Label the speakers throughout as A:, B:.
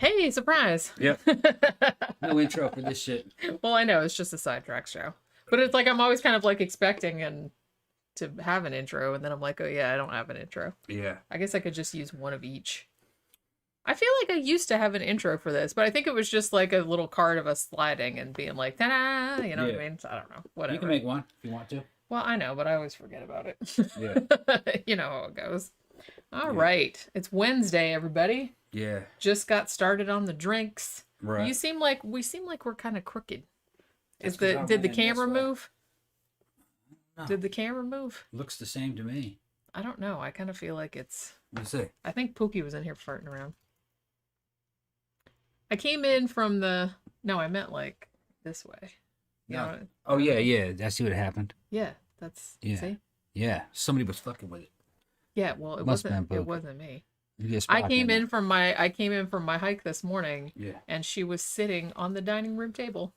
A: Hey, surprise.
B: Yep. No intro for this shit.
A: Well, I know it's just a Sidetracks show, but it's like I'm always kind of like expecting to have an intro, and then I'm like, oh yeah, I don't have an intro.
B: Yeah.
A: I guess I could just use one of each. I feel like I used to have an intro for this, but I think it was just like a little card of us sliding and being like, ta-da, you know what I mean? So I don't know. Whatever.
B: You can make one if you want to.
A: Well, I know, but I always forget about it.
B: Yeah.
A: You know how it goes. All right. It's Wednesday, everybody.
B: Yeah.
A: Just got started on the drinks.
B: Right.
A: We seem like we're kind of crooked.
B: That's
A: Did the camera
B: this way.
A: move?
B: No.
A: Did the camera move?
B: Looks the same to me.
A: I don't know. I kind of feel like it's...
B: Let's see.
A: I think Pookie was in here farting around. I came in from the... No, I meant like this way. You
B: No.
A: know?
B: Oh, yeah. I see what happened.
A: Yeah, that's...
B: Yeah.
A: See?
B: Yeah. Somebody was fucking with it.
A: Yeah, well, it
B: Must have
A: wasn't.
B: been
A: It
B: Pookie.
A: wasn't me.
B: You get
A: I
B: spot
A: came
B: there
A: in from my hike this morning,
B: Yeah.
A: and she was sitting on the dining room table.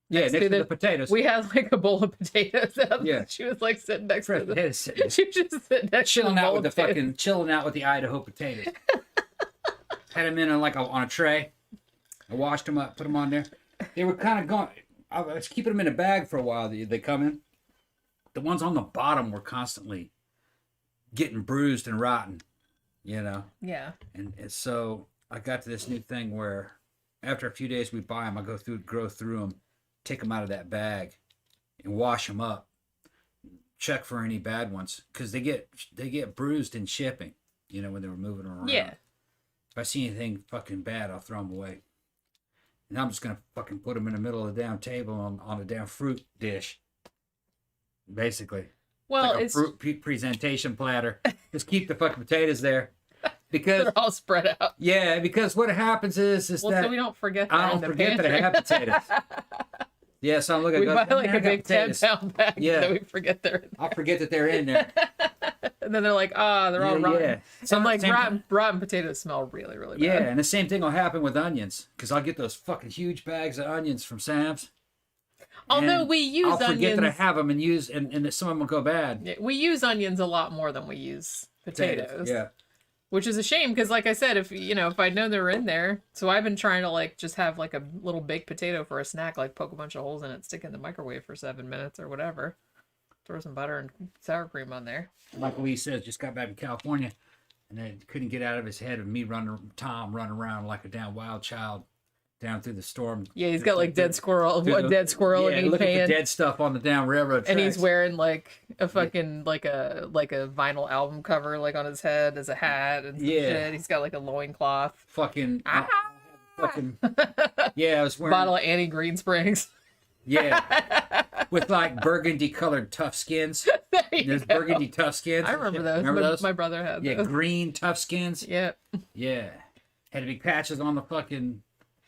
B: Yeah, next to the potatoes.
A: We had like a bowl of potatoes.
B: Yeah.
A: She was like sitting next to the...
B: Potatoes sitting-
A: She was just sitting next
B: chilling
A: to the
B: out
A: bowl
B: with the
A: of potatoes.
B: fucking chilling out with the Idaho potatoes. Had them in on a tray. I washed them up, put them on there. They were kind of gone. I was keeping them in a bag for a while. They come in. The ones on the bottom were constantly getting bruised and rotten, you know.
A: Yeah.
B: And so I got to this new thing where after a few days we buy them, I go through them, take them out of that bag, and wash them up. Check for any bad ones because they get bruised in shipping, you know, when they were moving them around.
A: Yeah.
B: If I see anything fucking bad, I'll throw them away. And I'm just gonna fucking put them in the middle of the damn table on a damn fruit dish. Basically,
A: Well,
B: like a
A: it's
B: fruit presentation platter. Just keep the fucking potatoes there, because
A: they're all spread out.
B: yeah, because what happens is
A: Well,
B: that
A: so we don't forget that
B: I
A: in
B: don't
A: the
B: forget that I
A: pantry.
B: have potatoes. Yeah, so I'm looking.
A: We
B: I go,
A: buy
B: "Man,
A: like
B: I
A: a
B: got
A: big
B: potatoes."
A: 10-pound bag
B: Yeah.
A: that we forget they're in
B: I'll forget that they're in there.
A: and then they're like, they're all
B: Yeah,
A: rotten.
B: yeah.
A: Some like
B: Same-
A: rotten potatoes smell really, really bad.
B: Yeah, and the same thing will happen with onions, because I'll get those fucking huge bags of onions from Sam's.
A: Although
B: and
A: we use
B: I'll forget
A: onions,
B: that I have them and that some of them will go bad.
A: Yeah, we use onions a lot more than we use potatoes.
B: Yeah.
A: Which is a shame because, like I said, if I'd known they were in there, so I've been trying to like just have like a little baked potato for a snack, like poke a bunch of holes in it, stick it in the microwave for 7 minutes or whatever, throw some butter and sour cream on there.
B: Like Lee says, just got back in California, and then couldn't get out of his head of me Tom running around like a damn wild child down through the storm.
A: Yeah, he's got like dead squirrel,
B: Through the-
A: dead squirrel
B: yeah,
A: in each
B: looking for
A: hand,
B: dead stuff on the down railroad tracks.
A: and he's wearing like a fucking like a vinyl album cover like on his head as a hat and some
B: Yeah.
A: shit. He's got like a loincloth.
B: fucking
A: Ah!
B: fucking yeah, I was wearing
A: Bottle of Annie Green Springs.
B: yeah, with like burgundy colored tough skins.
A: There you
B: There's
A: go.
B: burgundy tough skins.
A: I remember those.
B: Remember those?
A: My brother had
B: Yeah,
A: those.
B: green tough skins.
A: Yeah.
B: Yeah, had big patches on the fucking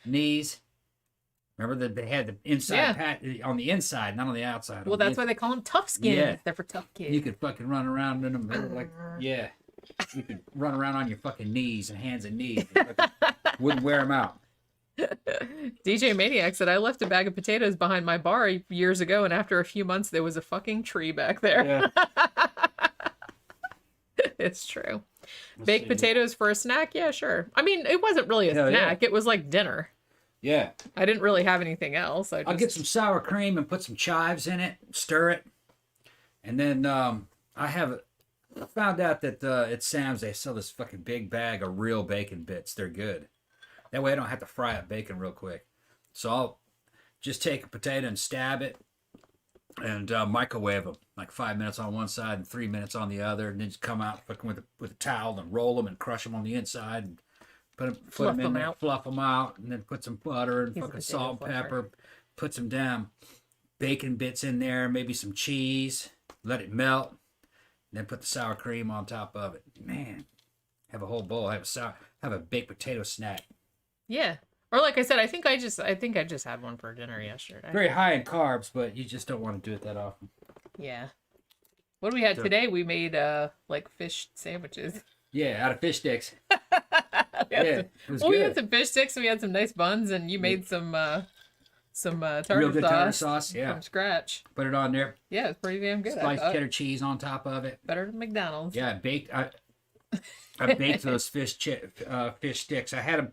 B: knees. Remember that they had the inside
A: Yeah.
B: pat on the inside, not on the outside.
A: Well,
B: On the
A: that's why they call them tough skins.
B: Yeah.
A: They're for tough kids.
B: you could fucking run around in them. They were like, yeah, you could run around on your fucking knees and hands and knees. Wouldn't wear them out.
A: DJ Maniac said, I left a bag of potatoes behind my bar years ago, and after a few months, there was a fucking tree back there.
B: Yeah.
A: It's true.
B: Let's
A: Baked
B: see.
A: potatoes for a snack? Yeah, sure. I mean, it wasn't really a
B: Hell yeah.
A: snack. It was like dinner.
B: Yeah.
A: I didn't really have anything else. I just...
B: I'll get some sour cream and put some chives in it, stir it, and then I found out that at Sam's they sell this fucking big bag of real bacon bits. They're good. That way I don't have to fry up bacon real quick. So I'll just take a potato and stab it and microwave them like 5 minutes on one side and 3 minutes on the other, and then just come out fucking with a towel and roll them and crush them on the inside and put
A: Fluff
B: them in
A: them
B: there,
A: out.
B: fluff them out, and then put some butter and
A: He's a
B: fucking
A: potato
B: salt and
A: fluffer.
B: pepper. Put some damn bacon bits in there, maybe some cheese. Let it melt, and then put the sour cream on top of it. Man, have a whole bowl. Have a baked potato snack.
A: Yeah. Or like I said, I think I just had one for dinner yesterday.
B: Very high in carbs, but you just don't want to do it that often.
A: Yeah. What we had today, we made like fish sandwiches.
B: Yeah, out of fish sticks.
A: We had
B: Yeah,
A: some-
B: it was
A: well, we had
B: good.
A: some fish sticks, and we had some nice buns, and you made some tartar
B: Real good
A: sauce
B: tartar sauce. Yeah,
A: from scratch.
B: put it on there.
A: Yeah, it's pretty damn good. I
B: Sliced
A: thought.
B: cheddar cheese on top of it.
A: Better than McDonald's.
B: Yeah, I baked those fish sticks. I had them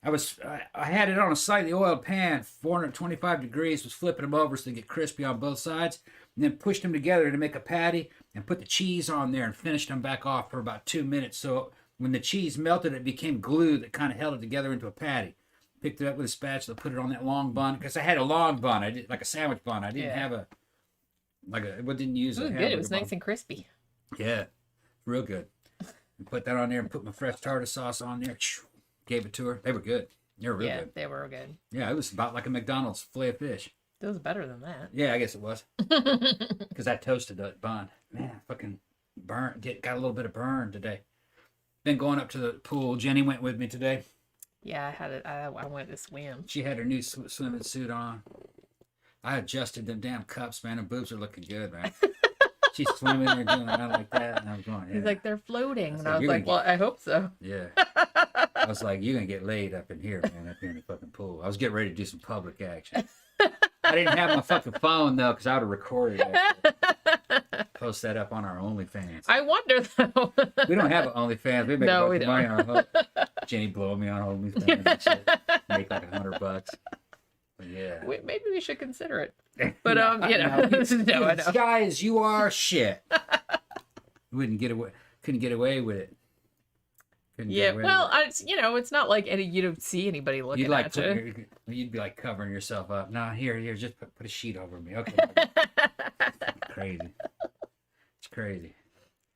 B: I had it on a slightly oiled pan, 425 degrees, was flipping them over so they get crispy on both sides, and then pushed them together to make a patty and put the cheese on there and finished them back off for about 2 minutes. So when the cheese melted, it became glue that kind of held it together into a patty. Picked it up with a spatula, put it on that long bun, because I had a long bun. I did like a sandwich bun. I didn't have didn't use
A: it. It was good. It was nice and crispy.
B: Yeah, real good. And put that on there and put my fresh tartar sauce on there. Gave it to her. They were good. They were real good.
A: Yeah, they were good.
B: Yeah, it was about like a McDonald's fillet of fish.
A: It was better than that.
B: Yeah, I guess it was. Because I toasted that bun. Man, fucking got a little bit of burn today. Been going up to the pool. Jenny went with me today.
A: Yeah, I had it. I went to swim.
B: She had her new swimming suit on. I adjusted them damn cups, man. Her boobs are looking good, man. She's swimming there doing around like that, and I was going, yeah.
A: He's like, they're floating. And I was like, well, I hope so.
B: Yeah. I was like, you're going to get laid up in here, man, up here in the fucking pool. I was getting ready to do some public action. I didn't have my fucking phone, though, because I would have recorded it. Post that up on our OnlyFans.
A: I wonder, though.
B: We don't have an OnlyFans. We make a bunch of money on our Jenny blowing me on OnlyFans and shit. Make like $100. But yeah.
A: Maybe we should consider it. But, you know. No, I know.
B: Guys, you are shit. Couldn't get away with it.
A: Yeah, well, it's not like you don't see anybody looking at you.
B: You'd be like covering yourself up. No, here, just put a sheet over me. Okay. Crazy. It's crazy.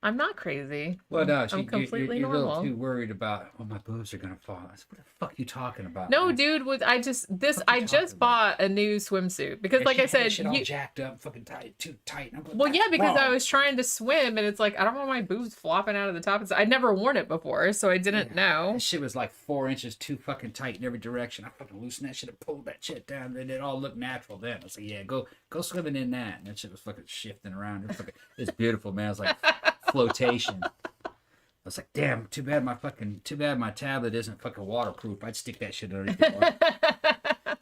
A: I'm not crazy.
B: Well, no,
A: I'm completely
B: you're
A: normal.
B: a little too worried about, my boobs are gonna fall. What the fuck are you talking about?
A: No,
B: man?
A: dude, I just bought a new swimsuit because, like I said,
B: shit all jacked up, fucking tight, too tight.
A: Well, yeah, because I was trying to swim, and it's like I don't want my boobs flopping out of the top. I'd never worn it before, so I didn't know.
B: That shit was like 4 inches too fucking tight in every direction. I fucking loosened that shit and pulled that shit down, and it all looked natural. Then I was like, yeah, go swimming in that, and that shit was fucking shifting around. It's beautiful, man. It's like flotation. I was like, damn, too bad my tablet isn't fucking waterproof. I'd stick that shit underneath the water.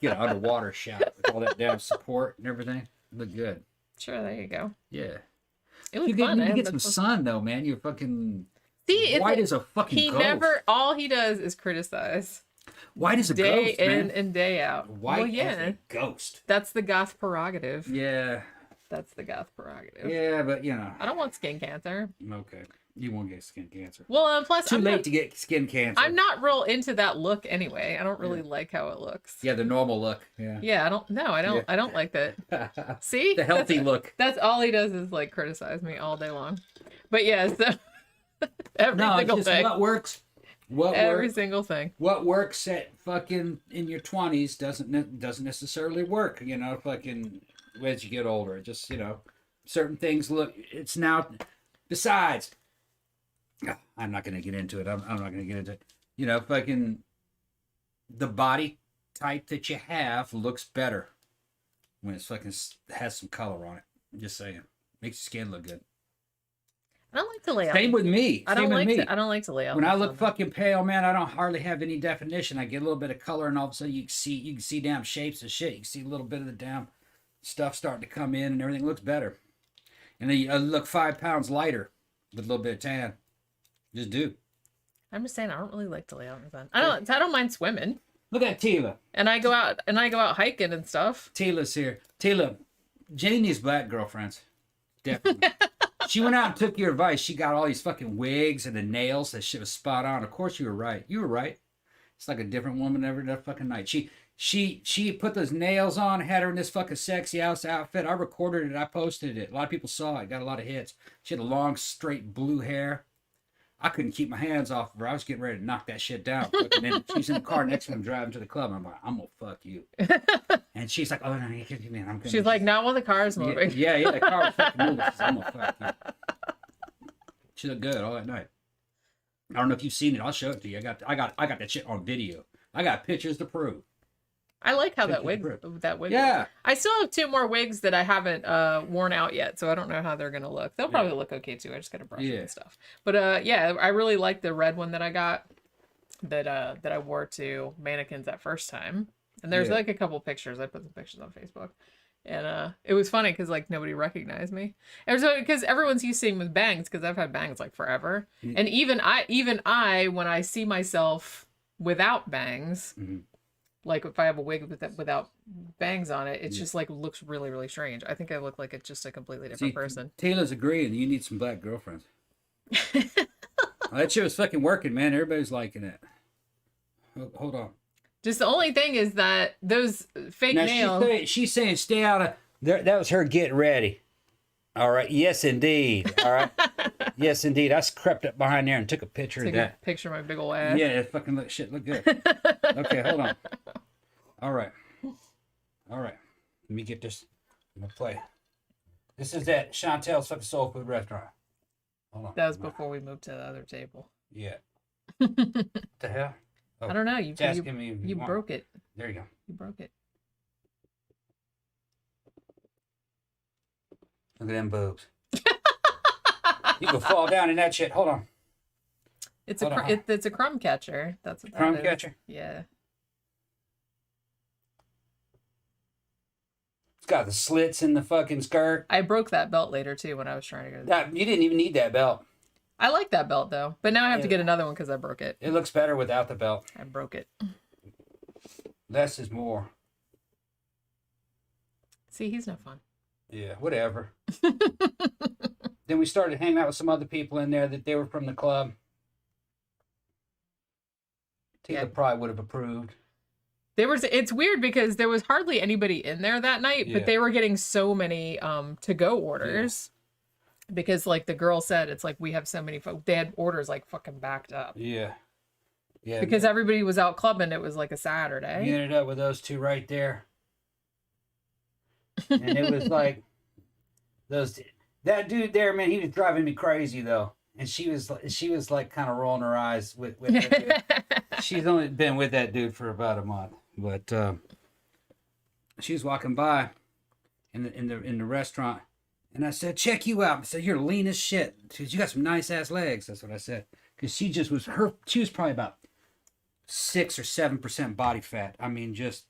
B: Get an underwater shot with all that damn support and everything. Look good.
A: Sure, there you go.
B: Yeah.
A: It was fun.
B: You get some sun though, man. You're fucking white as a fucking
A: He
B: ghost.
A: all he does is criticize.
B: White as a
A: day
B: ghost,
A: in
B: man.
A: and day out.
B: White as a ghost.
A: That's the goth prerogative.
B: Yeah.
A: That's the goth prerogative.
B: Yeah, but
A: I don't want skin cancer.
B: Okay. You won't get skin cancer.
A: Well, plus
B: Too late to get skin cancer.
A: I'm not real into that look anyway. I don't really like how it looks.
B: Yeah, the normal look. Yeah.
A: Yeah, I don't like that. See?
B: The healthy look.
A: That's all he does is like criticize me all day long. But yeah, so every single thing.
B: What works.
A: Every single thing.
B: What works at fucking in your 20s doesn't necessarily work, fucking as you get older. It just, certain things look, it's now, besides, I'm not going to get into it. I'm not going to get into it. Fucking the body type that you have looks better when it's fucking has some color on it. I'm just saying. Makes your skin look good.
A: I don't like to lay out.
B: Same with me.
A: I don't like to lay out.
B: When I look fucking pale, man, I don't hardly have any definition. I get a little bit of color, and all of a sudden you can see damn shapes and shit. You can see a little bit of the damn stuff starting to come in, and everything looks better. And then you look 5 pounds lighter with a little bit of tan. Just do.
A: I'm just saying I don't really like to lay out in the sun. I don't mind swimming.
B: Look at Tila.
A: And I go out hiking and stuff.
B: Tila's here. Tila, Jenny needs black girlfriends. Definitely. She went out and took your advice. She got all these fucking wigs and the nails. That shit was spot on. Of course you were right. You were right. It's like a different woman every fucking night. She put those nails on, had her in this fucking sexy house outfit. I recorded it. I posted it. A lot of people saw it. Got a lot of hits. She had a long, straight blue hair. I couldn't keep my hands off of her. I was getting ready to knock that shit down. She's in the car next to me driving to the club. I'm like, I'm going to fuck you. And she's like, oh, no, you can't do me.
A: She's like, not while the car is moving.
B: Yeah, the car was fucking moving. She's like, I'm going to fuck you. She looked good all that night. I don't know if you've seen it. I'll show it to you. I got that shit on video. I got pictures to prove.
A: I like how that wig.
B: Yeah.
A: I still have 2 more wigs that I haven't worn out yet, so I don't know how they're gonna look. They'll probably look okay too. I just gotta brush them and stuff. But I really like the red one that I got that I wore to mannequins that first time. And there's like a couple pictures. I put some pictures on Facebook. And it was funny because like nobody recognized me. And so because everyone's used to seeing with bangs, because I've had bangs like forever. And even I when I see myself without bangs,
B: Mm-hmm.
A: like if I have a wig without bangs on it, it's just like looks really, really strange. I think I look like it's just a completely different person.
B: Taylor's agreeing. You need some black girlfriends. That shit was fucking working, man. Everybody's liking it. Hold on.
A: Just the only thing is that those fake nails.
B: She's saying stay out of there. That was her getting ready. All right. Yes, indeed. All right. Yes, indeed. I crept up behind there and took a picture of that.
A: Picture of my big old ass.
B: Yeah, it fucking look good. Okay, hold on. All right. Let me get this. I'm gonna play. This is that Chantel's fucking soul food restaurant. Hold on.
A: That was before we moved to the other table.
B: Yeah. What the hell? Oh,
A: I don't know. You
B: you
A: broke it.
B: There you go.
A: You broke it.
B: Look at them boobs. You can fall down in that shit. Hold on.
A: It's a crumb catcher. That's what
B: Crumb
A: that is.
B: catcher?
A: Yeah.
B: It's got the slits in the fucking skirt.
A: I broke that belt later too when I was trying to go.
B: You didn't even need that belt.
A: I like that belt though, but now I have to get another one because I broke it.
B: It looks better without the belt.
A: I broke it.
B: Less is more.
A: See, he's no fun.
B: Yeah, whatever. Then we started hanging out with some other people in there that they were from the club. Taylor probably would have approved.
A: It's weird because there was hardly anybody in there that night, but they were getting so many to-go orders. Yeah. Because like the girl said, it's like we have so many folks. They had orders like fucking backed up.
B: Yeah. Yeah.
A: Because everybody was out clubbing. It was like a Saturday.
B: You ended up with those two right there. And it was like that dude there, man, he was driving me crazy though. And she was like kind of rolling her eyes with that dude. She's only been with that dude for about a month. But she was walking by in the restaurant, and I said, "Check you out." I said, "You're lean as shit." She said, "You got some nice ass legs." That's what I said. Because she was probably about 6 or 7% body fat. I mean, just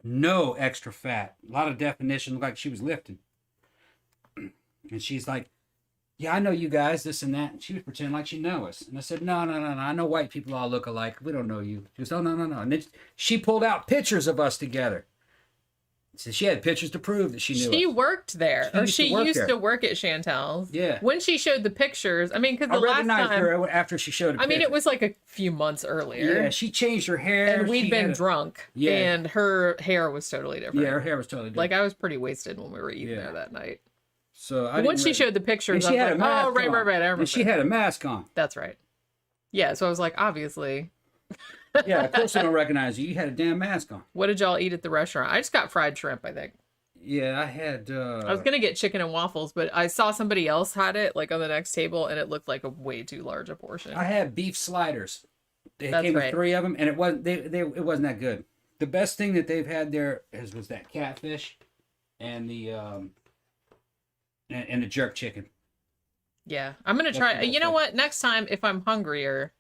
B: no extra fat. A lot of definition. Looked like she was lifting. And she's like, "Yeah, I know you guys, this and that." And she was pretending like she knew us. And I said, no. I know white people all look alike. We don't know you. She goes, "Oh, no. And then she pulled out pictures of us together. So she had pictures to prove that she knew us.
A: She worked there. She used to work at Chantel's.
B: Yeah.
A: When she showed the pictures, I mean, because the
B: I recognized
A: last time...
B: her after she showed
A: I mean, it was like a few months earlier.
B: Yeah, she changed her hair.
A: And we'd been drunk. Yeah. And her hair was totally different.
B: Yeah, her hair was totally different.
A: Like, I was pretty wasted when we were eating there that night.
B: So
A: when she showed the pictures, I was like, oh, right, I remember.
B: And she had a mask on.
A: That's right. Yeah, so I was like, obviously.
B: Yeah, of course I don't recognize you. You had a damn mask on.
A: What did y'all eat at the restaurant? I just got fried shrimp, I think.
B: Yeah, I had...
A: I was going to get chicken and waffles, but I saw somebody else had it, like, on the next table, and it looked like a way too large a portion.
B: I had beef sliders. They came with 3 of them, and it wasn't that good. The best thing that they've had there was that catfish and the jerk chicken.
A: Yeah, I'm going to try... You know what? Next time, if I'm hungrier,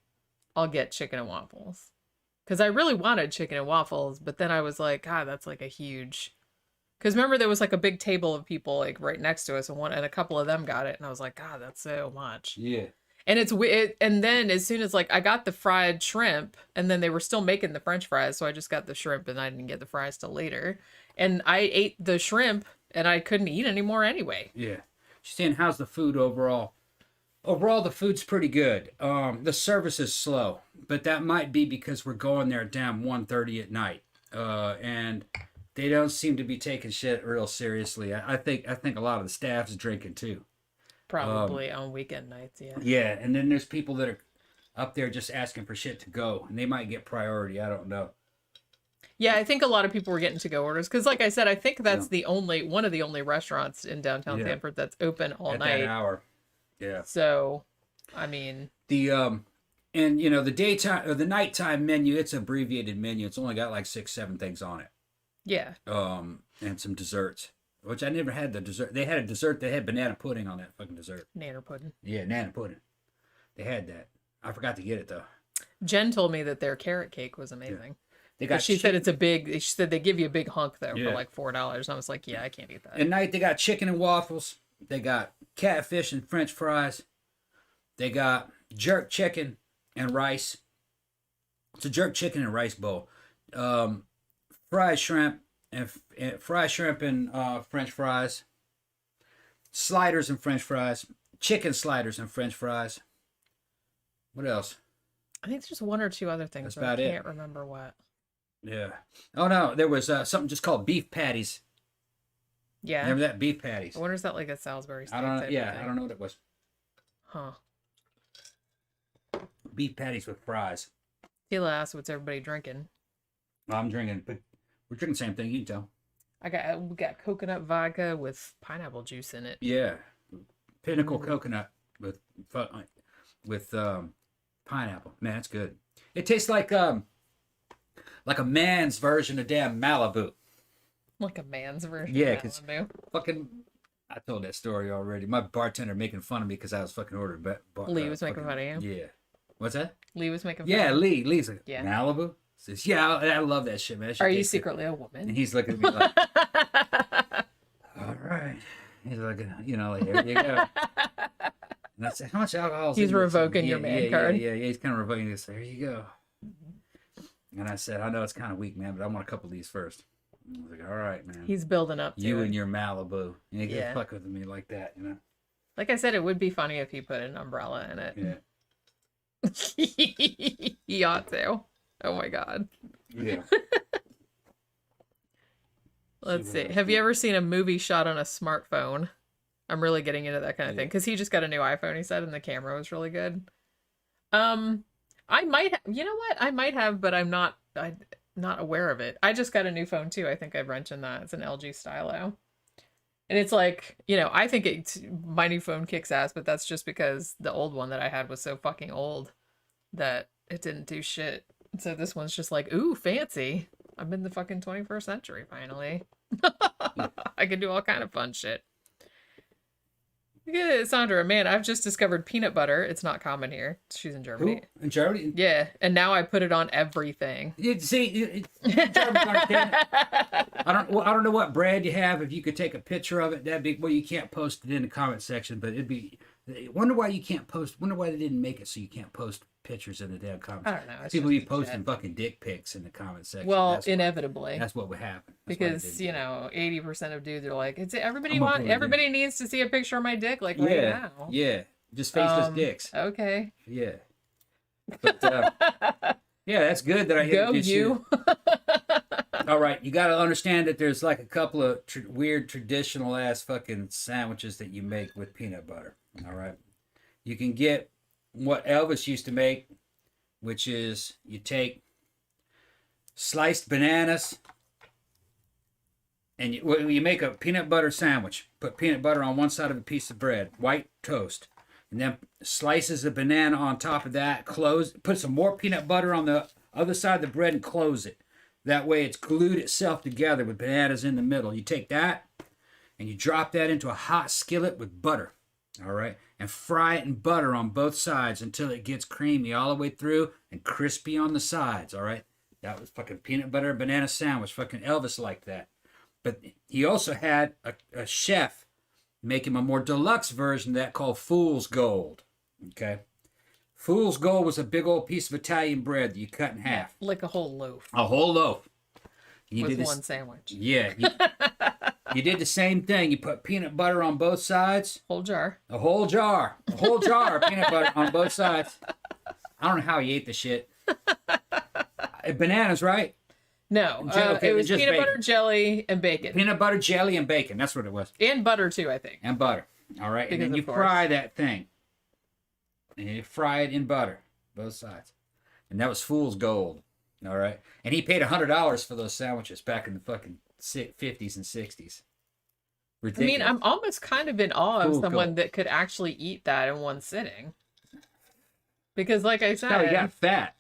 A: I'll get chicken and waffles. Because I really wanted chicken and waffles, but then I was like, God, that's like a huge... Because remember, there was like a big table of people like right next to us, and a couple of them got it, and I was like, God, that's so much.
B: Yeah.
A: And and then as soon as like I got the fried shrimp, and then they were still making the French fries, so I just got the shrimp, and I didn't get the fries till later. And I ate the shrimp, and I couldn't eat anymore anyway.
B: Yeah. She's saying, how's the food overall? Overall, the food's pretty good. The service is slow, but that might be because we're going there at damn 1:30 at night, and they don't seem to be taking shit real seriously. I think a lot of the staff's drinking too.
A: Probably on weekend nights, yeah.
B: Yeah, and then there's people that are up there just asking for shit to go, and they might get priority. I don't know.
A: Yeah, I think a lot of people were getting to-go orders because, like I said, I think that's one of the only restaurants in downtown Sanford that's open all night.
B: At that hour. Yeah.
A: So, I mean,
B: and you know the daytime or the nighttime menu, it's an abbreviated menu. It's only got like 6-7 things on it.
A: Yeah.
B: And some desserts, which I never had the dessert. They had a dessert that had banana pudding on that fucking dessert.
A: Nanner pudding.
B: Yeah, nana pudding. They had that. I forgot to get it though.
A: Jen told me that their carrot cake was amazing.
B: Yeah.
A: She said she said they give you a big hunk though for like $4. And I was like, yeah, I can't eat that.
B: At night they got chicken and waffles. They got catfish and French fries. They got jerk chicken and rice. It's a jerk chicken and rice bowl. Fried shrimp and French fries. Sliders and French fries. Chicken sliders and French fries. What else?
A: I think there's one or two other things.
B: That's
A: but
B: about
A: I
B: it.
A: can't remember what.
B: Yeah. Oh no, there was something just called beef patties.
A: Yeah.
B: Remember that? Beef patties.
A: I wonder is that like a Salisbury steak?
B: I don't know.
A: type
B: Yeah,
A: of
B: I
A: thing?
B: don't know what it was.
A: Huh.
B: Beef patties with fries.
A: Tila asked, "What's everybody drinking?"
B: I'm drinking, but we're drinking the same thing. You can tell.
A: We got coconut vodka with pineapple juice in it.
B: Yeah, Pinnacle coconut with pineapple. Man, it's good. It tastes like a man's version of damn Malibu.
A: Like a man's version.
B: Yeah,
A: of
B: 'cause
A: Malibu.
B: fucking. I told that story already. My bartender making fun of me because I was fucking ordering.
A: Lee was making fun of you.
B: Yeah. What's that?
A: Lee was making fun
B: Yeah,
A: of you.
B: Lee's like,
A: Yeah.
B: Malibu? Says, yeah, I love that shit, man. That shit
A: Are you
B: tastes good."
A: secretly a woman?
B: And he's looking at me like, all right. He's like, like, here you go. And I said, how much alcohol is
A: He's
B: in this?"
A: revoking your man card.
B: Yeah, he's kind of revoking this. There you go. And I said, I know it's kind of weak, man, but I want a couple of these first. I was like, all right, man.
A: He's building up to
B: you
A: it.
B: and your Malibu. You ain't gonna
A: Yeah.
B: fuck with me like that, you know?
A: Like I said, it would be funny if he put an umbrella in it.
B: Yeah.
A: He ought to. Oh my god.
B: Yeah.
A: Let's
B: See
A: see.
B: what
A: Have
B: else
A: you
B: we-
A: ever seen a movie shot on a smartphone? I'm really getting into that kind of thing because he just got a new iPhone. He said, and the camera was really good. I might. You know what? I might have, but I'm not aware of it. I just got a new phone too. I think I've mentioned that. It's an LG Stylo. And it's like, I think my new phone kicks ass, but that's just because the old one that I had was so fucking old that it didn't do shit. So this one's just like, ooh, fancy. I'm in the fucking 21st century, finally. I can do all kind of fun shit. Yeah, Sandra, man, I've just discovered peanut butter. It's not common here. She's in Germany.
B: Who? In Germany?
A: Yeah, and now I put it on everything.
B: You see, Germans understand it. I don't know what brand you have. If you could take a picture of it, that'd be well. You can't post it in the comment section, but it'd be. Wonder why you can't post. Wonder why they didn't make it so you can't post pictures in the damn comments.
A: I don't know. It's
B: People
A: just
B: be
A: a
B: posting
A: jet.
B: fucking dick pics in the comment section.
A: Well,
B: That's
A: inevitably.
B: that's what would happen. That's why they
A: Because
B: didn't do it.
A: 80% of dudes are like,
B: I'm gonna put it
A: everybody needs to see a picture of my dick like right
B: Yeah,
A: now.
B: yeah, just faceless dicks.
A: Okay.
B: Yeah, but yeah, that's good that I
A: Go
B: introduced
A: you.
B: All right, you got to understand that there's like a couple of weird traditional ass fucking sandwiches that you make with peanut butter. All right, you can get what Elvis used to make, which is you take sliced bananas and you make a peanut butter sandwich. Put peanut butter on one side of a piece of bread, white toast, and then slices of banana on top of that. Put some more peanut butter on the other side of the bread and close it. That way it's glued itself together with bananas in the middle. You take that and you drop that into a hot skillet with butter. All right. And fry it in butter on both sides until it gets creamy all the way through and crispy on the sides. All right. That was fucking peanut butter and banana sandwich. Fucking Elvis liked that. But he also had a chef make him a more deluxe version of that called Fool's Gold. Okay. Fool's Gold was a big old piece of Italian bread that you cut in half.
A: Like a whole loaf.
B: A whole loaf. You
A: with
B: did
A: one sandwich.
B: Yeah. You did the same thing. You put peanut butter on both sides.
A: Whole jar.
B: A whole jar. A whole jar of peanut butter on both sides. I don't know how he ate the shit. Bananas, right?
A: No.
B: Okay,
A: it was
B: just
A: peanut
B: bacon.
A: butter, jelly, and bacon.
B: Peanut butter, jelly, and bacon. That's what it was.
A: And butter, too, I think.
B: And butter. All right.
A: Because
B: and then you
A: of course.
B: fry that thing. And you fry it in butter. Both sides. And that was Fool's Gold. All right. And he paid $100 for those sandwiches back in the fucking 50s and 60s. Ridiculous.
A: I mean, I'm almost kind of in awe of
B: Fool's
A: someone
B: Gold.
A: that could actually eat that in one sitting. Because, like I
B: That's how he
A: said,
B: got fat.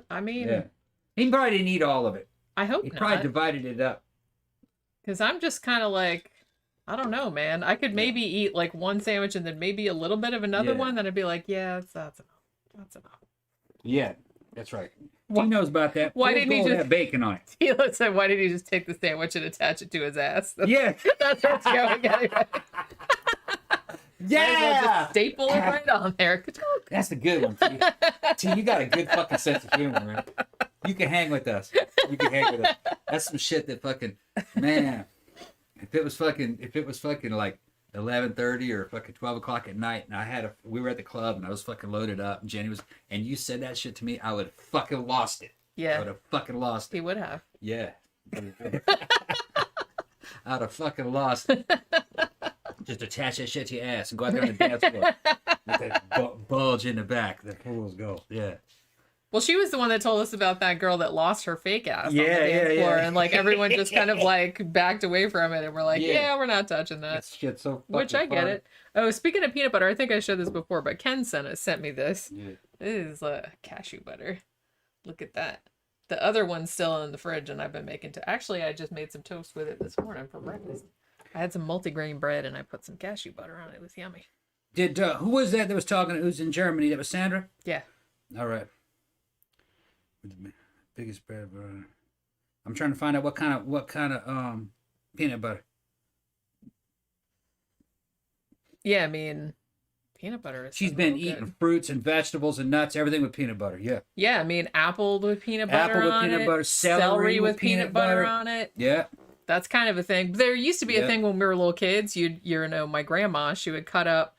A: I mean,
B: Yeah. He probably didn't eat all of it.
A: I hope
B: He probably
A: not.
B: divided it up.
A: Because I'm just kind of like, I don't know, man. I could maybe eat like one sandwich and then maybe a little bit of another
B: Yeah.
A: one. Then I'd be like, yeah, that's enough. That's enough.
B: Yeah, that's right.
A: Why-
B: He knows about that.
A: why
B: Fool's
A: didn't he
B: Gold
A: just-
B: had bacon on it?
A: He said, why did he just take the sandwich and attach it to his ass?
B: Yeah.
A: That's what's going anyway. Might as well just staple it right on there.
B: That's a good one. T, you got a good fucking sense of humor, man. You can hang with us. That's some shit that fucking, man. If it was fucking like 11:30 or fucking 12 o'clock at night, and we were at the club and I was fucking loaded up, and Jenny was, and you said that shit to me, I would have fucking lost it.
A: Yeah.
B: I would have fucking lost it.
A: He would have.
B: Yeah. I'd have fucking lost it. Just attach that shit to your ass and go out there on the dance floor with that bulge in the back. The fools go. Yeah.
A: Well, she was the one that told us about that girl that lost her fake ass on the dance floor, and like everyone just kind of like backed away from it, and we're like, yeah, we're not touching that.
B: That shit's so fucking
A: Which I get
B: funny.
A: it. Oh, speaking of peanut butter, I think I showed this before, but Ken sent me this.
B: Yeah.
A: This is cashew butter. Look at that. The other one's still in the fridge, and I've been making Actually, I just made some toast with it this morning for breakfast. I had some multigrain bread, and I put some cashew butter on it. It was yummy.
B: Who was that was talking? Who's in Germany? That was Sandra?
A: Yeah.
B: All right. Biggest bread. I'm trying to find out what kind of peanut butter.
A: Yeah, I mean, peanut butter is.
B: She's been eating fruits and vegetables and nuts, everything with peanut butter. Yeah.
A: Yeah, I mean, apple with peanut butter
B: Apple with
A: on
B: peanut
A: it.
B: butter, celery with
A: peanut butter on it.
B: Yeah.
A: That's kind of a thing. There used to be a thing when we were little kids. You know, my grandma, she would cut up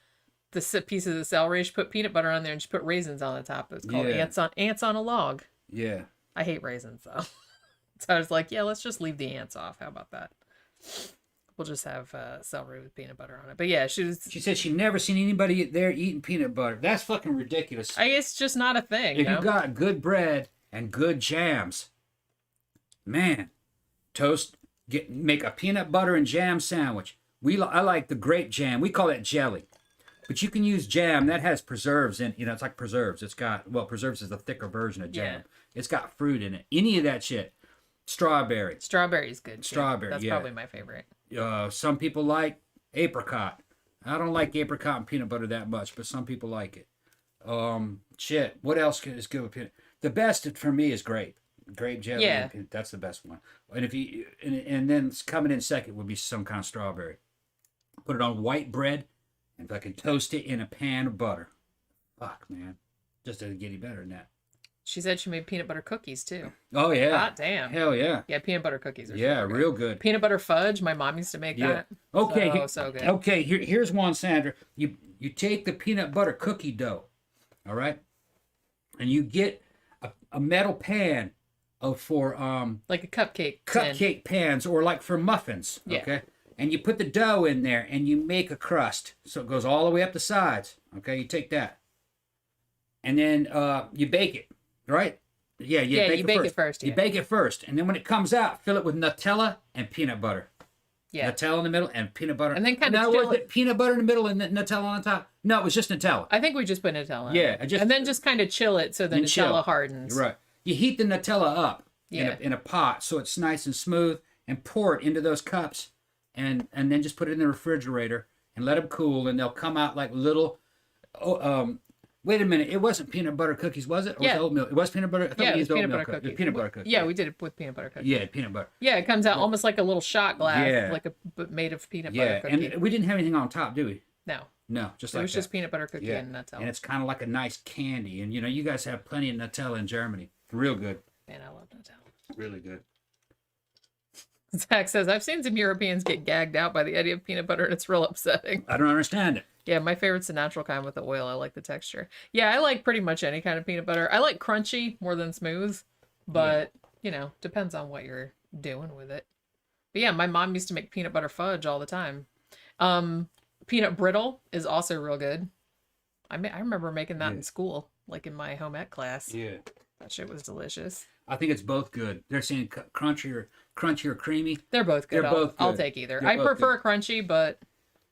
A: the piece of the celery, she put peanut butter on there, and she put raisins on the top. It was called ants on a log.
B: Yeah.
A: I hate raisins, though. So I was like, yeah, let's just leave the ants off. How about that? We'll just have celery with peanut butter on it. But yeah, she
B: said she never seen anybody there eating peanut butter. That's fucking ridiculous.
A: I guess it's just not a thing.
B: If you got good bread and good jams, man, make a peanut butter and jam sandwich. I like the grape jam. We call it jelly. But you can use jam that has preserves in, it's like preserves. Preserves is the thicker version of jam.
A: Yeah.
B: It's got fruit in it. Any of that shit. Strawberry.
A: Strawberry's good. Too.
B: Strawberry,
A: That's probably my favorite.
B: Some people like apricot. I don't like apricot and peanut butter that much, but some people like it. What else is good with peanut? The best for me is grape. Grape jelly.
A: Yeah.
B: That's the best one. And and then coming in second would be some kind of strawberry. Put it on white bread and fucking toast it in a pan of butter. Fuck, man. Just doesn't get any better than that.
A: She said she made peanut butter cookies too.
B: Oh yeah.
A: God damn.
B: Hell yeah.
A: Yeah, peanut butter cookies are
B: super good. Real good.
A: Peanut butter fudge. My mom used to make that.
B: Okay.
A: So good.
B: Okay. Here's one, Sandra. You take the peanut butter cookie dough, all right, and you get a metal pan for
A: like a
B: cupcake pans, or like for muffins.
A: Yeah.
B: Okay. And you put the dough in there and you make a crust, so it goes all the way up the sides. Okay. You take that, and then you bake it. Right? Yeah, you bake it first.
A: Yeah.
B: You bake it first. And then when it comes out, fill it with Nutella and peanut butter.
A: Yeah.
B: Nutella in the middle and peanut butter.
A: And then kind of
B: was it peanut butter in the middle and Nutella on top? No, it was just Nutella.
A: I think we just put Nutella in.
B: Yeah.
A: And then just kind of chill it so the Nutella hardens.
B: Right. You heat the Nutella up
A: in
B: a pot so it's nice and smooth, and pour it into those cups, and then just put it in the refrigerator and let them cool, and they'll come out like little wait a minute, it wasn't peanut butter cookies, was it? Or was it oatmeal? It was peanut butter. I thought we used
A: peanut
B: oatmeal
A: butter cookies.
B: Peanut butter cookies.
A: Yeah, we did it with peanut butter cookies.
B: Yeah, peanut butter.
A: Yeah, it comes out almost like a little shot glass,
B: Yeah.
A: but made of peanut butter cookie.
B: And we didn't have anything on top, do we?
A: No,
B: just
A: it
B: like
A: was just peanut butter cookie and Nutella.
B: And it's kind of like a nice candy. And you guys have plenty of Nutella in Germany. Real good.
A: Man, I love Nutella.
B: Really good.
A: Zach says, I've seen some Europeans get gagged out by the idea of peanut butter, and it's real upsetting.
B: I don't understand it.
A: Yeah, my favorite's the natural kind with the oil. I like the texture. Yeah, I like pretty much any kind of peanut butter. I like crunchy more than smooth, but, depends on what you're doing with it. But yeah, my mom used to make peanut butter fudge all the time. Peanut brittle is also real good. I remember making that in school, like in my home ec class.
B: Yeah.
A: That shit was delicious.
B: I think it's both good. They're saying crunchy or creamy.
A: They're both good. I'll take either. I prefer crunchy, but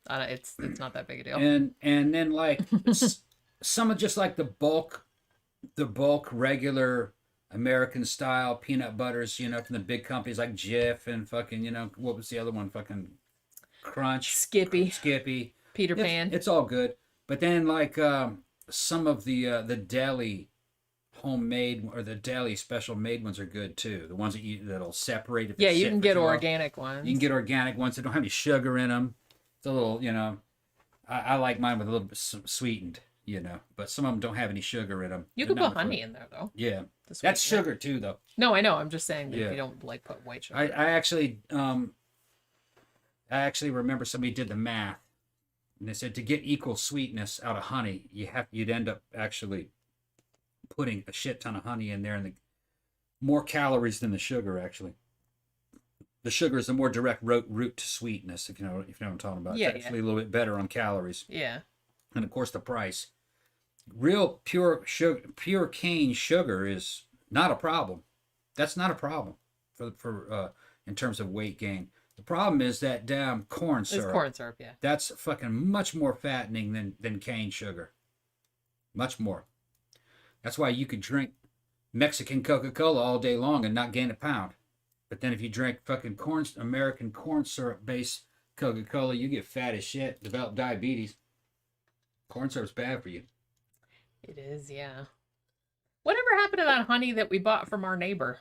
A: it's not that big a deal.
B: And then like some of just like the bulk regular American style peanut butters, from the big companies like Jif and fucking, what was the other one? Fucking Crunch. Skippy.
A: Peter Pan.
B: It's all good. But then like some of the deli homemade or the deli special made ones are good too. The ones that'll separate. If
A: you can get organic ones.
B: You can get organic ones that don't have any sugar in them. It's a little, I like mine with a little bit sweetened, but some of them don't have any sugar in them.
A: You could put honey in there though.
B: Yeah, that's sugar too, though.
A: No, I know. I'm just saying that if you don't like put white sugar.
B: I actually remember somebody did the math, and they said to get equal sweetness out of honey, you'd end up actually putting a shit ton of honey in there, and more calories than the sugar actually. The sugar is the more direct route to sweetness, if you know what I'm talking about.
A: Yeah,
B: it's actually a little bit better on calories.
A: Yeah.
B: And of course the price. Real pure cane sugar is not a problem. That's not a problem for in terms of weight gain. The problem is that damn corn syrup.
A: It's corn syrup, yeah.
B: That's fucking much more fattening than cane sugar. Much more. That's why you could drink Mexican Coca-Cola all day long and not gain a pound. But then if you drink fucking American corn syrup based Coca-Cola, you get fat as shit, develop diabetes. Corn syrup's bad for you.
A: It is, yeah. Whatever happened to that honey that we bought from our neighbor?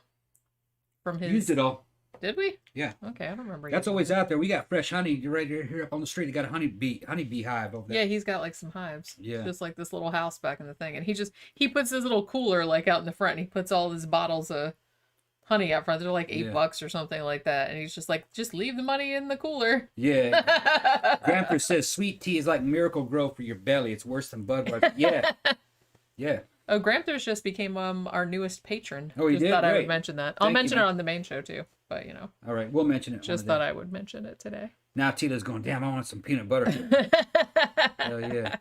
A: From his...
B: Used it all.
A: Did we?
B: Yeah.
A: Okay, I don't remember.
B: That's always out there. We got fresh honey right here up on the street. You got a honey bee hive over there.
A: Yeah, he's got like some hives.
B: Yeah.
A: Just like this little house back in the thing. And he puts his little cooler like out in the front and he puts all his bottles of honey out front. They're like $8 or something like that. And he's just like, just leave the money in the cooler.
B: Yeah. Gramthars says sweet tea is like Miracle Grow for your belly. It's worse than Budweiser. Yeah. Yeah.
A: Oh, Gramthars just became our newest patron.
B: Oh, he
A: just
B: did?
A: thought I
B: Great.
A: would mention that. I'll mention it on the main show too. But,
B: All right, we'll mention it.
A: Just thought I would mention it today.
B: Now Tita's going, damn, I want some peanut butter. Hell yeah.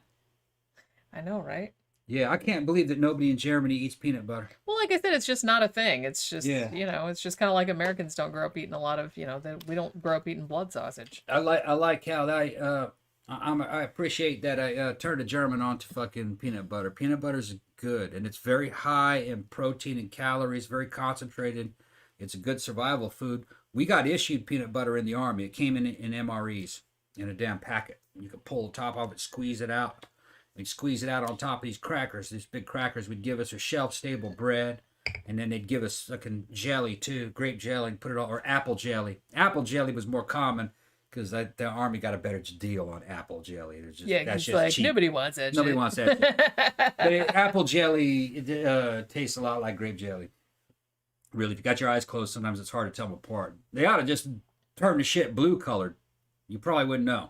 A: I know, right?
B: Yeah, I can't believe that nobody in Germany eats peanut butter.
A: Well, like I said, it's just not a thing. It's just, it's just kind of like Americans don't grow up eating a lot of, we don't grow up eating blood sausage.
B: I like how I appreciate that I turned a German on to fucking peanut butter. Peanut butter's good, and it's very high in protein and calories, very concentrated. It's a good survival food. We got issued peanut butter in the Army. It came in MREs in a damn packet. You could pull the top off it, squeeze it out. We'd squeeze it out on top of these crackers. These big crackers would give us a shelf-stable bread, and then they'd give us fucking jelly too, grape jelly, and put it all, or apple jelly. Apple jelly was more common because the Army got a better deal on apple jelly. It's just, that's just
A: like
B: cheap.
A: nobody wants that.
B: Nobody wants that. But apple jelly tastes a lot like grape jelly. Really, if you got your eyes closed, sometimes it's hard to tell them apart. They ought to just turn the shit blue colored. You probably wouldn't know.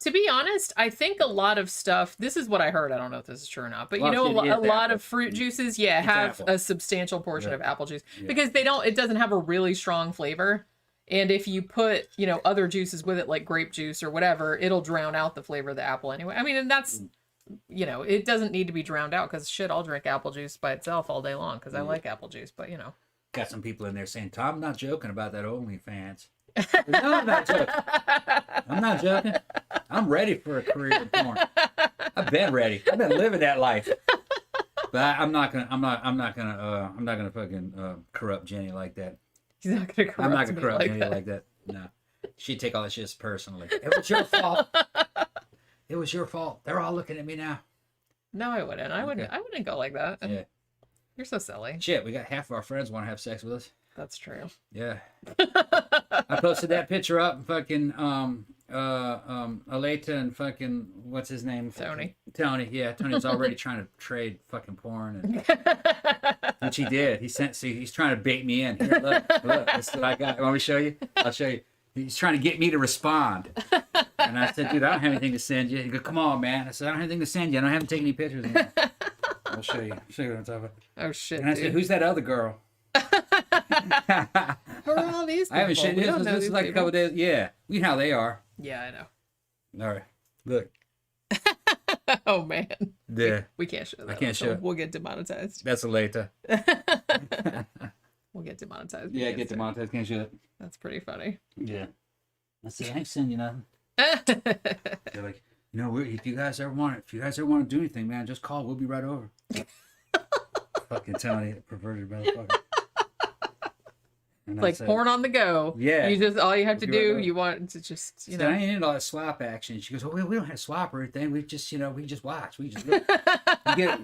A: To be honest, I think a lot of stuff, this is what I heard, I don't know if this is true or not, but
B: well,
A: a lot of fruit juices, have a substantial portion of apple juice because it doesn't have a really strong flavor. And if you put, other juices with it, like grape juice or whatever, it'll drown out the flavor of the apple anyway. I mean, and that's, it doesn't need to be drowned out because shit, I'll drink apple juice by itself all day long because I like apple juice, but
B: Got some people in there saying, Tom, I'm not joking about that OnlyFans. No, I'm not joking. I'm not joking. I'm ready for a career in porn. I've been ready. I've been living that life. But I'm not gonna fucking corrupt Jenny like that.
A: He's not gonna corrupt
B: I'm not gonna corrupt
A: like
B: Jenny
A: that.
B: like that. No. She'd take all that shit personally. It was your fault. It was your fault. They're all looking at me now.
A: No, I wouldn't. I wouldn't go like that.
B: Yeah.
A: You're so silly.
B: Shit, we got half of our friends want to have sex with us.
A: That's true.
B: Yeah. I posted that picture up. Fucking Aleta and fucking what's his name?
A: Tony.
B: Tony. Yeah, Tony's already trying to trade fucking porn, which he did. He's trying to bait me in. Here, look, this is what I got. You want me to show you? I'll show you. He's trying to get me to respond. And I said, dude, I don't have anything to send you. He goes, come on, man. I said, I don't have anything to send you. I haven't taken any pictures. I'll show you. Show you what I'm talking about.
A: Oh shit.
B: And I said, who's that other girl?
A: Who are all these people?
B: I haven't shit. This is like a couple days. Yeah, you know how they are.
A: Yeah, I know.
B: All right, look.
A: Oh man.
B: Yeah.
A: We can't show that.
B: I can't show it.
A: We'll get demonetized.
B: That's Aleta.
A: We'll get demonetized.
B: Yeah, get demonetized. Can't show it.
A: That's pretty funny.
B: Yeah. I said, I ain't sending you nothing. They're like, if you guys ever want to do anything, man, just call. We'll be right over. Fucking Tony, perverted motherfucker.
A: It's like
B: said,
A: porn on the go.
B: Yeah.
A: All you have to do,
B: right
A: you want to just,
B: I ain't into all that swap action. She goes, well, we don't have swap or anything. We just, we just watch. We just look. You get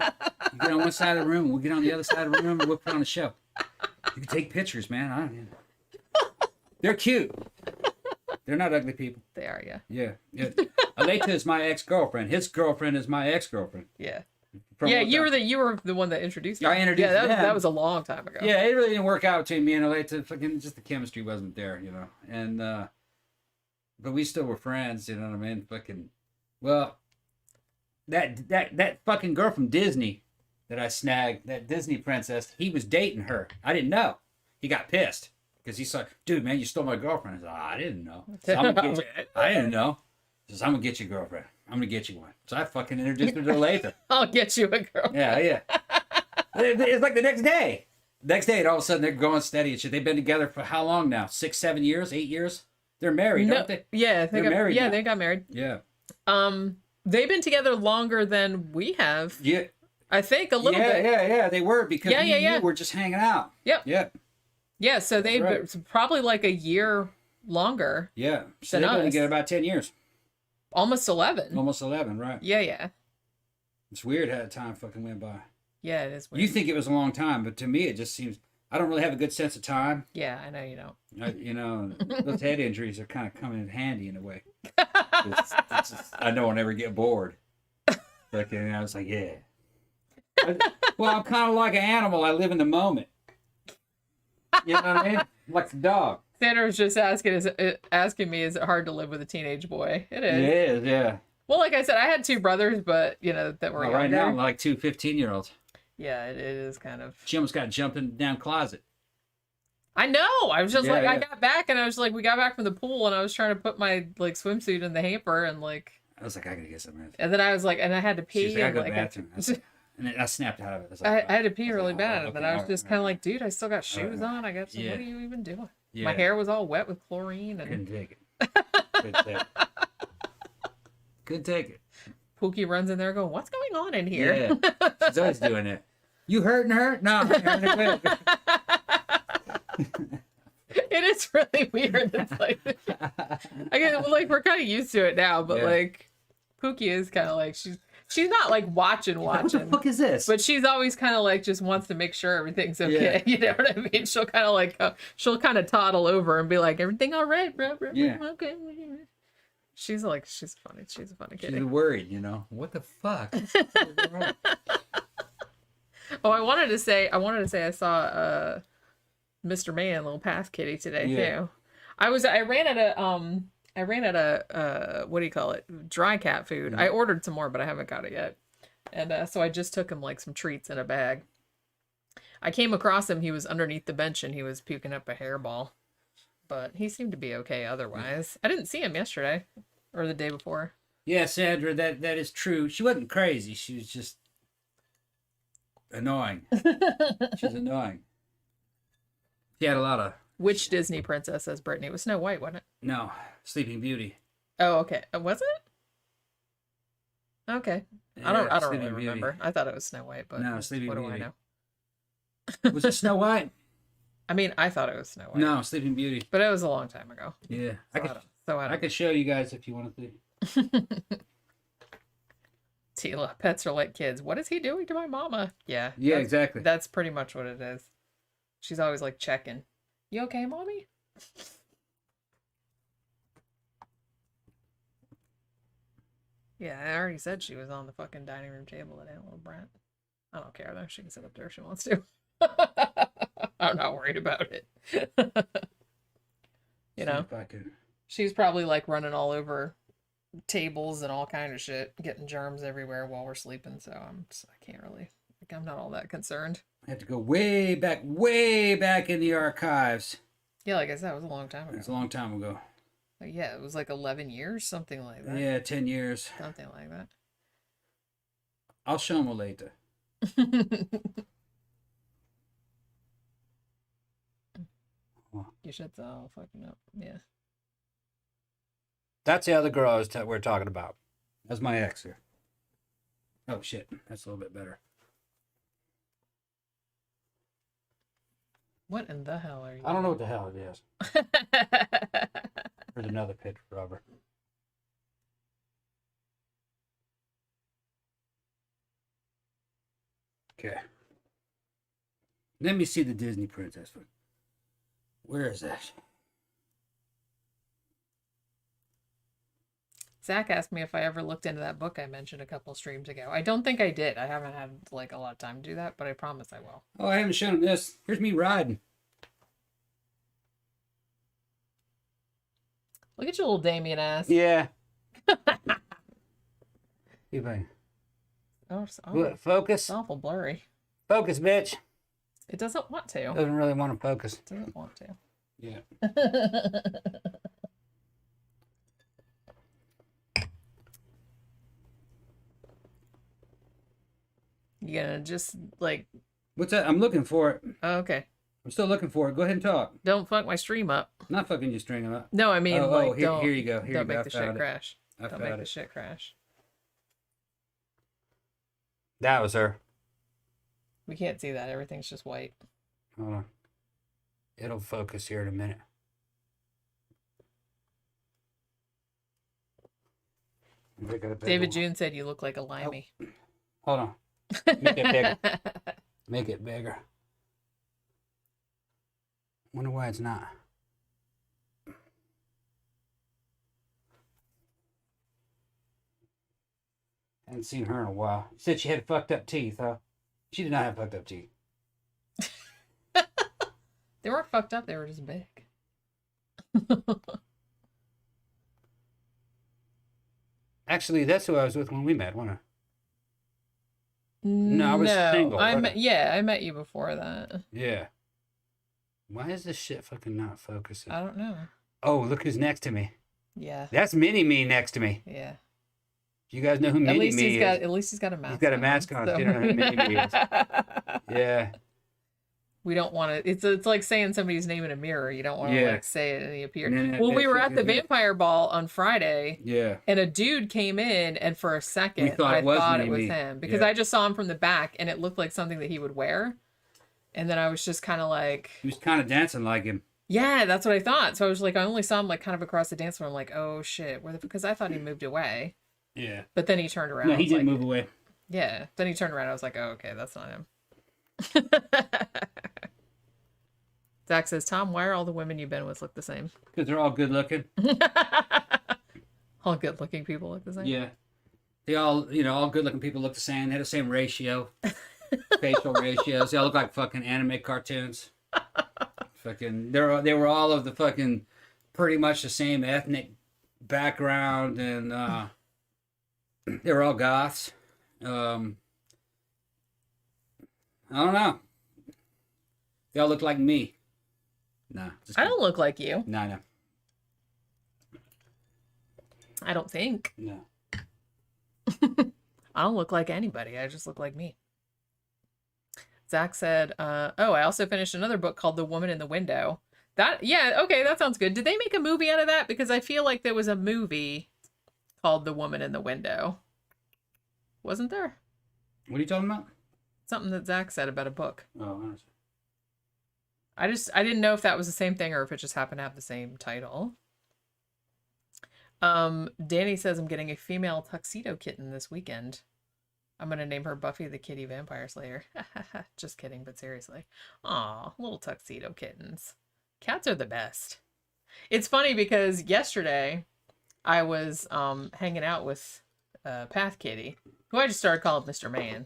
B: on one side of the room, we'll get on the other side of the room, and we'll put on a show. You can take pictures, man. They're cute. They're not ugly people.
A: They are, yeah.
B: Yeah. Aleta is my ex-girlfriend. His girlfriend is my ex-girlfriend.
A: Yeah.
B: From
A: Yeah, you were the one that introduced me.
B: I introduced
A: Yeah,
B: them.
A: that was a long time ago.
B: Yeah, it really didn't work out between me and Aleta. Fucking just the chemistry wasn't there, you know. And but we still were friends, you know what I mean? Fucking well, that fucking girl from Disney that I snagged, that Disney princess, he was dating her. I didn't know. He got pissed because he said, "Dude, man, you stole my girlfriend." I said, I didn't know. So I'm gonna get you. I didn't know. He says, "I'm gonna get you a girlfriend. I'm gonna get you one." So I fucking introduced her to Aleta.
A: I'll get you a girl.
B: Yeah. It's like the next day. Next day, and all of a sudden they're going steady and shit. They've been together for how long now? 6, 7 years, 8 years? They're married, aren't they?
A: Yeah,
B: they're married.
A: Yeah,
B: now.
A: they got married.
B: Yeah.
A: They've been together longer than we have.
B: Yeah.
A: I think a little bit.
B: Yeah. They were because me and you were just hanging out.
A: Yep.
B: Yeah.
A: Yeah, so they've probably like a year longer.
B: Yeah. So they've been together about 10 years.
A: Almost 11.
B: Almost 11, right.
A: Yeah.
B: It's weird how the time fucking went by.
A: Yeah, it is weird.
B: You think it was a long time, but to me it just seems... I don't really have a good sense of time.
A: Yeah, I know you don't.
B: You know, those head injuries are kind of coming in handy in a way. I don't ever get bored. Like, and I was like, yeah. Well, I'm kind of like an animal. I live in the moment. You know what I mean? Like the dog.
A: Sandra was just asking me, is it hard to live with a teenage boy? It is.
B: It is, yeah.
A: Well, like I said, I had 2 brothers, but, you know, that were younger.
B: Right now, I'm like 2 15-year-olds.
A: Yeah, it is kind of...
B: She almost got jumped in the damn closet.
A: I know. I was just
B: Yeah.
A: I got back and I was like, we got back from the pool and I was trying to put my like swimsuit in the hamper and like...
B: I was like, I gotta get some.
A: And then I was like, and I had to pee.
B: She's like, I go to
A: and,
B: the bathroom. And I snapped out of it.
A: I had to pee really bad.
B: okay,
A: And then I was
B: all
A: just
B: right,
A: kind of like, dude, I still got shoes on. I got some,
B: Yeah.
A: what are you even doing?
B: Yeah.
A: My hair was all wet with chlorine. And
B: Couldn't take it. Couldn't take it. Couldn't take it.
A: Pookie runs in there going, what's going on in here?
B: Yeah. She's always doing it. You hurting her? No, I ain't hurting her.
A: It is really weird. It's like, I get, like, we're kind of used to it now, but like, Pookie is kind of like, she's not like watching.
B: What the fuck is this?
A: But she's always kind of like just wants to make sure everything's okay.
B: Yeah.
A: You know what I mean? She'll kind of like she'll kind of toddle over and be like, "Everything all right, bro?
B: Yeah.
A: Okay." She's funny. She's a funny kid.
B: She's worried, you know. What the fuck?
A: Oh, I wanted to say I saw Mr. Man, little path kitty today too. I ran at a what do you call it? Dry cat food. I ordered some more, but I haven't got it yet. And so I just took him like some treats in a bag. I came across him. He was underneath the bench and he was puking up a hairball. But he seemed to be okay otherwise. I didn't see him yesterday or the day before.
B: Yeah, Sandra, that is true. She wasn't crazy. She was just annoying. She's annoying. She had a lot of...
A: Which Disney princess, says Brittany? It was Snow White, wasn't it?
B: No, Sleeping Beauty.
A: Oh, okay. Was it? Okay.
B: Yeah,
A: I don't
B: Sleeping
A: really
B: Beauty.
A: remember. I thought it was Snow White, but
B: No, Sleeping
A: what do
B: Beauty.
A: I know?
B: Was it Snow White?
A: I mean, I thought it was Snow White.
B: No, Sleeping Beauty.
A: But it was a long time ago.
B: Yeah.
A: I
B: could show you guys if you want to.
A: Tila, pets are like kids. What is he doing to my mama? Yeah.
B: Yeah, exactly.
A: That's pretty much what it is. She's always like checking. You okay, mommy? Yeah, I already said she was on the fucking dining room table at Aunt Little Brent. I don't care though. She can sit up there if she wants to. I'm not worried about it. You know, she's probably like running all over tables and all kind of shit, getting germs everywhere while we're sleeping. So I can't really. I'm not all that concerned.
B: I have to go way back in the archives.
A: Yeah, like I said, it was a long time ago.
B: It was a long time ago.
A: Like, yeah, it was like 11 years, something like that.
B: Yeah, 10 years.
A: Something like that.
B: I'll show them later.
A: Your shit's all fucking up. Yeah.
B: That's the other girl we're talking about. That's my ex here. Oh, shit. That's a little bit better.
A: What in the hell are you
B: I don't know what the hell it is. There's another picture of her. Okay. Let me see the Disney princess. Where is that?
A: Zach asked me if I ever looked into that book I mentioned a couple streams ago. I don't think I did. I haven't had like a lot of time to do that, but I promise I will.
B: Oh, I haven't shown him this. Here's me riding.
A: Look at your little Damian ass.
B: Yeah. Anyway.
A: Oh,
B: Focus.
A: it's awful blurry.
B: Focus, bitch.
A: It doesn't want to.
B: Doesn't really want to focus.
A: It doesn't want to.
B: Yeah.
A: You gonna just like...
B: What's that? I'm looking for it.
A: Oh, okay.
B: I'm still looking for it. Go ahead and talk.
A: Don't fuck my stream up.
B: I'm not fucking you stringing up.
A: No, I mean, like,
B: here,
A: don't,
B: here you go. Here
A: don't
B: you go.
A: make the shit crash.
B: I
A: Don't
B: found
A: make the
B: it.
A: shit crash.
B: That was her.
A: We can't see that. Everything's just white.
B: Hold on. It'll focus here in a minute.
A: David June said you look like a limey.
B: Oh. Hold on. Make it bigger. Make it bigger. Wonder why it's not. Hadn't seen her in a while. Said she had fucked up teeth, huh? She did not have fucked up teeth.
A: They weren't fucked up. They were just big.
B: Actually, that's who I was with when we met, wasn't I? No, I was single.
A: I met you before that.
B: Yeah. Why is this shit fucking not focusing?
A: I don't know.
B: Oh, look who's next to me.
A: Yeah.
B: That's Mini-Me next to me.
A: Yeah.
B: You guys know who Mini-Me is?
A: At least he's got a mask.
B: He's got a mask on.
A: So.
B: You don't know who Mini-Me is. Yeah.
A: We don't want to. It's like saying somebody's name in a mirror. You don't want to like say it and he appear.
B: No,
A: well, we were at the vampire ball on Friday.
B: Yeah.
A: And a dude came in, and for a second,
B: I thought it was
A: him because I just saw him from the back, and it looked like something that he would wear. And then I was just kind of like,
B: he was kind of dancing like him.
A: Yeah, that's what I thought. So I was like, I only saw him like kind of across the dance floor. I'm like, oh shit, because I thought he moved away.
B: Yeah.
A: But then he turned around.
B: No, he didn't
A: like,
B: move away.
A: Yeah. Then he turned around. I was like, oh, okay, that's not him. Zach says, Tom, why are all the women you've been with look the same?
B: Because they're all good looking.
A: All good looking people look the same?
B: Yeah. They all, all good looking people look the same. They had the same ratio. Facial ratios. They all look like fucking anime cartoons. Fucking, they were all of the fucking pretty much the same ethnic background, and they were all goths. I don't know. They all look like me. Nah.
A: I don't look like you.
B: No.
A: I don't think.
B: No.
A: I don't look like anybody. I just look like me. Zach said, I also finished another book called The Woman in the Window. Okay, that sounds good. Did they make a movie out of that? Because I feel like there was a movie called The Woman in the Window. Wasn't there?
B: What are you talking about?
A: Something that Zach said about a book.
B: Oh, honestly.
A: I didn't know if that was the same thing or if it just happened to have the same title. Danny says I'm getting a female tuxedo kitten this weekend. I'm going to name her Buffy the Kitty Vampire Slayer. Just kidding, but seriously. Aw, little tuxedo kittens. Cats are the best. It's funny because yesterday I was hanging out with Path Kitty, who I just started calling Mr. Man.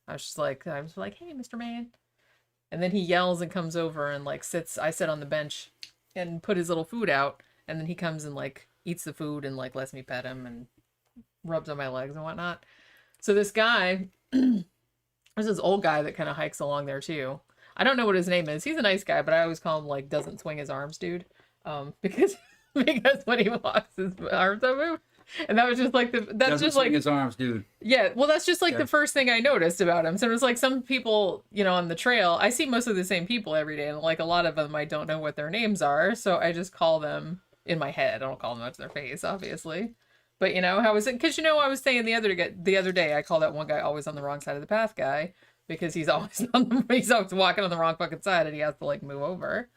A: I was like, hey, Mr. Man. And then he yells and comes over and like I sit on the bench and put his little food out. And then he comes and like eats the food and like lets me pet him and rubs on my legs and whatnot. So this guy, there's this old guy that kind of hikes along there too. I don't know what his name is. He's a nice guy, but I always call him like doesn't swing his arms dude. Because when he walks, his arms don't move. And that was just like
B: Doesn't swing his arms, dude.
A: Yeah, well, that's just like the first thing I noticed about him. So it was like some people, on the trail, I see mostly the same people every day, and like a lot of them, I don't know what their names are, so I just call them in my head. I don't call them out to their face, obviously. But how is it? Because I was saying the other day, I call that one guy always on the wrong side of the path guy because he's always he's always walking on the wrong fucking side, and he has to like move over.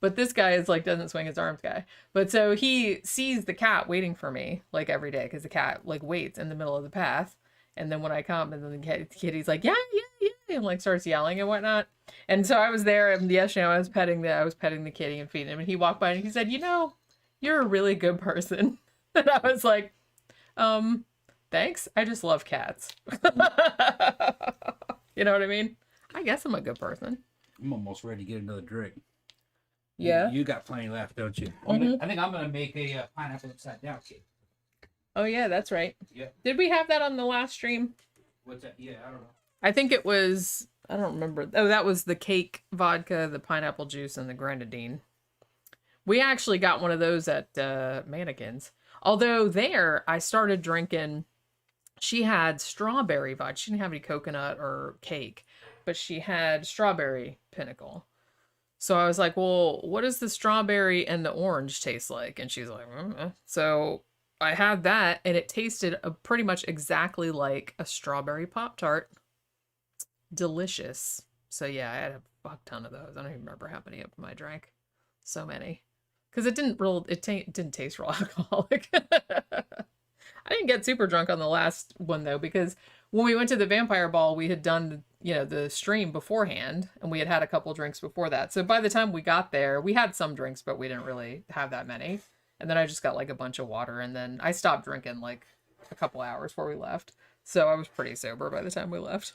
A: But this guy is like doesn't swing his arms guy. But so he sees the cat waiting for me like every day because the cat like waits in the middle of the path. And then when I come, and then the kitty's like, yeah, and like starts yelling and whatnot. And so I was there, and yesterday I was petting the kitty and feeding him, and he walked by and he said, you're a really good person. And I was like, Thanks. I just love cats. You know what I mean? I guess I'm a good person.
B: I'm almost ready to get another drink.
A: Yeah.
B: You got plenty left, don't you?
A: Mhm.
B: I think I'm gonna make a pineapple upside down cake.
A: Oh yeah, that's right.
B: Yeah.
A: Did we have that on the last stream?
B: What's that? Yeah, I don't know.
A: I think it was, I don't remember. Oh, that was the cake, vodka, the pineapple juice, and the grenadine. We actually got one of those at Mannequins. Although there, I started drinking, she had strawberry vodka. She didn't have any coconut or cake, but she had strawberry pinnacle. So I was like, well, what does the strawberry and the orange taste like? And she's like, So I had that, and it tasted pretty much exactly like a strawberry Pop-Tart. Delicious. So yeah, I had a fuck ton of those. I don't even remember how many of them I drank. So many. Because it didn't taste real alcoholic. I didn't get super drunk on the last one, though, because when we went to the vampire ball, we had done, the stream beforehand, and we had had a couple drinks before that. So by the time we got there, we had some drinks, but we didn't really have that many. And then I just got like a bunch of water, and then I stopped drinking like a couple hours before we left. So I was pretty sober by the time we left.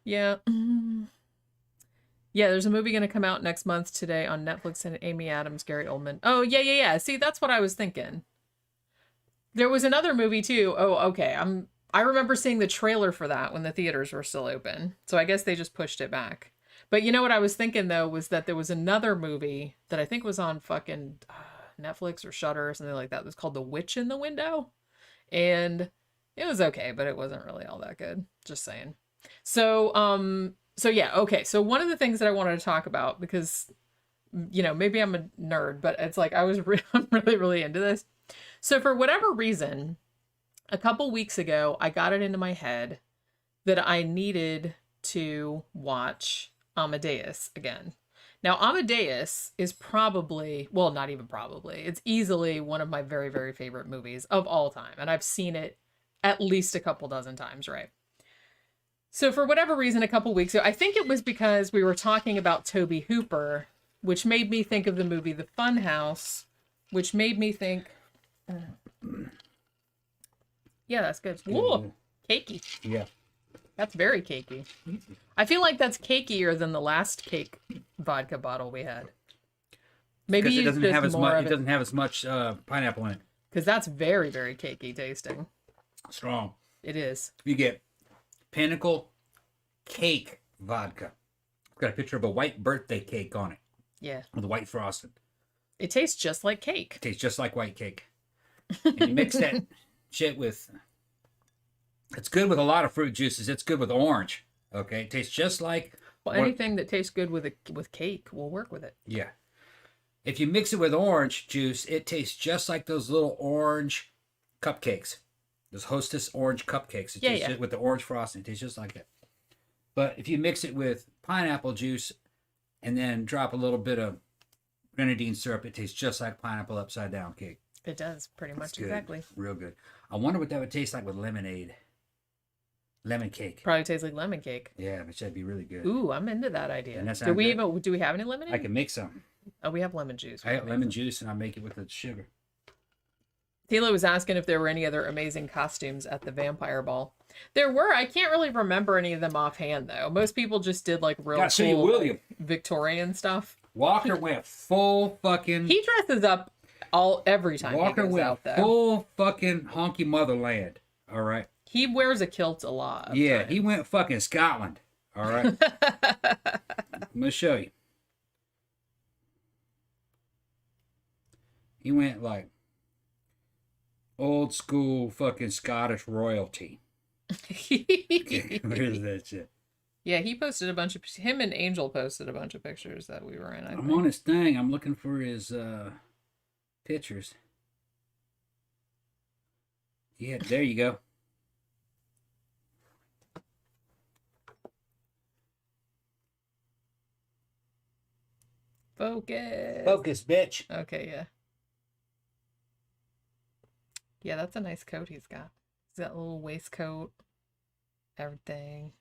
A: Yeah. Yeah, there's a movie going to come out next month today on Netflix, and Amy Adams, Gary Oldman. Oh, yeah. See, that's what I was thinking. There was another movie too. Oh, okay. I remember seeing the trailer for that when the theaters were still open. So I guess they just pushed it back. But you know what I was thinking though was that there was another movie that I think was on fucking Netflix or Shudder or something like that. It was called The Witch in the Window. And it was okay, but it wasn't really all that good. Just saying. So yeah, okay. So one of the things that I wanted to talk about, because maybe I'm a nerd, but it's like I'm really, really into this. So for whatever reason, a couple weeks ago, I got it into my head that I needed to watch Amadeus again. Now, Amadeus is probably, well, not even probably, it's easily one of my very, very favorite movies of all time. And I've seen it at least a couple dozen times, right? So for whatever reason, a couple weeks ago, I think it was because we were talking about Tobe Hooper, which made me think of the movie The Funhouse, which made me think... Yeah, that's good. Whoa, cakey.
B: Yeah.
A: That's very cakey. I feel like that's cakier than the last cake vodka bottle we had. Maybe
B: it doesn't
A: just
B: have as
A: more
B: much.
A: of
B: It doesn't have as much pineapple in it.
A: Because that's very, very cakey tasting.
B: Strong.
A: It is.
B: You get Pinnacle Cake Vodka. It's got a picture of a white birthday cake on it.
A: Yeah.
B: With a white frosting.
A: It tastes just like cake.
B: It tastes just like white cake. And you mix that shit with... It's good with a lot of fruit juices. It's good with orange. Okay? It tastes just like...
A: Well, anything that tastes good with cake will work with it.
B: Yeah. If you mix it with orange juice, it tastes just like those little orange cupcakes. Those Hostess orange cupcakes. It tastes just with the orange frosting. It tastes just like it. But if you mix it with pineapple juice and then drop a little bit of grenadine syrup, it tastes just like pineapple upside down cake.
A: It does, pretty much exactly.
B: Real good. I wonder what that would taste like with lemonade. Lemon cake.
A: Probably tastes like lemon cake.
B: Yeah, but that'd be really good.
A: Ooh, I'm into that idea.
B: And that
A: Do we have any lemonade?
B: I can make some.
A: Oh, we have lemon juice.
B: I have lemon juice and I make it with the sugar.
A: Tila was asking if there were any other amazing costumes at the vampire ball. There were. I can't really remember any of them offhand, though. Most people just did like real cool Victorian stuff.
B: Walker went full fucking...
A: He dresses up every time
B: Walker
A: he goes
B: went
A: out, though.
B: full fucking honky motherland. All right.
A: He wears a kilt a lot.
B: Yeah, he went fucking Scotland. All right. I'm going to show you. He went like old school fucking Scottish royalty. Okay, where is that shit?
A: Yeah, he posted a bunch of... Him and Angel posted a bunch of pictures that we were in,
B: I'm on his thing. I'm looking for his pictures. Yeah, there you go.
A: Focus.
B: Focus, bitch.
A: Okay, yeah. Yeah, that's a nice coat he's got. He's got a little waistcoat. Everything.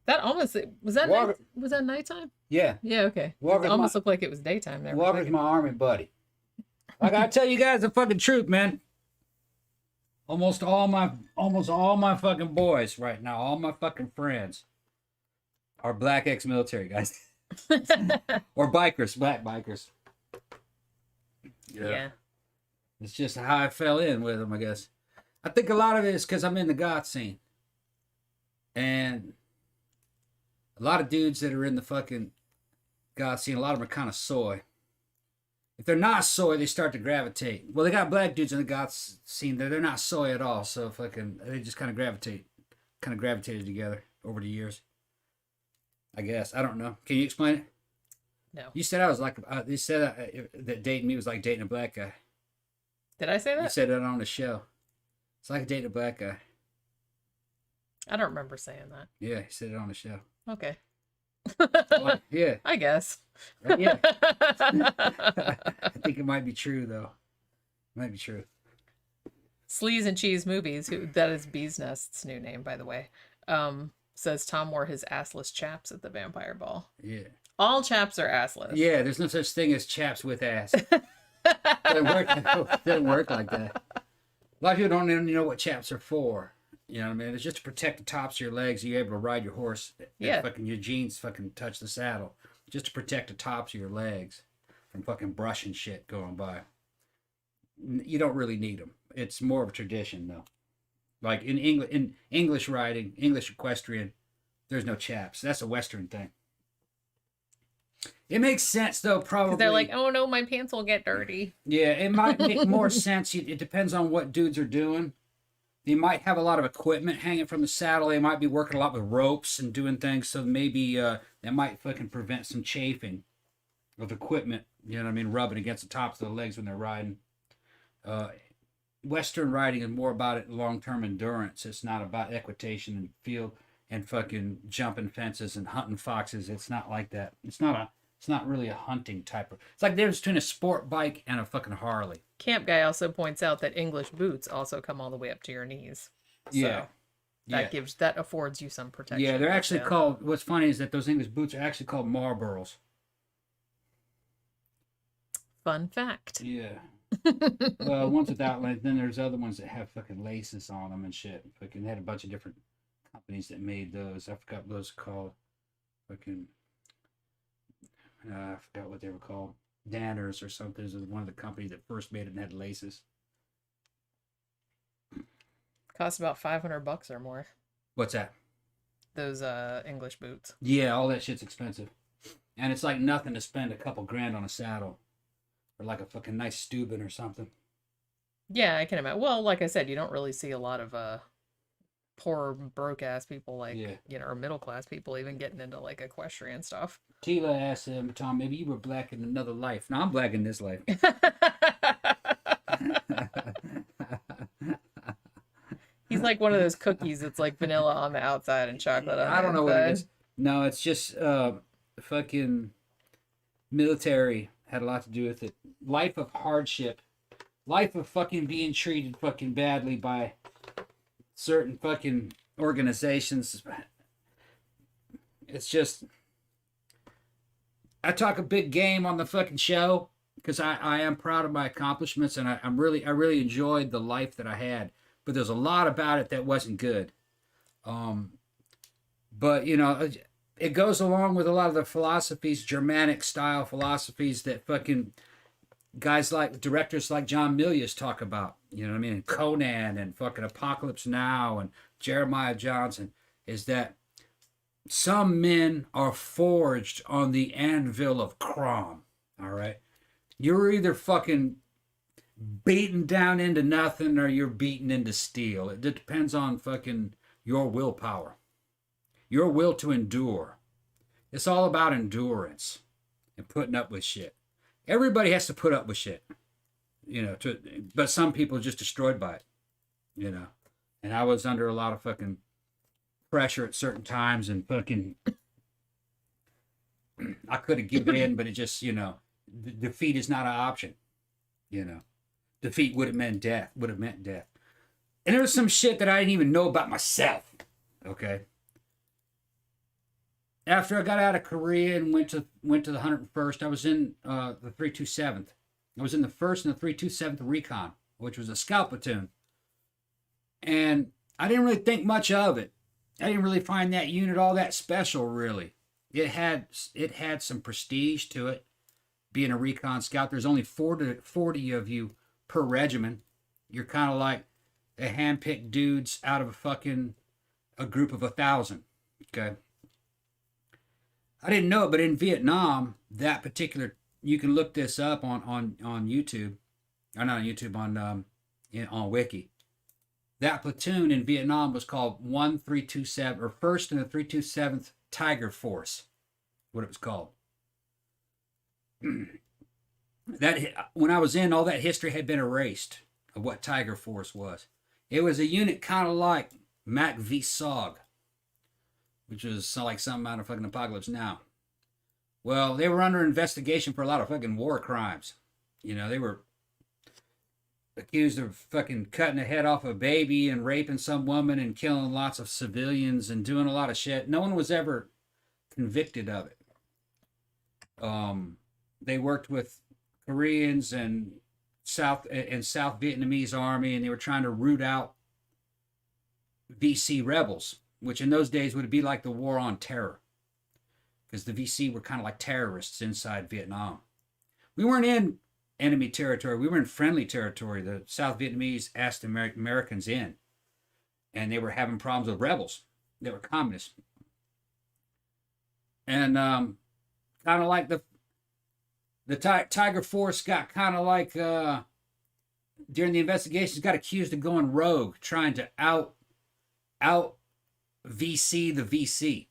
A: That almost... Was that nighttime?
B: Yeah.
A: Yeah, okay.
B: Walker's
A: It almost looked like it was daytime there.
B: Walker's my army buddy. I gotta tell you guys the fucking truth, man. Almost all my fucking boys right now, all my fucking friends are black ex-military guys. Or bikers, black bikers.
A: Yeah.
B: It's just how I fell in with them, I guess. I think a lot of it is because I'm in the goth scene. And a lot of dudes that are in the fucking goth scene, a lot of them are kind of soy. If they're not soy, they start to gravitate. Well, they got black dudes in the goth scene that they're not soy at all. So fucking, they just kind of gravitated together over the years. I guess. I don't know. Can you explain it?
A: No.
B: You said I was like, you said that dating me was like dating a black guy.
A: Did I say that?
B: You said that on the show. It's like dating a black guy.
A: I don't remember saying that.
B: Yeah, he said it on the show.
A: Okay.
B: Well, yeah.
A: I guess.
B: Yeah. I think it might be true, though. Might be true.
A: Sleaze and Cheese Movies, that is Bee's Nest's new name, by the way, says Tom wore his assless chaps at the vampire ball.
B: Yeah.
A: All chaps are assless.
B: Yeah, there's no such thing as chaps with ass. Doesn't work like that. A lot of people don't even know what chaps are for. You know what I mean? It's just to protect the tops of your legs. You're able to ride your horse.
A: Yeah.
B: Fucking your jeans fucking touch the saddle. Just to protect the tops of your legs from fucking brush and shit going by. You don't really need them. It's more of a tradition, though. Like in English riding, English equestrian, there's no chaps. That's a Western thing. It makes sense, though, probably.
A: They're like, oh no, my pants will get dirty.
B: Yeah, it might make more sense. It depends on what dudes are doing. They might have a lot of equipment hanging from the saddle. They might be working a lot with ropes and doing things. So maybe that might fucking prevent some chafing of equipment. You know what I mean? Rubbing against the tops of the legs when they're riding. Western riding is more about it long-term endurance. It's not about equitation and field and fucking jumping fences and hunting foxes. It's not like that. It's not really a hunting type of. It's like the difference between a sport bike and a fucking Harley.
A: Camp Guy also points out that English boots also come all the way up to your knees. So
B: Yeah.
A: that affords you some protection.
B: Yeah, they're actually called. What's funny is that those English boots are actually called Marlboros.
A: Fun fact.
B: Yeah. Well, ones without lace. Then there's other ones that have fucking laces on them and shit. Fucking had a bunch of different companies that made those. I forgot what those are called. Fucking. I forgot what they were called. Danners or something. This was one of the companies that first made it and had laces.
A: Cost about $500 or more.
B: What's that?
A: Those English boots.
B: Yeah, all that shit's expensive. And it's like nothing to spend a couple grand on a saddle. Or like a fucking nice Steuben or something.
A: Yeah, I can imagine. Well, like I said, you don't really see a lot of poor broke ass people like or middle class people even getting into like equestrian stuff.
B: Tila asked him, Tom, maybe you were black in another life. No, I'm black in this life.
A: He's like one of those cookies that's like vanilla on the outside and chocolate on the
B: I don't know
A: inside.
B: what it is. No, it's just fucking military had a lot to do with it. Life of hardship. Life of fucking being treated fucking badly by certain fucking organizations. It's just, I talk a big game on the fucking show because I am proud of my accomplishments and I really enjoyed the life that I had. But there's a lot about it that wasn't good. But you know, it goes along with a lot of the philosophies, Germanic style philosophies that fucking guys like directors like John Milius talk about. You know what I mean? And Conan and fucking Apocalypse Now and Jeremiah Johnson, is that some men are forged on the anvil of Crom. All right, you're either fucking beaten down into nothing or you're beaten into steel. It depends on fucking your willpower, your will to endure. It's all about endurance and putting up with shit. Everybody has to put up with shit, you know, but some people are just destroyed by it, you know. And I was under a lot of fucking pressure at certain times and fucking I could have given in, but it just, you know, defeat is not an option, you know. Defeat would have meant death, And there was some shit that I didn't even know about myself, okay? After I got out of Korea and went to the 101st, I was in the 327th. I was in the 1st and the 327th Recon, which was a scout platoon. And I didn't really think much of it. I didn't really find that unit all that special, really. It had some prestige to it, being a recon scout. There's only 40 of you per regiment. You're kind of like the handpicked dudes out of a group of 1,000. Okay. I didn't know it, but in Vietnam, that particular, you can look this up on YouTube, or not on YouTube, on Wiki. That platoon in Vietnam was called 1327, or 1st and the 327th Tiger Force, what it was called. When I was in, all that history had been erased of what Tiger Force was. It was a unit kind of like Mac V SOG, which was like something out of fucking Apocalypse Now. Well, they were under investigation for a lot of fucking war crimes. You know, they were accused of fucking cutting the head off a baby and raping some woman and killing lots of civilians and doing a lot of shit. No one was ever convicted of it. They worked with Koreans and South Vietnamese army, and they were trying to root out VC rebels, which in those days would be like the war on terror, because the VC were kind of like terrorists inside Vietnam. We weren't in enemy territory. We were in friendly territory. The South Vietnamese asked the Americans in, and they were having problems with rebels. They were communists. And kind of like the Tiger Force got kind of like, during the investigations, got accused of going rogue, trying to out VC the VC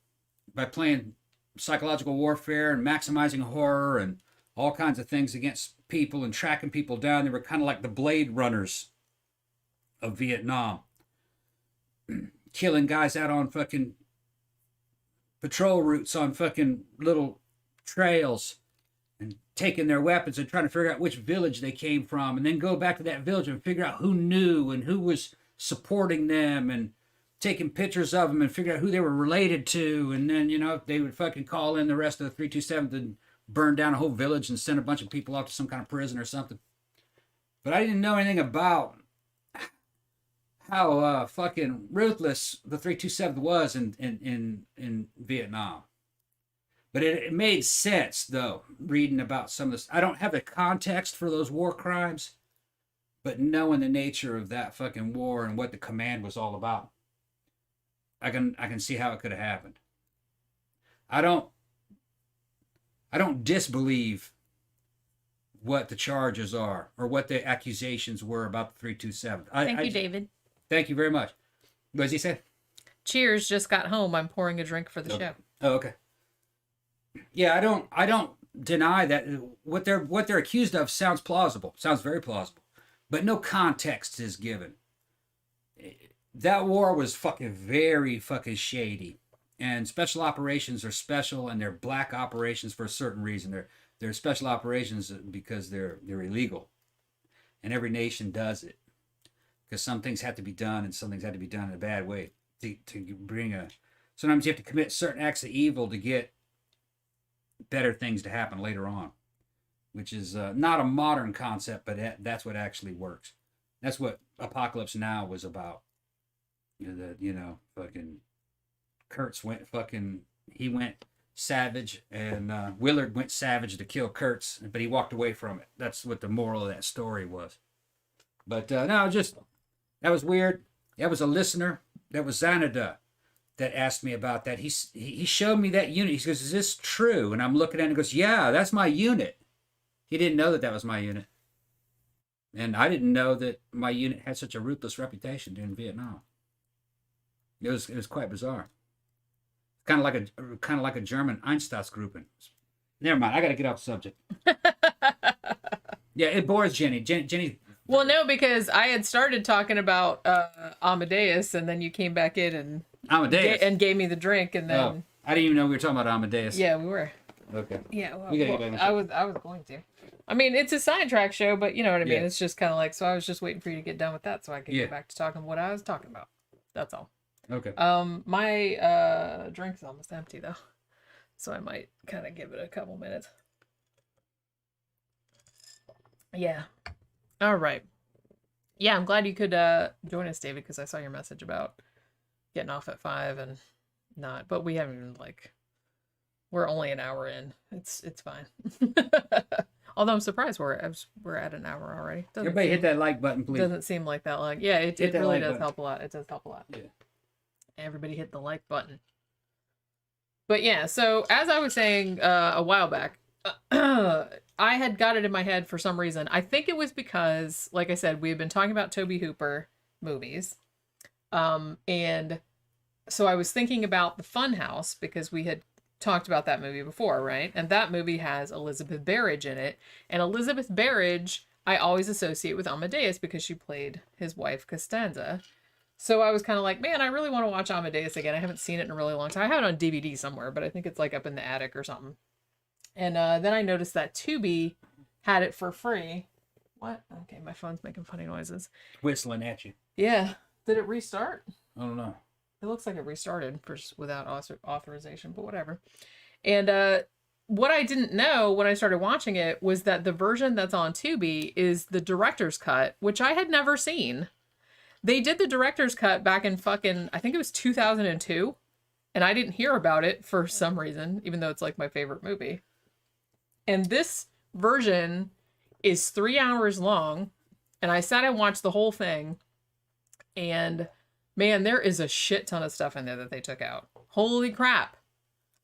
B: by playing psychological warfare and maximizing horror and all kinds of things against people and tracking people down. They were kind of like the Blade Runners of Vietnam, killing guys out on fucking patrol routes on fucking little trails and taking their weapons and trying to figure out which village they came from, and then go back to that village and figure out who knew and who was supporting them, and taking pictures of them and figure out who they were related to. And then, you know, they would fucking call in the rest of the 327th and burn down a whole village and send a bunch of people off to some kind of prison or something. But I didn't know anything about how fucking ruthless the 327th was in Vietnam. But it made sense, though, reading about some of this. I don't have the context for those war crimes, but knowing the nature of that fucking war and what the command was all about, I can see how it could have happened. I don't disbelieve what the charges are or what the accusations were about the 327th.
A: Thank you, David.
B: Thank you very much. What does he say?
A: Cheers, just got home. I'm pouring a drink for the show.
B: Oh, okay. Yeah, I don't deny that what they're accused of sounds plausible. Sounds very plausible. But no context is given. That war was fucking very fucking shady. And special operations are special, and they're black operations for a certain reason. They're special operations because they're illegal. And every nation does it. Because some things have to be done, and some things have to be done in a bad way. To bring sometimes you have to commit certain acts of evil to get better things to happen later on. Which is not a modern concept, but that's what actually works. That's what Apocalypse Now was about. Fucking Kurtz went savage, and Willard went savage to kill Kurtz, but he walked away from it. That's what the moral of that story was. But no, just, that was weird. That was a listener. That was Xanada that asked me about that. He showed me that unit. He goes, "Is this true?" And I'm looking at it and he goes, "Yeah, that's my unit." He didn't know that was my unit. And I didn't know that my unit had such a ruthless reputation in Vietnam. It was quite bizarre. Kind of like a German Einsatzgruppen. Never mind. I got to get off the subject. Yeah, it bores Jenny. Jenny.
A: Well, no, because I had started talking about Amadeus, and then you came back in and
B: Amadeus
A: gave me the drink, and then
B: I didn't even know we were talking about Amadeus.
A: Yeah, we were.
B: Okay.
A: Yeah, I was going to. I mean, it's a sidetrack show, but you know what I mean. Yeah. It's just kind of like, so I was just waiting for you to get done with that so I could get back to talking what I was talking about. That's all.
B: Okay.
A: My drink's almost empty though, so I might kind of give it a couple minutes. Yeah. All right. Yeah, I'm glad you could join us, David, because I saw your message about getting off at 5 and not, but we haven't even like, we're only an hour in. It's fine. Although I'm surprised we're at an hour already.
B: Everybody hit that like button, please.
A: Doesn't seem like that long. Yeah, it really
B: like
A: does
B: button.
A: help a lot. It does help a lot.
B: Yeah.
A: Everybody hit the like button. But yeah, so as I was saying a while back, I had got it in my head for some reason. I think it was because, like I said, we had been talking about Tobe Hooper movies. And so I was thinking about The Funhouse because we had talked about that movie before, right? And that movie has Elizabeth Barrage in it. And Elizabeth Barrage, I always associate with Amadeus because she played his wife, Costanza. So I was kind of like, man, I really want to watch Amadeus again. I haven't seen it in a really long time. I have it on DVD somewhere, but I think it's like up in the attic or something. And then I noticed that Tubi had it for free. What? Okay, my phone's making funny noises.
B: Whistling at you.
A: Yeah. Did it restart?
B: I don't know.
A: It looks like it restarted without authorization, but whatever. And what I didn't know when I started watching it was that the version that's on Tubi is the director's cut, which I had never seen. They did the director's cut back in fucking, I think it was 2002, and I didn't hear about it for some reason, even though it's like my favorite movie. And this version is 3 hours long, and I sat and watched the whole thing, and man, there is a shit ton of stuff in there that they took out. Holy crap.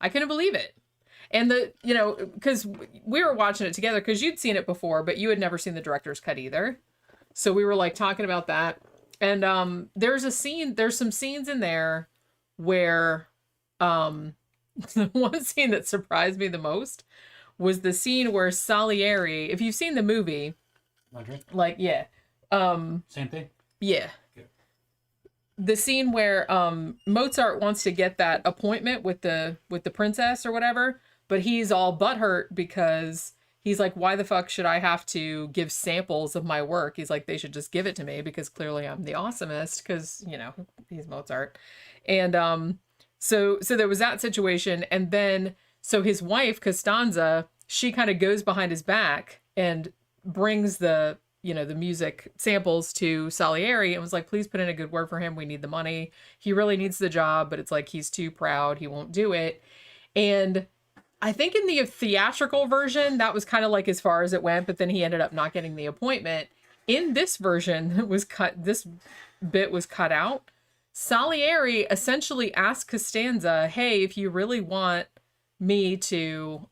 A: I couldn't believe it. And because we were watching it together because you'd seen it before, but you had never seen the director's cut either. So we were like talking about that. And there's some scenes in there where the one scene that surprised me the most was the scene where Salieri, if you've seen the movie, like, yeah.
B: Same thing?
A: Yeah. The scene where Mozart wants to get that appointment with the princess or whatever, but he's all butthurt because he's like, why the fuck should I have to give samples of my work? He's like, they should just give it to me because clearly I'm the awesomest because, he's Mozart. And so there was that situation. And then, so his wife, Costanza, she kind of goes behind his back and brings the music samples to Salieri and was like, please put in a good word for him. We need the money. He really needs the job, but it's like, he's too proud. He won't do it. And I think in the theatrical version, that was kind of like as far as it went, but then he ended up not getting the appointment. In this version, this bit was cut out. Salieri essentially asked Costanza, hey, if you really want me to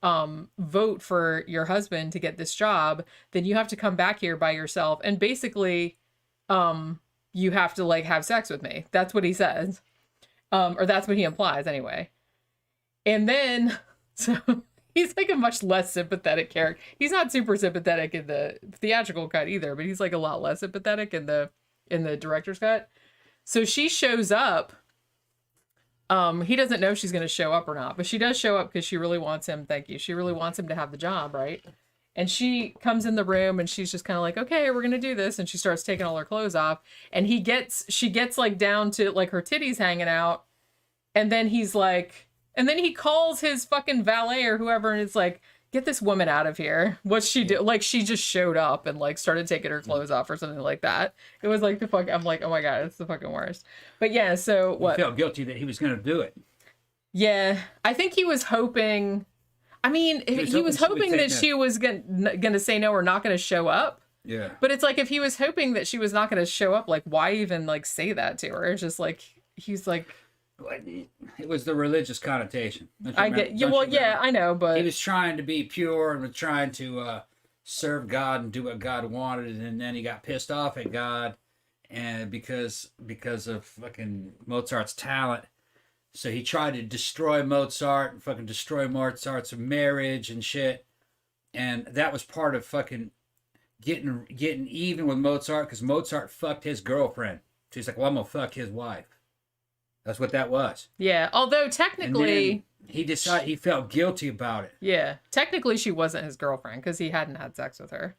A: vote for your husband to get this job, then you have to come back here by yourself. And basically, you have to like have sex with me. That's what he says. Or that's what he implies anyway. And then, so he's like a much less sympathetic character. He's not super sympathetic in the theatrical cut either, but he's like a lot less sympathetic in the director's cut. So she shows up. He doesn't know she's going to show up or not, but she does show up because she really wants him. Thank you. She really wants him to have the job, right? And she comes in the room and she's just kind of like, okay, we're going to do this. And she starts taking all her clothes off and she gets like down to like her titties hanging out. And then he's like, and then he calls his fucking valet or whoever. And it's like, get this woman out of here. What's she do? Like, she just showed up and like started taking her clothes off or something like that. It was like I'm like, oh my God, it's the fucking worst. But yeah, so what?
B: He felt guilty that he was going to do it.
A: Yeah. I think he was hoping, I mean, he was hoping that she was going to say no or not going to show up.
B: Yeah.
A: But it's like, if he was hoping that she was not going to show up, like, why even like say that to her? It's just like, he's like,
B: it was the religious connotation.
A: I get you. Well, yeah, I know, but
B: he was trying to be pure and was trying to serve God and do what God wanted, and then he got pissed off at God, and because of fucking Mozart's talent, so he tried to destroy Mozart and fucking destroy Mozart's marriage and shit, and that was part of fucking getting even with Mozart because Mozart fucked his girlfriend. So he's like, well, I'm gonna fuck his wife. That's what that was.
A: Yeah, although technically
B: he decided he felt guilty about it.
A: Yeah, technically she wasn't his girlfriend because he hadn't had sex with her.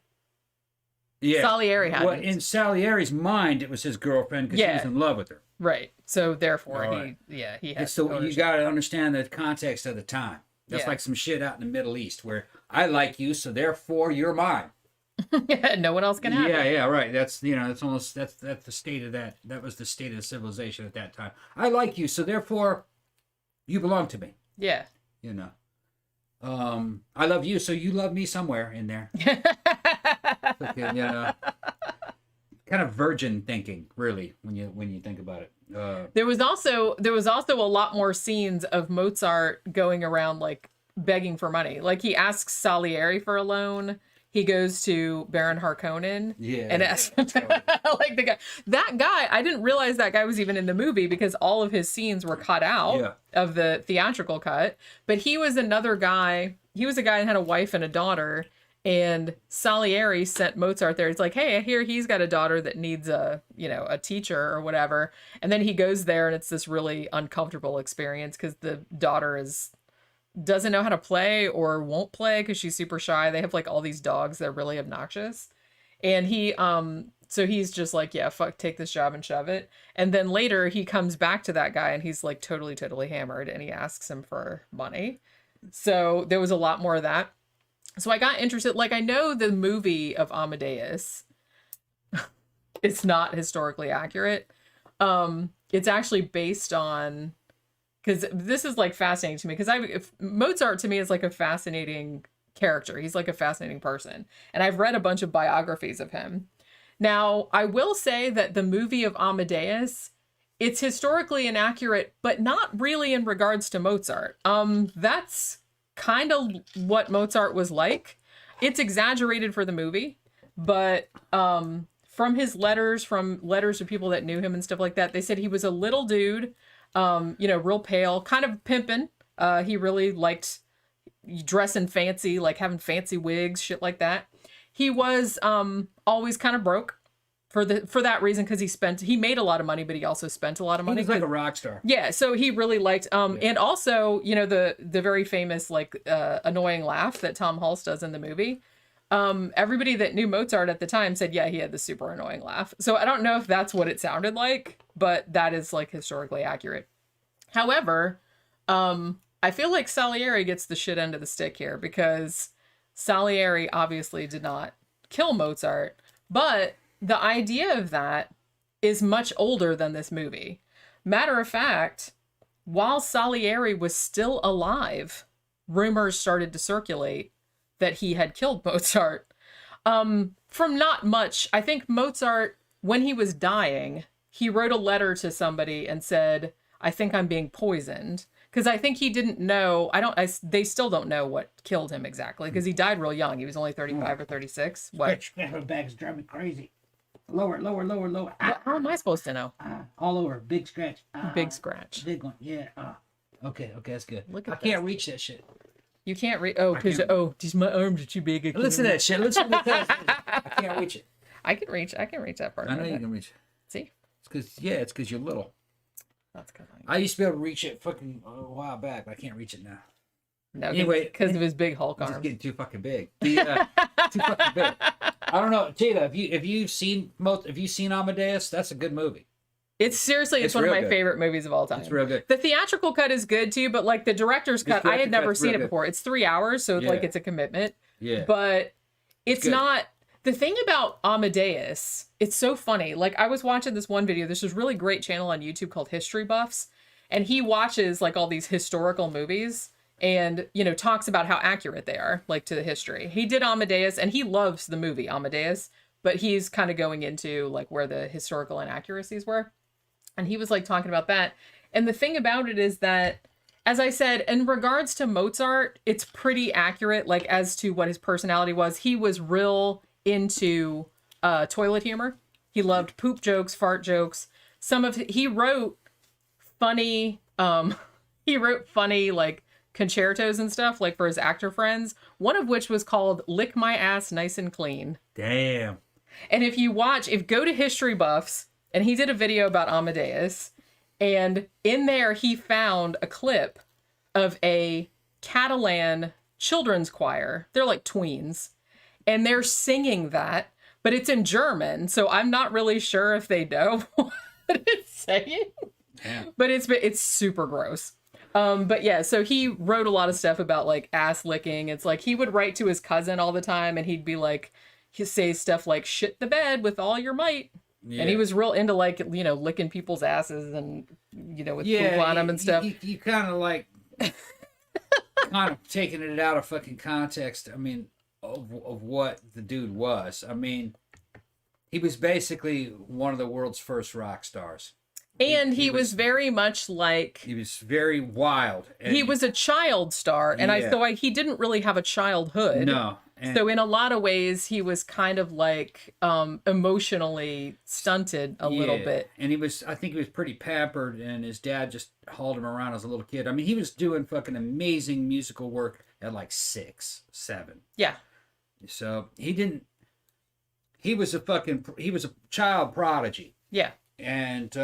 B: Yeah,
A: Salieri hadn't.
B: Well, in Salieri's mind, it was his girlfriend because he was in love with her.
A: Right. So therefore,
B: right.
A: he had.
B: So you got to understand the context of the time. That's like some shit out in the Middle East where I like you, so therefore you're mine.
A: No one else can have it.
B: Yeah, right. That's that's almost that's the state of that was the state of civilization at that time. I like you, so therefore you belong to me.
A: Yeah.
B: You know. I love you, so you love me somewhere in there. Fucking, kind of virgin thinking, really, when you think about it.
A: There was also a lot more scenes of Mozart going around like begging for money. Like he asks Salieri for a loan. He goes to Baron Harkonnen and asks like that guy. I didn't realize that guy was even in the movie because all of his scenes were cut out of the theatrical cut. But he was another guy. He was a guy that had a wife and a daughter. And Salieri sent Mozart there. It's like, hey, I hear he's got a daughter that needs a teacher or whatever. And then he goes there and it's this really uncomfortable experience because the daughter doesn't know how to play or won't play because she's super shy. They have like all these dogs that are really obnoxious. And so he's just like, yeah, fuck, take this job and shove it. And then later he comes back to that guy and he's like totally hammered and he asks him for money. So there was a lot more of that. So I got interested. Like I know the movie of Amadeus, it's not historically accurate. It's actually based on, because this is like fascinating to me because Mozart to me is like a fascinating character. He's like a fascinating person. And I've read a bunch of biographies of him. Now, I will say that the movie of Amadeus, it's historically inaccurate, but not really in regards to Mozart. That's kind of what Mozart was like. It's exaggerated for the movie, but from his letters, from letters to people that knew him and stuff like that, they said he was a little dude, real pale, kind of pimping. He really liked dressing fancy, like having fancy wigs, shit like that. He was always kind of broke for that reason because he made a lot of money, but he also spent a lot of money.
B: He was like a rock star.
A: Yeah, so he really liked and also, the very famous like annoying laugh that Tom Hulce does in the movie. Everybody that knew Mozart at the time said, yeah, he had the super annoying laugh. So I don't know if that's what it sounded like, but that is like historically accurate. However, I feel like Salieri gets the shit end of the stick here because Salieri obviously did not kill Mozart, but the idea of that is much older than this movie. Matter of fact, while Salieri was still alive, rumors started to circulate that he had killed Mozart. From not much. I think Mozart, when he was dying, he wrote a letter to somebody and said, I think I'm being poisoned. Because I think he didn't know, they still don't know what killed him exactly, because he died real young. He was only 35 or 36. What?
C: Bag's driving me crazy. Lower.
A: How am I supposed to know?
C: All over. Big scratch.
A: Big scratch.
C: Big one. Yeah.
B: Okay, that's good.
A: Look at
B: I can't reach that shit.
A: You can't reach. Oh, because my arms are too big.
B: Listen to that shit. Listen to that. I can't reach it.
A: I can reach that part.
B: I know you can reach it.
A: See?
B: It's because you're little.
A: That's kind of.
B: I used to be able to reach it fucking a while back, but I can't reach it now.
A: No,
B: anyway,
A: because of his big Hulk
B: It's
A: arms.
B: just getting too fucking big. Too fucking big. I don't know, Jada. If you've seen Amadeus, that's a good movie.
A: It's one of my favorite movies of all time.
B: It's real good.
A: The theatrical cut is good too, but like the director's cut, I had never seen it before. It's 3 hours, so like it's a commitment.
B: Yeah.
A: But it's not. The thing about Amadeus, it's so funny. Like I was watching this one video. There's this really great channel on YouTube called History Buffs, and he watches like all these historical movies and talks about how accurate they are, like to the history. He did Amadeus, and he loves the movie Amadeus, but he's kind of going into like where the historical inaccuracies were. And he was like talking about that. And the thing about it is that, as I said, in regards to Mozart, it's pretty accurate, like as to what his personality was. He was real into toilet humor. He loved poop jokes, fart jokes. He wrote funny like concertos and stuff, like for his actor friends. One of which was called "Lick My Ass Nice and Clean."
B: Damn.
A: And go to History Buffs, and he did a video about Amadeus, and in there he found a clip of a Catalan children's choir. They're like tweens, and they're singing that, but it's in German, so I'm not really sure if they know what it's saying.
B: Damn.
A: But it's super gross. But yeah, so he wrote a lot of stuff about like ass licking. It's like he would write to his cousin all the time, and he'd be like, say stuff like "shit the bed with all your might," and he was real into like licking people's asses and with poop on them and stuff.
B: You kind of like kind of taking it out of fucking context. I mean, of what the dude was. I mean, he was basically one of the world's first rock stars.
A: And he was very much like...
B: He was very wild.
A: He was a child star, and he didn't really have a childhood.
B: No.
A: So in a lot of ways, he was kind of like emotionally stunted a little bit.
B: And I think he was pretty pampered, and his dad just hauled him around as a little kid. I mean, he was doing fucking amazing musical work at like 6, 7.
A: Yeah.
B: So he was a child prodigy.
A: Yeah.
B: And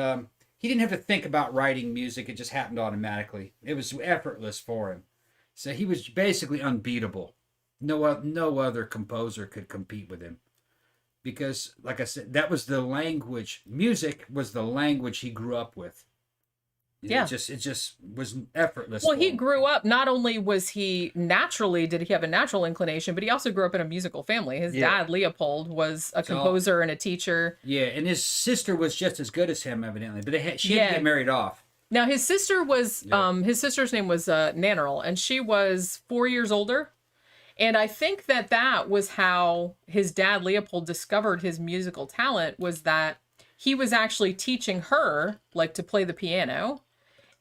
B: he didn't have to think about writing music. It just happened automatically. It was effortless for him. So he was basically unbeatable. No other composer could compete with him. Because, like I said, that was the language. Music was the language he grew up with.
A: Yeah.
B: It just was effortless.
A: Well, he grew up, not only did he have a natural inclination, but he also grew up in a musical family. His dad, Leopold, was a composer and a teacher.
B: Yeah, and his sister was just as good as him, evidently. But she had to get married off.
A: Now, his sister was, his sister's name was Nannerl, and she was 4 years older. And I think that was how his dad, Leopold, discovered his musical talent, was that he was actually teaching her, like, to play the piano.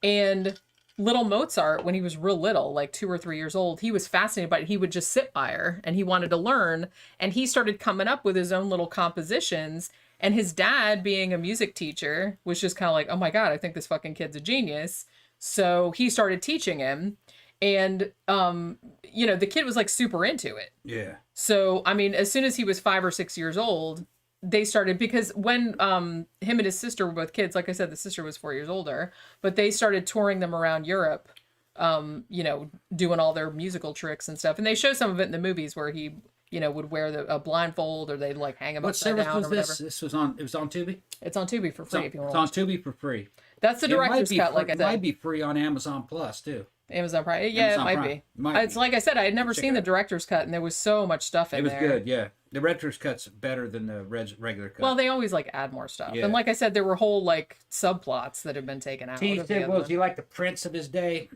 A: And little Mozart, when he was real little, like 2 or 3 years old, he was fascinated by it. He would just sit by her and he wanted to learn. And he started coming up with his own little compositions. And his dad, being a music teacher, was just kind of like, oh my God, I think this fucking kid's a genius. So he started teaching him. And, the kid was like super into it.
B: Yeah.
A: So, I mean, as soon as he was 5 or 6 years old, they started, because when him and his sister were both kids, like I said, the sister was 4 years older, but they started touring them around Europe, doing all their musical tricks and stuff. And they show some of it in the movies where he, would wear a blindfold, or they'd like hang him upside down or whatever. What service was
B: this? It was on Tubi?
A: It's on Tubi for free if you want.
B: It's on Tubi for free.
A: That's the director's cut, like I said.
B: It might be free on Amazon Plus, too.
A: Amazon Prime. Yeah,
B: Amazon
A: it
B: Prime.
A: might be. It's like I said, I had never seen the director's cut, and there was so much stuff in there.
B: It was good, yeah. The director's cut's better than the regular cut.
A: Well, they always like add more stuff. Yeah. And like I said, there were whole like subplots that had been taken out.
B: He said, was he like the prince of his day?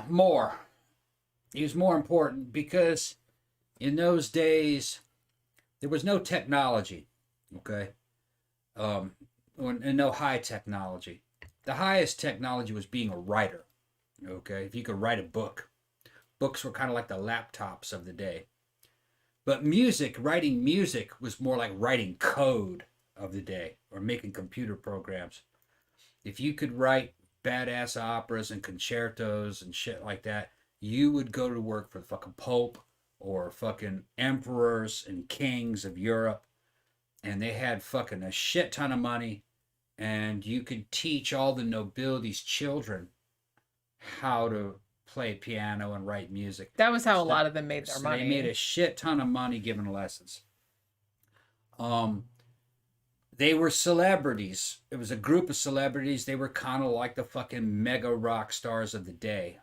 B: More. He was more important because in those days, there was no technology, okay? And no high technology. The highest technology was being a writer. Okay, if you could write a book. Books were kind of like the laptops of the day. But writing music was more like writing code of the day, or making computer programs. If you could write badass operas and concertos and shit like that, you would go to work for the fucking Pope or fucking emperors and kings of Europe. And they had fucking a shit ton of money. And you could teach all the nobility's children how to play piano and write music.
A: That was how a lot of them made their money.
B: They made a shit ton of money giving lessons. They were celebrities. It was a group of celebrities. They were kind of like the fucking mega rock stars of the day.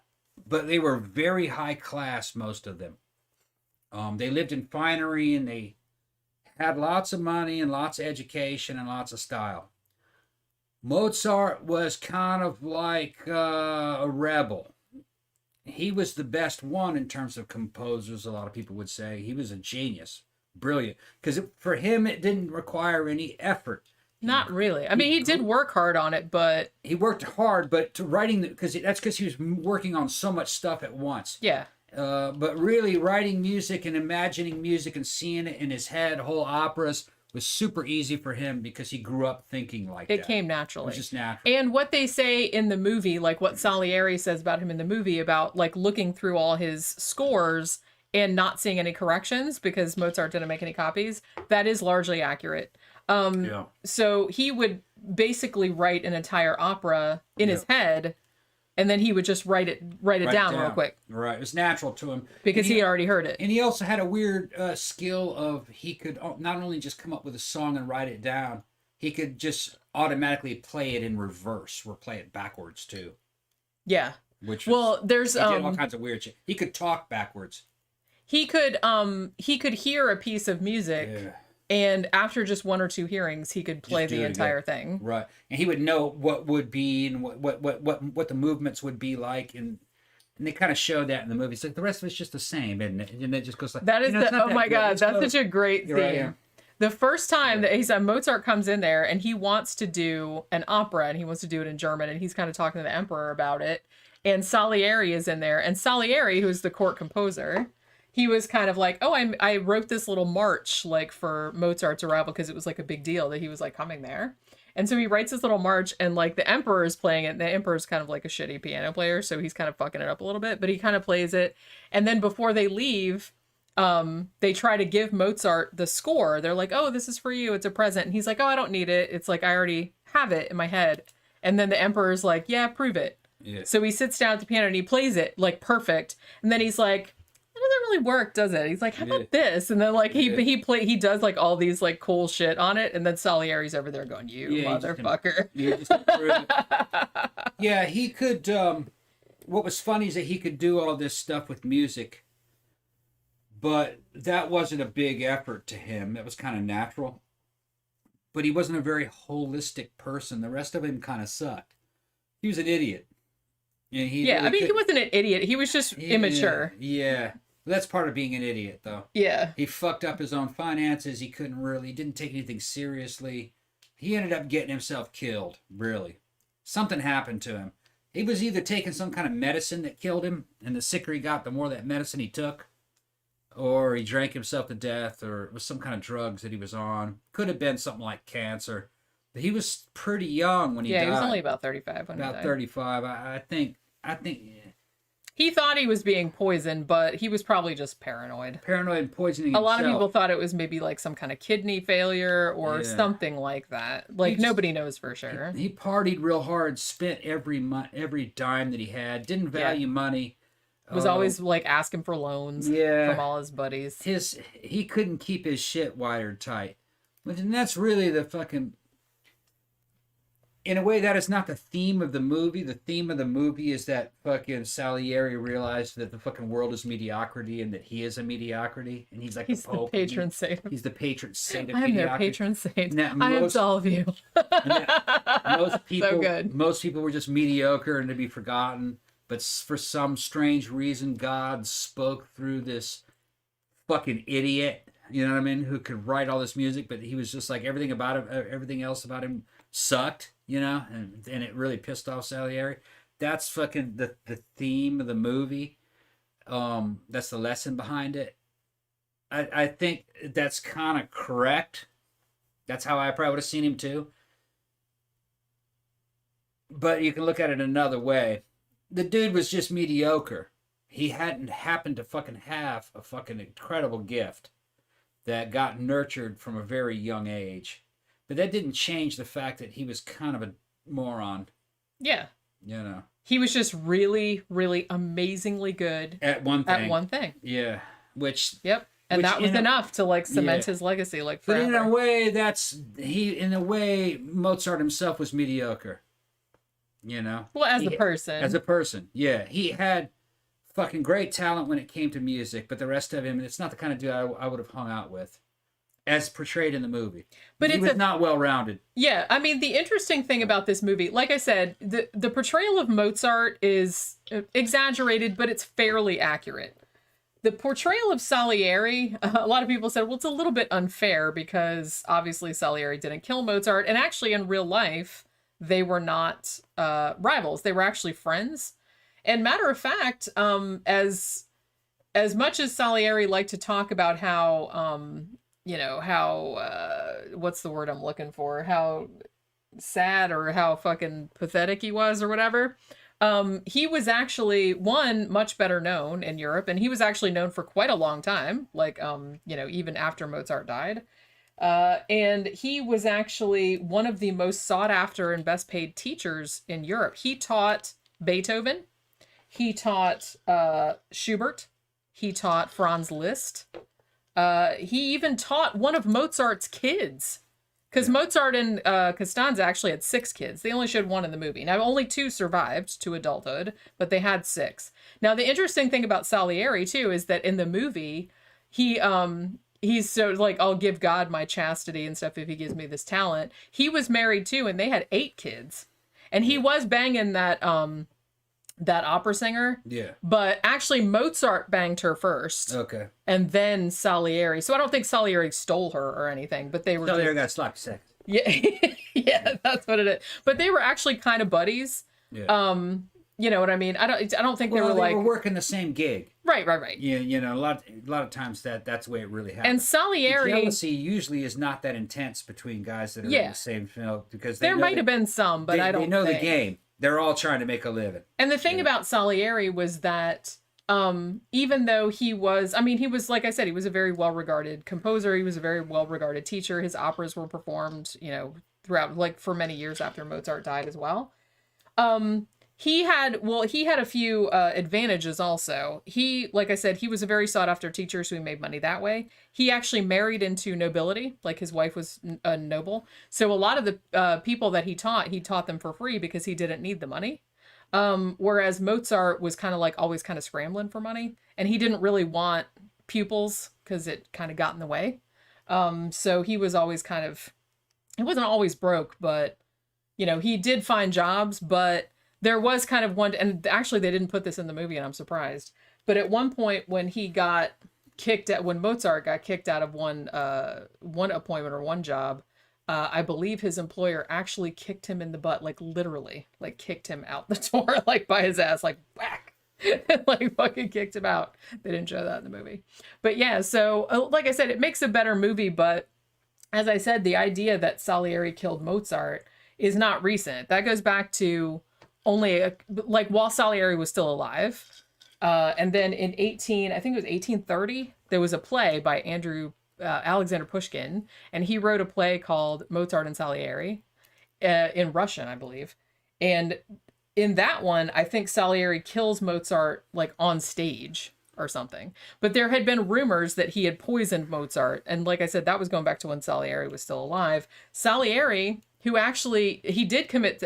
B: But they were very high class, most of them. They lived in finery, and they had lots of money and lots of education and lots of style. Mozart was kind of like a rebel. He was the best one in terms of composers, a lot of people would say. He was a genius. Brilliant. Because for him, it didn't require any effort.
A: Not really. I mean, he did work hard on it, but...
B: He worked hard, but to writing... That's because he was working on so much stuff at once.
A: Yeah.
B: But really, writing music and imagining music and seeing it in his head, whole operas... was super easy for him because he grew up thinking like that.
A: It came naturally.
B: It was just natural.
A: And what they say in the movie, like what Salieri says about him in the movie, about like looking through all his scores and not seeing any corrections because Mozart didn't make any copies, that is largely accurate. So he would basically write an entire opera in his head, and then he would just write it down real quick.
B: Right. It was natural to him.
A: Because he had already heard it.
B: And he also had a weird skill of he could not only just come up with a song and write it down, he could just automatically play it in reverse or play it backwards too.
A: Yeah.
B: Which
A: there's
B: he did all kinds of weird shit. He could talk backwards.
A: he could hear a piece of music,
B: Yeah.
A: and after just one or two hearings, he could play
B: Just do
A: the
B: it
A: entire
B: again.
A: thing.
B: Right. And he would know what would be and what the movements would be like, and they kind of show that in the movie. It's like the rest of it's just the same, isn't it? And it just goes like
A: That is
B: it's not
A: oh
B: that
A: my
B: good.
A: god,
B: It's
A: that's
B: close.
A: such a great
B: You're right,
A: theme.
B: yeah.
A: The first time that he said Mozart comes in there and he wants to do an opera and he wants to do it in German, and he's kind of talking to the emperor about it. And Salieri is in there, and Salieri, who's the court composer, he was kind of like, oh, I wrote this little march like for Mozart's arrival because it was like a big deal that he was like coming there. And so he writes this little march, and like the emperor is playing it. And the emperor's kind of like a shitty piano player, so he's kind of fucking it up a little bit, but he kind of plays it. And then before they leave, they try to give Mozart the score. They're like, oh, this is for you. It's a present. And he's like, oh, I don't need it. It's like, I already have it in my head. And then the emperor's like, yeah, prove it.
B: Yeah.
A: So he sits down at the piano and he plays it like perfect. And then he's like, that doesn't really work, does it? He's like, how about this? And then like he does like all these like cool shit on it. And then Salieri's over there going, you motherfucker.
B: Yeah, he could. What was funny is that he could do all this stuff with music, but that wasn't a big effort to him. That was kind of natural. But he wasn't a very holistic person. The rest of him kind of sucked. He was an idiot. And he
A: I mean, he wasn't an idiot. He was just immature.
B: Yeah. That's part of being an idiot, though.
A: Yeah.
B: He fucked up his own finances. He didn't take anything seriously. He ended up getting himself killed, really. Something happened to him. He was either taking some kind of medicine that killed him, and the sicker he got, the more that medicine he took, or he drank himself to death, or it was some kind of drugs that he was on. Could have been something like cancer. But he was pretty young when he died.
A: Yeah, he was only about 35 when he died.
B: About 35. I think
A: he thought he was being poisoned, but he was probably just paranoid.
B: Paranoid and poisoning
A: A lot of
B: himself.
A: people thought it was maybe like some kind of kidney failure or something like that. Like nobody knows for sure.
B: He partied real hard, spent every dime that he had, didn't value money.
A: Was always like asking for loans from all his buddies.
B: He couldn't keep his shit wired tight. And that's really the fucking... In a way, that is not the theme of the movie. The theme of the movie is that fucking Salieri realized that the fucking world is mediocrity and that he is a mediocrity. And he's like
A: he's
B: the Pope.
A: The patron saint.
B: He's the patron saint of
A: I am
B: mediocrity.
A: their patron saint.
B: I
A: absolve you.
B: Most people,
A: so good.
B: Most people were just mediocre and to be forgotten. But for some strange reason, God spoke through this fucking idiot, you know what I mean, who could write all this music, but he was just like everything else about him sucked, you know, and it really pissed off Salieri. That's fucking the theme of the movie. That's the lesson behind it. I think that's kind of correct. That's how I probably would have seen him too. But you can look at it another way. The dude was just mediocre. He hadn't happened to fucking have a fucking incredible gift that got nurtured from a very young age. But that didn't change the fact that he was kind of a moron.
A: Yeah.
B: You know.
A: He was just really, really amazingly good
B: at one thing. Yeah.
A: Yep. And that was enough to like cement his legacy like forever.
B: But in a way Mozart himself was mediocre. You know?
A: Well, as a person.
B: Yeah. He had fucking great talent when it came to music, but the rest of him, it's not the kind of dude I would have hung out with, as portrayed in the movie. But he was not well-rounded.
A: Yeah, I mean, the interesting thing about this movie, like I said, the portrayal of Mozart is exaggerated, but it's fairly accurate. The portrayal of Salieri, a lot of people said, well, it's a little bit unfair because obviously Salieri didn't kill Mozart, and actually in real life, they were not rivals. They were actually friends. And matter of fact, as much as Salieri liked to talk about how, what's the word I'm looking for? How sad or how fucking pathetic he was or whatever. He was actually, much better known in Europe, and he was actually known for quite a long time, like, even after Mozart died. And he was actually one of the most sought after and best paid teachers in Europe. He taught Beethoven. He taught Schubert. He taught Franz Liszt. He even taught one of Mozart's kids. Because Mozart and Costanza actually had 6 kids. They only showed 1 in the movie. Now, only 2 survived to adulthood, but they had 6. Now, the interesting thing about Salieri, too, is that in the movie, he's so, like, I'll give God my chastity and stuff if he gives me this talent. He was married, too, and they had 8 kids. And he was banging that opera singer.
B: Yeah.
A: But actually, Mozart banged her first.
B: Okay.
A: And then Salieri. So I don't think Salieri stole her or anything, but they were.
B: Salieri got sloppy seconds.
A: Yeah, yeah, that's what it is. But they were actually kind of buddies.
B: Yeah.
A: You know what I mean? I don't think they were
B: they
A: like
B: were working the same gig.
A: right.
B: You know, a lot of times that's the way it really happens.
A: And Salieri,
B: jealousy usually is not that intense between guys that are in the same field because
A: there might have been some, but I don't.
B: They know
A: think.
B: the game. They're all trying to make a living.
A: And the thing about Salieri was that even though he was, like I said, he was a very well-regarded composer. He was a very well-regarded teacher. His operas were performed, throughout, like, for many years after Mozart died as well. He had a few advantages also. Like I said, he was a very sought-after teacher, so he made money that way. He actually married into nobility, like his wife was a noble. So a lot of the people that he taught them for free because he didn't need the money. Whereas Mozart was kind of like always kind of scrambling for money, and he didn't really want pupils because it kind of got in the way. So he was always he wasn't always broke, but he did find jobs, but there was kind of one, and actually they didn't put this in the movie and I'm surprised, but at one point when Mozart got kicked out of one appointment or one job, I believe his employer actually kicked him in the butt, like literally, like kicked him out the door, like by his ass, like whack, like fucking kicked him out. They didn't show that in the movie. But yeah, so like I said, it makes a better movie, but as I said, the idea that Salieri killed Mozart is not recent. That goes back to while Salieri was still alive. And then in 1830, there was a play by Alexander Pushkin, and he wrote a play called Mozart and Salieri in Russian, I believe. And in that one, I think Salieri kills Mozart like on stage or something. But there had been rumors that he had poisoned Mozart. And like I said, that was going back to when Salieri was still alive. Salieri, who actually, he didn't commit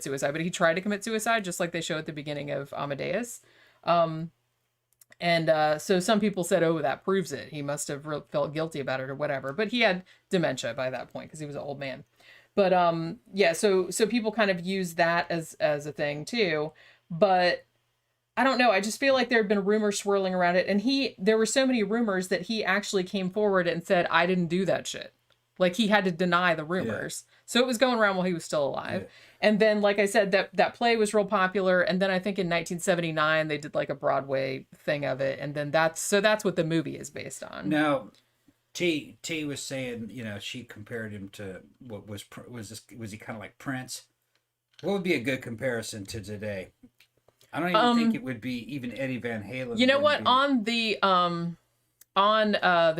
A: suicide, but he tried to commit suicide, just like they show at the beginning of Amadeus. So some people said, oh, that proves it. He must have felt guilty about it or whatever. But he had dementia by that point because he was an old man. But so people kind of use that as a thing too. But I don't know. I just feel like there had been rumors swirling around it. And there were so many rumors that he actually came forward and said, I didn't do that shit. Like, he had to deny the rumors. Yeah. So it was going around while he was still alive. Yeah. And then, like I said, that play was real popular. And then I think in 1979, they did like a Broadway thing of it. And then that's what the movie is based on.
B: Now, T was saying, she compared him to what was he kind of like Prince? What would be a good comparison to today? I don't even think it would be even Eddie Van Halen.
A: You know what? On the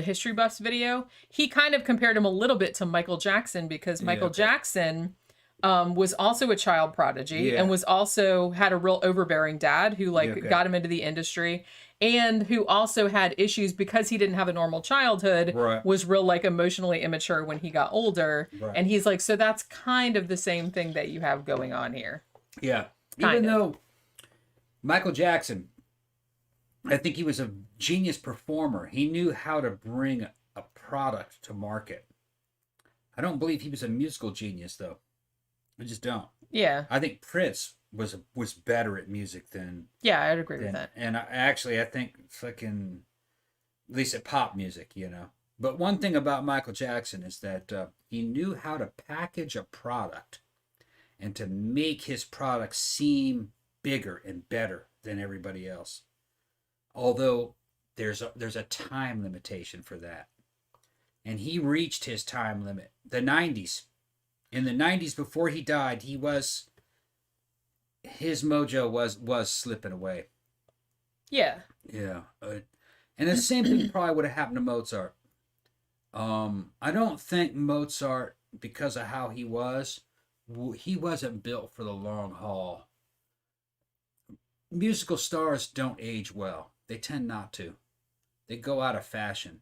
A: History Buffs video, he kind of compared him a little bit to Michael Jackson because Michael Jackson was also a child prodigy and was also had a real overbearing dad who got him into the industry, and who also had issues because he didn't have a normal childhood, was real like emotionally immature when he got older. And he's like, so that's kind of the same thing that you have going on here.
B: Yeah. Even though Michael Jackson, I think he was a genius performer. He knew how to bring a product to market. I don't believe he was a musical genius, though. I just don't.
A: Yeah.
B: I think Prince was better at music than...
A: Yeah, I'd agree with that.
B: And I think fucking... At least at pop music, But one thing about Michael Jackson is that he knew how to package a product and to make his product seem bigger and better than everybody else. Although there's a time limitation for that. And he reached his time limit. The 90s. In the 90s, before he died, his mojo was slipping away.
A: Yeah.
B: Yeah. And the same thing probably would have happened to Mozart. I don't think Mozart, because of how he wasn't built for the long haul. Musical stars don't age well. They tend not to. They go out of fashion.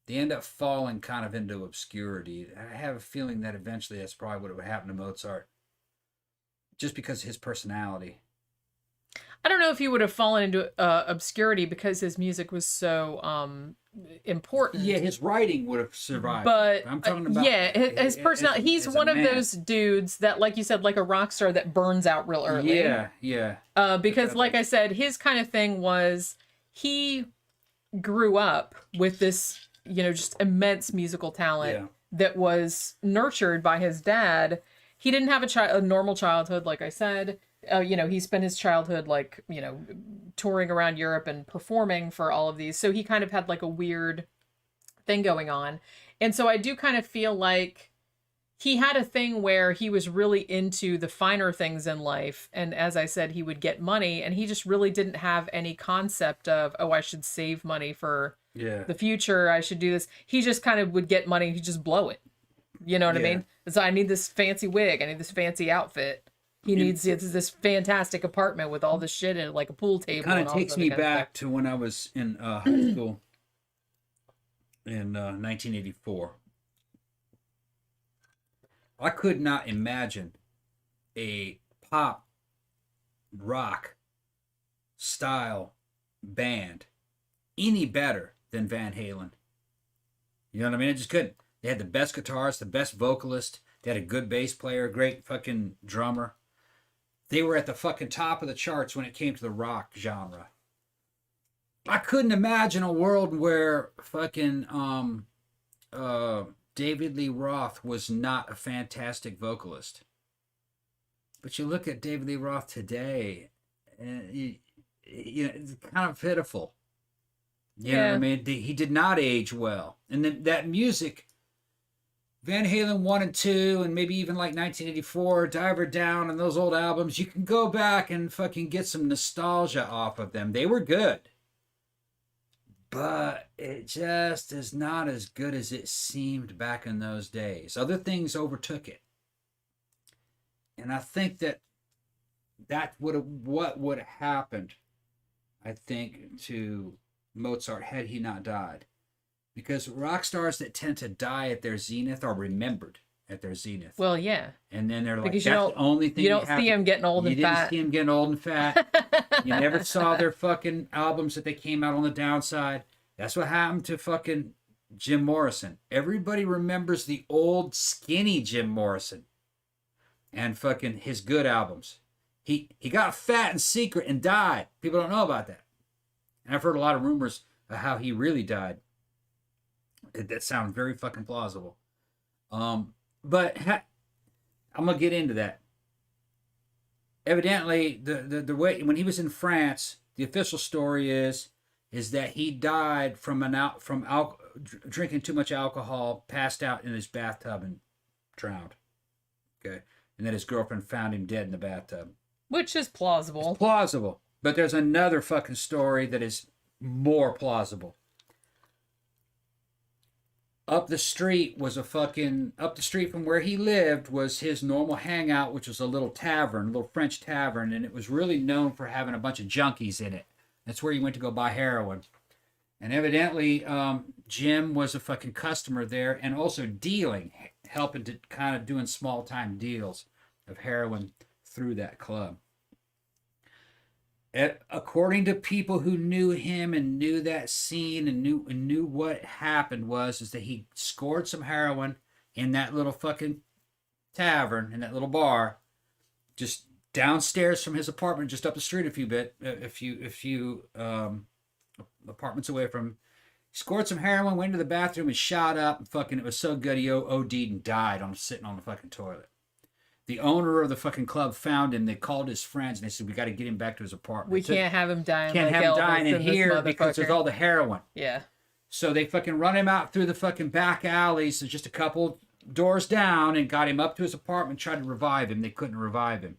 B: they end up falling kind of into obscurity. I have a feeling that eventually that's probably what would happen to Mozart, just because of his personality.
A: I don't know if he would have fallen into obscurity because his music was so important.
B: Yeah, his writing would have survived.
A: But
B: I'm talking about
A: his personality. He's
B: as
A: one
B: a
A: of
B: man.
A: those dudes that, like you said, like a rock star that burns out real early.
B: Yeah.
A: Because, like I said, his kind of thing was he grew up with this, just immense musical talent that was nurtured by his dad. He didn't have a normal childhood, like I said. He spent his childhood touring around Europe and performing for all of these. So he kind of had like a weird thing going on. And so I do kind of feel like he had a thing where he was really into the finer things in life. And as I said, he would get money, and he just really didn't have any concept of, I should save money for the future. I should do this. He just kind of would get money. He'd just blow it. You know what I mean? So I need this fancy wig. I need this fancy outfit. He needs this fantastic apartment with all this shit in it, like a pool table.
B: Kind of takes me back to when I was in high school in 1984. I could not imagine a pop rock style band any better than Van Halen. You know what I mean? I just couldn't. They had the best guitarist, the best vocalist. They had a good bass player, great fucking drummer. They were at the fucking top of the charts when it came to the rock genre. I couldn't imagine a world where fucking David Lee Roth was not a fantastic vocalist. But you look at David Lee Roth today, and it's kind of pitiful. You know what I mean? He did not age well. And then that music, Van Halen 1 and 2, and maybe even like 1984, Diver Down, and those old albums, you can go back and fucking get some nostalgia off of them. They were good. But it just is not as good as it seemed back in those days. Other things overtook it. And I think that what would have happened, I think, to Mozart had he not died. Because rock stars that tend to die at their zenith are remembered at their zenith.
A: Well, yeah.
B: And then they're like,
A: Because
B: that's the only thing
A: you don't see them getting old and fat.
B: You didn't see them getting old and fat. You never saw their fucking albums that they came out on the downside. That's what happened to fucking Jim Morrison. Everybody remembers the old skinny Jim Morrison and fucking his good albums. He got fat in secret and died. People don't know about that. And I've heard a lot of rumors of how he really died. That sounds very fucking plausible. But I'm going to get into that. Evidently, the way, when he was in France, the official story is that he died from drinking too much alcohol, passed out in his bathtub and drowned. Okay. And that his girlfriend found him dead in the bathtub.
A: Which is plausible.
B: It's plausible. But there's another fucking story that is more plausible. Up the street from where he lived was his normal hangout, which was a little tavern, a little French tavern, and it was really known for having a bunch of junkies in it. That's where he went to go buy heroin. And evidently, Jim was a fucking customer there and also dealing, helping to kind of doing small time deals of heroin through that club. According to people who knew him and knew that scene and knew what happened is that he scored some heroin in that little fucking tavern, in that little bar, just downstairs from his apartment, just up the street a few apartments away from him. He scored some heroin, went to the bathroom and shot up, and fucking it was so good he OD'd and died sitting on the fucking toilet. The owner of the fucking club found him. They called his friends and they said, we got to get him back to his apartment.
A: We can't have him dying.
B: Can't have him dying in here because there's all the heroin.
A: Yeah.
B: So they fucking run him out through the fucking back alleys, so just a couple doors down, and got him up to his apartment, tried to revive him. They couldn't revive him.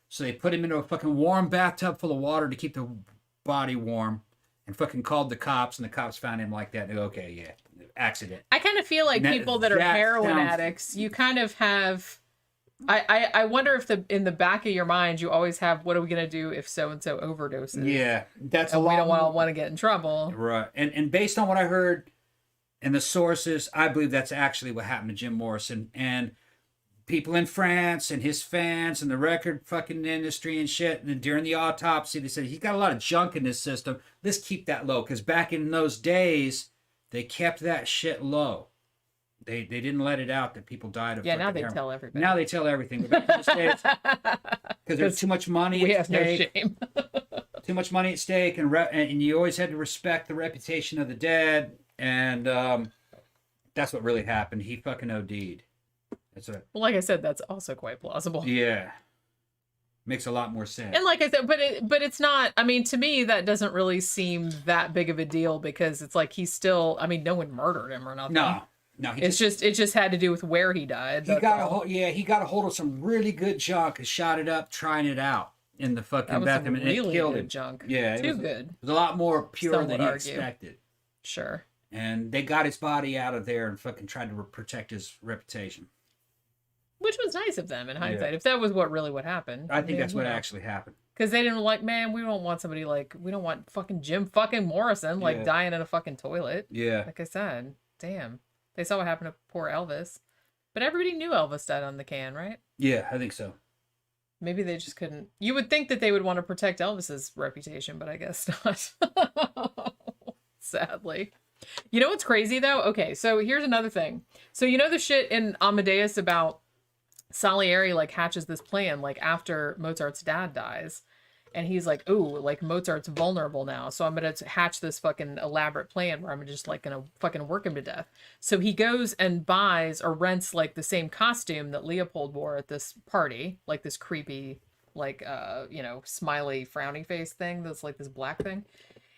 B: So they put him into a fucking warm bathtub full of water to keep the body warm, and fucking called the cops, and the cops found him like that. Okay, yeah, accident.
A: I kind of feel like people that are heroin addicts, you kind of have... I wonder if in the back of your mind you always have, what are we gonna do if so and so overdoses?
B: Yeah, that's
A: and we don't want to get in trouble,
B: right? And based on what I heard, and the sources, I believe that's actually what happened to Jim Morrison. And people in France and his fans and the record fucking industry and shit. And then during the autopsy, they said he's got a lot of junk in his system. Let's keep that low, because back in those days, they kept that shit low. They didn't let it out that people died of.
A: Yeah, now they
B: heroin.
A: tell everybody.
B: Now they tell everything. But back in the States, because there's too much money
A: We
B: at
A: have no
B: stake.
A: shame.
B: Too much money at stake, and you always had to respect the reputation of the dead, and that's what really happened. He fucking OD'd. That's what.
A: Well, like I said, that's also quite plausible.
B: Yeah, makes a lot more sense.
A: And like I said, but it's not. I mean, to me, that doesn't really seem that big of a deal, because it's like he's still. I mean, no one murdered him or nothing.
B: No,
A: It just had to do with where he died.
B: He got a hold of some really good junk and shot it up, trying it out in the fucking
A: that was some
B: bathroom, and
A: really
B: it killed
A: good
B: him.
A: junk.
B: Yeah,
A: too good.
B: It was a lot more pure
A: Some
B: than
A: would
B: he
A: argue.
B: expected.
A: Sure.
B: And they got his body out of there and fucking tried to protect his reputation.
A: Which was nice of them in hindsight.
B: Yeah.
A: If that was what happened.
B: I think that's what actually happened.
A: Because they didn't like, man, we don't want somebody like, we don't want fucking Jim fucking Morrison like
B: Yeah.
A: dying in a fucking toilet.
B: Yeah.
A: Like I said, damn. They saw what happened to poor Elvis. But everybody knew Elvis died on the can, right?
B: Yeah, I think so.
A: Maybe they just couldn't. You would think that they would want to protect Elvis's reputation, but I guess not. Sadly. You know what's crazy though? Okay, so here's another thing. So you know the shit in Amadeus about Salieri like hatches this plan like after Mozart's dad dies, and he's like, ooh, like Mozart's vulnerable now, so I'm gonna hatch this fucking elaborate plan where I'm just like gonna fucking work him to death. So he goes and buys or rents like the same costume that Leopold wore at this party, like this creepy like smiley frowny face thing that's like this black thing.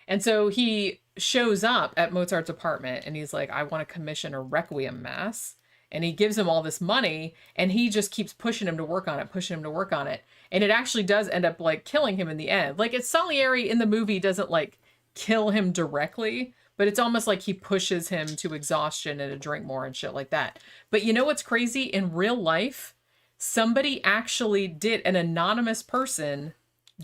A: And so he shows up at Mozart's apartment and he's like, I want to commission a requiem mass. And he gives him all this money and he just keeps pushing him to work on it. And it actually does end up like killing him in the end. Like it's Salieri in the movie doesn't like kill him directly, but it's almost like he pushes him to exhaustion and to drink more and shit like that. But you know what's crazy? In real life, somebody actually did, an anonymous person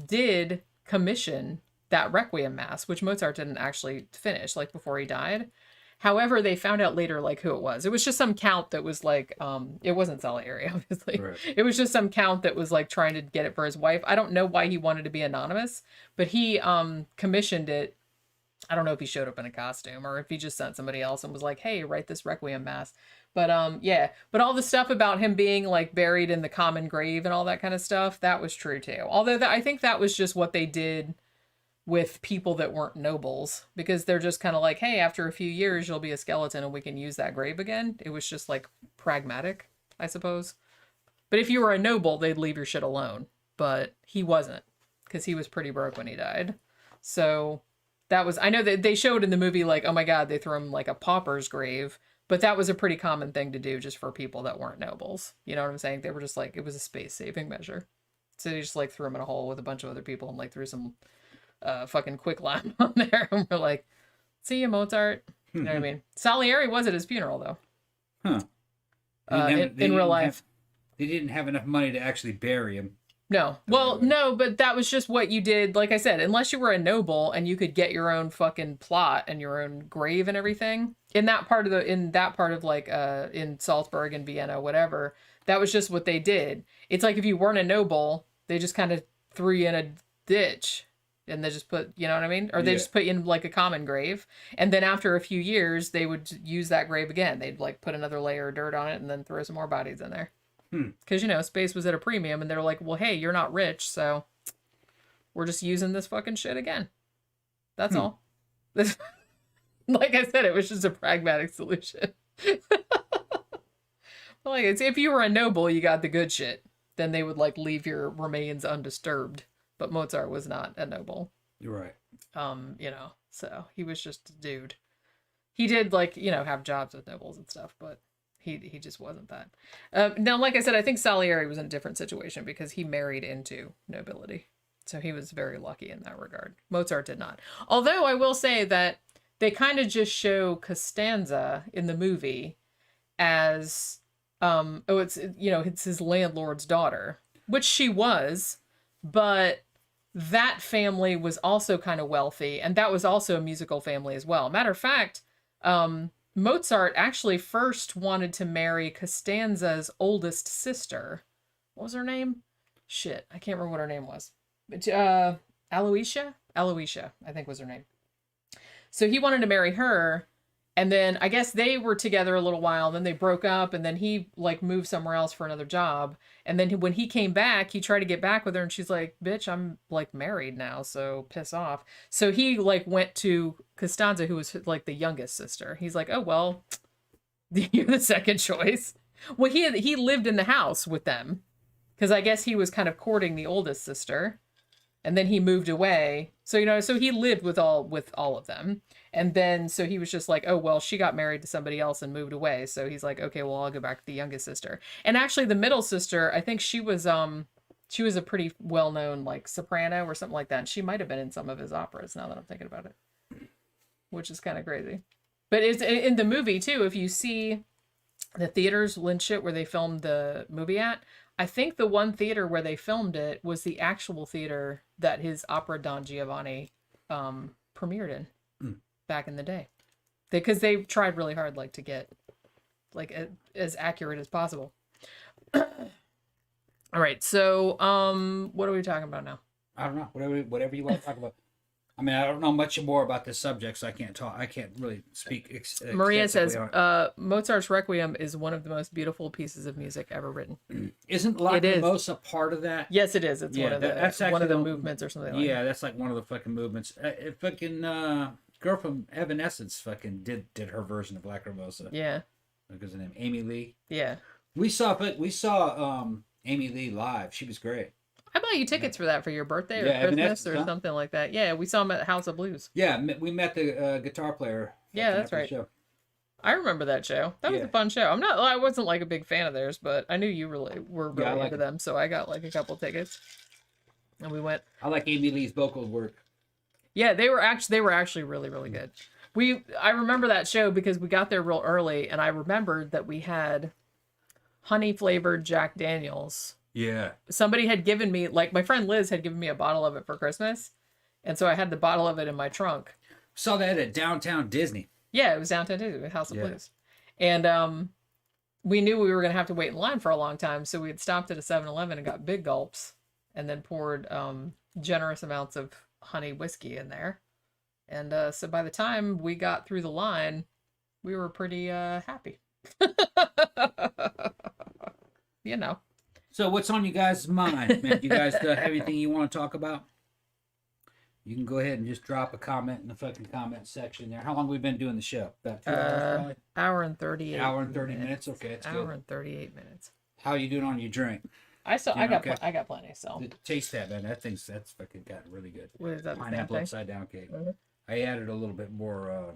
A: did commission that requiem mass, which Mozart didn't actually finish like before he died. However, they found out later like who it was. It was just some count that was like it wasn't Salieri, obviously.
B: Right.
A: It was just some count that was like trying to get it for his wife. I don't know why he wanted to be anonymous, but he commissioned it. I don't know if he showed up in a costume or if he just sent somebody else and was like, hey, write this requiem mass. But yeah, but all the stuff about him being like buried in the common grave and all that kind of stuff, that was true too. Although I think that was just what they did with people that weren't nobles, because they're just kind of like, hey, after a few years, you'll be a skeleton and we can use that grave again. It was just like pragmatic, I suppose. But if you were a noble, they'd leave your shit alone. But he wasn't, because he was pretty broke when he died. So that was, I know that they showed in the movie like, oh my God, they threw him like a pauper's grave. But that was a pretty common thing to do just for people that weren't nobles. You know what I'm saying? They were just like, it was a space saving measure. So they just like threw him in a hole with a bunch of other people and like threw some fucking quicklime on there, and we're like, see you, Mozart. You know what I mean? Salieri was at his funeral though.
B: Huh.
A: In real life.
B: They didn't have enough money to actually bury him.
A: No. Well, no, but that was just what you did. Like I said, unless you were a noble and you could get your own fucking plot and your own grave and everything in that part of like in Salzburg and Vienna, whatever, that was just what they did. It's like if you weren't a noble, they just kind of threw you in a ditch. And they just put, you know what I mean? Or they just put you in like a common grave. And then after a few years, they would use that grave again. They'd like put another layer of dirt on it and then throw some more bodies in there. Because, space was at a premium. And they're like, well, hey, you're not rich. So we're just using this fucking shit again. That's all. Like I said, it was just a pragmatic solution. Like, it's, if you were a noble, you got the good shit. Then they would like leave your remains undisturbed. But Mozart was not a noble.
B: You're right.
A: So he was just a dude. He did like, have jobs with nobles and stuff, but he just wasn't that. Now, like I said, I think Salieri was in a different situation because he married into nobility. So he was very lucky in that regard. Mozart did not. Although I will say that they kind of just show Costanza in the movie as, it's his landlord's daughter, which she was, but that family was also kind of wealthy, and that was also a musical family as well. Matter of fact, Mozart actually first wanted to marry Costanza's oldest sister. What was her name? Shit, I can't remember what her name was. Aloysia? Aloysia, I think was her name. So he wanted to marry her, and then I guess they were together a little while, then they broke up, and then he like moved somewhere else for another job. And then when he came back, he tried to get back with her, and she's like, bitch, I'm like married now, so piss off. So he like went to Costanza, who was like the youngest sister. He's like, oh, well, you're the second choice. Well, he lived in the house with them, because I guess he was kind of courting the oldest sister. And then he moved away. So, you know, so he lived with all of them. And then, so he was just like, oh, well, she got married to somebody else and moved away. So he's like, okay, well, I'll go back to the youngest sister. And actually the middle sister, I think she was a pretty well-known like soprano or something like that. And she might've been in some of his operas now that I'm thinking about it, which is kind of crazy. But it's in the movie too. If you see the theaters, shit, where they filmed the movie at, I think the one theater where they filmed it was the actual theater that his opera Don Giovanni premiered in back in the day. Because they tried really hard like to get like as accurate as possible. All right, so what are we talking about now?
B: I don't know. Whatever you want to talk about. I mean, I don't know much more about this subject, so I can't really speak.
A: Maria says, Mozart's Requiem is one of the most beautiful pieces of music ever written.
B: Isn't Lacrimosa part of that?
A: Yes, it is. It's
B: that's
A: one of the movements or something like that.
B: Yeah, that's like one of the fucking movements. Girl from Evanescence fucking did her version of Lacrimosa.
A: Yeah.
B: What was her name? Amy Lee.
A: Yeah.
B: We saw Amy Lee live. She was great.
A: I bought you tickets for that for your birthday or Christmas or something like that. Yeah, we saw him at House of Blues.
B: Yeah, we met the guitar player.
A: Yeah, that's right. I remember that show. That was a fun show. I wasn't like a big fan of theirs, but I knew you were really into them, so I got like a couple tickets, and we went.
B: I like Amy Lee's vocal work.
A: Yeah, they were actually really, really good. I remember that show because we got there real early, and I remembered that we had honey flavored Jack Daniels.
B: Yeah.
A: Somebody had given me, like my friend Liz had given me a bottle of it for Christmas. And so I had the bottle of it in my trunk.
B: Saw that at Downtown Disney.
A: Yeah, it was Downtown Disney with House of Blues. And we knew we were going to have to wait in line for a long time. So we had stopped at a 7-Eleven and got big gulps and then poured generous amounts of honey whiskey in there. And so by the time we got through the line, we were pretty happy. You know.
B: So what's on you guys' mind, man? You guys have anything you want to talk about? You can go ahead and just drop a comment in the fucking comment section there. How long have we been doing the show? About 2 hours, probably?
A: Hour and 38
B: Hour and 30 minutes? Okay, that's good.
A: Hour and 38 minutes.
B: How are you doing on your drink?
A: I got plenty, so.
B: Taste that, man. That's fucking got really good.
A: What is that?
B: Pineapple upside down cake. Mm-hmm. I added a little bit more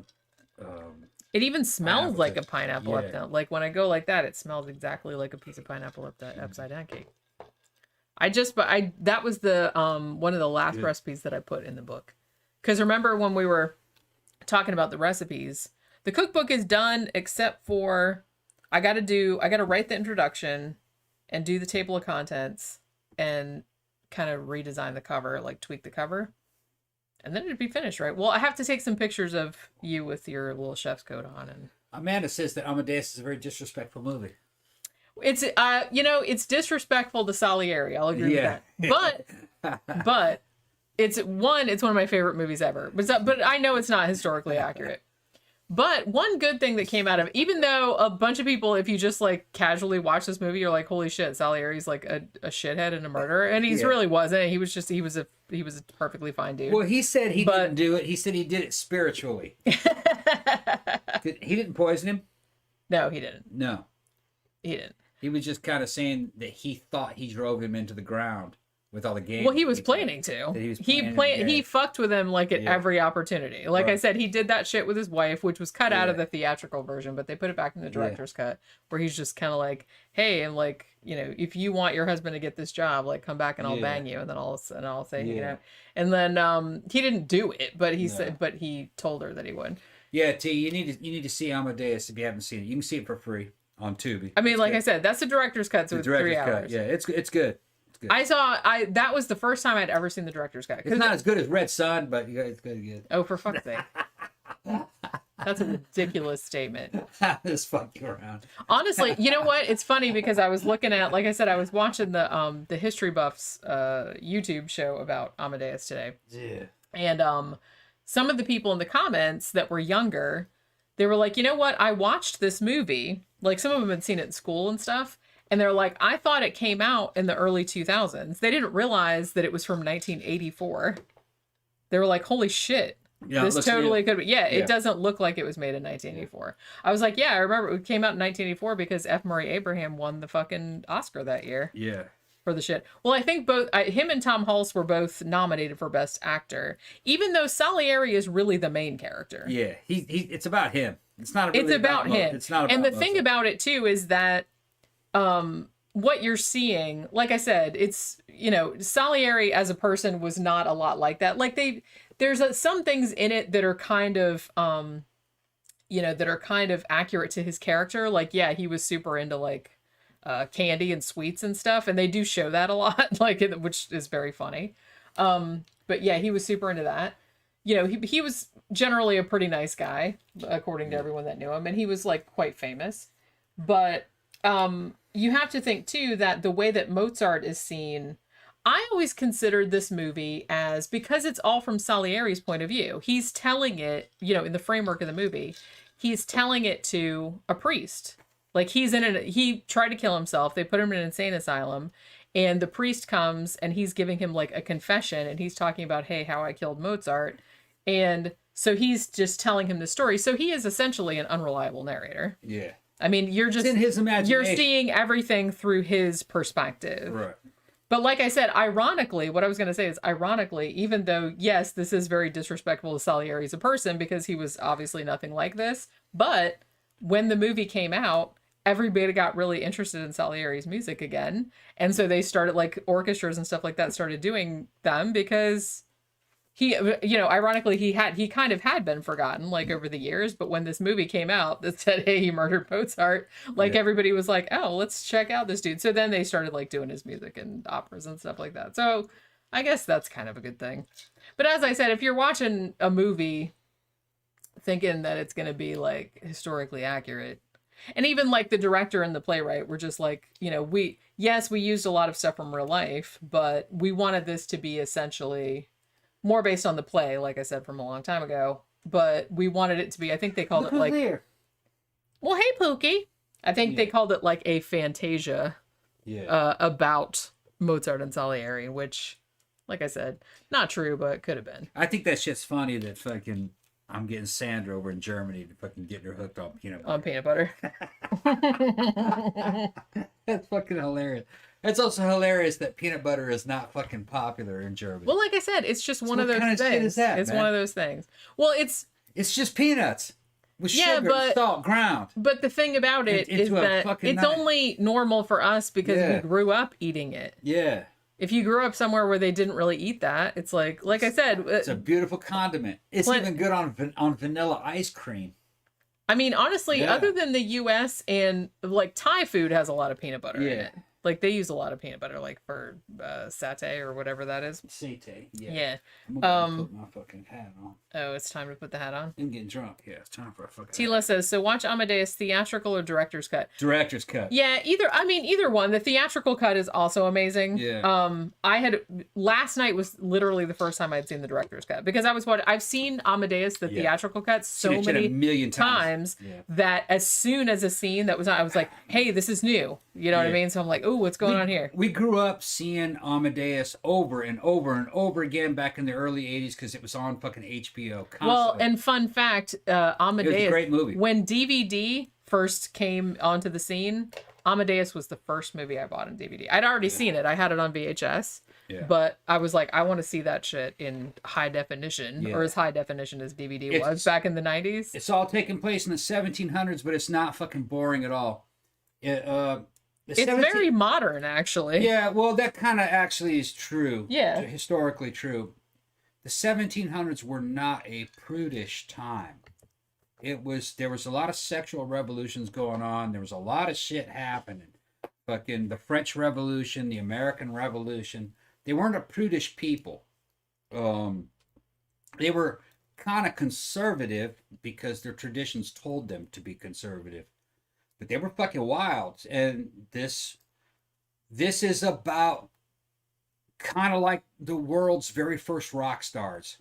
A: it even smells like a pineapple up down. Like when I go like that, it smells exactly like a piece of pineapple upside down cake. That was the one of the last recipes that I put in the book. Because remember when we were talking about the recipes, the cookbook is done except for I gotta write the introduction and do the table of contents and kind of redesign the cover, like tweak the cover. And then it'd be finished, right? Well, I have to take some pictures of you with your little chef's coat on. And
B: Amanda says that Amadeus is a very disrespectful movie.
A: It's it's disrespectful to Salieri. I'll agree with that. But it's one of my favorite movies ever. But I know it's not historically accurate. But one good thing that came out of, even though a bunch of people, if you just like casually watch this movie, you're like, holy shit, Salieri's like a shithead and a murderer, and he really wasn't. He was a perfectly fine dude.
B: Well, he said he didn't do it. He said he did it spiritually. He didn't poison him?
A: No, he didn't.
B: No.
A: He didn't.
B: He was just kind of saying that he thought he drove him into the ground with all the games.
A: Well, he was planning to. He fucked with him like at every opportunity. Like I said, he did that shit with his wife, which was cut out of the theatrical version, but they put it back in the director's cut, where he's just kind of like, hey, and like, if you want your husband to get this job, like come back and I'll bang you, and then I'll say, and then he didn't do it, but he told her that he would.
B: Yeah, T, you need to see Amadeus if you haven't seen it. You can see it for free on Tubi.
A: I mean, like I said, that's the director's cut, so it's 3 hours.
B: Cut. Yeah, it's good.
A: That was the first time I'd ever seen the director's cut.
B: It's not as good as Red Sun, but it's good.
A: Oh, for fuck's sake. That's a ridiculous statement.
B: Just fucking around.
A: Honestly, you know what? It's funny because I was looking at, like I said, I was watching the History Buffs YouTube show about Amadeus today.
B: Yeah.
A: And some of the people in the comments that were younger, they were like, you know what? I watched this movie. Like, some of them had seen it in school and stuff. And they're like, I thought it came out in the early 2000s. They didn't realize that it was from 1984. They were like, holy shit.
B: Yeah,
A: This totally
B: real.
A: could be. Yeah,
B: Yeah.
A: it doesn't look like it was made in 1984. I was like, yeah, I remember it came out in 1984 because F. Murray Abraham won the fucking Oscar that year
B: Yeah.
A: for the shit. Well, I think both him and Tom Hulce were both nominated for Best Actor, even though Salieri is really the main character.
B: Yeah. He it's about him. It's not really
A: It's about him.
B: It's not about
A: and the thing
B: Mozart.
A: about it too is that what you're seeing, like I said, it's, you know, Salieri as a person was not a lot like that. Like there's some things in it that are kind of you know, that are kind of accurate to his character. Like, yeah, he was super into like candy and sweets and stuff, and they do show that a lot, like, which is very funny. But yeah, he was super into that. You know, he was generally a pretty nice guy, according to everyone that knew him, and he was like quite famous. But you have to think too that the way that Mozart is seen, I always considered this movie as, because it's all from Salieri's point of view, he's telling it, you know, in the framework of the movie, he's telling it to a priest. Like, he tried to kill himself. They put him in an insane asylum, and the priest comes and he's giving him like a confession, and he's talking about, hey, how I killed Mozart. And so he's just telling him the story. So he is essentially an unreliable narrator.
B: Yeah.
A: I mean, you're just
B: It's in his imagination.
A: you're seeing everything through his perspective.
B: Right.
A: But like I said, ironically, what I was going to say is, ironically, even though, yes, this is very disrespectful to Salieri as a person because he was obviously nothing like this, but when the movie came out, everybody got really interested in Salieri's music again. And so they started, like, orchestras and stuff like that started doing them because he, you know, ironically, he kind of had been forgotten, like, over the years. But when this movie came out that said, hey, he murdered Mozart, like, everybody was like, oh, let's check out this dude. So then they started, like, doing his music and operas and stuff like that. So I guess that's kind of a good thing. But as I said, if you're watching a movie thinking that it's going to be, like, historically accurate, and even, like, the director and the playwright were just like, you know, we used a lot of stuff from real life, but we wanted this to be essentially more based on the play, like I said, from a long time ago. But we wanted it to be, I think they called it like,
C: There.
A: well, hey, Pookie. I think they called it like a Fantasia about Mozart and Salieri, which, like I said, not true, but could have been.
B: I think that shit's funny that fucking I'm getting Sandra over in Germany to fucking get her hooked on peanut butter.
A: On peanut butter.
B: That's fucking hilarious. It's also hilarious that peanut butter is not fucking popular in Germany.
A: Well, like I said, it's just one
B: what
A: of those
B: kind of
A: things.
B: shit is that,
A: It's
B: man?
A: one of those things. Well, it's
B: just peanuts with
A: Yeah,
B: sugar,
A: but-
B: salt, ground.
A: But the thing about it
B: Into
A: is
B: a
A: that
B: fucking
A: it's
B: knife.
A: only normal for us because we
B: Yeah.
A: grew up eating it.
B: Yeah,
A: If you grew up somewhere where they didn't really eat that, it's like I said,
B: it's a beautiful condiment. It's
A: What-
B: even good on vanilla ice cream.
A: I mean, honestly,
B: Yeah.
A: other than the U.S. and like Thai food has a lot of peanut butter in
B: Yeah.
A: it. Like they use a lot of peanut butter, like for satay or whatever that is.
B: Satay.
A: Yeah.
B: I'm gonna put my fucking hat on.
A: Oh, it's time to put the hat on.
B: I'm getting drunk. Yeah, it's time for a fucking
A: Tila says, so watch Amadeus theatrical or director's cut.
B: director's cut.
A: Yeah, either one. The theatrical cut is also amazing.
B: Yeah.
A: Last night was literally the first time I'd seen the director's cut because I've seen Amadeus the
B: Yeah.
A: theatrical cut so
B: Seen it
A: many
B: a million times. Yeah.
A: that as soon as a scene that was on, I was like, hey, this is new. You know what I
B: Yeah.
A: mean? So I'm like, oh, what's going on here?
B: We grew up seeing Amadeus over and over and over again back in the early 80s because it was on fucking HBO constantly.
A: Well, and fun fact, Amadeus,
B: It was a great movie.
A: When DVD first came onto the scene, Amadeus was the first movie I bought on DVD. I'd already seen it. I had it on VHS.
B: Yeah.
A: But I was like, I want to see that shit in high definition,
B: Yeah.
A: or as high definition as DVD
B: It's-
A: was back in the 90s.
B: It's all taking place in the 1700s, but it's not fucking boring at all.
A: It's very modern, actually.
B: Yeah, well, that kind of actually is true.
A: Yeah.
B: Historically true. The 1700s were not a prudish time. There was a lot of sexual revolutions going on. There was a lot of shit happening. Fucking the French Revolution, the American Revolution. They weren't a prudish people. They were kind of conservative because their traditions told them to be conservative. But they were fucking wild. And this is about kind of like the world's very first rock stars.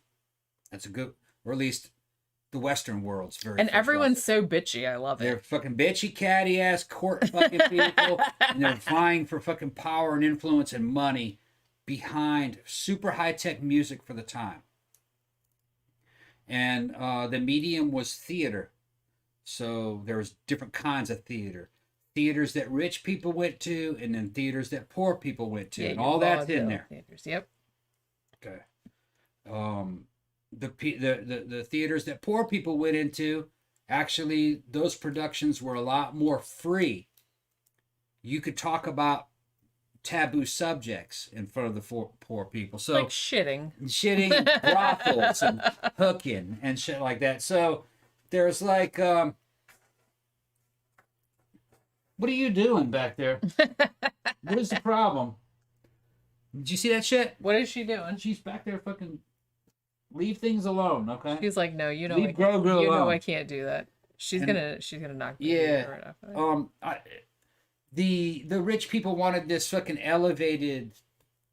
B: That's a good, or at least the Western world's very
A: And
B: first
A: everyone's
B: rock
A: so bitchy. I love
B: They're
A: it.
B: fucking bitchy, catty ass court fucking people. And they're vying for fucking power and influence and money behind super high tech music for the time. And the medium was theater. So there was different kinds of theater. Theaters that rich people went to, and then theaters that poor people went to.
A: Yeah,
B: and
A: your
B: all that's in
A: vaudeville
B: there.
A: theaters. Yep.
B: Okay. The theaters that poor people went into, actually, those productions were a lot more free. You could talk about taboo subjects in front of the poor people. So
A: Like shitting.
B: shitting, brothels, and hooking and shit like that. So there's like, what are you doing back there? What is the problem? Did you see that shit?
A: What is she doing?
B: She's back there fucking. Leave things alone, okay?
A: She's like, no, you know,
B: Leave Grogu
A: you know,
B: alone.
A: I can't do that. She's gonna knock me
B: Yeah.
A: right off.
B: The rich people wanted this fucking elevated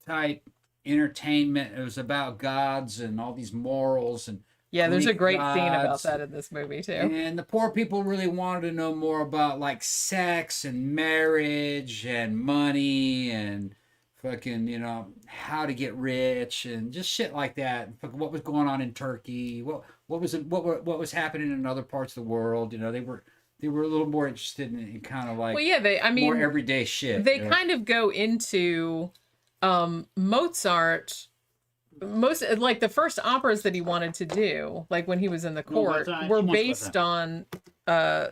B: type entertainment. It was about gods and all these morals and
A: Yeah, there's a
B: Greek
A: great scene about
B: gods.
A: that in this movie too.
B: And the poor people really wanted to know more about like sex and marriage and money and fucking, you know, how to get rich and just shit like that. What was going on in Turkey? What was happening in other parts of the world? You know, they were a little more interested in kind of like
A: Well, yeah,
B: more everyday shit.
A: They
B: you know?
A: kind of go into Mozart. Most like the first operas that he wanted to do, like when he was in the court, were based on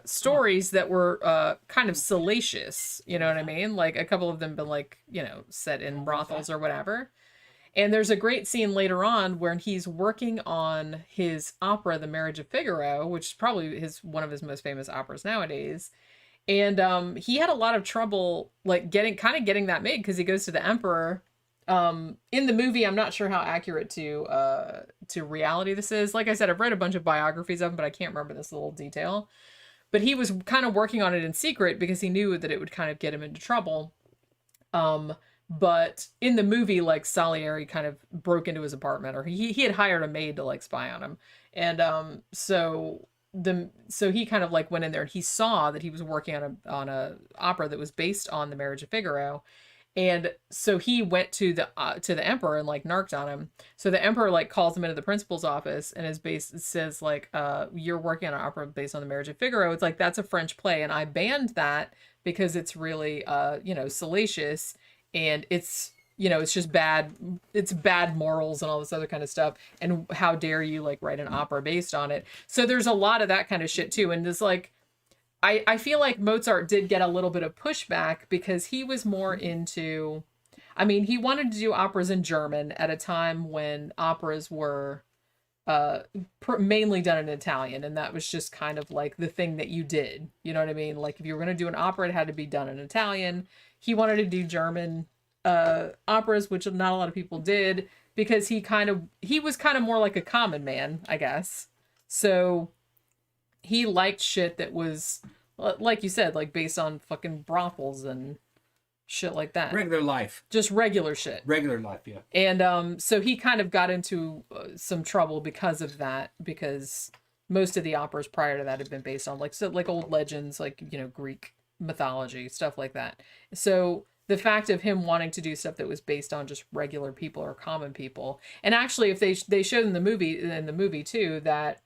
A: stories that were kind of salacious. You know what I mean? Like a couple of them been like, you know, set in brothels or whatever. And there's a great scene later on where he's working on his opera, The Marriage of Figaro, which is probably one of his most famous operas nowadays. And he had a lot of trouble like getting that made because he goes to the emperor. In the movie, I'm not sure how accurate to reality this is. Like I said, I've read a bunch of biographies of him, but I can't remember this little detail. But he was kind of working on it in secret because he knew that it would kind of get him into trouble. But in the movie, like Salieri kind of broke into his apartment, or he had hired a maid to like spy on him, and so he kind of like went in there and he saw that he was working on a opera that was based on The Marriage of Figaro. And so he went to the emperor and like narked on him. So the emperor like calls him into the principal's office and says like, you're working on an opera based on The Marriage of Figaro. It's like, that's a French play. And I banned that because it's really, salacious and it's, it's just bad. It's bad morals and all this other kind of stuff. And how dare you like write an opera based on it? So there's a lot of that kind of shit too. And it's like, I feel like Mozart did get a little bit of pushback because he was more into, he wanted to do operas in German at a time when operas were mainly done in Italian. And that was just kind of like the thing that you did. You know what I mean? Like if you were going to do an opera, it had to be done in Italian. He wanted to do German operas, which not a lot of people did because he was kind of more like a common man, I guess. So he liked shit that was, like you said, like based on fucking brothels and shit like that.
B: Regular life.
A: Just regular shit.
B: Regular life, yeah.
A: And so he kind of got into some trouble because of that, because most of the operas prior to that had been based on like old legends, like, Greek mythology, stuff like that. So the fact of him wanting to do stuff that was based on just regular people or common people. And actually, if they showed in the movie too, that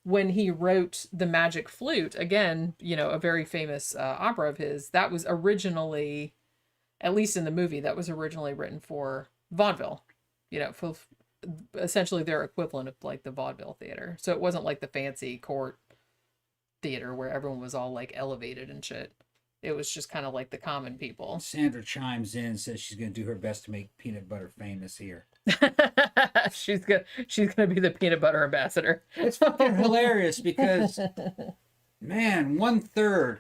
A: when he wrote The Magic Flute, again, a very famous opera of his, that was originally, at least in the movie, that was originally written for vaudeville, for essentially their equivalent of like the vaudeville theater. So it wasn't like the fancy court theater where everyone was all like elevated and shit. It was just kind of like the common people.
B: Sandra chimes in and says she's going to do her best to make peanut butter famous here.
A: she's gonna be the peanut butter ambassador.
B: It's fucking hilarious because, man, 1/3.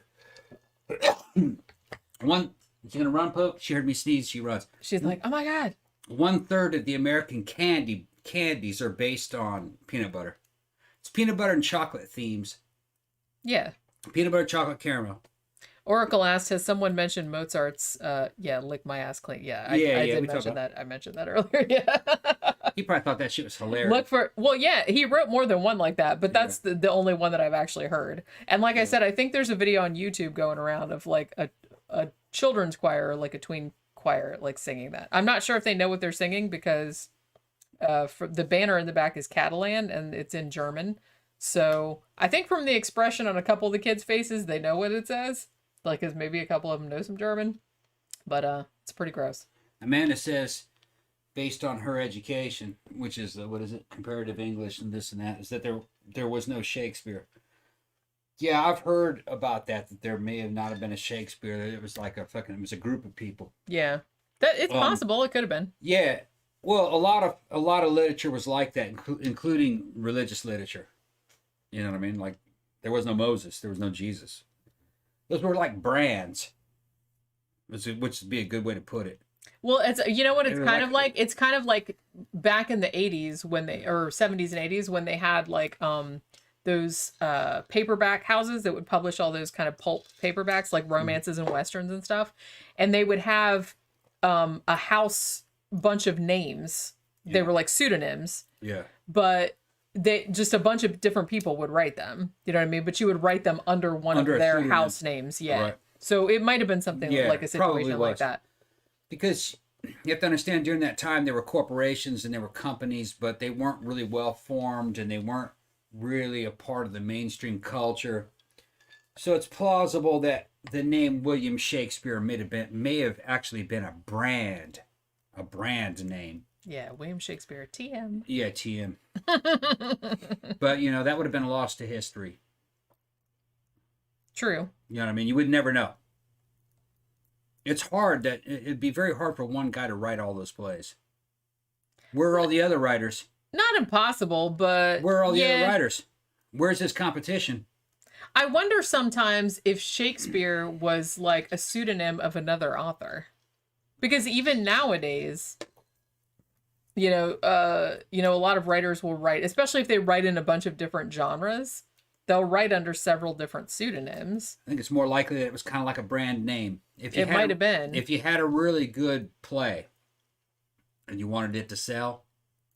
B: She's gonna run, Poke. She heard me sneeze. She runs.
A: She's like, oh my god.
B: 1/3 of the American candies are based on peanut butter. It's peanut butter and chocolate themes.
A: Yeah.
B: Peanut butter, chocolate, caramel.
A: Oracle asked, has someone mentioned Mozart's lick my ass clean? Yeah, I did mention that. I mentioned that earlier. Yeah.
B: He probably thought that shit was hilarious.
A: He wrote more than one like that, but that's the only one that I've actually heard. And like I said, I think there's a video on YouTube going around of like a children's choir or like a tween choir like singing that. I'm not sure if they know what they're singing because for the banner in the back is Catalan and it's in German. So I think from the expression on a couple of the kids' faces, they know what it says. Like, cause maybe a couple of them know some German, but it's pretty gross.
B: Amanda says, based on her education, which is comparative English and this and that, is that there was no Shakespeare. Yeah, I've heard about that there may have not have been a Shakespeare. It was like it was a group of people.
A: Yeah, that it's possible. It could have been.
B: Yeah, well, a lot of literature was like that, including religious literature. You know what I mean? Like, there was no Moses, there was no Jesus. Those were like brands, which would be a good way to put it.
A: Well, it's it's kind of like back in the 80s or 70s and 80s when they had like those paperback houses that would publish all those kind of pulp paperbacks like romances and westerns and stuff, and they would have a house bunch of names. Yeah. They were like pseudonyms. Yeah. But they just a bunch of different people would write them. You know what I mean? But you would write them under one of their house names. Yeah. Right. So it might have been something like a situation like that.
B: Because you have to understand, during that time, there were corporations and there were companies, but they weren't really well formed and they weren't really a part of the mainstream culture. So it's plausible that the name William Shakespeare may have actually been a brand name.
A: Yeah, William Shakespeare, TM.
B: Yeah, TM. But, that would have been lost to history.
A: True.
B: You know what I mean? You would never know. It's hard it'd be very hard for one guy to write all those plays. Where are all the other writers?
A: Not impossible, but...
B: Where are all the other writers? Where's his competition?
A: I wonder sometimes if Shakespeare was like a pseudonym of another author. Because even nowadays... a lot of writers will write, especially if they write in a bunch of different genres, they'll write under several different pseudonyms.
B: I think it's more likely that it was kind of like a brand name.
A: It might have been.
B: If you had a really good play and you wanted it to sell,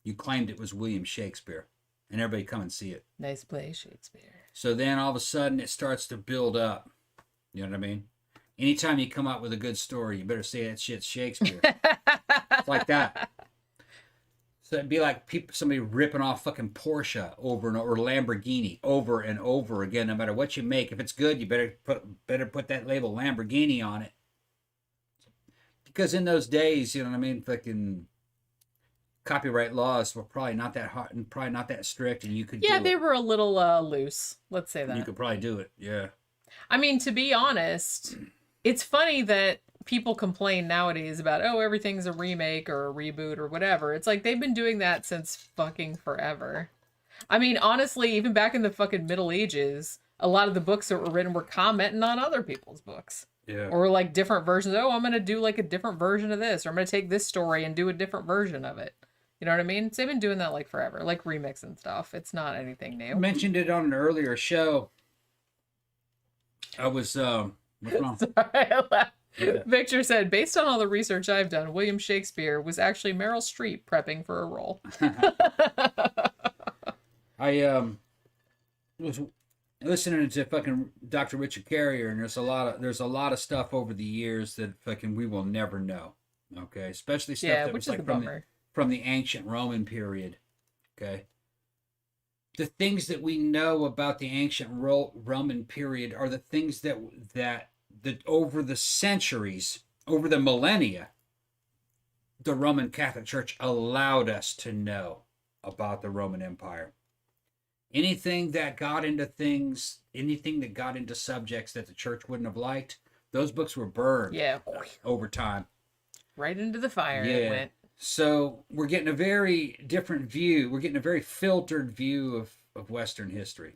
B: you claimed it was William Shakespeare, and everybody come and see it.
A: Nice play, Shakespeare.
B: So then all of a sudden it starts to build up. You know what I mean? Anytime you come out with a good story, you better say that shit's Shakespeare. It's like that. So it'd be like somebody ripping off fucking Porsche over and over, or Lamborghini over and over again. No matter what you make, if it's good, you better put that label Lamborghini on it. Because in those days, you know what I mean, fucking copyright laws were probably not that hard and probably not that strict, and you could.
A: Yeah, they were a little loose. Let's say that.
B: You could probably do it. Yeah.
A: I mean, to be honest, it's funny that people complain nowadays about, everything's a remake or a reboot or whatever. It's like they've been doing that since fucking forever. I mean, honestly, even back in the fucking Middle Ages, a lot of the books that were written were commenting on other people's books. Yeah. Or like different versions. I'm going to do like a different version of this, or I'm going to take this story and do a different version of it. You know what I mean? So they've been doing that like forever, like remix and stuff. It's not anything new.
B: I mentioned it on an earlier show. I was, what's wrong?
A: Sorry, I laughed. Yeah. Victor said, based on all the research I've done, William Shakespeare was actually Meryl Streep prepping for a role.
B: I was listening to fucking Dr. Richard Carrier, and there's a lot of stuff over the years that fucking we will never know. Okay, especially stuff that was like from the ancient Roman period. Okay, the things that we know about the ancient Roman period are the things that over the centuries, over the millennia, the Roman Catholic Church allowed us to know about the Roman Empire. Anything that got into subjects that the church wouldn't have liked, those books were burned over time.
A: Right into the fire it went.
B: So we're getting a very different view. We're getting a very filtered view of Western history.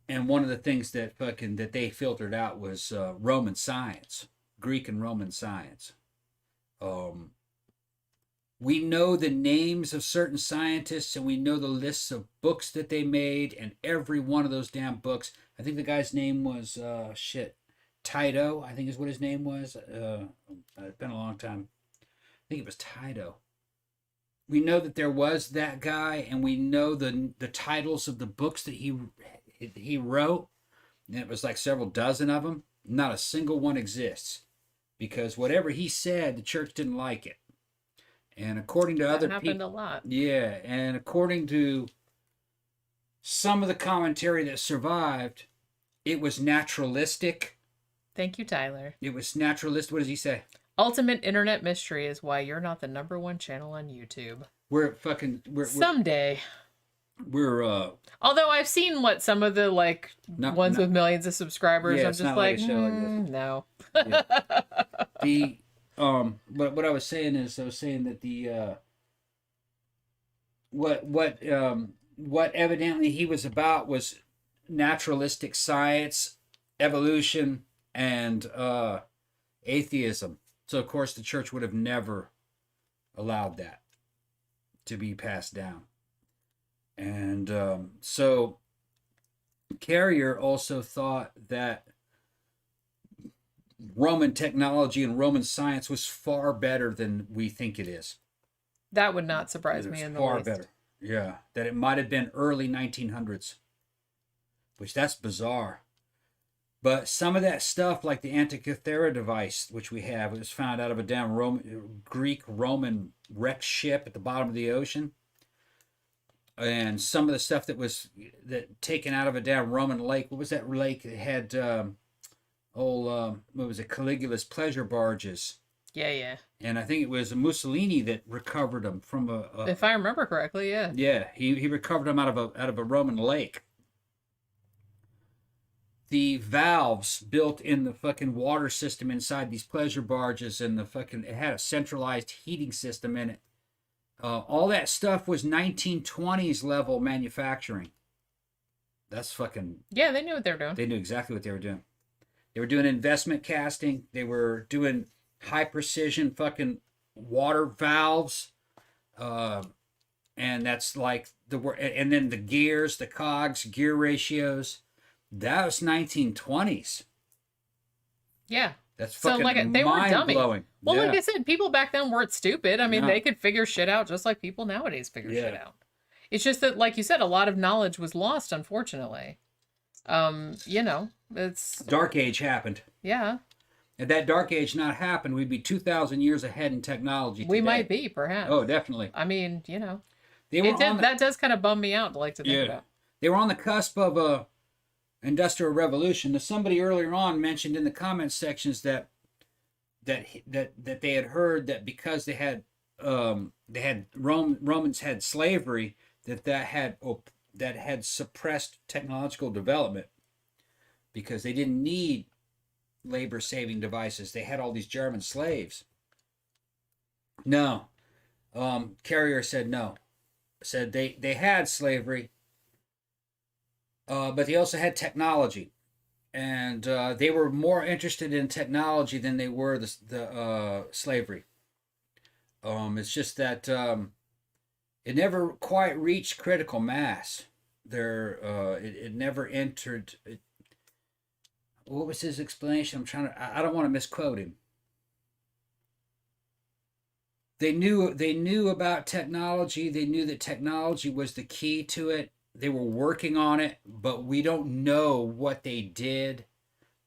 B: And one of the things that they filtered out was Roman science, Greek and Roman science. One We know the names of certain scientists, and we know the lists of books that they made, and every one of those damn books. I think the guy's name was Tito, I think is what his name was. It's been a long time. I think it was Tito. We know that there was that guy, and we know the titles of the books that he wrote, and it was like several dozen of them. Not a single one exists, because whatever he said, the church didn't like it. And according to other people,
A: happened a lot.
B: Yeah, and according to some of the commentary that survived, it was naturalistic.
A: Thank you, Tyler.
B: It was naturalistic. What does he say?
A: Ultimate internet mystery is why you're not the #1 channel on YouTube.
B: We're
A: Someday. Although I've seen what some of the ones with millions of subscribers,
B: Yeah,
A: I'm
B: it's
A: just
B: not like a show like this.
A: no.
B: Yeah. But what I was saying is, that the what evidently he was about was naturalistic science, evolution, and atheism. So of course the church would have never allowed that to be passed down. And so Carrier also thought that Roman technology and Roman science was far better than we think it is.
A: That would not surprise me in the least.
B: Far better. Yeah. That it might have been early 1900s. Which, that's bizarre. But some of that stuff, like the Antikythera device, which we have, it was found out of a damn Greek-Roman wrecked ship at the bottom of the ocean. And some of the stuff that was taken out of a damn Roman lake. What was that lake? It had... what was it? Caligula's pleasure barges.
A: Yeah.
B: And I think it was Mussolini that recovered them from
A: if I remember correctly, yeah.
B: Yeah, he recovered them out of a Roman lake. The valves built in the fucking water system inside these pleasure barges, and it had a centralized heating system in it. All that stuff was 1920s level manufacturing. That's fucking...
A: Yeah, they knew what they were doing.
B: They knew exactly what they were doing. They were doing investment casting. They were doing high precision fucking water valves. And that's like and then the gears, the cogs, gear ratios. That was 1920s.
A: Yeah.
B: That's fucking
A: they were dummy.
B: mind-blowing.
A: Well,
B: Yeah.
A: like I said, people back then weren't stupid. I mean,
B: No.
A: they could figure shit out just like people nowadays figure
B: Yeah.
A: shit out. It's just that, like you said, a lot of knowledge was lost, unfortunately. It's...
B: Dark Age happened.
A: Yeah.
B: Had that Dark Age not happened, we'd be 2,000 years ahead in technology today.
A: We might be, perhaps.
B: Oh, definitely.
A: I mean,
B: That
A: does kind of bum me out to think about.
B: They were on the cusp of a industrial revolution. Now, somebody earlier on mentioned in the comments sections that they had heard that because Romans had slavery, that had suppressed technological development because they didn't need labor saving devices. They had all these German slaves. No. Carrier said no. Said they had slavery, but they also had technology, and they were more interested in technology than they were the slavery. It's just that it never quite reached critical mass. It never entered. What was his explanation? I don't want to misquote him. They knew about technology. They knew that technology was the key to it. They were working on it, but we don't know what they did.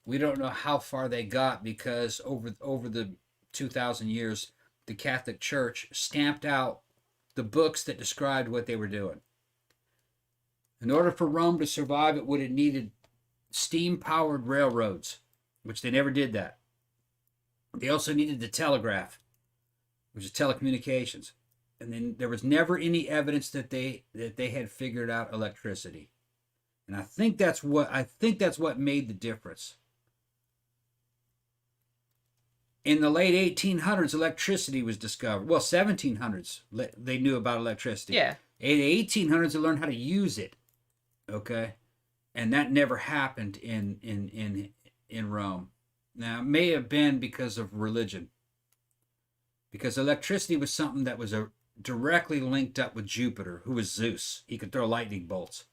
B: We don't know how far they got because over the 2,000 years, the Catholic Church stamped out the books that described what they were doing. In order for Rome to survive, it would have needed steam-powered railroads, which they never did that. They also needed the telegraph, which is telecommunications. And then there was never any evidence that they had figured out electricity. And I think that's what made the difference. In the late 1800s, electricity was discovered. Well, 1700s, they knew about electricity.
A: Yeah.
B: In the 1800s, they learned how to use it. Okay? And that never happened in Rome. Now, it may have been because of religion. because electricity was something that was directly linked up with Jupiter, who was Zeus. He could throw lightning bolts.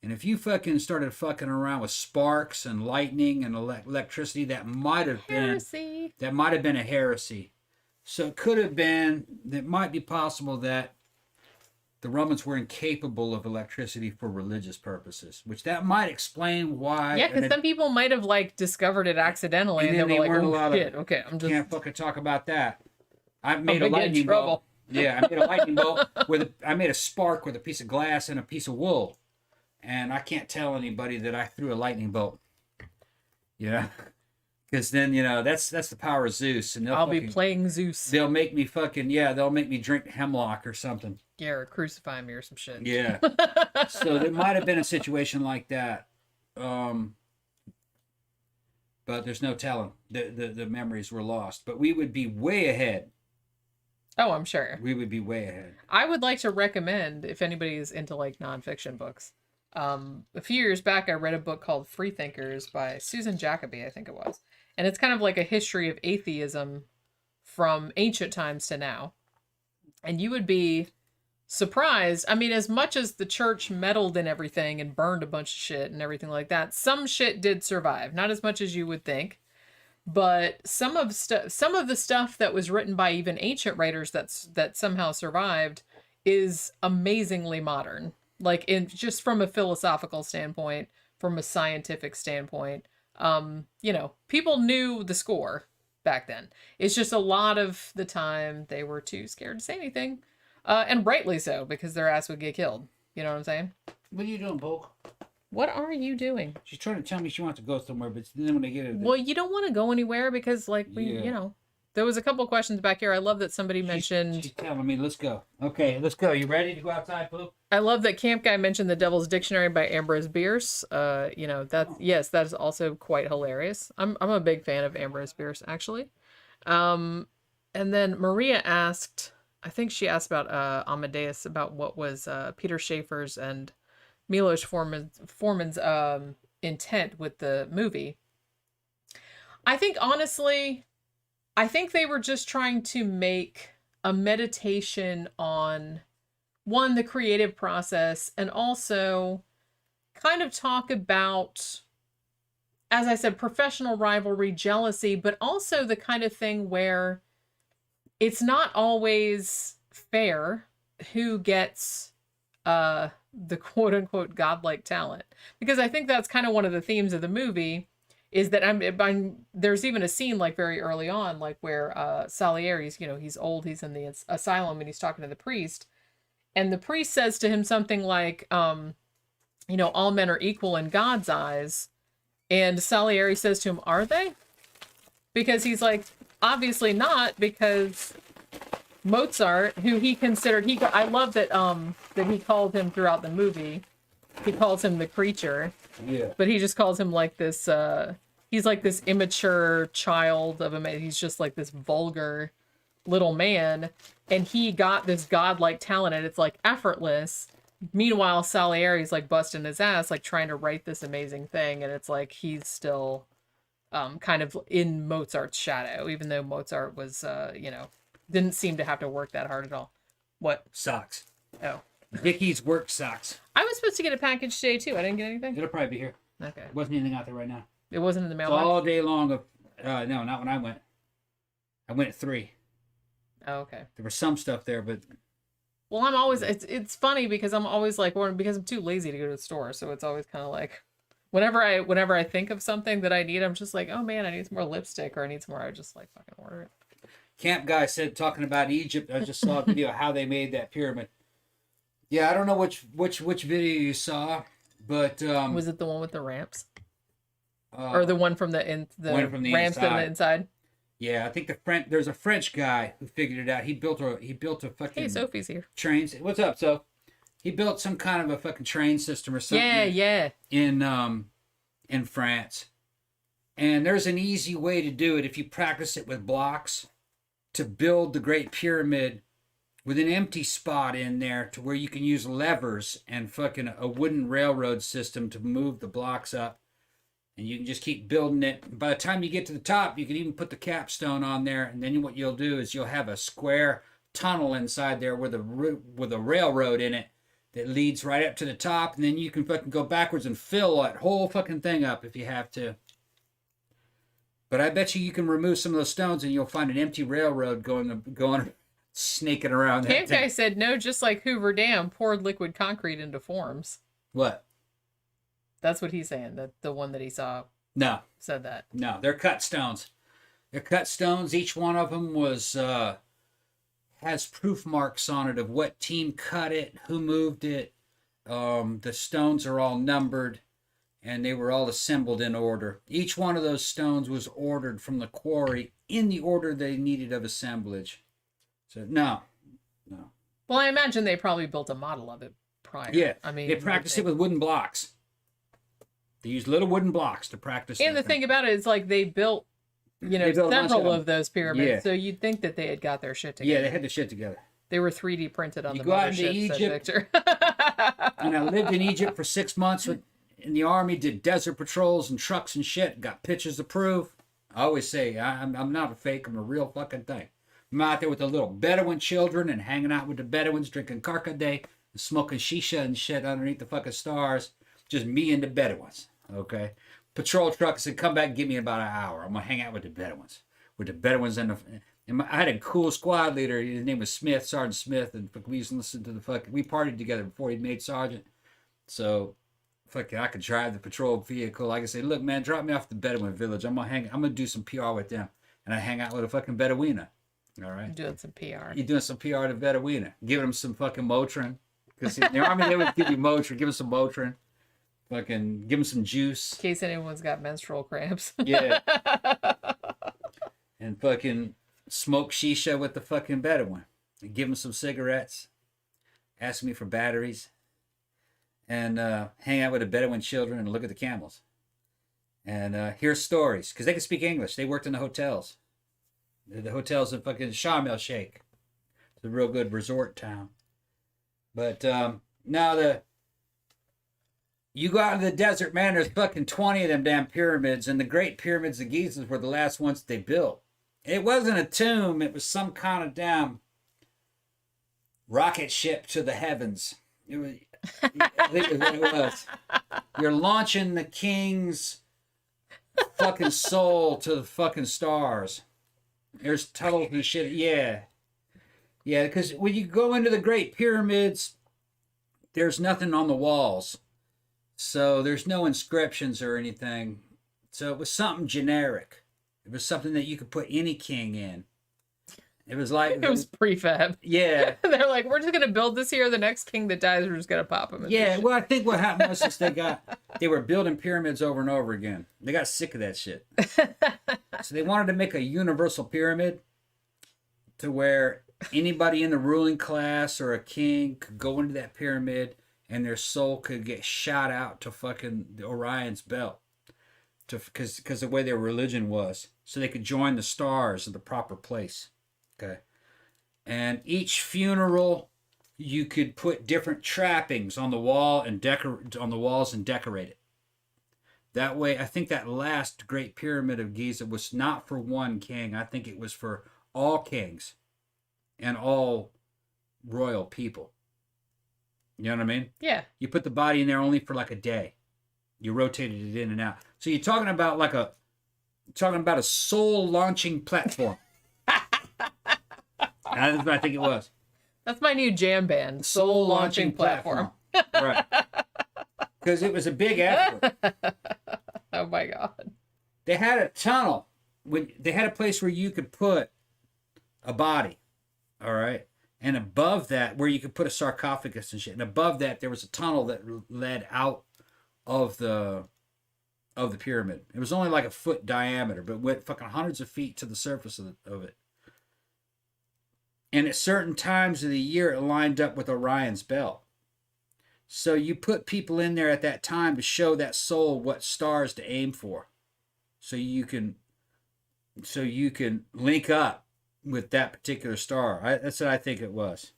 B: And if you fucking started fucking around with sparks and lightning and electricity, that might have been a heresy. So it could have been, it might be possible that the Romans were incapable of electricity for religious purposes, which that might explain why.
A: Yeah, because some people might have like discovered it accidentally, and they were like, "Oh shit, okay, I'm just
B: can't fucking talk about that." I made a lightning bolt. Yeah, I made a lightning bolt I made a spark with a piece of glass and a piece of wool, and I can't tell anybody that I threw a lightning bolt. Yeah, because then that's the power of Zeus, and
A: I'll be playing Zeus.
B: They'll make me they'll make me drink hemlock or something.
A: Yeah, or crucify me or some shit.
B: Yeah. So there might have been a situation like that. But there's no telling. The memories were lost. But we would be way ahead.
A: Oh, I'm sure.
B: We would be way ahead.
A: I would like to recommend, if anybody is into like nonfiction books, a few years back I read a book called Freethinkers by Susan Jacoby, I think it was. And it's kind of like a history of atheism from ancient times to now. And you would be surprised. I mean, as much as the church meddled in everything and burned a bunch of shit and everything like that, some shit did survive. Not as much as you would think, but some of the stuff that was written by even ancient writers that somehow survived is amazingly modern. Like just from a philosophical standpoint, from a scientific standpoint, people knew the score back then. It's just a lot of the time they were too scared to say anything. And rightly so, because their ass would get killed. You know what I'm saying?
B: What are you doing, Bo?
A: What are you doing?
B: She's trying to tell me she wants to go somewhere, but then when I get it...
A: Well, you don't want to go anywhere because, there was a couple of questions back here. I love that somebody mentioned...
B: She's telling me, let's go. Okay, let's go. You ready to go outside, Boo?
A: I love that Camp Guy mentioned The Devil's Dictionary by Ambrose Bierce. Yes, that is also quite hilarious. I'm a big fan of Ambrose Bierce, actually. And then Maria asked... I think she asked about Amadeus, about what was Peter Schaefer's and Milos Forman's intent with the movie. I think, honestly, they were just trying to make a meditation on, one, the creative process, and also kind of talk about, as I said, professional rivalry, jealousy, but also the kind of thing where it's not always fair who gets the quote-unquote godlike talent. Because I think that's kind of one of the themes of the movie, is that there's even a scene like very early on, like where Salieri's, he's old, he's in the asylum, and he's talking to the priest. And the priest says to him something like, all men are equal in God's eyes. And Salieri says to him, are they? Because he's like, obviously not, because Mozart, who he considered, I love that he called him throughout the movie, he calls him the creature.
B: Yeah.
A: But he just calls him like this, he's like this immature child of he's just like this vulgar little man, and he got this godlike talent, and it's like effortless. Meanwhile, Salieri's like busting his ass, like trying to write this amazing thing, and it's like he's still kind of in Mozart's shadow, even though Mozart was, didn't seem to have to work that hard at all. What?
B: Socks.
A: Oh.
B: Vicky's work socks.
A: I was supposed to get a package today, too. I didn't get anything?
B: It'll probably be here.
A: Okay.
B: Wasn't anything out there right now.
A: It wasn't in the mailbox?
B: All day long of... no, not when I went. I went at 3.
A: Oh, okay.
B: There was some stuff there, but...
A: Well, I'm always... It's funny because I'm always like... because I'm too lazy to go to the store, so it's always kind of like... Whenever I think of something that I need, I'm just like, oh man, I need some more lipstick, or I need some more. I just like fucking order it.
B: Camp Guy said, talking about Egypt, I just saw a video of how they made that pyramid. Yeah, I don't know which video you saw, but
A: was it the one with the ramps, or the one from the ramps
B: inside.
A: on the inside?
B: Yeah, I think there's a French guy who figured it out. He built a fucking...
A: Hey, Sophie's here.
B: Trains. What's up, Soph? He built some kind of a fucking train system or something.
A: Yeah.
B: In France. And there's an easy way to do it if you practice it with blocks, to build the Great Pyramid with an empty spot in there to where you can use levers and fucking a wooden railroad system to move the blocks up And you can just keep building it. By the time you get to the top, you can even put the capstone on there. And then what you'll do is you'll have a square tunnel inside there with a railroad in it that leads right up to the top. And then you can fucking go backwards and fill that whole fucking thing up if you have to. But I bet you can remove some of those stones and you'll find an empty railroad going snaking around.
A: Camp guy said no, just like Hoover Dam poured liquid concrete into forms.
B: What?
A: That's what he's saying. That the one that he saw
B: No.
A: said that.
B: No, they're cut stones. They're cut stones. Each one of them has proof marks on it of what team cut it, who moved it. The stones are all numbered, and they were all assembled in order. Each one of those stones was ordered from the quarry in the order they needed of assemblage. So, no.
A: Well, I imagine they probably built a model of it prior.
B: Yeah,
A: I mean,
B: they practiced it with wooden blocks. They used little wooden blocks to practice.
A: And the thing about it is, like, they built, several of those pyramids,
B: Yeah.
A: so you'd think that they had got their shit together.
B: Yeah, they had the shit together.
A: They were 3D printed on
B: You
A: the
B: go out into
A: mothership, said
B: Egypt,
A: Victor.
B: And I lived in Egypt for 6 months in the army, did desert patrols and trucks and shit, got pictures to prove. I always say, I'm not a fake, I'm a real fucking thing. I'm out there with the little Bedouin children and hanging out with the Bedouins, drinking karkadeh, and smoking shisha and shit underneath the fucking stars. Just me and the Bedouins, okay? Patrol trucks and come back and give me about an hour. I'm going to hang out with the Bedouins. And I had a cool squad leader. His name was Smith, Sergeant Smith, and we used to listen to we partied together before he made sergeant. So, fucking, I could drive the patrol vehicle. I could say, look, man, drop me off at the Bedouin village. I'm gonna do some PR with them. And I hang out with a fucking Bedouina. All right?
A: Doing some PR.
B: You're doing some PR to Bedouina. Giving them some fucking Motrin. Because in the army, they would give you Motrin. Give them some Motrin. Fucking give them some juice.
A: In case anyone's got menstrual cramps.
B: Yeah. And fucking smoke shisha with the fucking Bedouin. And give them some cigarettes. Ask me for batteries. And hang out with the Bedouin children and look at the camels. And hear stories. Because they can speak English. They worked in the hotels. The hotels in fucking Sharm el Sheikh. It's a real good resort town. But now you go out in the desert, man, there's fucking 20 of them damn pyramids. And the Great Pyramids of Giza were the last ones they built. It wasn't a tomb. It was some kind of damn rocket ship to the heavens. It was, I think is what it was. You're launching the king's fucking soul to the fucking stars. There's tunnels and shit. Yeah. Yeah, because when you go into the Great Pyramids, there's nothing on the walls. So there's no inscriptions or anything. So it was something generic. It was something that you could put any king in. It was like...
A: It was prefab.
B: Yeah.
A: They're like, we're just going to build this here. The next king that dies, we're just going to pop him in.
B: Yeah, well, I think what happened was they were building pyramids over and over again. They got sick of that shit. So they wanted to make a universal pyramid to where anybody in the ruling class or a king could go into that pyramid and their soul could get shot out to fucking the Orion's belt. Because the way their religion was. So they could join the stars in the proper place. Okay. And each funeral, you could put different trappings on the wall and on the walls and decorate it. That way, I think that last Great Pyramid of Giza was not for one king. I think it was for all kings and all royal people. You know what I mean?
A: Yeah.
B: You put the body in there only for like a day. You rotated it in and out. So you're talking about a soul launching platform. That's what I think it was.
A: That's my new jam band. Soul launching platform.
B: Right. Because it was a big effort.
A: Oh my God.
B: They had a tunnel. They had a place where you could put a body. All right. And above that, where you could put a sarcophagus and shit. And above that, there was a tunnel that led out of the pyramid. It was only like a foot diameter, but went fucking hundreds of feet to the surface of it. And at certain times of the year, it lined up with Orion's belt. So you put people in there at that time to show that soul what stars to aim for. So you can link up with that particular star. That's what I think it was.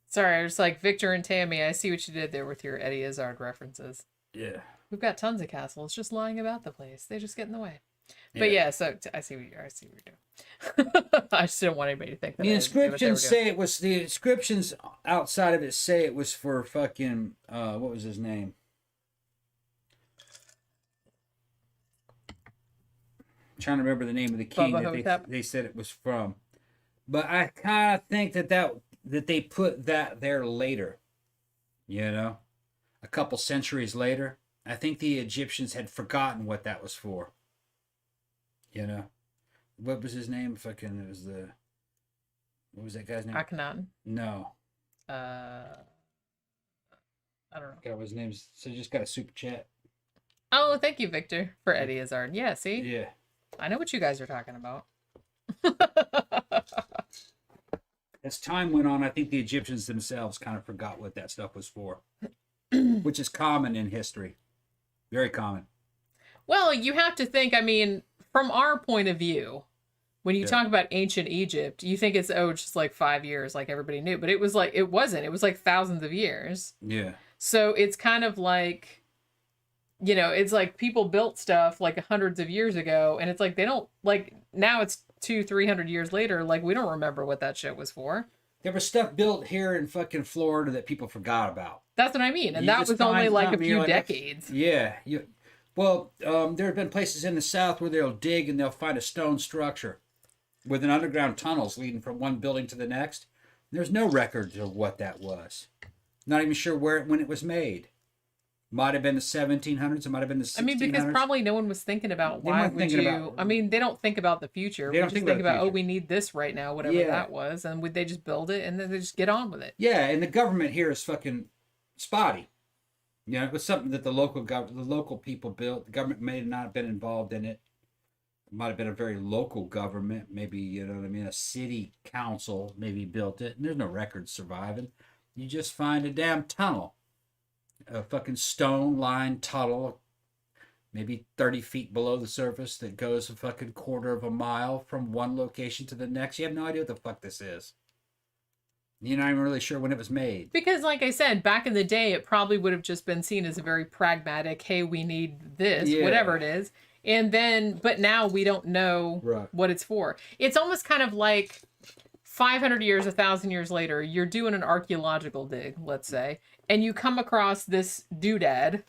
A: Sorry, I was like, Victor and Tammy, I see what you did there with your Eddie Izzard references.
B: Yeah.
A: We've got tons of castles just lying about the place. They just get in the way. But yeah, so I see what you're doing. I just didn't want anybody to think that
B: The inscriptions say it was the inscriptions outside of it say it was for fucking what was his name? I'm trying to remember the name of the king that they said it was from. But I kind of think that they put that there later. You know? A couple centuries later. I think the Egyptians had forgotten what that was for. You know? What was his name? Fucking, it was the... What was that guy's name?
A: Akhenaten?
B: No.
A: I don't know.
B: Got his name. So just got a super chat.
A: Oh, thank you, Victor, for Eddie Izzard. Yeah, see?
B: Yeah.
A: I know what you guys are talking about.
B: As time went on, I think the Egyptians themselves kind of forgot what that stuff was for. Which is common in history. Very common.
A: Well, you have to think, I mean, from our point of view, when you talk about ancient Egypt, you think it's, just like 5 years, like everybody knew. But it was like, it wasn't. It was like thousands of years. Yeah. So it's kind of like, you know, it's like people built stuff like hundreds of years ago. And it's like, they don't, like, now it's 200-300 years later. Like, we don't remember what that shit was for.
B: There was stuff built here in fucking Florida that people forgot about.
A: That's what I mean. And that was only like a few decades.
B: Yeah. Well, there have been places in the South where they'll dig and they'll find a stone structure with an underground tunnels leading from one building to the next. There's no record of what that was. Not even sure when it was made. Might have been the 1700s. It might have been the 1600s.
A: I mean, because probably no one was thinking about why would you... I mean, they don't think about the future. They don't just think about, we need this right now, whatever that was. And would they just build it and then they just get on with it?
B: Yeah, and the government here is fucking spotty. You know, it was something that the local people built. The government may not have been involved in it. It might have been a very local government. Maybe, you know what I mean, a city council maybe built it. And there's no records surviving. You just find a damn tunnel. A fucking stone-lined tunnel, maybe 30 feet below the surface, that goes a fucking quarter of a mile from one location to the next. You have no idea what the fuck this is. You're not even really sure when it was made.
A: Because, like I said, back in the day, it probably would have just been seen as a very pragmatic, hey, we need this, whatever it is. And then, but now we don't know what it's for. It's almost kind of like 500 years, 1,000 years later, you're doing an archaeological dig, let's say, and you come across this doodad,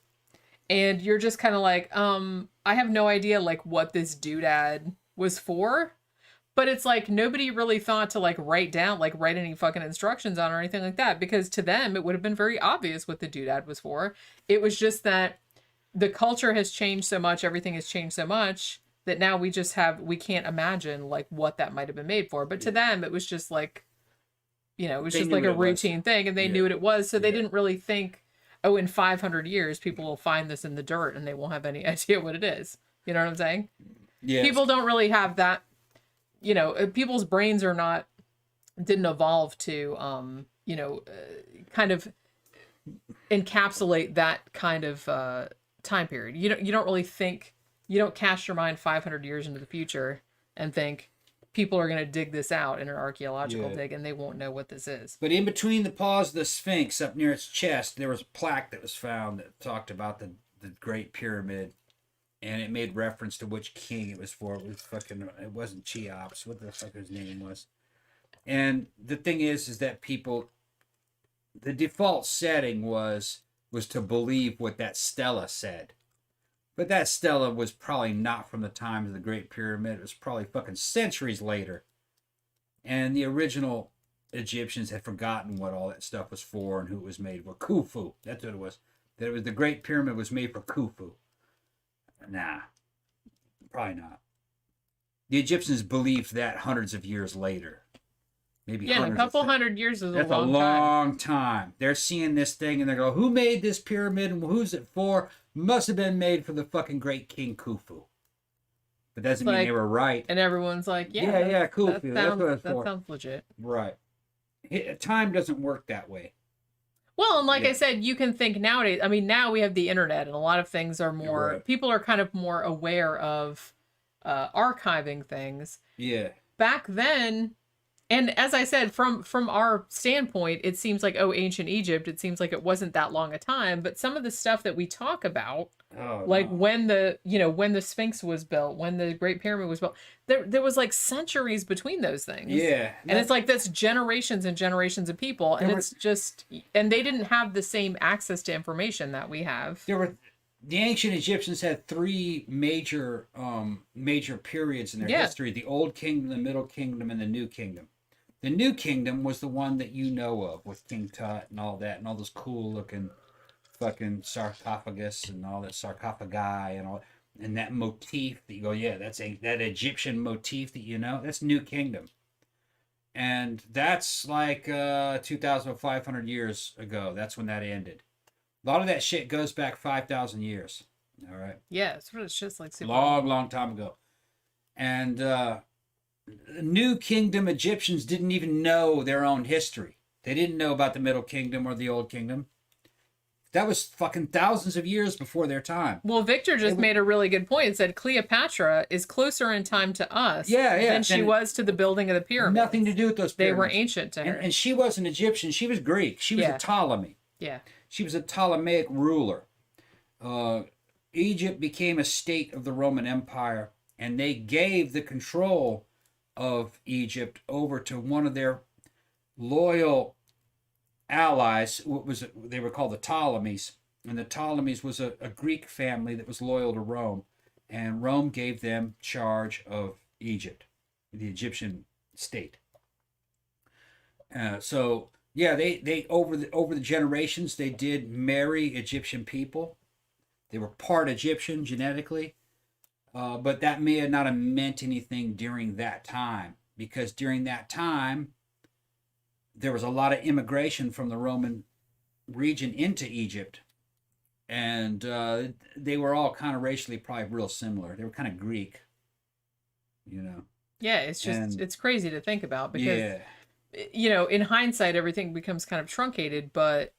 A: and you're just kind of like, I have no idea, like, what this doodad was for. But it's like, nobody really thought to, like, write any fucking instructions on or anything like that. Because to them, it would have been very obvious what the doodad was for. It was just that the culture has changed so much, everything has changed so much, that now we can't imagine, like, what that might have been made for. But to them, it was just like, you know, it was just like a routine thing, and they knew what it was. So they didn't really think, in 500 years, people will find this in the dirt and they won't have any idea what it is. You know what I'm saying? Yeah. People don't really have that, you know, people's brains didn't evolve to, kind of encapsulate that kind of time period. You don't really think, you don't cast your mind 500 years into the future and think, people are going to dig this out in an archaeological dig and they won't know what this is.
B: But in between the paws of the Sphinx, up near its chest, there was a plaque that was found that talked about the Great Pyramid, and it made reference to which king it was for. It wasn't Cheops, what the fuck his name was. And the thing is that people, the default setting was to believe what that stela said. But that stela was probably not from the time of the Great Pyramid. It was probably fucking centuries later. And the original Egyptians had forgotten what all that stuff was for and who it was made for. Khufu. That's what it was. That it was the Great Pyramid was made for Khufu. Nah. Probably not. The Egyptians believed that hundreds of years later. Maybe
A: a couple hundred years is
B: That's a long time. They're seeing this thing and they go, who made this pyramid and who's it for? Must have been made for the fucking great King Khufu. But that doesn't mean they were right.
A: And everyone's like,
B: Khufu.
A: That sounds legit.
B: Right. Time doesn't work that way.
A: Well, and like I said, you can think nowadays, I mean, now we have the internet and a lot of things are more, people are kind of more aware of archiving things. Yeah. Back then, And as I said, from our standpoint, it seems like, oh, ancient Egypt, it seems like it wasn't that long a time. But some of the stuff that we talk about, like when when the Sphinx was built, when the Great Pyramid was built, there was like centuries between those things.
B: Yeah.
A: And it's like that's generations and generations of people. And it's just, and they didn't have the same access to information that we have.
B: The ancient Egyptians had three major periods in their history: the Old Kingdom, the Middle Kingdom, and the New Kingdom. The New Kingdom was the one that you know of, with King Tut and all that, and all those cool looking fucking sarcophagus and all that sarcophagi and all, and that motif that you go, yeah, that's that Egyptian motif that you know. That's New Kingdom, and that's like 2,500 years ago. That's when that ended. A lot of that shit goes back 5,000 years. All right.
A: Yeah, it's just like super
B: long time ago, and New Kingdom Egyptians didn't even know their own history. They didn't know about the Middle Kingdom or the Old Kingdom. That was fucking thousands of years before their time.
A: Well, Victor just made a really good point and said Cleopatra is closer in time to us than she was to the building of the pyramids.
B: Nothing to do with those pyramids.
A: They were ancient to her.
B: And she wasn't Egyptian. She was Greek. She was a Ptolemy.
A: Yeah.
B: She was a Ptolemaic ruler. Egypt became a state of the Roman Empire, and they gave the control of Egypt over to one of their loyal allies. They were called the Ptolemies, and the Ptolemies was a Greek family that was loyal to Rome, and Rome gave them charge of Egypt, the Egyptian state. So yeah, they over the generations, they did marry Egyptian people. They were part Egyptian genetically. But that may not have meant anything during that time, because during that time, there was a lot of immigration from the Roman region into Egypt. And they were all kind of racially probably real similar. They were kind of Greek, you know.
A: Yeah, it's just, it's crazy to think about because, in hindsight, everything becomes kind of truncated, but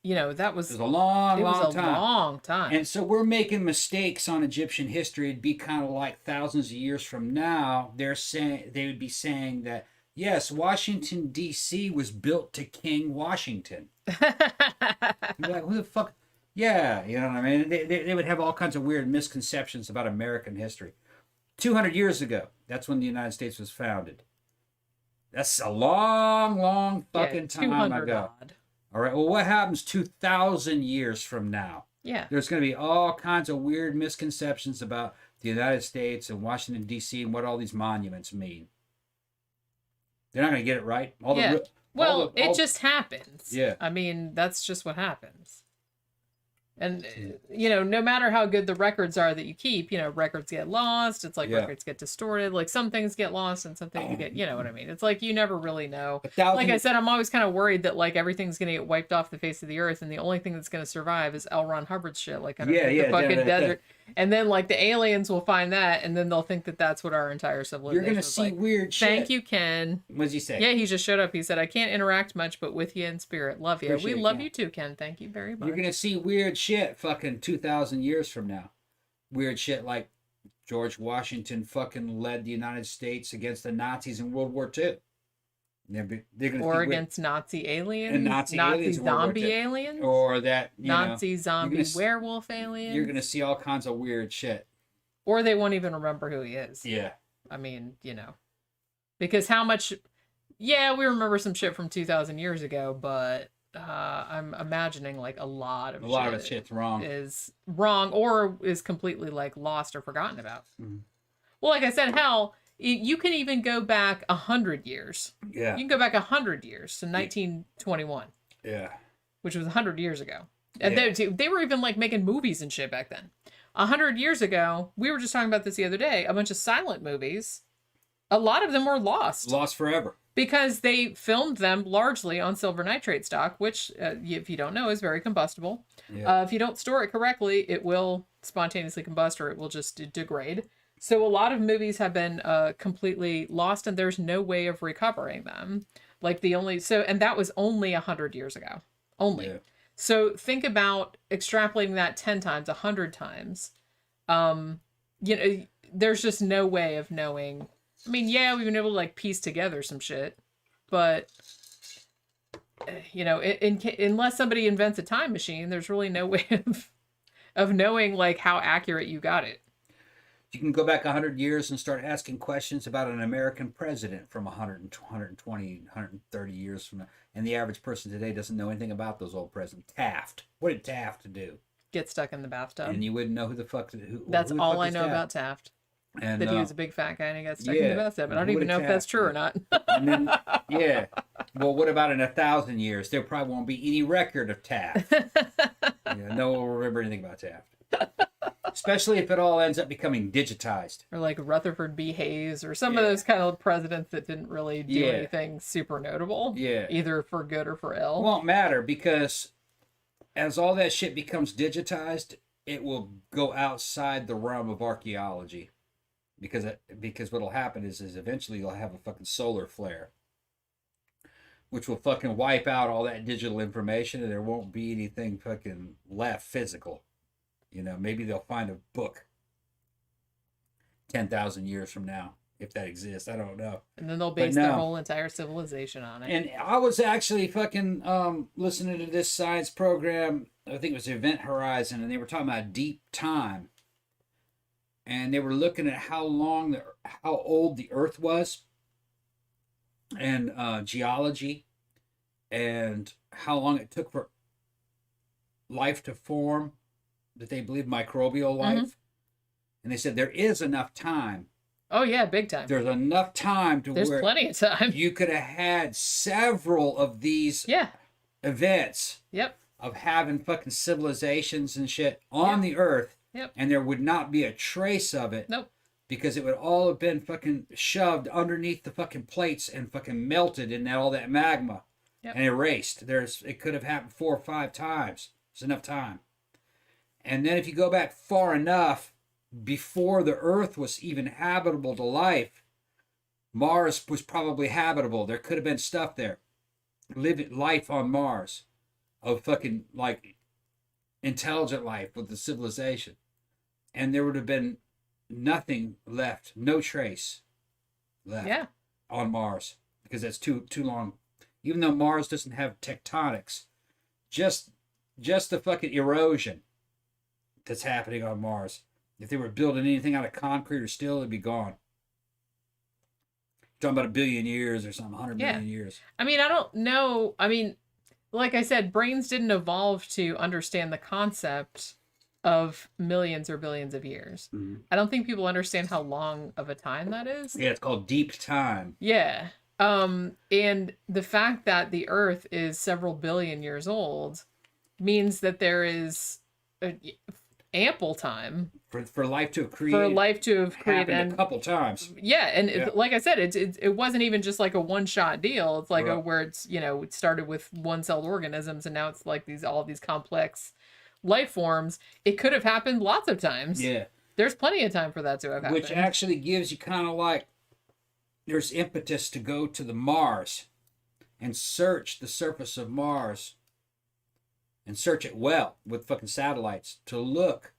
A: that was
B: a long
A: time.
B: And so we're making mistakes on Egyptian history. It'd be kind of like thousands of years from now, they would be saying that, yes, Washington, D.C. was built to King Washington. You're like, who the fuck? Yeah, you know what I mean? They would have all kinds of weird misconceptions about American history. 200 years ago, that's when the United States was founded. That's a long fucking time ago.
A: Odd.
B: All right, well, what happens 2,000 years from now?
A: Yeah.
B: There's going to be all kinds of weird misconceptions about the United States and Washington, D.C. and what all these monuments mean. They're not going to get it right.
A: It just happens.
B: Yeah.
A: I mean, that's just what happens. And, no matter how good the records are that you keep, records get lost. It's like records get distorted. Like some things get lost and some things get, you know what I mean? It's like you never really know. Like I said, I'm always kind of worried that like everything's going to get wiped off the face of the earth. And the only thing that's going to survive is L. Ron Hubbard's shit. Like under the fucking desert. And then like the aliens will find that and then they'll think that that's what our entire civilization
B: You're going to see weird shit.
A: Thank you, Ken.
B: What did he say?
A: Yeah, he just showed up. He said, I can't interact much, but with you in spirit. Love you.
B: Appreciate
A: We love you too, Ken. Thank you very much.
B: You're going to see weird shit fucking 2,000 years from now. Weird shit like George Washington fucking led the United States against the Nazis in World War II. They're gonna
A: against Nazi aliens,
B: and Nazi
A: zombie aliens,
B: or that
A: Nazi zombie werewolf aliens.
B: You're gonna see all kinds of weird shit.
A: Or they won't even remember who he is.
B: Yeah.
A: I mean, because how much? Yeah, we remember some shit from 2,000 years ago, but I'm imagining like a lot of
B: shit's wrong.
A: Is wrong or is completely like lost or forgotten about.
B: Mm-hmm.
A: Well, like I said, hell. You can even go back 100 years.
B: Yeah.
A: You can go back 100 years to 1921.
B: Yeah.
A: Which was 100 years ago. And they were even like making movies and shit back then. 100 years ago, we were just talking about this the other day, a bunch of silent movies, a lot of them were lost.
B: Lost forever.
A: Because they filmed them largely on silver nitrate stock, which, if you don't know, is very combustible. Yeah. If you don't store it correctly, it will spontaneously combust or it will just degrade. So a lot of movies have been completely lost and there's no way of recovering them. And that was only 100 years ago. Only. Yeah. So think about extrapolating that 10 times, 100 times. There's just no way of knowing. I mean, yeah, we've been able to like piece together some shit. but you know, unless somebody invents a time machine, there's really no way of knowing like how accurate you got it.
B: You can go back 100 years and start asking questions about an American president from 100, 120, 130 years from now. And the average person today doesn't know anything about those old presidents. Taft. What did Taft do?
A: Get stuck in the bathtub.
B: And you wouldn't know who the fuck.
A: That's
B: who the
A: all
B: fuck
A: I
B: is
A: know about Taft.
B: And
A: that he was a big fat guy and he got stuck in the bathtub. And I don't even know if that's true or not.
B: And then, yeah. Well, what about in 1,000 years? There probably won't be any record of Taft. No one will remember anything about Taft. Especially if it all ends up becoming digitized.
A: Or like Rutherford B. Hayes or some of those kind of presidents that didn't really do anything super notable.
B: Yeah.
A: Either for good or for ill.
B: It won't matter because as all that shit becomes digitized, it will go outside the realm of archaeology. Because what'll happen is eventually you'll have a fucking solar flare. Which will fucking wipe out all that digital information and there won't be anything fucking left physical. You know, maybe they'll find a book 10,000 years from now, if that exists. I don't know.
A: And then they'll base their whole entire civilization on it.
B: And I was actually fucking listening to this science program. I think it was Event Horizon, and they were talking about deep time. And they were looking at how old the Earth was, and geology, and how long it took for life to form. That they believe microbial life. Mm-hmm. And they said there is enough time.
A: Oh yeah, big time.
B: There's enough time to
A: There's
B: where
A: plenty of time.
B: You could have had several of these events of having fucking civilizations and shit on the earth.
A: Yep.
B: And there would not be a trace of it.
A: Nope.
B: Because it would all have been fucking shoved underneath the fucking plates and fucking melted in all that magma and erased. It could have happened 4 or 5 times. There's enough time. And then if you go back far enough, before the Earth was even habitable to life, Mars was probably habitable. There could have been stuff there. Life on Mars. Of fucking, like, intelligent life with the civilization. And there would have been nothing left. No trace left on Mars. Because that's too long. Even though Mars doesn't have tectonics. Just the fucking erosion that's happening on Mars. If they were building anything out of concrete or steel, it'd be gone. Talking about 1 billion years or something, 100 million years.
A: I mean, I don't know. I mean, like I said, brains didn't evolve to understand the concept of millions or billions of years. Mm-hmm. I don't think people understand how long of a time that is.
B: Yeah, it's called deep time.
A: Yeah. And the fact that the Earth is several billion years old means that there is ample time
B: for life to have created
A: and
B: a couple times.
A: Yeah, and like I said, it wasn't even just like a one-shot deal. It's like where it's, you know, it started with one-celled organisms and now it's like all these complex life forms. It could have happened lots of times.
B: Yeah.
A: There's plenty of time for that to have happened.
B: Which actually gives you kind of like there's impetus to go to the Mars and search the surface of Mars. And search it well with fucking satellites to look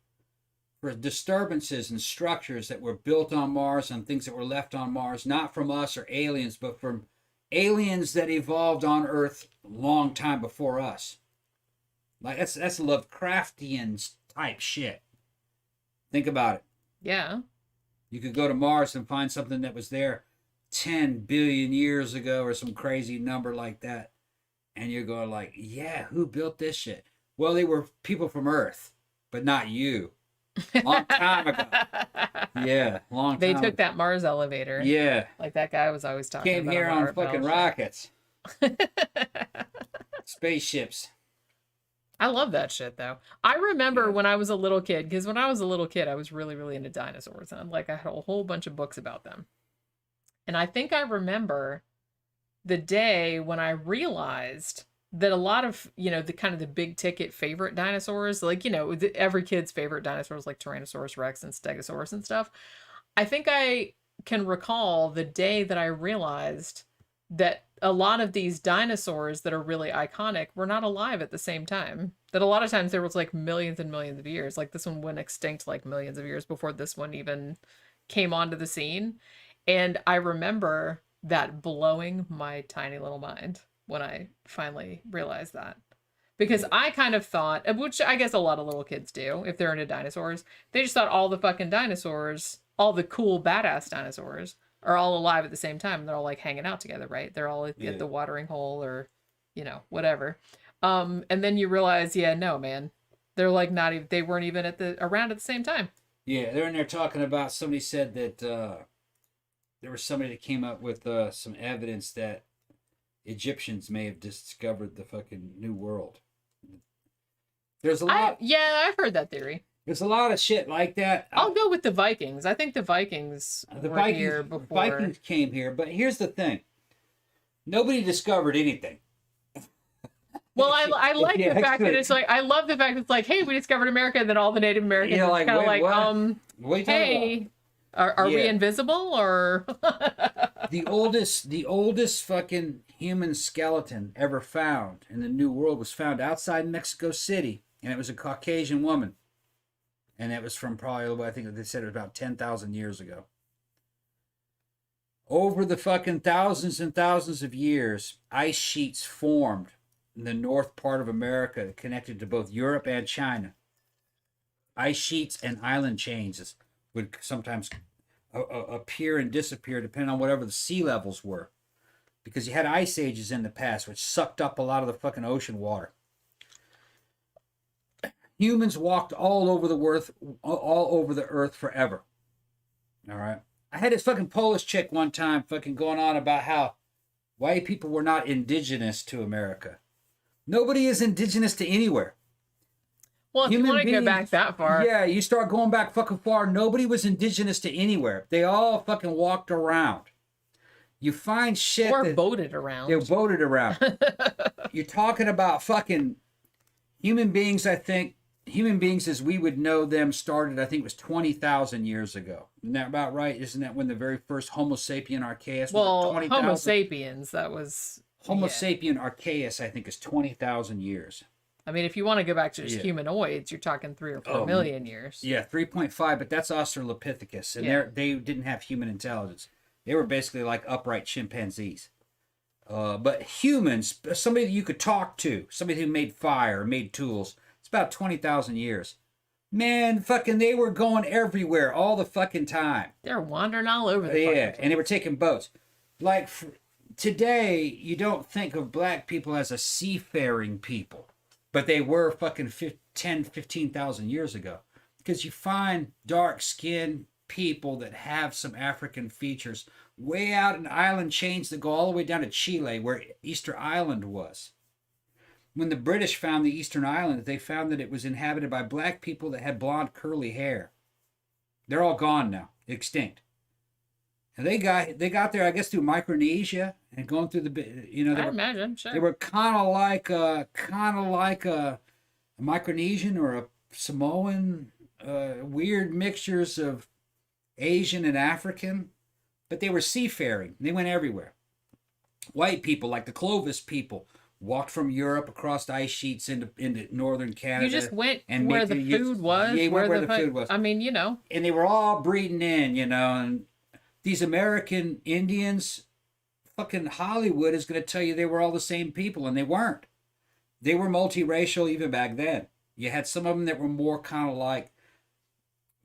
B: for disturbances and structures that were built on Mars and things that were left on Mars, not from us or aliens, but from aliens that evolved on Earth a long time before us. Like that's Lovecraftian type shit. Think about it.
A: Yeah.
B: You could go to Mars and find something that was there 10 billion years ago or some crazy number like that. And you're going like, yeah, who built this shit? Well, they were people from Earth, but not you. Long time ago. Yeah, long time
A: They took
B: ago.
A: that Mars elevator.
B: Yeah.
A: Like that guy was always talking
B: Came
A: about.
B: here on fucking rockets. Spaceships.
A: I love that shit, though. I remember when I was a little kid, because when I was a little kid, I was really, really into dinosaurs. And I had a whole bunch of books about them. And I think I remember the day when I realized that a lot of, you know, the kind of the big ticket favorite dinosaurs, like, you know, every kid's favorite dinosaurs like Tyrannosaurus Rex and Stegosaurus and stuff. I think I can recall the day that I realized that a lot of these dinosaurs that are really iconic were not alive at the same time. That a lot of times there was like millions and millions of years. Like this one went extinct like millions of years before this one even came onto the scene. And I remember that blowing my tiny little mind when I finally realized that. Because I kind of thought, which I guess a lot of little kids do, if they're into dinosaurs, they just thought all the fucking dinosaurs, all the cool badass dinosaurs, are all alive at the same time. They're all like hanging out together, right? They're all at the watering hole or, whatever. And then you realize, yeah, no, man, they're like not even, they weren't even around at the same time.
B: Yeah, they're in there talking about, somebody said that there was somebody that came up with some evidence that Egyptians may have discovered the fucking New World. There's a lot.
A: I've heard that theory.
B: There's a lot of shit like that.
A: I'll go with the Vikings. I think the Vikings were here before.
B: Vikings came here, but here's the thing. Nobody discovered anything.
A: Well, I like the fact that it's like, I love the fact that it's like, hey, we discovered America, and then all the Native Americans are kind of like,
B: what
A: hey, are we invisible or?
B: The oldest fucking human skeleton ever found in the New World was found outside Mexico City, and it was a Caucasian woman, and it was from probably, I think they said it was about 10,000 years ago. Over the fucking thousands and thousands of years, ice sheets formed in the north part of America that connected to both Europe and China. Ice sheets and island chains would sometimes appear and disappear depending on whatever the sea levels were, because you had ice ages in the past which sucked up a lot of the fucking ocean water. Humans walked all over the earth forever. All right, I had this fucking Polish chick one time fucking going on about how white people were not indigenous to America. Nobody is indigenous to anywhere.
A: Well, if you want to go back that far.
B: Yeah, you start going back fucking far. Nobody was indigenous to anywhere. They all fucking walked around. You find shit.
A: Or boated around.
B: They boated around. You're talking about fucking human beings, I think. Human beings as we would know them started, I think it was 20,000 years ago. Isn't that about right? Isn't that when the very first Homo sapien archaeus was?
A: Well, Homo sapiens, that was...
B: Homo sapien archaeus, I think, is 20,000 years.
A: I mean, if you want to go back to just humanoids, you're talking 3 or 4 million years.
B: Yeah, 3.5, but that's Australopithecus, and they didn't have human intelligence. They were basically like upright chimpanzees. But humans, somebody that you could talk to, somebody who made fire, made tools, it's about 20,000 years. Man, fucking, they were going everywhere all the fucking time.
A: They're wandering all over the
B: place. And they were taking boats. Like, today, you don't think of black people as a seafaring people. But they were fucking 10, 15,000 years ago. Because you find dark-skinned people that have some African features way out in island chains that go all the way down to Chile, where Easter Island was. When the British found the Eastern Island, they found that it was inhabited by black people that had blonde, curly hair. They're all gone now, extinct. And they got there, I guess, through Micronesia and going through
A: I imagine, sure.
B: They were kind of like a Micronesian or a Samoan, weird mixtures of Asian and African, but they were seafaring. They went everywhere. White people, like the Clovis people, walked from Europe across the ice sheets into northern Canada.
A: You just went and where the food was.
B: Yeah, where the food was.
A: I mean,
B: And they were all breeding in, and these American Indians, fucking Hollywood is going to tell you they were all the same people, and they weren't. They were multiracial even back then. You had some of them that were more kind of like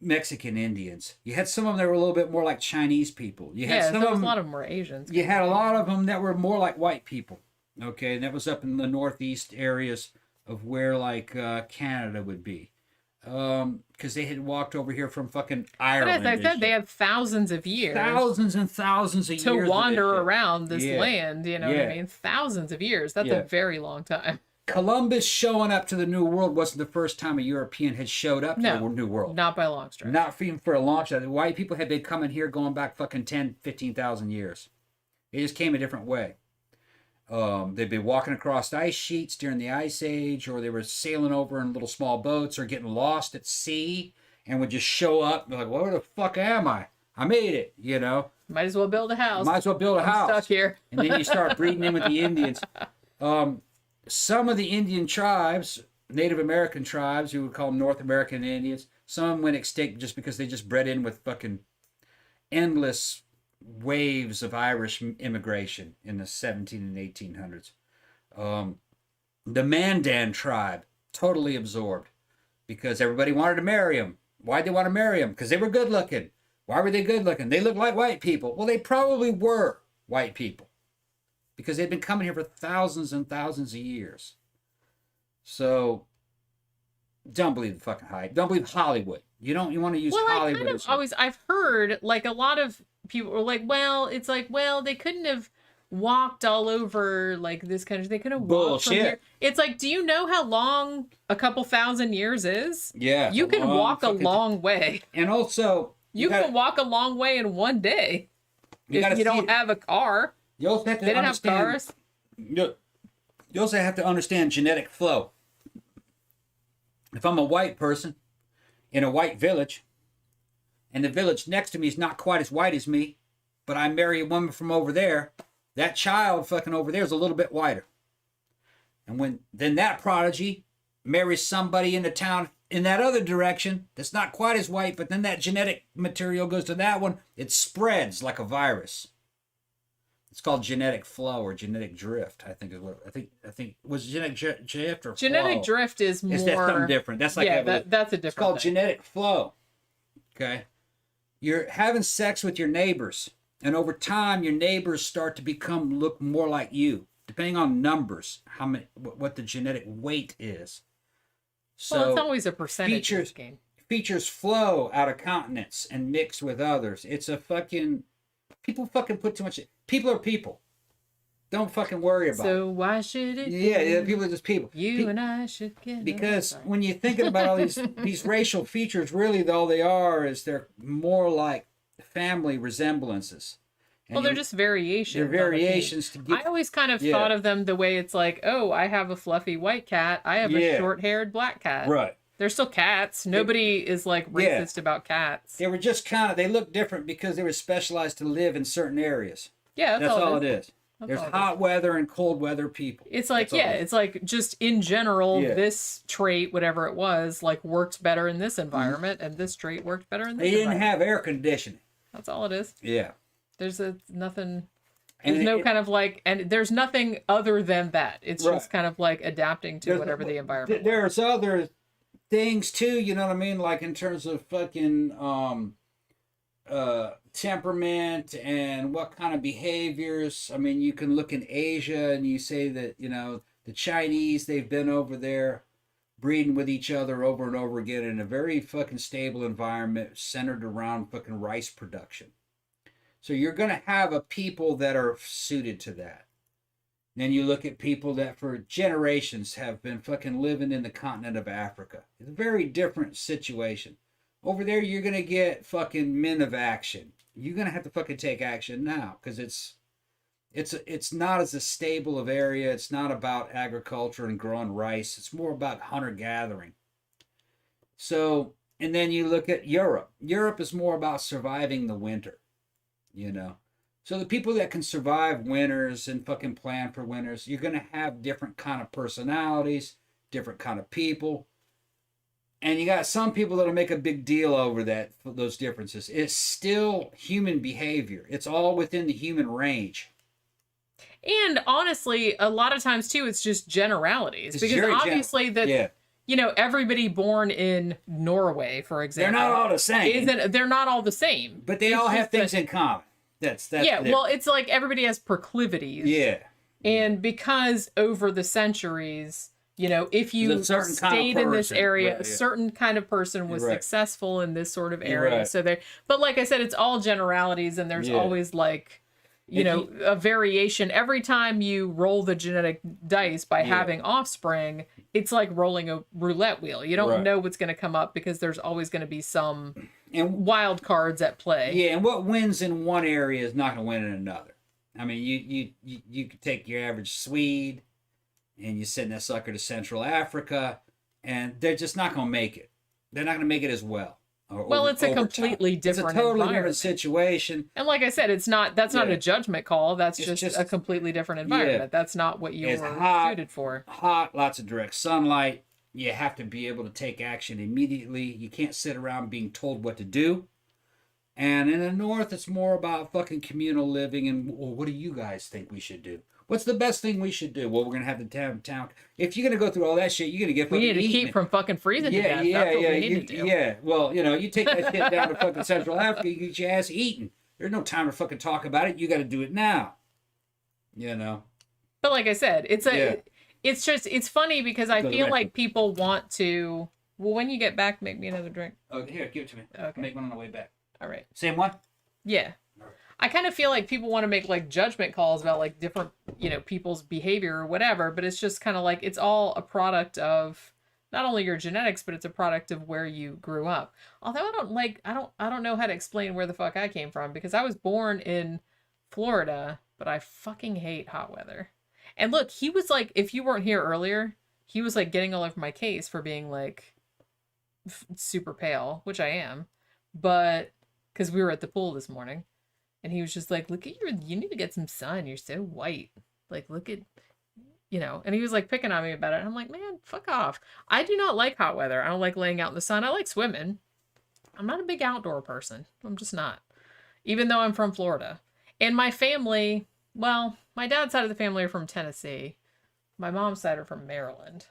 B: Mexican Indians. You had some of them that were a little bit more like Chinese people. A
A: lot of them were Asians.
B: You had a lot of them that were more like white people. Okay, and that was up in the northeast areas of where like Canada would be. Because they had walked over here from fucking Ireland.
A: But as I said, they had thousands of years.
B: Thousands and thousands of years.
A: To wander around this land, what I mean? Thousands of years. That's a very long time.
B: Columbus showing up to the New World wasn't the first time a European had showed up to the New World.
A: Not by a long stretch.
B: Not even for a long stretch. White people had been coming here going back fucking 10, 15,000 years. They just came a different way. They'd be walking across ice sheets during the Ice Age, or they were sailing over in little small boats, or getting lost at sea, and would just show up and be like, where the fuck am I? I made it,
A: Might as well build a house.
B: Might as well build a house.
A: Stuck here.
B: And then you start breeding in with the Indians. Some of the Indian tribes, Native American tribes, who would call them North American Indians, some of them went extinct just because they just bred in with fucking endless waves of Irish immigration in the 17 and 1800s. The Mandan tribe totally absorbed because everybody wanted to marry them. Why'd they want to marry them? Because they were good looking. Why were they good looking? They looked like white people. Well, they probably were white people because they'd been coming here for thousands and thousands of years. So don't believe the fucking hype. Don't believe Hollywood. You want to use Hollywood.
A: I kind of always, I've heard like a lot of people were like, well, it's like, well, they couldn't have walked all over like this country. They could have walked from here. It's like, do you know how long a couple thousand years is?
B: Yeah.
A: You can walk a long way.
B: And also,
A: you can walk a long way in one day if you don't have a car.
B: You also have to
A: they didn't have cars.
B: You also have to understand genetic flow. If I'm a white person in a white village, and the village next to me is not quite as white as me, but I marry a woman from over there, that child fucking over there is a little bit whiter. And then that prodigy marries somebody in the town in that other direction that's not quite as white, but then that genetic material goes to that one, it spreads like a virus. It's called genetic flow or genetic drift. I think is what I think was genetic drift or
A: genetic
B: flow?
A: Drift is more.
B: That's something different. That's like
A: that's a different.
B: It's called
A: thing.
B: Genetic flow. Okay, you're having sex with your neighbors, and over time, your neighbors start to look more like you, depending on numbers, how many, what the genetic weight is. So
A: well, it's always a percentage game.
B: Features flow out of continents and mix with others. It's a fucking people fucking put too much. People are people. Don't fucking worry about it.
A: So why should it?
B: Yeah, people are just people.
A: And I should get.
B: Because when you're thinking about all these racial features, really all they are is they're more like family resemblances.
A: And they're just variations.
B: They're variations to get.
A: I always kind of thought of them the way it's like, oh, I have a fluffy white cat. I have a short-haired black cat.
B: Right.
A: They're still cats. Nobody is like racist about cats.
B: They were just they look different because they were specialized to live in certain areas.
A: Yeah, that's all it is.
B: There's hot weather and cold weather people.
A: It's like, it's like just in general, this trait, whatever it was, like worked better in this environment, and this trait worked better in this environment.
B: They didn't have air conditioning.
A: That's all it is.
B: Yeah.
A: There's nothing, there's no kind of like, and there's nothing other than that. It's just kind of like adapting to whatever the environment
B: There's other things too, you know what I mean? Like in terms of fucking, temperament and what kind of behaviors. I mean, you can look in Asia and you say that, you know, the Chinese, they've been over there breeding with each other over and over again in a very fucking stable environment centered around fucking rice production. So you're going to have a people that are suited to that. Then you look at people that for generations have been fucking living in the continent of Africa. It's a very different situation. Over there, you're going to get fucking men of action. You're going to have to fucking take action now because it's not as a stable of area. It's not about agriculture and growing rice. It's more about hunter-gathering. So, and then you look at Europe. Europe is more about surviving the winter, you know. So the people that can survive winters and fucking plan for winters, you're going to have different kind of personalities, different kind of people. And you got some people that'll make a big deal over those differences. It's still human behavior. It's all within the human range.
A: And honestly, a lot of times too, it's just generalities. Because obviously you know, everybody born in Norway, for example.
B: They're not all the same.
A: They're not all the same.
B: But they all have things in common. That's
A: well, it's like everybody has proclivities.
B: Yeah.
A: And because over the centuries, you know, if you stayed in this area, a certain kind of person was successful in this sort of area. So but like I said, it's all generalities, and there's always like, you know, a variation. Every time you roll the genetic dice by having offspring, it's like rolling a roulette wheel. You don't know what's going to come up because there's always going to be some wild cards at play.
B: Yeah, and what wins in one area is not going to win in another. I mean, you could take your average Swede and you send that sucker to Central Africa, and they're just not going to make it. They're not going to make it as well.
A: It's a completely different
B: It's a totally different situation.
A: And like I said, that's not a judgment call. That's just a completely different environment. Yeah. That's not what you were suited for.
B: Hot, lots of direct sunlight. You have to be able to take action immediately. You can't sit around being told what to do. And in the North, it's more about fucking communal living. And well, what do you guys think we should do? What's the best thing we should do? Well, we're gonna have the town. If you're gonna go through all that shit, you're gonna get
A: We
B: fucking
A: need to
B: eaten.
A: keep from fucking freezing to death.
B: Yeah,
A: That's what
B: yeah,
A: we need to do.
B: yeah. Well, you take that shit down to fucking Central Africa, you get your ass eaten. There's no time to fucking talk about it. You got to do it now.
A: But like I said, it's funny because I feel like people want to. Well, when you get back, make me another drink.
B: Oh, here, give it to me.
A: Okay.
B: Make one on the way back.
A: All right.
B: Same one?
A: Yeah. I kind of feel like people want to make like judgment calls about like different, people's behavior or whatever, but it's just kind of like it's all a product of not only your genetics, but it's a product of where you grew up. Although I don't know how to explain where the fuck I came from because I was born in Florida, but I fucking hate hot weather. And look, he was like, if you weren't here earlier, he was like getting all over my case for being like super pale, which I am, but because we were at the pool this morning. And he was just like, look at you need to get some sun. You're so white. Like, look at, and he was like picking on me about it. And I'm like, man, fuck off. I do not like hot weather. I don't like laying out in the sun. I like swimming. I'm not a big outdoor person. I'm just not. Even though I'm from Florida. And my family, well, my dad's side of the family are from Tennessee. My mom's side are from Maryland.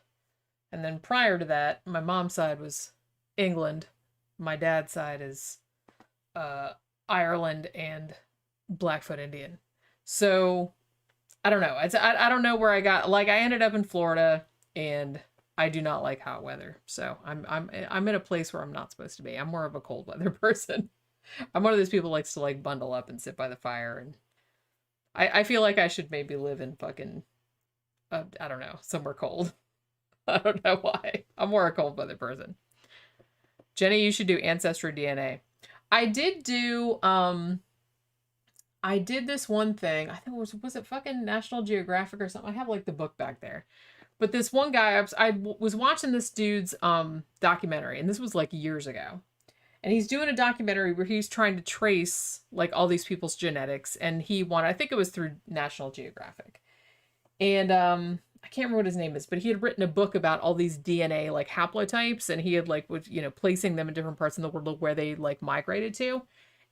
A: And then prior to that, my mom's side was England. My dad's side is Ireland and Blackfoot Indian. So I don't know. I don't know where I got, like, I ended up in Florida and I do not like hot weather. So I'm in a place where I'm not supposed to be. I'm more of a cold weather person. I'm one of those people who likes to like bundle up and sit by the fire, and I feel like I should maybe live in fucking I don't know, somewhere cold. I don't know why. I'm more a cold weather person. Jenny, you should do ancestry DNA. I did do I did this one thing. I think it was it fucking National Geographic or something? I have like the book back there. But this one guy, I was watching this dude's documentary, and this was like years ago. And he's doing a documentary where he's trying to trace like all these people's genetics, and he wanted, I think it was through National Geographic. And I can't remember what his name is, but he had written a book about all these DNA like haplotypes, and he had like was, placing them in different parts of the world where they like migrated to.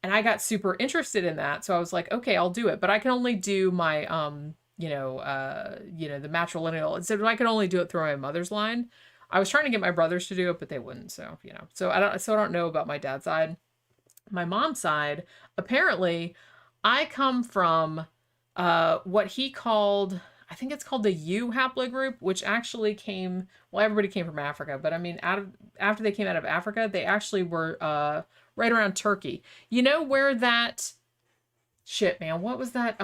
A: And I got super interested in that. So I was like, okay, I'll do it. But I can only do my the matrilineal. So I could only do it through my mother's line. I was trying to get my brothers to do it, but they wouldn't. So, so I don't know about my dad's side. My mom's side, apparently I come from what he called, I think it's called the U haplogroup, which actually came, well, everybody came from Africa, but I mean, after they came out of Africa, they actually were right around Turkey. You know where that shit, man, what was that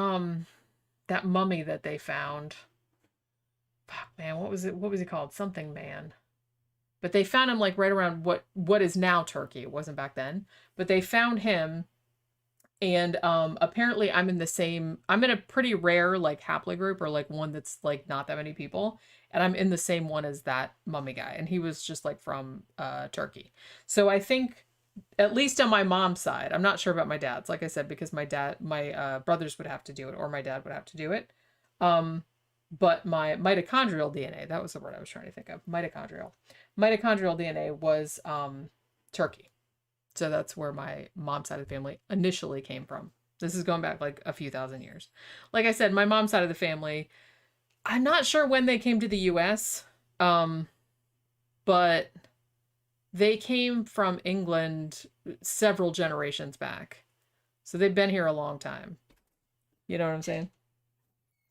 A: that mummy that they found? Fuck, man, what was he called? Something Man. But they found him like right around what is now Turkey. It wasn't back then. But they found him, and apparently I'm in a pretty rare like haplogroup, or like one that's like not that many people, and I'm in the same one as that mummy guy, and he was just like from Turkey. So I think at least on my mom's side, I'm not sure about my dad's, like I said, because my brothers would have to do it, or my dad would have to do it. But my mitochondrial DNA, that was the word I was trying to think of. Mitochondrial DNA was Turkey. So that's where my mom's side of the family initially came from. This is going back like a few thousand years. Like I said, my mom's side of the family, I'm not sure when they came to the US, but they came from England several generations back. So they've been here a long time. You know what I'm saying?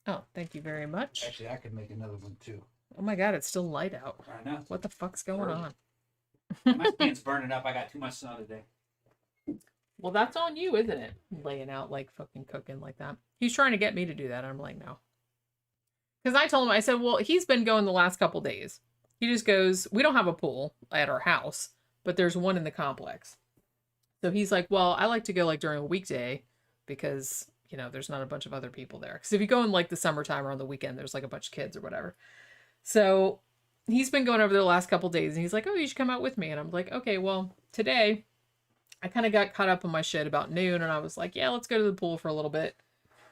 A: Oh, thank you very much.
B: Actually, I could make another one too.
A: Oh my god, it's still light out.
B: I know.
A: What the fuck's going on?
B: My skin's burning up. I got too much sun today.
A: Well, that's on you, isn't it? Laying out like fucking cooking like that. He's trying to get me to do that. I'm like, no. Because I told him, I said, well, he's been going the last couple days. He just goes, we don't have a pool at our house, but there's one in the complex. So he's like, well, I like to go like during a weekday because, there's not a bunch of other people there. Because if you go in like the summertime or on the weekend, there's like a bunch of kids or whatever. So he's been going over there the last couple days, and he's like, oh, you should come out with me. And I'm like, okay, well, today I kind of got caught up on my shit about noon, and I was like, yeah, let's go to the pool for a little bit.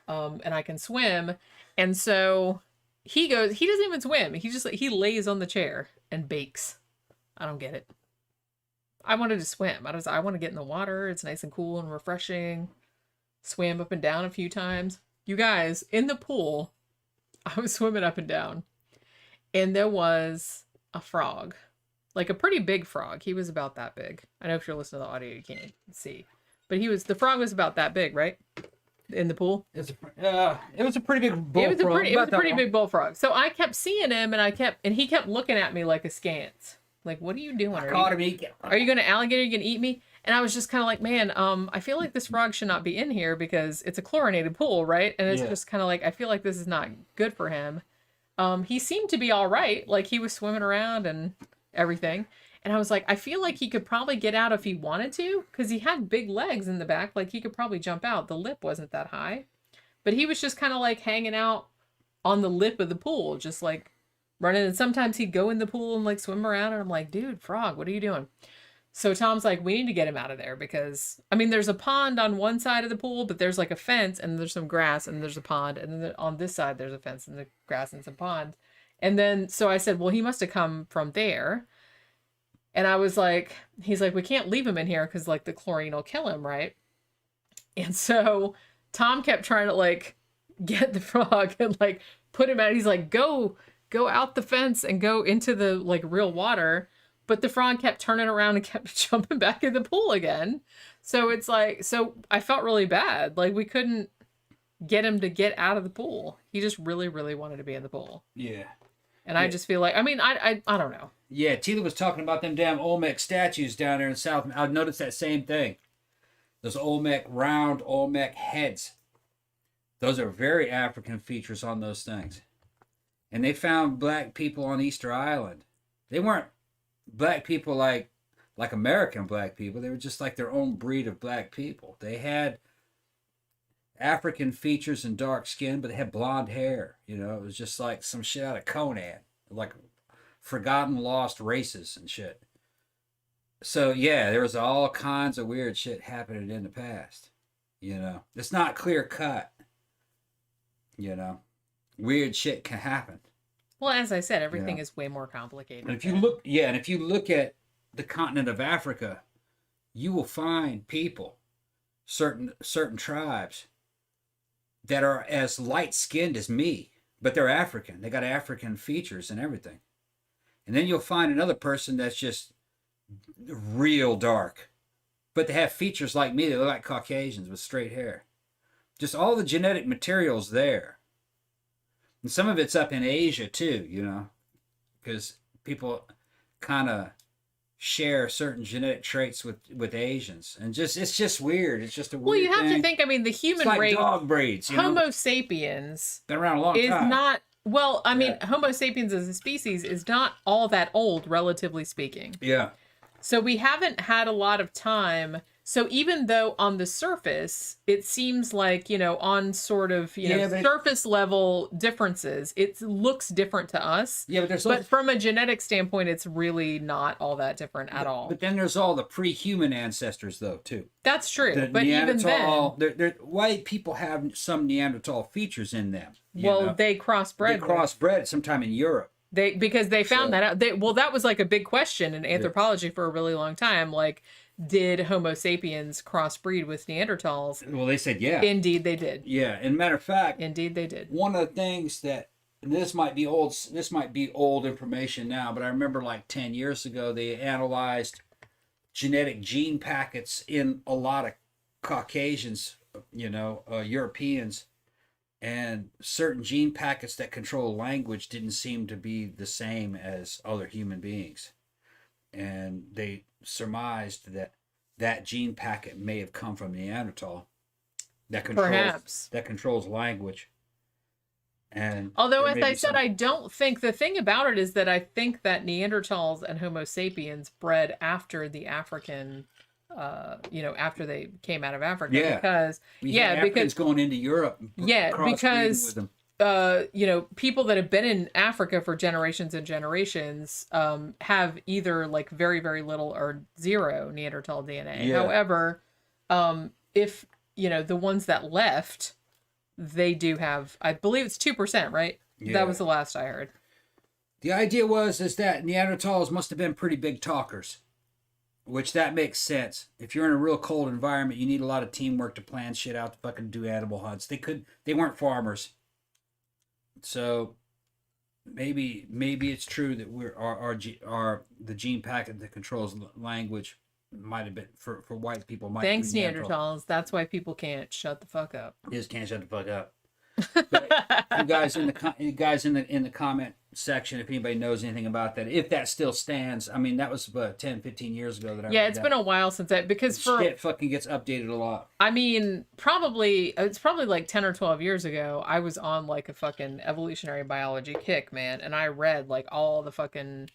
A: And I can swim. And so he goes, he doesn't even swim. He lays on the chair and bakes. I don't get it. I wanted to swim. I want to get in the water. It's nice and cool and refreshing. Swam up and down a few times. You guys, in the pool, I was swimming up and down, and there was a frog, like a pretty big frog. He was about that big. I know if you're listening to the audio, you can't see, but the frog was about that big, right? In the pool.
B: It was a pretty big bullfrog.
A: It was a pretty big bullfrog. So I kept seeing him, and he kept looking at me like askance. Like, what are you doing?
B: Caught him.
A: Are you going to alligator? Are you going to eat me? And I was just kind of like, man, I feel like this frog should not be in here because it's a chlorinated pool, right? And it's just kind of like, I feel like this is not good for him. He seemed to be all right. Like, he was swimming around and everything. And I was like, I feel like he could probably get out if he wanted to, because he had big legs in the back. Like, he could probably jump out. The lip wasn't that high. But he was just kind of like hanging out on the lip of the pool, just like running. And sometimes he'd go in the pool and like swim around. And I'm like, dude, frog, what are you doing? So Tom's like, we need to get him out of there because, I mean, there's a pond on one side of the pool, but there's like a fence and there's some grass and there's a pond. And then on this side, there's a fence and the grass and some pond. And then, so I said, well, he must have come from there. And I was like, he's like, we can't leave him in here because like the chlorine will kill him, right? And so Tom kept trying to like get the frog and like put him out. He's like, go out the fence and go into the like real water. But the frog kept turning around and kept jumping back in the pool again. So it's like, so I felt really bad. Like we couldn't get him to get out of the pool. He just really, really wanted to be in the pool.
B: Yeah.
A: And I just feel like, I mean, I don't know.
B: Yeah, Tila was talking about them damn Olmec statues down there in South. I noticed that same thing. Those round Olmec heads. Those are very African features on those things. And they found black people on Easter Island. They weren't black people like American black people. They were just like their own breed of black people. They had African features and dark skin, but they had blonde hair. You know, it was just like some shit out of Conan. Like forgotten lost races and shit. So yeah, there was all kinds of weird shit happening in the past. You know, it's not clear cut. You know, weird shit can happen.
A: Well, as I said, everything is way more complicated.
B: And if you look at the continent of Africa, you will find people, certain tribes, that are as light skinned as me, but they're African. They got African features and everything. And then you'll find another person that's just real dark, but they have features like me. They look like Caucasians with straight hair. Just all the genetic material's there. And some of it's up in Asia too, you know, because people kind of share certain genetic traits with Asians, and it's just weird. It's just a weird
A: Well, you have
B: thing.
A: to think. I mean, the human
B: It's like
A: race,
B: dog breeds. You
A: Homo
B: know?
A: sapiens,
B: Been around a long
A: is
B: time.
A: not. Well, I mean, Homo sapiens as a species is not all that old, relatively speaking.
B: Yeah.
A: So we haven't had a lot of time. So even though on the surface, it seems like, you know, on sort of, surface level differences, it looks different to us.
B: Yeah,
A: but from a genetic standpoint, it's really not all that different at all.
B: But then there's all the pre-human ancestors, though, too.
A: That's true.
B: But even
A: then,
B: white people have some Neanderthal features in them.
A: They crossbred.
B: They crossbred sometime in Europe.
A: Because they found that out. That was like a big question in anthropology for a really long time. Like, did Homo sapiens crossbreed with Neanderthals?
B: Well, they said yeah.
A: Indeed, they did.
B: Yeah, and matter of fact,
A: indeed they did.
B: One of the things that, and this might be old information now, but I remember like 10 years ago they analyzed genetic gene packets in a lot of Caucasians, Europeans, and certain gene packets that control language didn't seem to be the same as other human beings. And they surmised that gene packet may have come from Neanderthal that controls language. And
A: although, as I said, I don't think the thing about it is that I think that Neanderthals and Homo sapiens bred after the African, after they came out of Africa.
B: Yeah, because going into Europe.
A: Because people that have been in Africa for generations and generations have either like very, very little or zero Neanderthal DNA.
B: Yeah.
A: However, if, the ones that left, they do have, I believe it's 2%, right? Yeah. That was the last I heard.
B: The idea is that Neanderthals must have been pretty big talkers. Which that makes sense. If you're in a real cold environment, you need a lot of teamwork to plan shit out to fucking do animal hunts. They weren't farmers. So maybe it's true that the gene packet that controls language might have been for white people.
A: Thanks, Neanderthals. That's why people can't shut the fuck up.
B: You just can't shut the fuck up. But you guys in the comment section, if anybody knows anything about that, if that still stands. I mean, that was about 10, 15 years ago that I read
A: it's been a while since that, because
B: shit fucking gets updated a lot.
A: I mean, it's probably like 10 or 12 years ago, I was on like a fucking evolutionary biology kick, man, and I read like all the fucking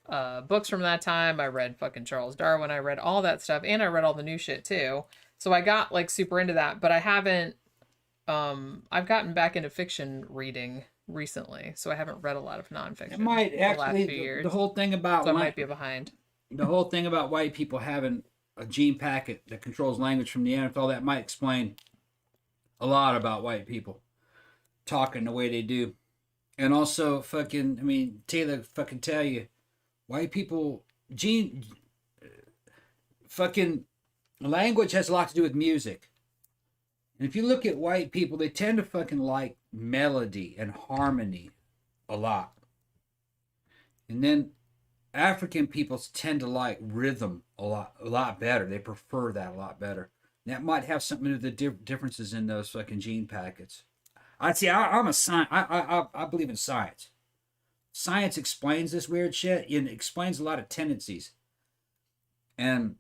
A: books from that time. I read fucking Charles Darwin, I read all that stuff, and I read all the new shit too. So I got like super into that, but I haven't I've gotten back into fiction reading recently, so I haven't read a lot of nonfiction.
B: It might actually,
A: the last few years.
B: The whole thing about
A: so I might be behind.
B: The whole thing about white people having a gene packet that controls language from Neanderthal, that might explain a lot about white people talking the way they do. And also fucking, I mean, Taylor fucking tell you, white people fucking language has a lot to do with music. And if you look at white people, they tend to fucking like melody and harmony a lot. And then African people tend to like rhythm a lot better. They prefer that a lot better. And that might have something to do with the differences in those fucking gene packets. I'm a science. I believe in science. Science explains this weird shit, and it explains a lot of tendencies. And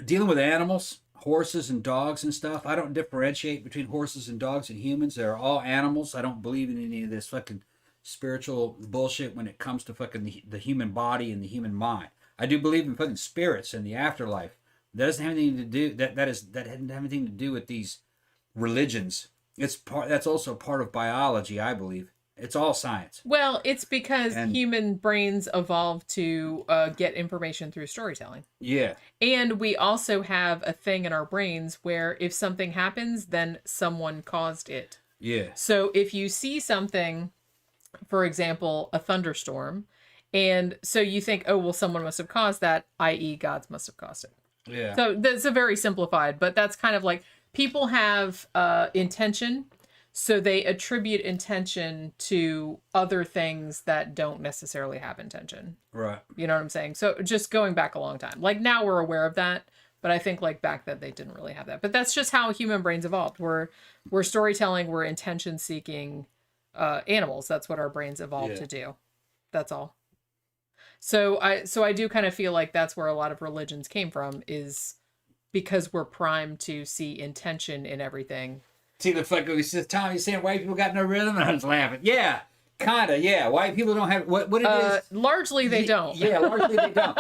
B: dealing with animals, horses and dogs and stuff, I don't differentiate between horses and dogs and humans. They're all animals. I don't believe in any of this fucking spiritual bullshit when it comes to fucking the human body and the human mind. I do believe in fucking spirits and the afterlife. That doesn't have anything to do that doesn't have anything to do with these religions. That's also part of biology, I believe. It's all science.
A: Well, it's because human brains evolved to get information through storytelling.
B: Yeah.
A: And we also have a thing in our brains where if something happens, then someone caused it.
B: Yeah.
A: So if you see something, for example, a thunderstorm, and so you think, oh, well, someone must have caused that, i.e. gods must have caused it.
B: Yeah.
A: So that's a very simplified, but that's kind of like people have intention. So they attribute intention to other things that don't necessarily have intention.
B: Right.
A: You know what I'm saying? So just going back a long time. Like now we're aware of that, but I think like back then they didn't really have that. But that's just how human brains evolved. We're storytelling, we're intention seeking animals. That's what our brains evolved to do. That's all. So I do kind of feel like that's where a lot of religions came from, is because we're primed to see intention in everything.
B: See the fuck he says, Tom, you saying white people got no rhythm? And I was laughing. Yeah, kinda, yeah. White people don't have what it is.
A: Largely they don't.
B: Yeah, largely they don't.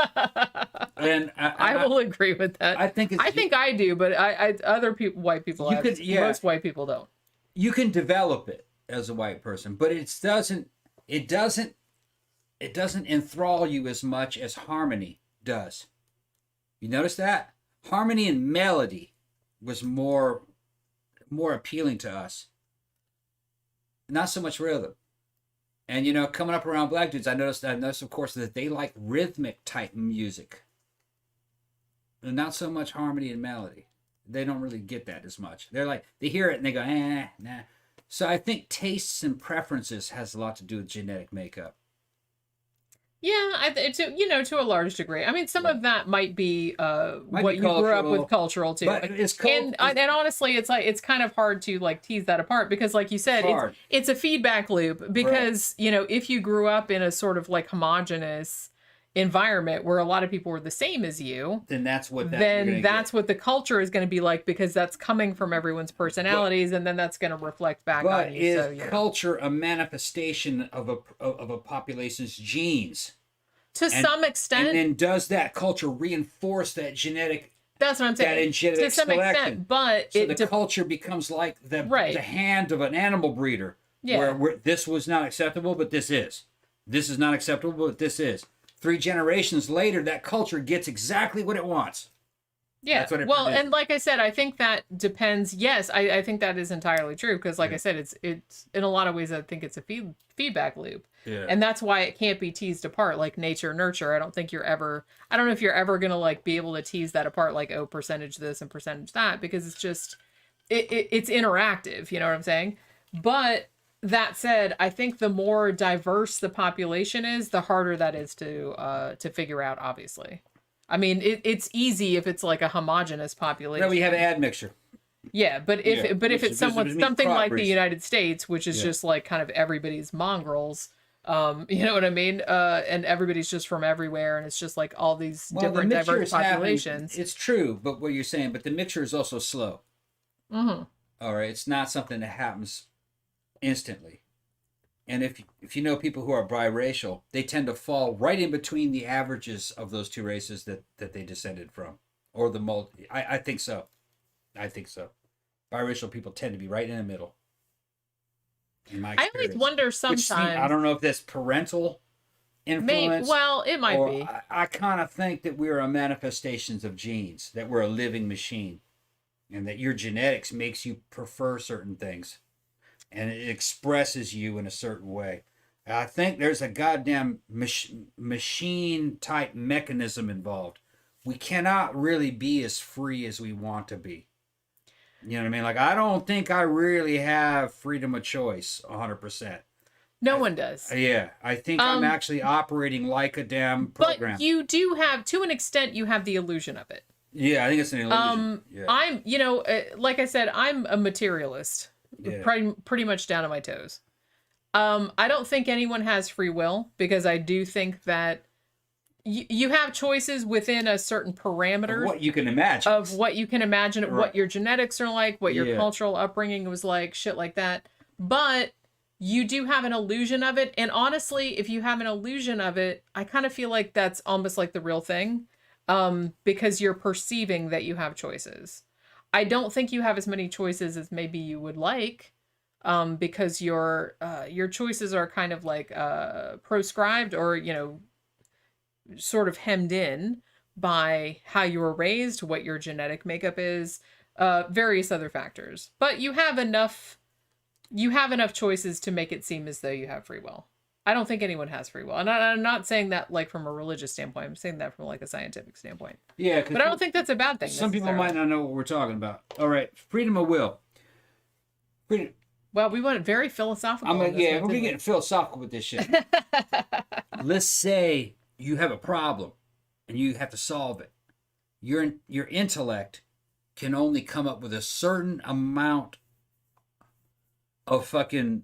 B: And
A: I will agree with that.
B: I think
A: I do, but other people, white people, most white people don't.
B: You can develop it as a white person, but it doesn't enthrall you as much as harmony does. You notice that? Harmony and melody was more appealing to us. Not so much rhythm. And coming up around black dudes, I noticed of course that they like rhythmic type music. And not so much harmony and melody. They don't really get that as much. They're like, they hear it and they go, nah. So I think tastes and preferences has a lot to do with genetic makeup.
A: Yeah, to a large degree. I mean, some of that might be what you grew up with cultural too.
B: But
A: and honestly, it's kind of hard to like tease that apart because, like you said, it's a feedback loop. Because if you grew up in a sort of like homogenous environment where a lot of people were the same as you,
B: then that's what
A: the culture is going to be like, because that's coming from everyone's personalities, and then that's going to reflect back on you.
B: But is culture a manifestation of a population's genes?
A: To some extent.
B: And then does that culture reinforce that genetic?
A: That's what I'm saying.
B: To
A: some extent, but
B: so the culture becomes like the hand of an animal breeder, where this was not acceptable, but this is. This is not acceptable, but this is. 3 generations later, that culture gets exactly what it wants.
A: Yeah.
B: That's what it
A: Well,
B: produces.
A: and like I said, I think that depends. Yes, I think that is entirely true because, like I said, it's in a lot of ways I think it's a feedback loop,
B: Yeah.
A: and that's why it can't be teased apart like nature nurture. I don't think you're ever. I don't know if you're ever gonna like be able to tease that apart like percentage this and percentage that because it's just it's interactive. You know what I'm saying? But that said, I think the more diverse the population is, the harder that is to figure out. Obviously. I mean, it's easy if it's like a homogenous population.
B: No, we have an admixture.
A: Yeah, but if
B: which
A: it's
B: is
A: something like
B: crop
A: the
B: breeds.
A: United States, which is just like kind of everybody's mongrels, you know what I mean? And everybody's just from everywhere, and it's just like all these different
B: the mixture
A: diverse
B: is happening.
A: populations.
B: It's true, but what you're saying, but the mixture is also slow.
A: Mm-hmm.
B: All right, it's not something that happens instantly. And if you know people who are biracial, they tend to fall right in between the averages of those two races that they descended from, or the multi. I think so. I think so. Biracial people tend to be right in the middle. In my
A: I
B: experience.
A: always wonder
B: Which
A: sometimes.
B: I don't know if that's parental influence.
A: Well, it might be.
B: I kind of think that we're a manifestations of genes, that we're a living machine, and that your genetics makes you prefer certain things, and it expresses you in a certain way. I think there's a goddamn machine type mechanism involved. We cannot really be as free as we want to be. You know what I mean? Like, I don't think I really have freedom of choice 100%.
A: No one does.
B: Yeah, I think I'm actually operating like a damn program.
A: But you do have, to an extent, you have the illusion of it.
B: Yeah, I think it's an illusion. Yeah.
A: I'm, like I said, I'm a materialist, pretty much down to my toes. I don't think anyone has free will because I do think that you have choices within a certain parameter
B: What you can imagine.
A: of what you can imagine,
B: Right.
A: what your genetics are like, what your
B: Yeah.
A: cultural upbringing was like, shit like that. But you do have an illusion of it. And honestly, if you have an illusion of it, I kind of feel like that's almost like the real thing. Because you're perceiving that you have choices. I don't think you have as many choices as maybe you would like, because your choices are kind of like proscribed or sort of hemmed in by how you were raised, what your genetic makeup is, various other factors. But you have enough choices to make it seem as though you have free will. I don't think anyone has free will. And I'm not saying that like from a religious standpoint. I'm saying that from like a scientific standpoint.
B: Yeah,
A: but I don't think that's a bad thing.
B: Some people might not know what we're talking about. All right, freedom of will. Freedom.
A: Well, we went very philosophical.
B: We're getting philosophical with this shit. Let's say you have a problem and you have to solve it. Your intellect can only come up with a certain amount of fucking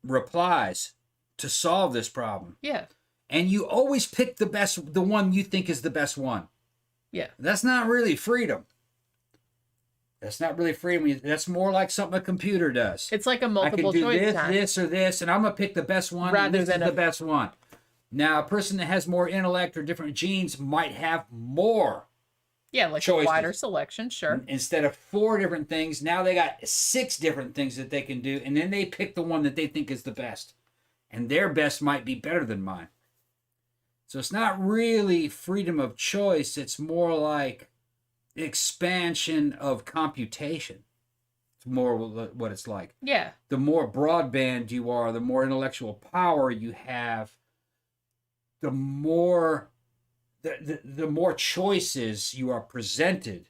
B: replies to solve this problem.
A: Yeah.
B: And you always pick the one you think is the best one.
A: Yeah.
B: That's not really freedom. That's not really freedom. That's more like something a computer does.
A: It's like a multiple choice
B: I can do this,
A: test.
B: this, or this, and I'm going to pick the best one,
A: Rather
B: and this
A: than
B: is the best one. Now, a person that has more intellect or different genes might have more
A: like
B: choices.
A: a wider selection, sure.
B: Instead of 4 different things, now they got 6 different things that they can do, and then they pick the one that they think is the best. And their best might be better than mine. So it's not really freedom of choice. It's more like expansion of computation. It's more what it's like.
A: Yeah.
B: The more broadband you are, the more intellectual power you have, the more choices you are presented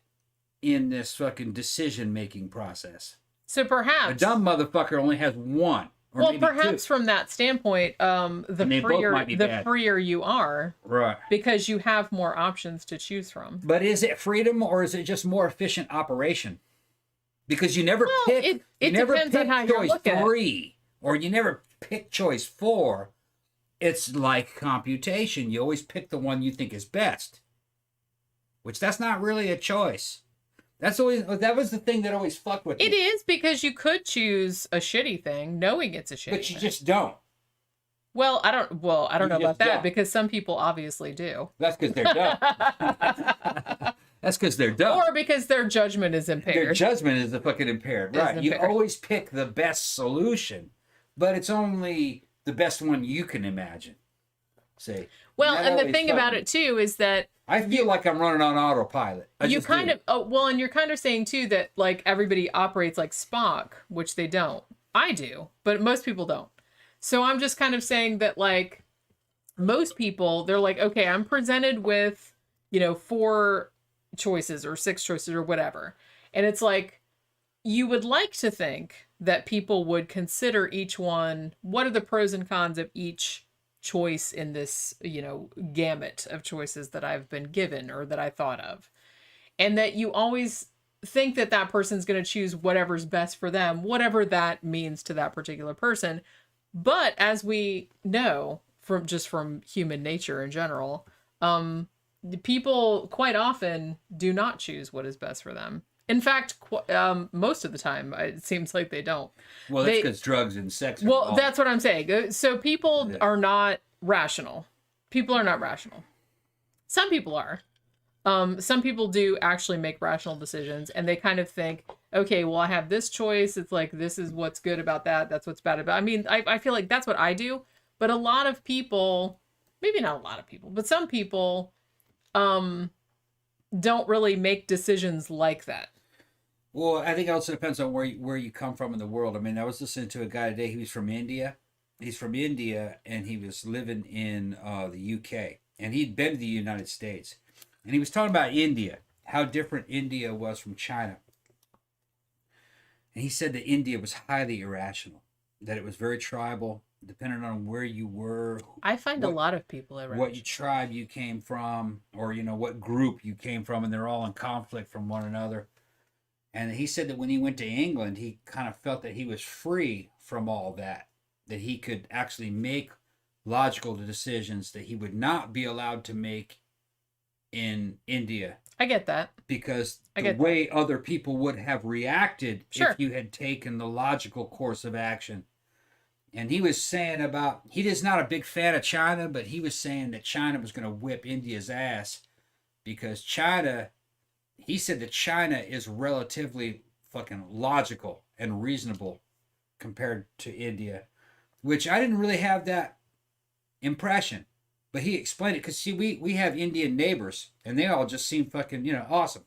B: in this fucking decision-making process.
A: So perhaps
B: A dumb motherfucker only has one. Or
A: well,
B: maybe
A: perhaps
B: 2.
A: from that standpoint, the freer you are,
B: Right?
A: because you have more options to choose from.
B: But is it freedom or is it just more efficient operation? Because you never pick.
A: It depends on how you're
B: choice
A: looking at it.
B: 3, or you never pick choice 4. It's like computation. You always pick the one you think is best, which that's not really a choice. That was the thing that always fucked with me.
A: It is, because you could choose a shitty thing knowing it's a shitty
B: But you
A: thing.
B: just don't.
A: Well, I don't know
B: just
A: about that
B: don't.
A: because some people obviously do.
B: That's because they're dumb. That's because they're dumb.
A: Or because their judgment is impaired.
B: Their judgment is the fucking impaired.
A: Is
B: Right. You
A: impaired.
B: always pick the best solution, but it's only the best one you can imagine. See.
A: Well,
B: That
A: and the
B: always
A: thing
B: felt
A: about
B: me.
A: it too is that
B: I feel like I'm running on autopilot.
A: you kind of and you're kind of saying too that like everybody operates like Spock, which they don't. I do, but most people don't. So I'm just kind of saying that like most people, they're like, okay, I'm presented with, 4 choices or 6 choices or whatever. And it's like, you would like to think that people would consider each one, what are the pros and cons of each choice in this, gamut of choices that I've been given or that I thought of. And that you always think that that person's going to choose whatever's best for them, whatever that means to that particular person. But as we know from human nature in general, people quite often do not choose what is best for them. In fact, most of the time, it seems like they don't.
B: Well, that's because drugs and sex.
A: Well, that's what I'm saying. So people are not rational. People are not rational. Some people are. Some people do actually make rational decisions, and they kind of think, okay, well, I have this choice. It's like, this is what's good about that. That's what's bad about it. I mean, I feel like that's what I do. But a lot of people, maybe not a lot of people, but some people don't really make decisions like that.
B: Well, I think it also depends on where you come from in the world. I mean, I was listening to a guy today. He was from India. He's from India, and he was living in the UK. And he'd been to the United States. And he was talking about India, how different India was from China. And he said that India was highly irrational, that it was very tribal, depending on where you were.
A: I find a lot of people irrational.
B: What tribe you came from, or, what group you came from, and they're all in conflict from one another. And he said that when he went to England, he kind of felt that he was free from all that he could actually make logical decisions that he would not be allowed to make in India.
A: I get that.
B: Because the way other people would have reacted
A: Sure.
B: if you had taken the logical course of action. And he was saying he is not a big fan of China, but he was saying that China was going to whip India's ass because he said that China is relatively fucking logical and reasonable compared to India, which I didn't really have that impression. But he explained it because, see, we have Indian neighbors, and they all just seem fucking, awesome.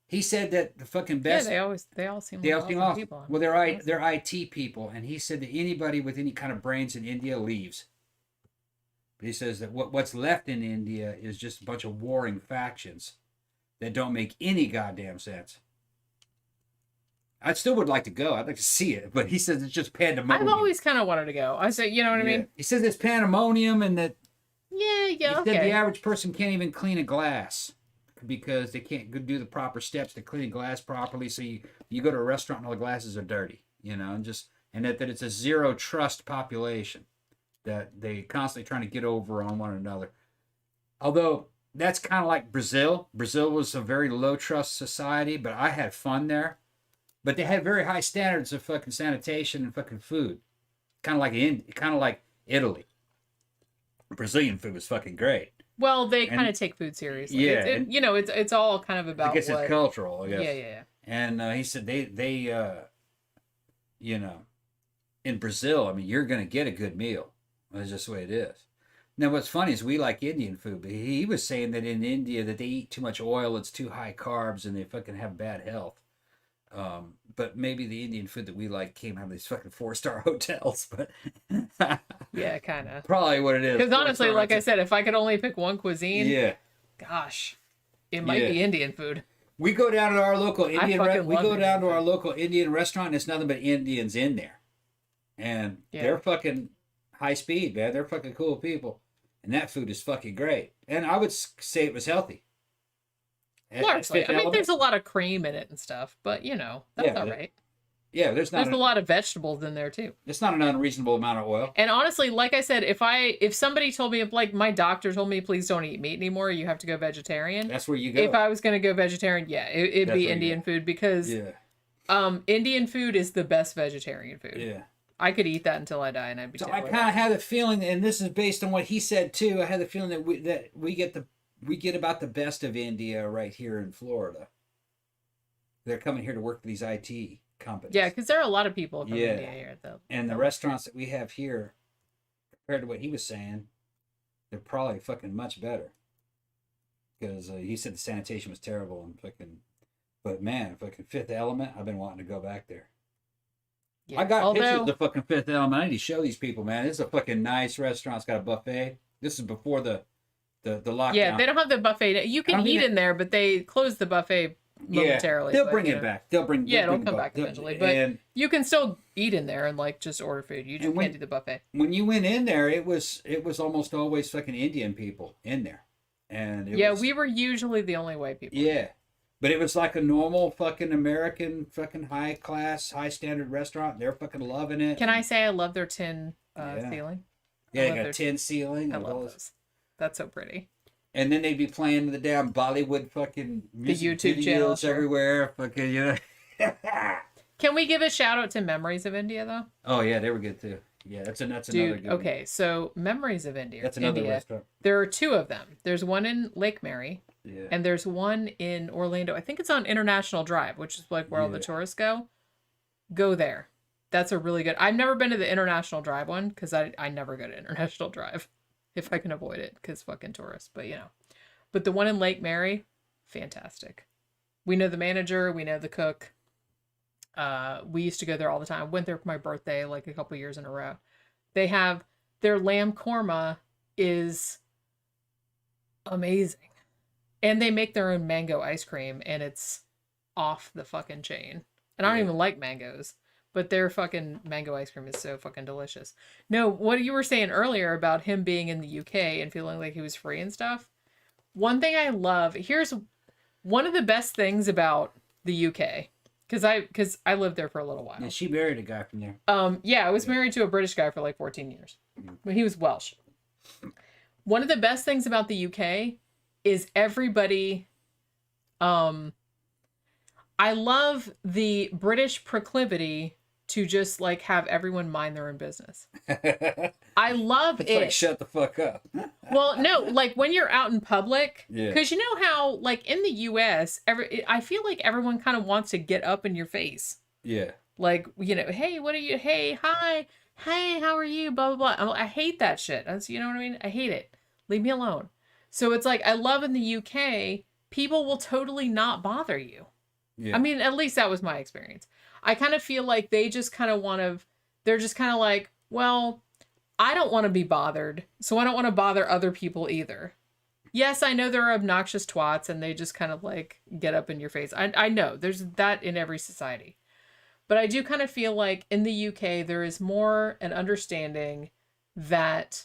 B: He said that the fucking best...
A: Yeah, they all seem like awesome people.
B: Well, they're IT people, and he said that anybody with any kind of brains in India leaves. But he says that what's left in India is just a bunch of warring factions that don't make any goddamn sense. I still would like to go. I'd like to see it, but he says it's just pandemonium.
A: I've always kind of wanted to go. I say, you know what I mean?
B: He says it's pandemonium and that...
A: Yeah,
B: He said
A: okay.
B: the average person can't even clean a glass because they can't do the proper steps to clean glass properly. So you go to a restaurant and all the glasses are dirty, and that it's a zero trust population that they constantly trying to get over on one another. Although that's kind of like Brazil. Brazil was a very low trust society, but I had fun there. But they had very high standards of fucking sanitation and fucking food. Kind of like Italy. Brazilian food was fucking great.
A: Well, they kind of take food seriously.
B: Yeah,
A: it's all kind of about.
B: I guess it's cultural. I guess.
A: Yeah.
B: And he said they in Brazil, I mean, you're gonna get a good meal. That's just the way it is. Now, what's funny is we like Indian food, but he was saying that in India that they eat too much oil, it's too high carbs, and they fucking have bad health. But maybe the Indian food that we like came out of these fucking 4-star hotels, but
A: Yeah, kind of.
B: probably what it is.
A: Because honestly, like I said, if I could only pick one cuisine, gosh, it might be Indian food.
B: We go down to our local Indian. We go down to
A: food.
B: our local Indian restaurant, and it's nothing but Indians in there, and they're fucking high speed, man. They're fucking cool people, and that food is fucking great. And I would say it was healthy.
A: Largely, I mean, there's a lot of cream in it and stuff, but that's all right.
B: Yeah, there's
A: a lot of vegetables in there too.
B: It's not an unreasonable amount of oil.
A: And honestly, like I said, if somebody told me, like my doctor told me, please don't eat meat anymore, you have to go vegetarian.
B: That's where you go.
A: If I was going to go vegetarian, it'd be Indian food because Indian food is the best vegetarian food.
B: Yeah.
A: I could eat that until I die, and I'd be.
B: So I kind of had a feeling, and this is based on what he said too. I had the feeling that we get about the best of India right here in Florida. They're coming here to work for these IT companies.
A: Yeah, because there are a lot of people from India here, though.
B: And the restaurants that we have here, compared to what he was saying, they're probably fucking much better. Because he said the sanitation was terrible and fucking. But man, fucking Fifth Element, I've been wanting to go back there.
A: Yeah.
B: I got pictures of the fucking Fifth Element. I need to show these people, man. This is a fucking nice restaurant. It's got a buffet. This is before the lockdown.
A: Yeah, they don't have the buffet. You can eat in there, but they closed the buffet momentarily.
B: They'll bring it back. It'll come
A: back eventually. But you can still eat in there and like just order food. You just can't do the buffet.
B: When you went in there, it was almost always fucking Indian people in there, and
A: we were usually the only white people.
B: Yeah, but it was like a normal fucking American fucking high class, high standard restaurant. They're fucking loving it.
A: Can I say I love their tin ceiling?
B: Yeah, they got a tin ceiling.
A: I love those. That's so pretty.
B: And then they'd be playing the damn Bollywood fucking music
A: the YouTube channels
B: everywhere. Fucking, you know.
A: Can we give a shout out to Memories of India though?
B: Oh yeah, they were good too. Yeah, that's another good
A: okay, so Memories of India.
B: That's another restaurant.
A: There are two of them. There's one in Lake Mary.
B: Yeah.
A: And there's one in Orlando. I think it's on International Drive, which is like where all the tourists go. Go there. That's a really good. I've never been to the International Drive one because I never go to International Drive if I can avoid it because fucking tourists. But you know, but the one in Lake Mary, fantastic. We know the manager. We know the cook. We used to go there all the time. Went there for my birthday like a couple years in a row. They have their lamb korma is amazing. And they make their own mango ice cream and it's off the fucking chain. And I don't even like mangoes, but their fucking mango ice cream is so fucking delicious. No, what you were saying earlier about him being in the UK and feeling like he was free and stuff. One thing I love, here's one of the best things about the UK. Because I lived there for a little while.
B: Yeah, she married a guy from there.
A: I was married to a British guy for like 14 years. But he was Welsh. One of the best things about the UK is everybody. I love the British proclivity to just like have everyone mind their own business. I love
B: it's
A: it.
B: Like shut the fuck up.
A: Well, no, like when you're out in public,
B: yeah.
A: Because you know how, like in the U.S., I feel like everyone kind of wants to get up in your face.
B: Yeah.
A: Like, you know, hey, what are you? Hey, hi, hey, how are you? Blah blah blah. I hate that shit. You know what I mean? I hate it. Leave me alone. So it's like I love in the UK, people will totally not bother you. Yeah. I mean, at least that was my experience. I kind of feel like they just kind of they're just kind of like, well, I don't want to be bothered, so I don't want to bother other people either. Yes, I know there are obnoxious twats and they just kind of like get up in your face. I know there's that in every society. But I do kind of feel like in the UK, there is more an understanding that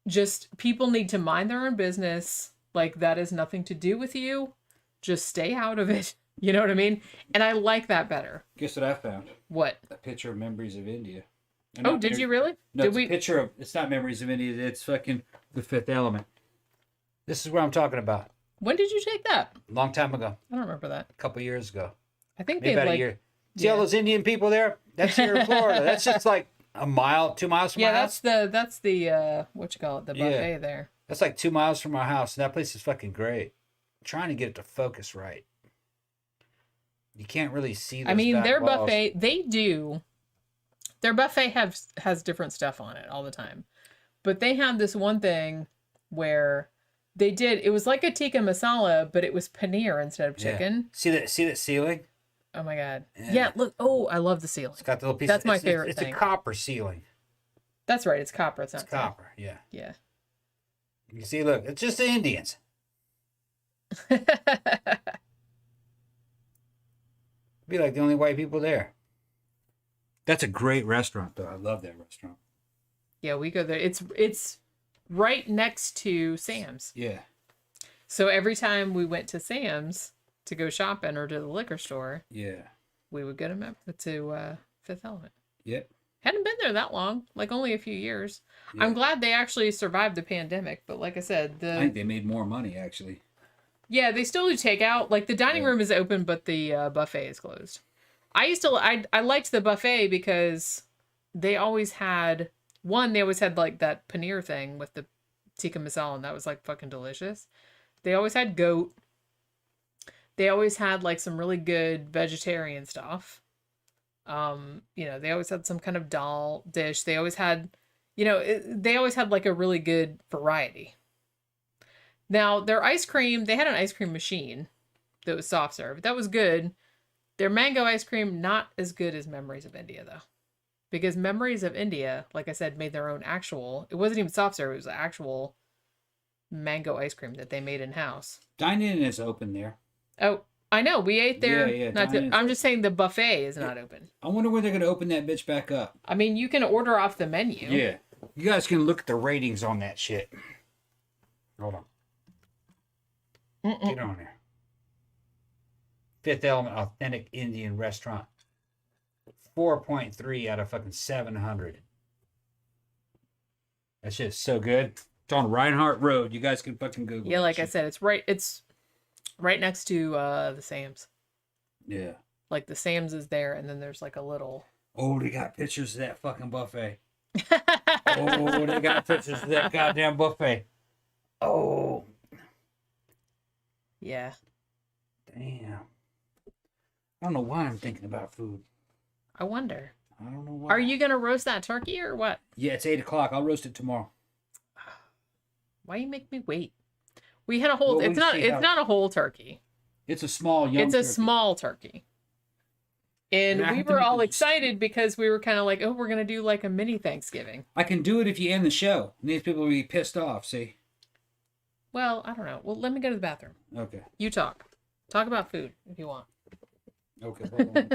A: just people need to mind their own business. Like that has nothing to do with you. Just stay out of it. You know what I mean? And I like that better.
B: Guess what I found?
A: What?
B: A picture of Memories of India.
A: Oh, did you really?
B: No, it's a picture of, it's not Memories of India, it's fucking The Fifth Element. This is what I'm talking about.
A: When did you take that?
B: A long time ago.
A: I don't remember that.
B: A couple years ago.
A: I think
B: maybe
A: they
B: about a year. See all those Indian people there? That's here in Florida. That's just like a mile, 2 miles from my house.
A: That's the what you call it, the buffet there.
B: That's like 2 miles from our house. And that place is fucking great. I'm trying to get it to focus right. You can't really see those
A: their
B: walls.
A: buffet, their buffet has different stuff on it all the time. But they have this one thing where it was like a tikka masala, but it was paneer instead of chicken.
B: See that ceiling?
A: Oh my God. Yeah, look. Oh, I love the ceiling.
B: It's got the little piece.
A: That's my favorite thing.
B: It's a copper ceiling.
A: That's right. It's copper. It's not
B: copper. Yeah.
A: Yeah.
B: You see, look, it's just the Indians. Be like the only white people there. That's a great restaurant, though. I love that restaurant.
A: Yeah, we go there. It's right next to Sam's.
B: Yeah.
A: So every time we went to Sam's to go shopping or to the liquor store, we would go to Fifth Element.
B: Yep.
A: Hadn't been there that long, like only a few years. Yeah. I'm glad they actually survived the pandemic, but like I said,
B: I think they made more money actually.
A: Yeah, they still do takeout. Like the dining room is open, but the buffet is closed. I liked the buffet because they always had like that paneer thing with the tikka masala, and that was like fucking delicious. They always had goat. They always had like some really good vegetarian stuff. They always had some kind of dal dish. They always had, they always had like a really good variety. Now, their ice cream, they had an ice cream machine that was soft serve. That was good. Their mango ice cream, not as good as Memories of India, though. Because Memories of India, like I said, made their own it wasn't even soft serve, it was actual mango ice cream that they made in-house.
B: Dine-in is open there.
A: Oh, I know. We ate there.
B: Yeah.
A: I'm just saying the buffet is not open.
B: I wonder when they're going to open that bitch back up.
A: I mean, you can order off the menu.
B: Yeah. You guys can look at the ratings on that shit. Hold on. Get on there. Fifth Element Authentic Indian Restaurant. 4.3 out of fucking 700. That shit's so good. It's on Reinhardt Road. You guys can fucking Google it.
A: Yeah, like I said, it's right next to the Sam's.
B: Yeah.
A: Like the Sam's is there, and then there's like a little.
B: Oh, they got pictures of that fucking buffet. Oh, they got pictures of that goddamn buffet. Oh.
A: Yeah.
B: Damn. I don't know why I'm thinking about food.
A: I wonder.
B: I don't know why.
A: Are you gonna roast that turkey or what?
B: Yeah, it's 8:00. I'll roast it tomorrow.
A: Why you make me wait? We had a whole.
B: Well,
A: it's not a whole turkey.
B: It's a small young.
A: It's a
B: turkey.
A: small turkey. And we were all excited because we were kind of like, oh, we're gonna do like a mini Thanksgiving.
B: I can do it if you end the show. And these people will be pissed off. See.
A: Well, I don't know. Well, let me go to the bathroom.
B: Okay.
A: You talk. Talk about food if you want.
B: Okay. Hold on.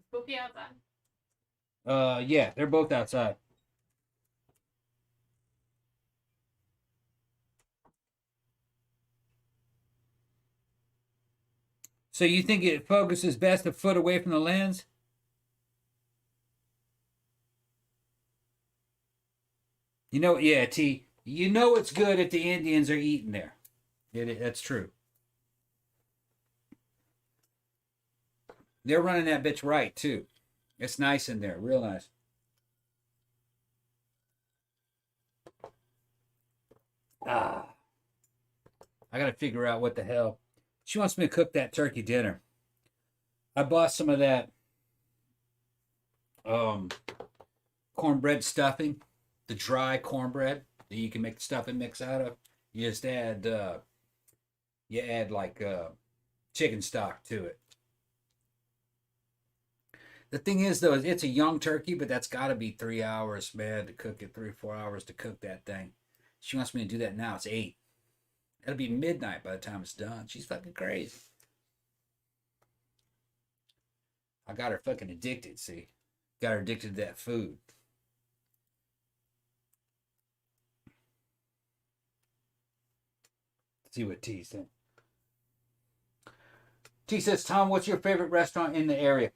A: Spooky outside.
B: Yeah, they're both outside. So you think it focuses best a foot away from the lens? Yeah, T. You know it's good if the Indians are eating there. That's true. They're running that bitch right, too. It's nice in there. Real nice. I gotta figure out what the hell. She wants me to cook that turkey dinner. I bought some of that cornbread stuffing, the dry cornbread that you can make the stuffing mix out of. You just add like chicken stock to it. The thing is, though, it's a young turkey, but that's got to be 3 hours, man, to cook it. 3 or 4 hours to cook that thing. She wants me to do that now. It's 8. It'll be midnight by the time it's done. She's fucking crazy. I got her fucking addicted, see? Got her addicted to that food. Let's see what T said. T says, Tom, what's your favorite restaurant in the area?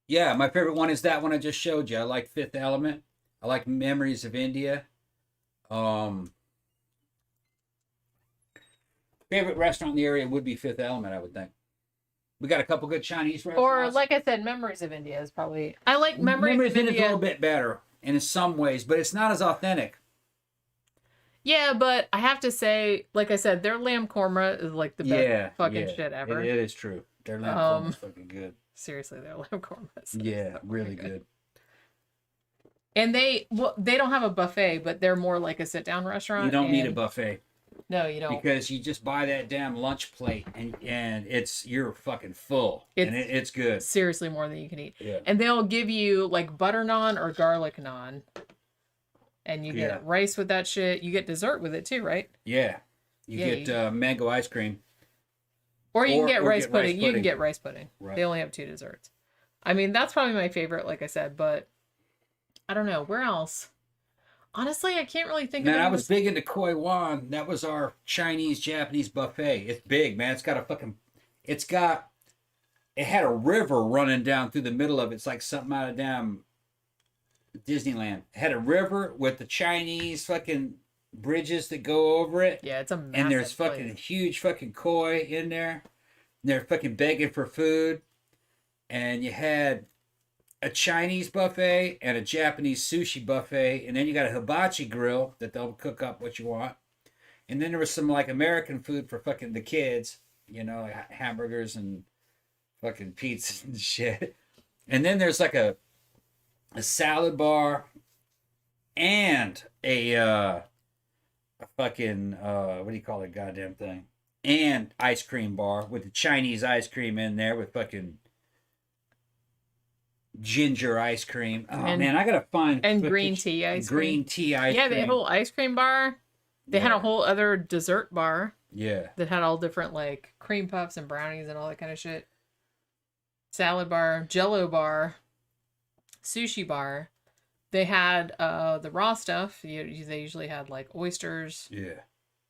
B: Yeah, my favorite one is that one I just showed you. I like Fifth Element. I like Memories of India. Favorite restaurant in the area would be Fifth Element, I would think. We got a couple good Chinese restaurants.
A: Or, like I said, Memories of India is probably... I like Memories of India.
B: Is a little bit better in some ways, but it's not as authentic.
A: Yeah, but I have to say, like I said, their lamb korma is like the best fucking shit ever.
B: It is true. Their lamb korma is fucking good.
A: Seriously, their lamb korma is
B: really good.
A: And they don't have a buffet, but they're more like a sit-down restaurant.
B: You don't need a buffet.
A: No, you don't.
B: Because you just buy that damn lunch plate and you're fucking full. It's good.
A: Seriously more than you can eat.
B: Yeah.
A: And they'll give you like butter naan or garlic naan. And you get rice with that shit. You get dessert with it too, right?
B: Yeah. You get mango ice cream.
A: Or you can get rice pudding. You can get rice pudding.
B: Right.
A: They only have 2 desserts. I mean, that's probably my favorite, like I said, but I don't know. Where else? Honestly, I can't really think of it.
B: Man, I was big into Koi Wan. That was our Chinese-Japanese buffet. It's big, man. It had a river running down through the middle of it. It's like something out of damn Disneyland. It had a river with the Chinese fucking bridges that go over it.
A: Yeah, it's a massive
B: and there's fucking huge fucking koi in there. And they're fucking begging for food. And you had a Chinese buffet and a Japanese sushi buffet. And then you got a hibachi grill that they'll cook up what you want. And then there was some like American food for fucking the kids. You know, like hamburgers and fucking pizzas and shit. And then there's like a a salad bar, and a fucking what do you call that goddamn thing? And ice cream bar with the Chinese ice cream in there with fucking ginger ice cream. Oh
A: And-
B: man, I gotta find
A: And green tea ice cream.
B: green tea ice
A: Yeah,
B: cream.
A: they had a whole ice cream bar. They had
B: Yeah.
A: a whole other dessert bar
B: Yeah.
A: that had all different like cream puffs and brownies and all that kind of shit. Salad bar, Jello bar, sushi bar. They had the raw stuff. They usually had like oysters,
B: Yeah.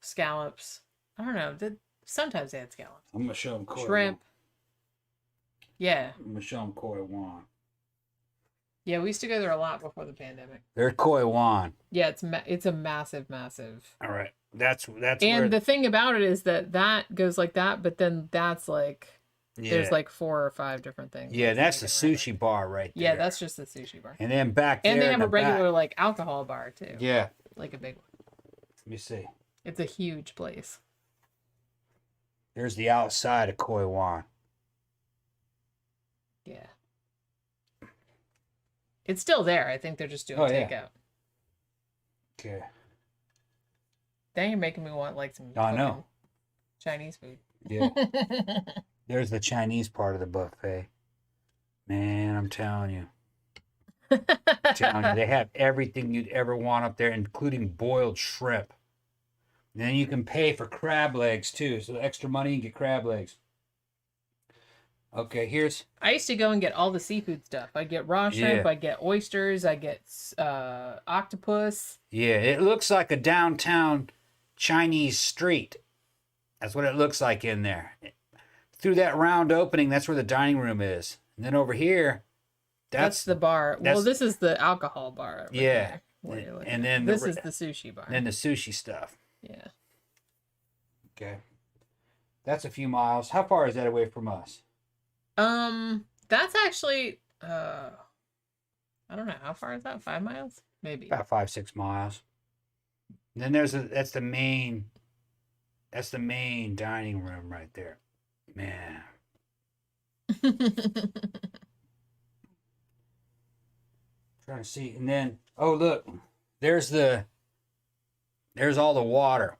A: scallops. I don't know. Sometimes they had scallops.
B: I'm gonna show them koi
A: Shrimp.
B: wan.
A: Yeah.
B: I'm gonna show them koi wan.
A: Yeah, we used to go there a lot before the pandemic.
B: They're koi wan.
A: Yeah, it's a massive.
B: All right. That's
A: And
B: where
A: the thing about it is that goes like that, but then that's like there's like 4 or 5 different things.
B: yeah, that's the
A: you can rent.
B: sushi bar right there.
A: Yeah, that's just the sushi bar.
B: and then back there
A: And they
B: in
A: have
B: the
A: a regular
B: back-
A: like alcohol bar too.
B: Yeah.
A: Like a big one.
B: Let me see.
A: It's a huge place.
B: There's the outside of Koi Wan.
A: Yeah. It's still there. I think they're just doing
B: Oh, yeah.
A: takeout.
B: Okay.
A: Dang, you're making me want like some
B: I know.
A: fucking Chinese food.
B: Yeah. There's the Chinese part of the buffet. Man, I'm telling you. They have everything you'd ever want up there, including boiled shrimp. And then you can pay for crab legs too. So extra money you can get crab legs. Okay, here's
A: I used to go and get all the seafood stuff. I get raw shrimp,
B: Yeah.
A: I get oysters, I get octopus.
B: yeah, it looks like a downtown Chinese street. That's what it looks like in there. Through that round opening, that's where the dining room is. And then over here,
A: That's the bar. Well,
B: that's-
A: this is the alcohol bar. over
B: Yeah.
A: here, where you're looking
B: And
A: at.
B: then
A: this
B: the-
A: is the sushi bar.
B: then the sushi stuff.
A: Yeah.
B: Okay. That's a few miles. How far is that away from us?
A: That's actually I don't know, how far is that? 5 miles? Maybe.
B: About 5-6 miles. And then that's the main dining room right there. Man. Trying to see. And then look, there's all the water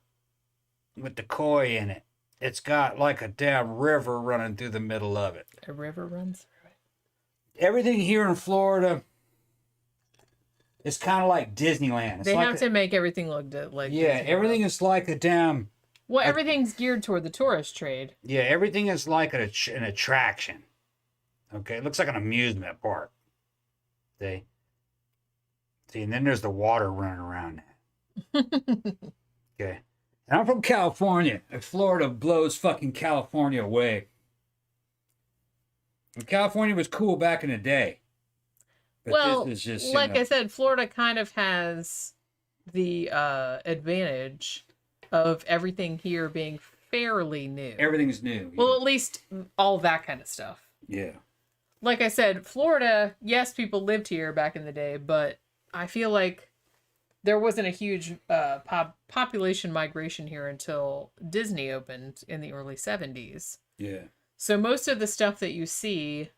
B: with the koi in it. It's got like a damn river running through the middle of it.
A: A river runs through it.
B: Everything here in Florida is kind of like Disneyland. It's
A: They
B: like
A: have to make everything look like
B: yeah,
A: Disney
B: everything
A: World.
B: is like a damn.
A: Well, everything's geared toward the tourist trade.
B: Yeah, everything is like an attraction. Okay, it looks like an amusement park. See, and then there's the water running around it. Okay, and I'm from California, and Florida blows fucking California away. And California was cool back in the day. But
A: Well,
B: this is just, you
A: like
B: know,
A: I said, Florida kind of has the advantage of everything here being fairly new.
B: everything's new.
A: Well, at least all that kind of stuff.
B: Yeah.
A: Like I said, Florida, yes, people lived here back in the day, but I feel like there wasn't a huge population migration here until Disney opened in the early 70s.
B: Yeah.
A: So most of the stuff that you see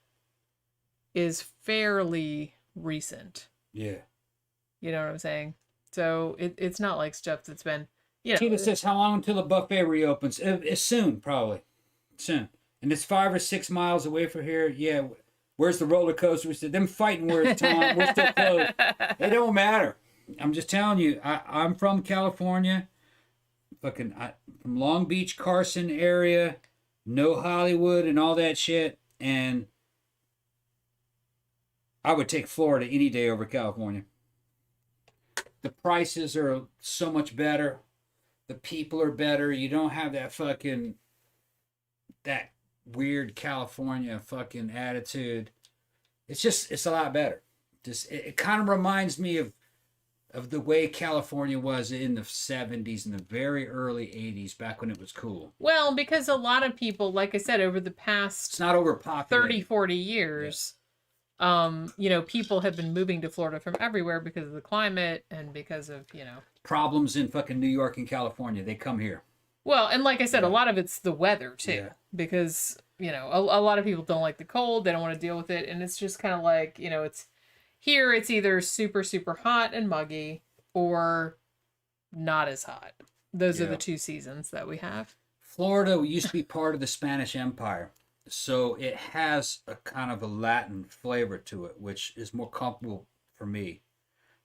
A: is fairly recent.
B: Yeah.
A: You know what I'm saying? So it's not like stuff that's been, you know.
B: Tina says, how long until the buffet reopens? It's soon, probably. Soon. And it's 5 or 6 miles away from here. Yeah. Where's the roller coaster? We said, them fighting words, Tom. We're still closed. It don't matter. I'm just telling you, I'm from California. From Long Beach, Carson area. No Hollywood and all that shit. And I would take Florida any day over California. The prices are so much better. The people are better. You don't have that weird California fucking attitude. It's a lot better. It kind of reminds me of the way California was in the 70s and the very early 80s, back when it was cool.
A: Well, because a lot of people, like I said, over the
B: It's
A: past
B: not overpopulated.
A: 30, 40 years, people have been moving to Florida from everywhere because of the climate and because of,
B: Problems in fucking New York and California. They come here.
A: well, and like I said,
B: Yeah.
A: a lot of it's the weather too,
B: Yeah.
A: because, a lot of people don't like the cold. They don't want to deal with it. And it's just kind of like, Here it's either super, super hot and muggy or not as hot. Those are the two seasons that we have.
B: Florida used to be part of the Spanish Empire, so it has a kind of a Latin flavor to it, which is more comfortable for me,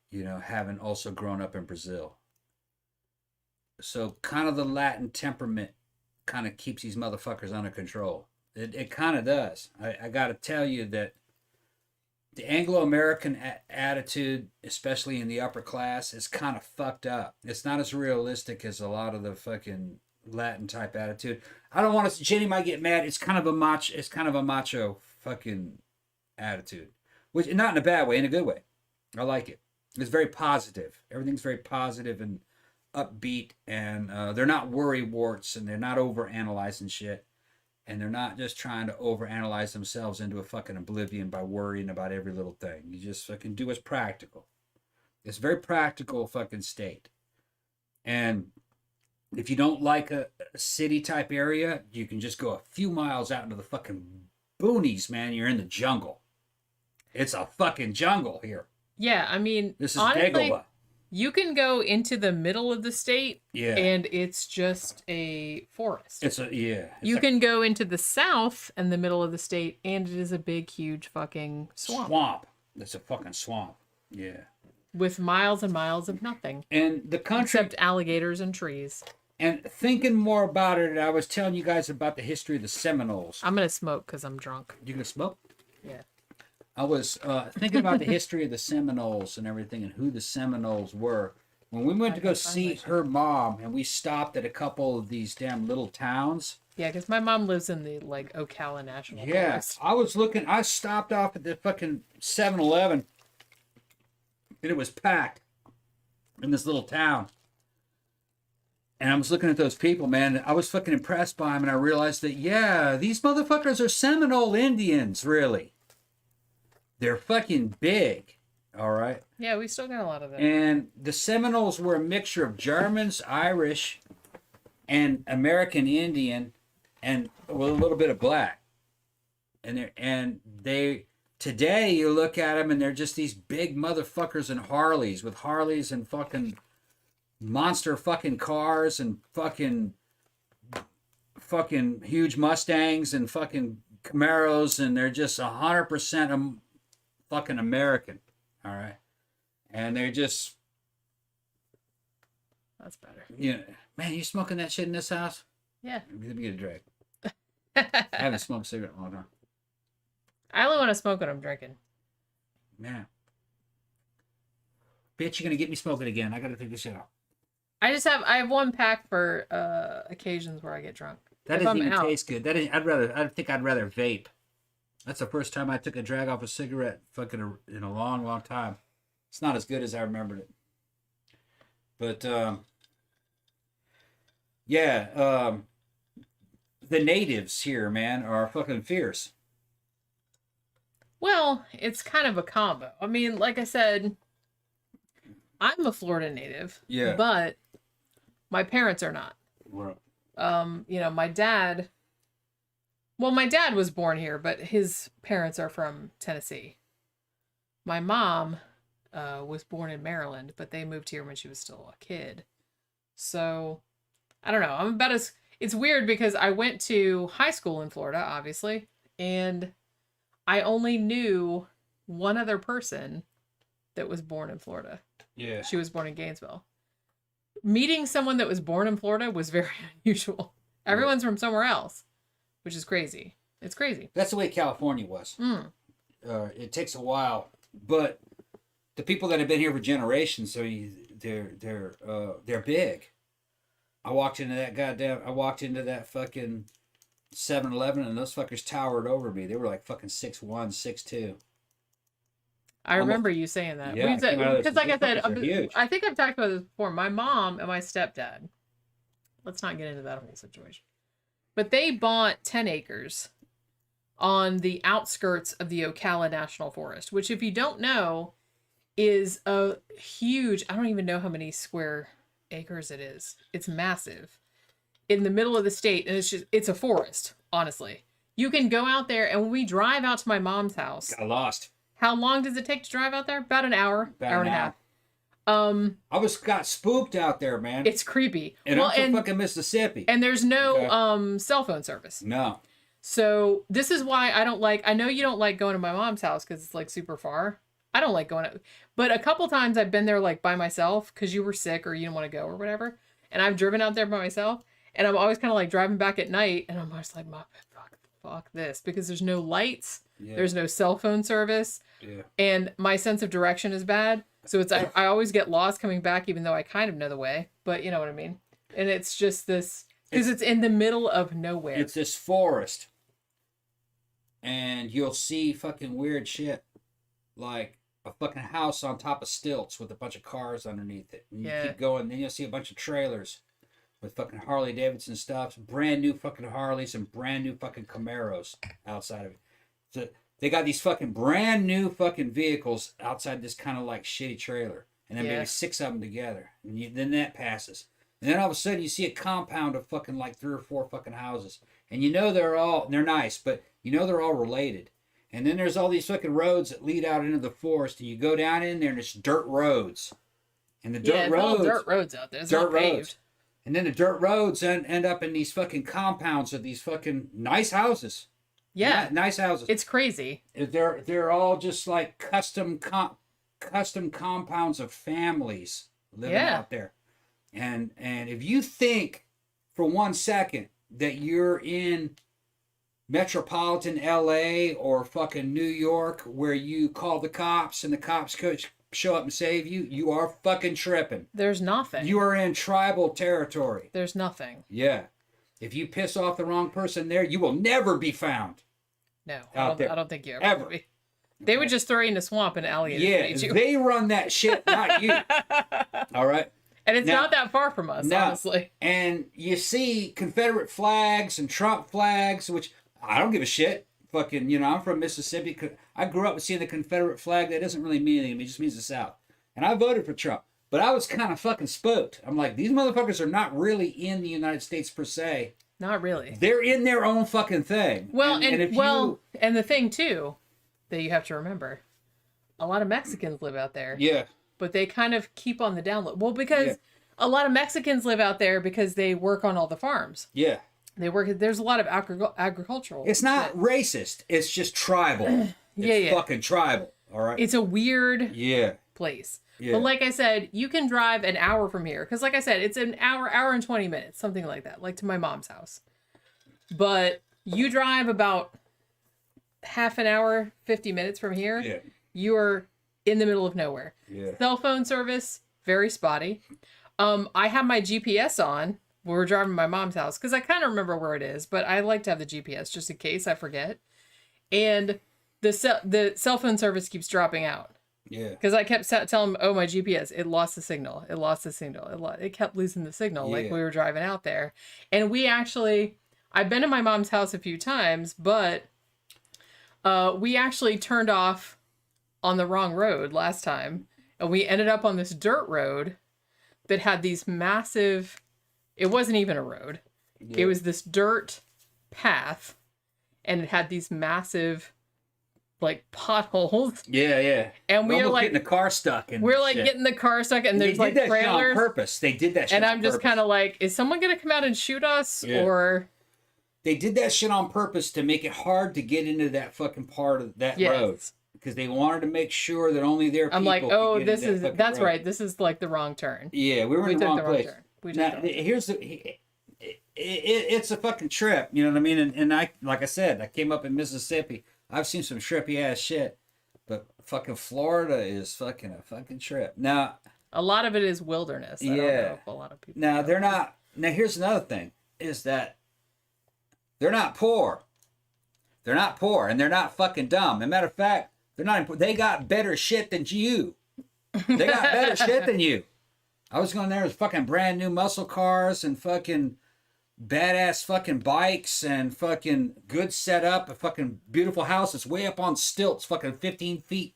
B: you know, having also grown up in Brazil. So kind of the Latin temperament kind of keeps these motherfuckers under control. It kind of does. I got to tell you that the Anglo-American attitude, especially in the upper class, is kind of fucked up. It's not as realistic as a lot of the fucking Latin type attitude. I don't want to. Jenny might get mad. It's kind of a macho. It's kind of a macho fucking attitude, which not in a bad way, in a good way. I like it. It's very positive. Everything's very positive and upbeat, and they're not worry warts, and they're not over analyzing shit. And they're not just trying to overanalyze themselves into a fucking oblivion by worrying about every little thing. You just fucking do what's practical. It's a very practical fucking state. And if you don't like a city type area, you can just go a few miles out into the fucking boonies, man. You're in the jungle. It's a fucking jungle here.
A: Yeah, I mean,
B: This is
A: honestly,
B: Dagobah.
A: you can go into the middle of the state,
B: Yeah.
A: and it's just a forest.
B: You
A: can go into the south and the middle of the state, and it is a big, huge fucking swamp.
B: It's a fucking swamp. Yeah.
A: With miles and miles of nothing.
B: And the country...
A: Except alligators and trees.
B: And thinking more about it, I was telling you guys about the history of the Seminoles.
A: I'm going to smoke because I'm drunk.
B: You gonna smoke?
A: Yeah.
B: I was thinking about the history of the Seminoles and everything and who the Seminoles were. When we went to go see her mom and we stopped at a couple of these damn little towns.
A: Yeah, because my mom lives in the, like, Ocala National Forest.
B: I was looking, I stopped off at the fucking 7-Eleven and it was packed in this little town. And I was looking at those people, man. I was fucking impressed by them and I realized that, yeah, these motherfuckers are Seminole Indians, really. They're fucking big, all right?
A: Yeah, we still got a lot of that.
B: And the Seminoles were a mixture of Germans, Irish, and American Indian, and with a little bit of black. And they today you look at them and they're just these big motherfuckers in Harleys, with Harleys and fucking monster fucking cars and fucking huge Mustangs and fucking Camaros, and they're just 100% fucking American, all right? And they're just...
A: That's better.
B: You know, man, you smoking that shit in this house?
A: Yeah.
B: Let me get a drag. I haven't smoked a cigarette in a long time.
A: I only want to smoke when I'm drinking.
B: Man. Bitch, you're going to get me smoking again. I got to take this shit off.
A: I have one pack for occasions where I get drunk.
B: That
A: If
B: doesn't
A: I'm
B: even
A: out.
B: taste good. I think I'd rather vape. That's the first time I took a drag off a cigarette fucking in a long, long time. It's not as good as I remembered it. But, the natives here, man, are fucking fierce.
A: Well, it's kind of a combo. I mean, like I said, I'm a Florida native.
B: Yeah.
A: But my parents are not.
B: Right.
A: My dad was born here, but his parents are from Tennessee. My mom was born in Maryland, but they moved here when she was still a kid. So, I don't know. It's weird because I went to high school in Florida, obviously, and I only knew one other person that was born in Florida.
B: Yeah.
A: She was born in Gainesville. Meeting someone that was born in Florida was very unusual. Everyone's from somewhere else, which is crazy. It's crazy.
B: That's the way California was. It takes a while, but the people that have been here for generations, they're big. I walked into that fucking 7-Eleven and those fuckers towered over me. They were like fucking 6'1", 6'2".
A: I remember you saying that.
B: Yeah,
A: Because like I said,
B: fuckers are huge.
A: I think I've talked about this before. My mom and my stepdad, let's not get into that whole situation, but they bought 10 acres on the outskirts of the Ocala National Forest, which, if you don't know, is a huge, I don't even know how many square acres it is. It's massive in the middle of the state, and it's a forest, honestly. You can go out there, and when we drive out to my mom's house,
B: Got lost.
A: How long does it take to drive out there? About an hour,
B: About
A: hour
B: an
A: and a
B: hour.
A: half.
B: Got spooked out there, man.
A: It's creepy.
B: and
A: well,
B: I'm from fucking Mississippi.
A: and there's no
B: Okay.
A: cell phone service.
B: No.
A: So this is why I don't like. I know you don't like going to my mom's house because it's like super far. I don't like going out, but a couple times I've been there like by myself because you were sick or you didn't want to go or whatever, and I've driven out there by myself, and I'm always kind of like driving back at night, and I'm always like, fuck this, because there's no lights,
B: Yeah.
A: there's no cell phone service,
B: Yeah.
A: and my sense of direction is bad. So it's I always get lost coming back, even though I kind of know the way, but you know what I mean. And it's just this because it's in the middle of nowhere.
B: It's this forest. And you'll see fucking weird shit. Like a fucking house on top of stilts with a bunch of cars underneath it. And you
A: Yeah.
B: keep going, then you'll see a bunch of trailers with fucking Harley Davidson stuff, brand new fucking Harleys and brand new fucking Camaros outside of it. So they got these fucking brand new fucking vehicles outside this kind of like shitty trailer. And then
A: Yeah.
B: maybe 6 of them together. And then that passes. And then all of a sudden you see a compound of fucking like 3 or 4 fucking houses. And you know they're nice, but you know they're all related. And then there's all these fucking roads that lead out into the forest, and you go down in there and it's dirt roads. And the
A: it's all dirt roads out there. It's
B: dirt
A: not paved.
B: roads. And then the dirt roads end up in these fucking compounds of these fucking nice houses.
A: Yeah,
B: Nice houses.
A: it's crazy.
B: They're all just like custom compounds of families living
A: Yeah.
B: out there. And if you think for 1 second that you're in metropolitan LA or fucking New York where you call the cops and the cops show up and save you, you are fucking tripping.
A: There's nothing.
B: You are in tribal territory.
A: There's nothing.
B: Yeah. If you piss off the wrong person there, you will never be found.
A: No,
B: Out there.
A: I don't think you
B: Ever.
A: would be. They would just throw you in a swamp and alligators
B: Yeah,
A: would eat you.
B: they run that shit, not you. All right?
A: And it's
B: Now-
A: not that far from us,
B: No.
A: honestly.
B: And you see Confederate flags and Trump flags, which I don't give a shit. Fucking, I'm from Mississippi. I grew up seeing the Confederate flag. That doesn't really mean anything. It just means the South. And I voted for Trump. But I was kind of fucking spooked. I'm like, these motherfuckers are not really in the United States per se.
A: Not really.
B: They're in their own fucking thing.
A: Well, and
B: if
A: and the thing too that you have to remember, a lot of Mexicans live out there,
B: yeah,
A: but they kind of keep on the down low. Well, because
B: Yeah.
A: a lot of Mexicans live out there because they work on all the farms.
B: yeah.
A: They work. There's a lot of agricultural.
B: It's not racist. It's just tribal. It's
A: Yeah.
B: fucking tribal. All right.
A: It's a weird
B: Yeah.
A: place.
B: Yeah.
A: But like I said, you can drive an hour from here. Because like I said, it's an hour and 20 minutes, something like that, like to my mom's house. But you drive about half an hour, 50 minutes from here,
B: Yeah.
A: you're in the middle of nowhere.
B: Yeah.
A: Cell phone service, very spotty. I have my GPS on when we're driving to my mom's house because I kind of remember where it is, but I like to have the GPS just in case I forget. And the cell phone service keeps dropping out.
B: Yeah.
A: Because I kept telling them, oh, my GPS, it lost the signal. It lost the signal. It kept losing the signal like
B: Yeah.
A: we were driving out there. And I've been to my mom's house a few times, but we actually turned off on the wrong road last time. And we ended up on this dirt road that had these massive, it wasn't even a road.
B: Yeah.
A: It was this dirt path. And it had these massive, like, potholes.
B: Yeah, yeah.
A: And we
B: Almost
A: are like,
B: getting the car stuck. And
A: we're like
B: shit.
A: getting the car stuck, and
B: They
A: there's
B: did
A: like
B: that shit on
A: trailers.
B: purpose. They did that shit
A: And
B: on
A: I'm just
B: purpose.
A: kind of like, is someone gonna come out and shoot us,
B: Yeah.
A: or
B: They did that shit on purpose to make it hard to get into that fucking part of that
A: Yes.
B: road. Because they wanted to make sure that only their people
A: I'm like,
B: could
A: oh,
B: get
A: this
B: into
A: is
B: that fucking
A: that's
B: road.
A: right. This is like the wrong turn.
B: Yeah, we were
A: We
B: in the
A: took
B: wrong
A: the wrong
B: place.
A: turn. We
B: Now,
A: took the wrong turn.
B: here's the... It's a fucking trip, you know what I mean? And I, like I said, I came up in Mississippi. I've seen some trippy ass shit, but fucking Florida is fucking a fucking trip. Now,
A: A lot of it is wilderness. I don't know
B: Yeah.
A: if a lot of people.
B: now
A: know.
B: they're not. Now here's another thing: is that they're not poor. They're not poor, and they're not fucking dumb. As a matter of fact, they're not. They got better shit than you. They got better shit than you. I was going there with fucking brand new muscle cars and fucking badass fucking bikes and fucking good setup, a fucking beautiful house that's way up on stilts, fucking 15 feet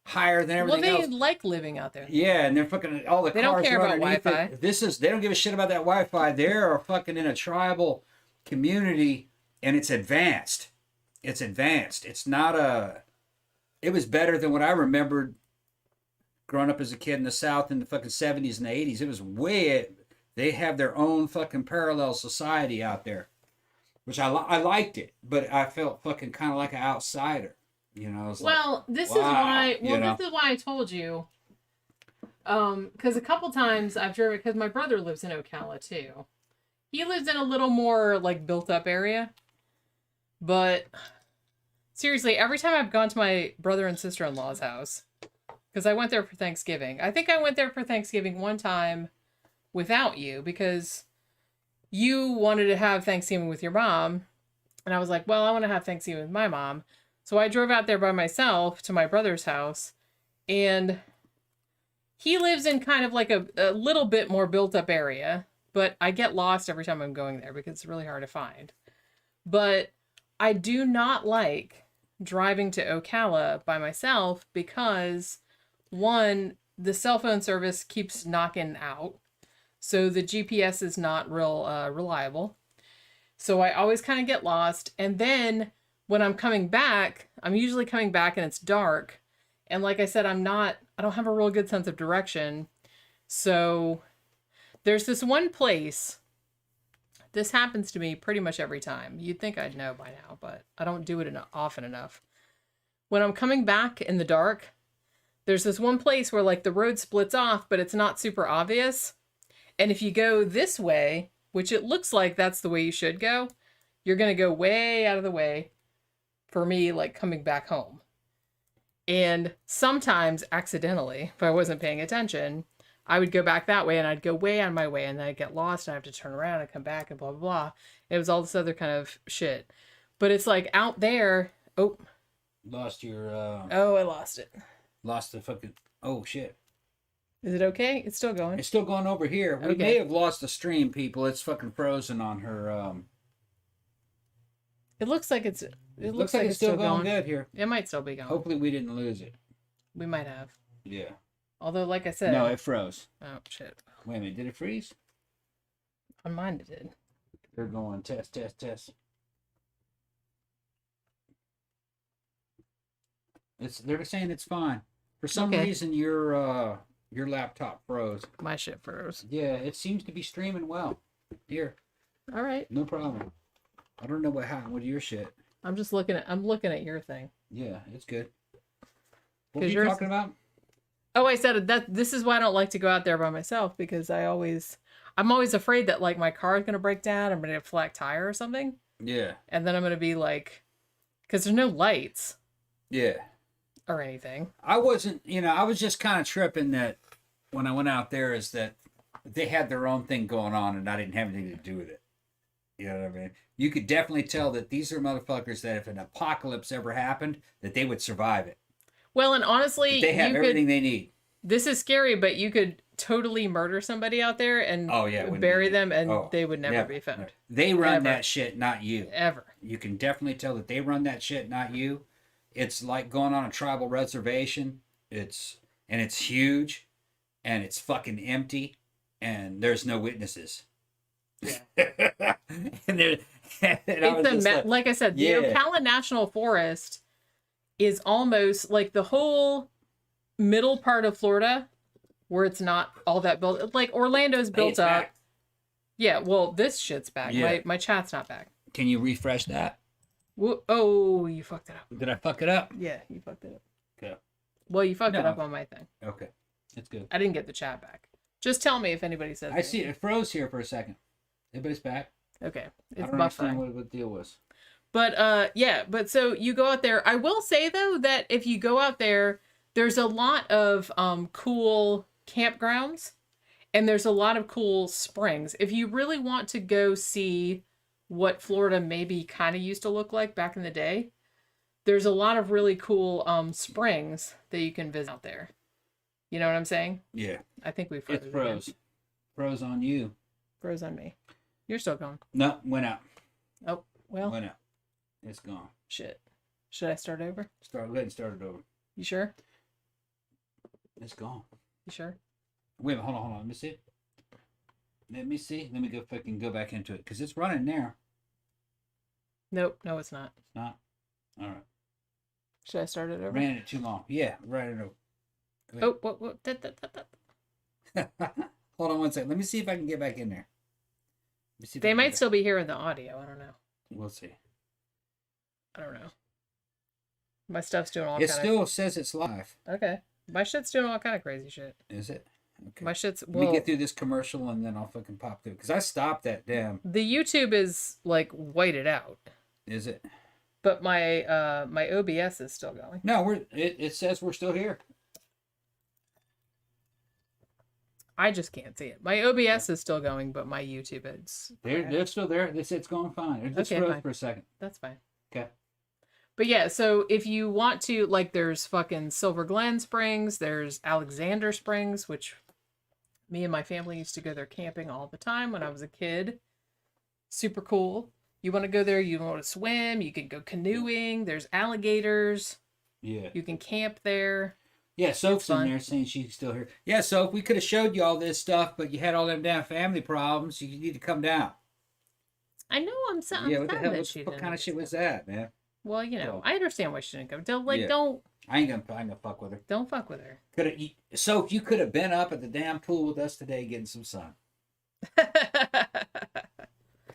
B: higher than
A: Well,
B: everything
A: they
B: else.
A: like living out there.
B: Yeah, and they're fucking all the
A: They
B: cars
A: don't care
B: are
A: about
B: underneath
A: Wi-Fi.
B: it. They don't give a shit about that Wi-Fi. They're fucking in a tribal community, and it's advanced. It's advanced. It's not a it was better than what I remembered growing up as a kid in the South in the fucking 70s and 80s. It was way, they have their own fucking parallel society out there, which I liked it, but I felt fucking kind of like an outsider. You know, it's
A: well,
B: like,
A: this
B: wow,
A: is why. Well,
B: you know?
A: this is why I told you. Because a couple times I've driven. Because my brother lives in Ocala too. He lives in a little more like built up area. But seriously, every time I've gone to my brother and sister in law's house, because I went there for Thanksgiving. I think I went there for Thanksgiving one time without you because you wanted to have Thanksgiving with your mom, and I was like, well, I want to have Thanksgiving with my mom. So I drove out there by myself to my brother's house, and he lives in kind of like a little bit more built up area, but I get lost every time I'm going there because it's really hard to find. But I do not like driving to Ocala by myself because, one, the cell phone service keeps knocking out, so the GPS is not real reliable. So I always kind of get lost, and then when I'm coming back, I'm usually coming back and it's dark. And like I said, I don't have a real good sense of direction. So there's this one place. This happens to me pretty much every time. You'd think I'd know by now, but I don't do it often enough. When I'm coming back in the dark, there's this one place where like the road splits off, but it's not super obvious. And if you go this way, which it looks like that's the way you should go, you're going to go way out of the way for me, like coming back home. And sometimes accidentally, if I wasn't paying attention, I would go back that way and I'd go way out of my way and then I'd get lost and I have to turn around and come back and blah, blah, blah. It was all this other kind of shit. But it's like out there. Oh.
B: Lost your,
A: Oh, I lost it.
B: lost the fucking, oh shit.
A: Is it okay? It's still going.
B: It's still going over here. We
A: Okay.
B: may have lost the stream, people. It's fucking frozen on her,
A: It looks like it's
B: still going good here.
A: It might still be going.
B: Hopefully we didn't lose it.
A: We might have.
B: Yeah.
A: Although, like I said.
B: No, it froze.
A: Oh, shit.
B: Wait a minute, did it freeze?
A: On mine it did.
B: They're going test, test, test. They're saying it's fine. For some
A: Okay.
B: reason your laptop froze.
A: My shit froze.
B: Yeah, it seems to be streaming well. Here,
A: All right.
B: no problem. I don't know what happened with your shit.
A: I'm looking at your thing.
B: Yeah, it's good. What were
A: 'Cause
B: you
A: yours-
B: talking about?
A: Oh, I said that this is why I don't like to go out there by myself because I'm always afraid that like my car is going to break down. I'm going to get a flat tire or something.
B: Yeah.
A: And then I'm going to be like, because there's no lights
B: Yeah.
A: or anything.
B: I wasn't, I was just kind of tripping that when I went out there is that they had their own thing going on and I didn't have anything to do with it. You know what I mean? You could definitely tell that these are motherfuckers that if an apocalypse ever happened, that they would survive it.
A: Well, and honestly,
B: That they have everything they need.
A: This is scary, but you could totally murder somebody out there and bury them and they would never be found.
B: Never. They run
A: Ever.
B: that shit, not you.
A: Ever.
B: You can definitely tell that they run that shit, not you. It's like going on a tribal reservation. It's huge, and it's fucking empty, and there's no witnesses.
A: Yeah. Like I said, the Ocala National Forest is almost like the whole middle part of Florida where it's not all that built. Like Orlando's built up.
B: Back.
A: Yeah, well, this shit's back.
B: Yeah.
A: My chat's not back.
B: Can you refresh that?
A: Oh, you fucked it up.
B: Did I fuck it up?
A: Yeah, you fucked it up.
B: Okay.
A: Well, you fucked it
B: No.
A: up on my thing.
B: Okay. That's good.
A: I didn't get the chat back. Just tell me if anybody says
B: I see it froze here for a second. Everybody's back.
A: Okay.
B: I
A: It's
B: don't understand
A: buffering.
B: what the deal was.
A: But but so you go out there. I will say though that if you go out there, there's a lot of cool campgrounds and there's a lot of cool springs. If you really want to go see what Florida maybe kind of used to look like back in the day, there's a lot of really cool springs that you can visit out there. You know what I'm saying?
B: Yeah.
A: I think we
B: It froze. Froze on you.
A: Froze on me. You're still going.
B: No, went out.
A: Oh, well,
B: Went out. It's gone.
A: shit. Should I start over?
B: Go ahead and start it over.
A: You sure?
B: It's gone.
A: You sure?
B: Wait a minute, hold on. Let me see. Let me go fucking go back into it. Because it's running there.
A: Nope. No, it's not.
B: It's not. Alright.
A: Should I start it over?
B: Ran it too long. Yeah, ran it over.
A: Oh, what?
B: Hold on one second. Let me see if I can get back in there. Let me see if I
A: They
B: can
A: might
B: get
A: still be hearing the audio. I don't know.
B: back. We'll see.
A: I don't know. My stuff's doing all
B: It
A: kind
B: still says it's live.
A: of... Okay. My shit's doing all kind of crazy shit.
B: Is it? Okay.
A: My shit's...
B: Let me
A: Well,
B: get through this commercial and then I'll fucking pop through. Because I stopped that damn.
A: the YouTube is, like, whited out.
B: Is it?
A: But my my OBS is still going.
B: No, it says we're still here.
A: I just can't see it. My OBS is still going, but my YouTube is...
B: They're still there. They say it's going fine. It just
A: Okay,
B: froze
A: fine.
B: for a second.
A: That's fine.
B: Okay.
A: But yeah, so if you want to, like, there's fucking Silver Glen Springs, there's Alexander Springs, which me and my family used to go there camping all the time when I was a kid. Super cool. You want to go there, you want to swim, you can go canoeing, there's alligators,
B: Yeah.
A: you can camp there.
B: Yeah, Soph's in
A: fun.
B: there saying she's still here. Yeah, Soph, we could have showed you all this stuff, but you had all them damn family problems. You need to come down.
A: I know I'm sad.
B: Yeah, what the hell?
A: that she
B: What
A: didn't
B: kind of shit
A: go.
B: was that, man?
A: Well, you know,
B: Well,
A: I understand why she didn't go. Don't like,
B: yeah.
A: don't
B: I ain't gonna fuck with her.
A: fuck with her.
B: Soph, you could have been up at the damn pool with us today getting some sun.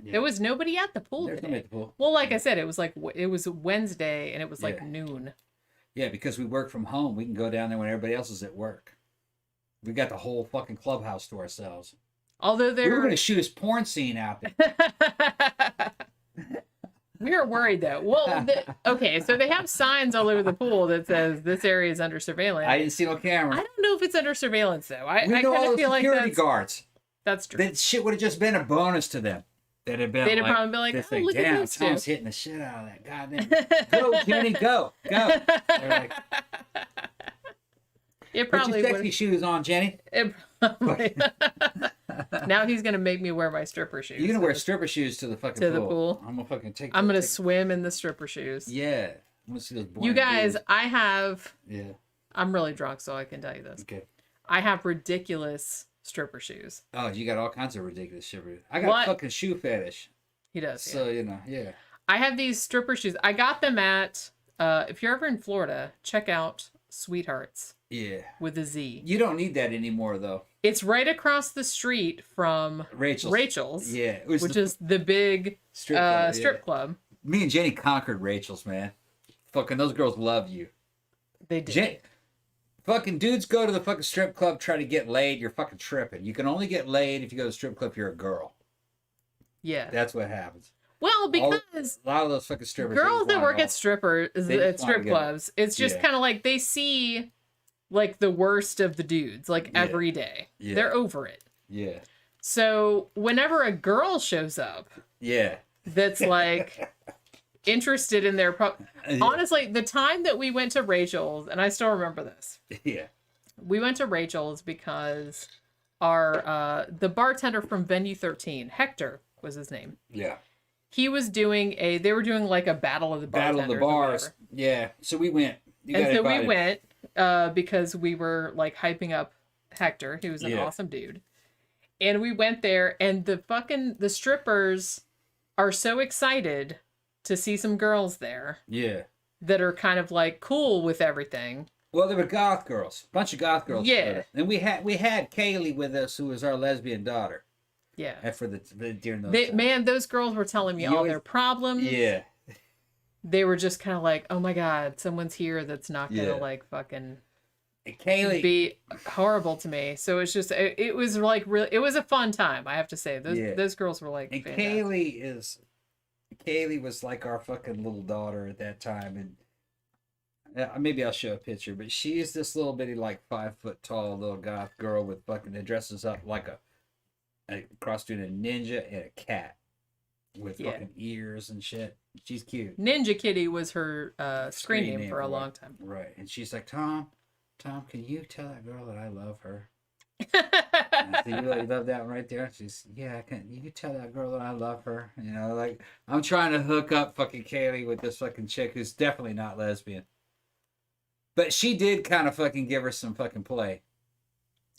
A: There was nobody at the pool
B: There's
A: today.
B: nobody at the pool.
A: Well, like I said, it was Wednesday and it was like
B: Yeah.
A: noon.
B: Yeah, because we work from home. We can go down there when everybody else is at work. We got the whole fucking clubhouse to ourselves.
A: Although
B: We were
A: they're
B: going to shoot a porn scene out there.
A: we were worried though. Well, okay, so they have signs all over the pool that says this area is under surveillance.
B: I didn't see no camera.
A: I don't know if it's under surveillance though. I
B: We know
A: kind
B: all
A: of
B: the
A: feel like
B: security
A: that's
B: guards.
A: true.
B: That shit would have just been a bonus to them. They'd have been
A: They'd have
B: like,
A: probably been like,
B: they
A: "Oh,
B: think,
A: look at
B: damn,
A: those two."
B: Tom's hitting the shit out of that goddamn. Go, Jenny, go. They're like,
A: It
B: put
A: probably
B: your sexy
A: would.
B: shoes on, Jenny.
A: It probably. Now he's gonna make me wear my stripper shoes.
B: You're gonna wear stripper shoes to the fucking
A: To
B: pool.
A: the pool.
B: I'm gonna fucking take.
A: I'm gonna
B: take-
A: swim in the stripper shoes.
B: Yeah, I'm gonna see those.
A: You
B: blind
A: guys,
B: boobs.
A: I have.
B: Yeah.
A: I'm really drunk, so I can tell you this.
B: Okay.
A: I have ridiculous stripper shoes.
B: Oh, you got all kinds of ridiculous shit. I got
A: What?
B: a fucking shoe fetish.
A: He does. Yeah.
B: So you know, yeah.
A: I have these stripper shoes. I got them at. If you're ever in Florida, check out Sweethearts
B: Yeah.
A: with a Z.
B: You don't need that anymore, though.
A: It's right across the street from Rachel's.
B: Yeah, it was
A: which is the big
B: strip club.
A: strip
B: Yeah.
A: club.
B: Me and Jenny conquered Rachel's, man. Fucking those girls love you.
A: They did.
B: Fucking dudes go to the fucking strip club try to get laid. You're fucking tripping. You can only get laid if you go to the strip club if you're a girl.
A: Yeah.
B: That's what happens.
A: Well, because
B: A lot of those fucking strippers.
A: girls that work at
B: They just wanna
A: strip
B: get it.
A: clubs, it's just
B: Yeah.
A: kind of like they see like the worst of the dudes like
B: Yeah.
A: every day.
B: Yeah.
A: They're over it.
B: Yeah.
A: So whenever a girl shows up
B: Yeah.
A: that's like interested in their honestly, the time that we went to Rachel's, and I still remember this.
B: Yeah.
A: We went to Rachel's because our the bartender from Venue 13, Hector was his name.
B: Yeah.
A: He was doing they were doing like a battle of the
B: Battle of the
A: bartenders or
B: bars.
A: whatever.
B: Yeah. So we went. You
A: And
B: got
A: so we
B: invited.
A: went because we were like hyping up Hector. He was an
B: Yeah.
A: awesome dude. And we went there and the strippers are so excited to see some girls there
B: Yeah.
A: that are kind of like cool with everything.
B: Well, there were goth girls, bunch of goth girls.
A: Yeah.
B: And we had Kaylee with us, who was our lesbian daughter.
A: Yeah.
B: And for the during those.
A: They,
B: times.
A: man, those girls were telling me
B: You
A: all
B: always-
A: their problems.
B: Yeah.
A: They were just kind of like, oh my God, someone's here that's not going to
B: Yeah.
A: like fucking
B: And Kaylee.
A: be horrible to me. So it's just, it was like really, it was a fun time. I have to say
B: Yeah.
A: those girls were like,
B: And
A: fantastic.
B: Kaylee was like our fucking little daughter at that time, and maybe I'll show a picture. But she is this little bitty, like 5 foot tall little goth girl with fucking that dresses up like a cross between a ninja and a cat with
A: Yeah.
B: fucking ears and shit. She's cute,
A: Ninja Kitty was her screen name for a
B: her.
A: long time.
B: right? And she's like, Tom, can you tell that girl that I love her? I said, you love that one right there? She's, yeah, you can tell that girl that I love her. You know, like, I'm trying to hook up fucking Kaylee with this fucking chick who's definitely not lesbian. But she did kind of fucking give her some fucking play.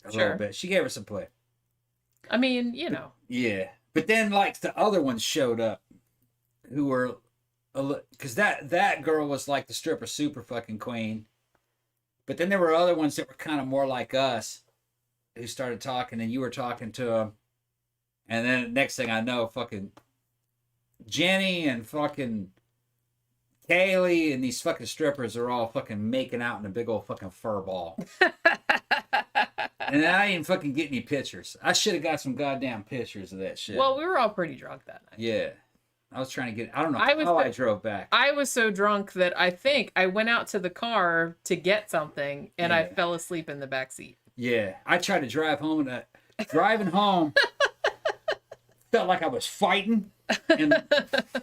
B: A
A: Sure.
B: little bit. She gave her some play.
A: I mean, you know,
B: Yeah. But then, like, the other ones showed up who were because that girl was like the stripper super fucking queen. But then there were other ones that were kind of more like us who started talking, and you were talking to them. And then next thing I know, fucking Jenny and fucking Kaylee and these fucking strippers are all fucking making out in a big old fucking fur ball. And I didn't fucking get any pictures. I should have got some goddamn pictures of that shit.
A: Well, we were all pretty drunk that night.
B: Yeah. I was trying to get, I don't know how I drove back.
A: I was so drunk that I think I went out to the car to get something and I fell asleep in the back seat.
B: Yeah. I tried to drive home and driving home felt like I was fighting and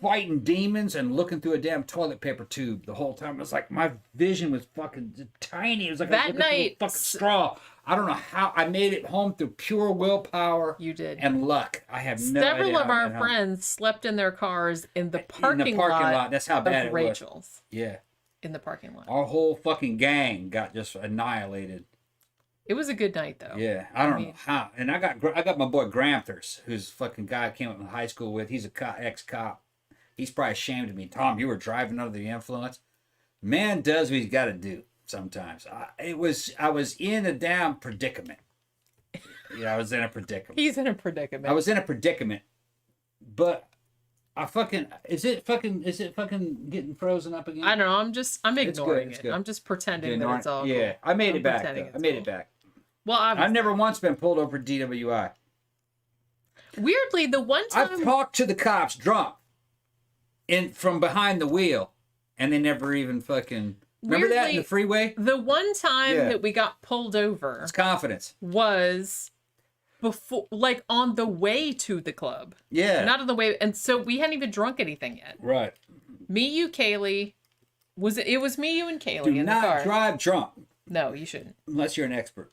B: fighting demons and looking through a damn toilet paper tube the whole time. It was like my vision was fucking tiny. It was like
A: that
B: I was looking through a fucking straw. I don't know how I made it home through pure willpower.
A: You did.
B: And luck. I have no idea.
A: Several of our friends slept in their cars in the parking lot.
B: That's how bad
A: of
B: it
A: Rachel's.
B: was. Yeah.
A: In the parking lot.
B: Our whole fucking gang got just annihilated.
A: It was a good night though.
B: Yeah, I don't know how. And I got my boy Gramthars, who's fucking guy I came up in high school with. He's a ex-cop. He's probably ashamed of me. Tom, you were driving under the influence. Man does what he's got to do sometimes. I was in a damn predicament. Yeah, I was in a predicament.
A: He's in a predicament.
B: I was in a predicament, but I fucking is it fucking getting frozen up again?
A: I don't know. I'm ignoring
B: it's
A: it.
B: good.
A: I'm just pretending that it's all.
B: Yeah,
A: cool.
B: I made
A: I'm
B: it back.
A: pretending
B: I made it
A: cool.
B: back.
A: Well, obviously.
B: I've never once been pulled over for DWI.
A: Weirdly, the one time
B: I've talked to the cops drunk from behind the wheel, and they never even fucking remember that in the freeway.
A: The one time that we got pulled over,
B: it's confidence.
A: Was before, like on the way to the club.
B: Yeah,
A: not on the way, and so we hadn't even drunk anything yet.
B: Right.
A: Me, you, Kaylee. It was me, you, and Kaylee
B: Do
A: in
B: not
A: the car.
B: drive drunk.
A: No, you shouldn't.
B: Unless you're an expert.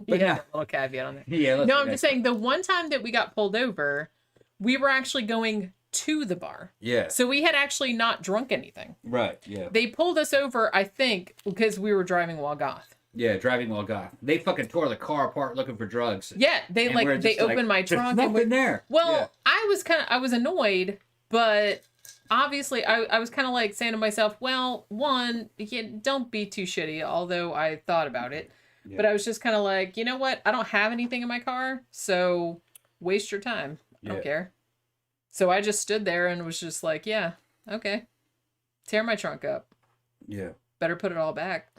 A: But yeah, a little caveat on there.
B: Yeah.
A: No, I'm just saying the one time that we got pulled over, we were actually going to the bar.
B: Yeah.
A: So we had actually not drunk anything.
B: Right. Yeah.
A: They pulled us over, I think, because we were driving while goth.
B: Yeah, driving while goth. They fucking tore the car apart looking for drugs.
A: Yeah, they opened my trunk.
B: There's nothing there.
A: Well, yeah. I was annoyed, but obviously I was kind of like saying to myself, well, one, don't be too shitty, although I thought about it. Yeah. But I was just kind of like, you know what? I don't have anything in my car, so waste your time. I don't care. So I just stood there and was just like, yeah, okay. Tear my trunk up. Yeah. Better put it all back.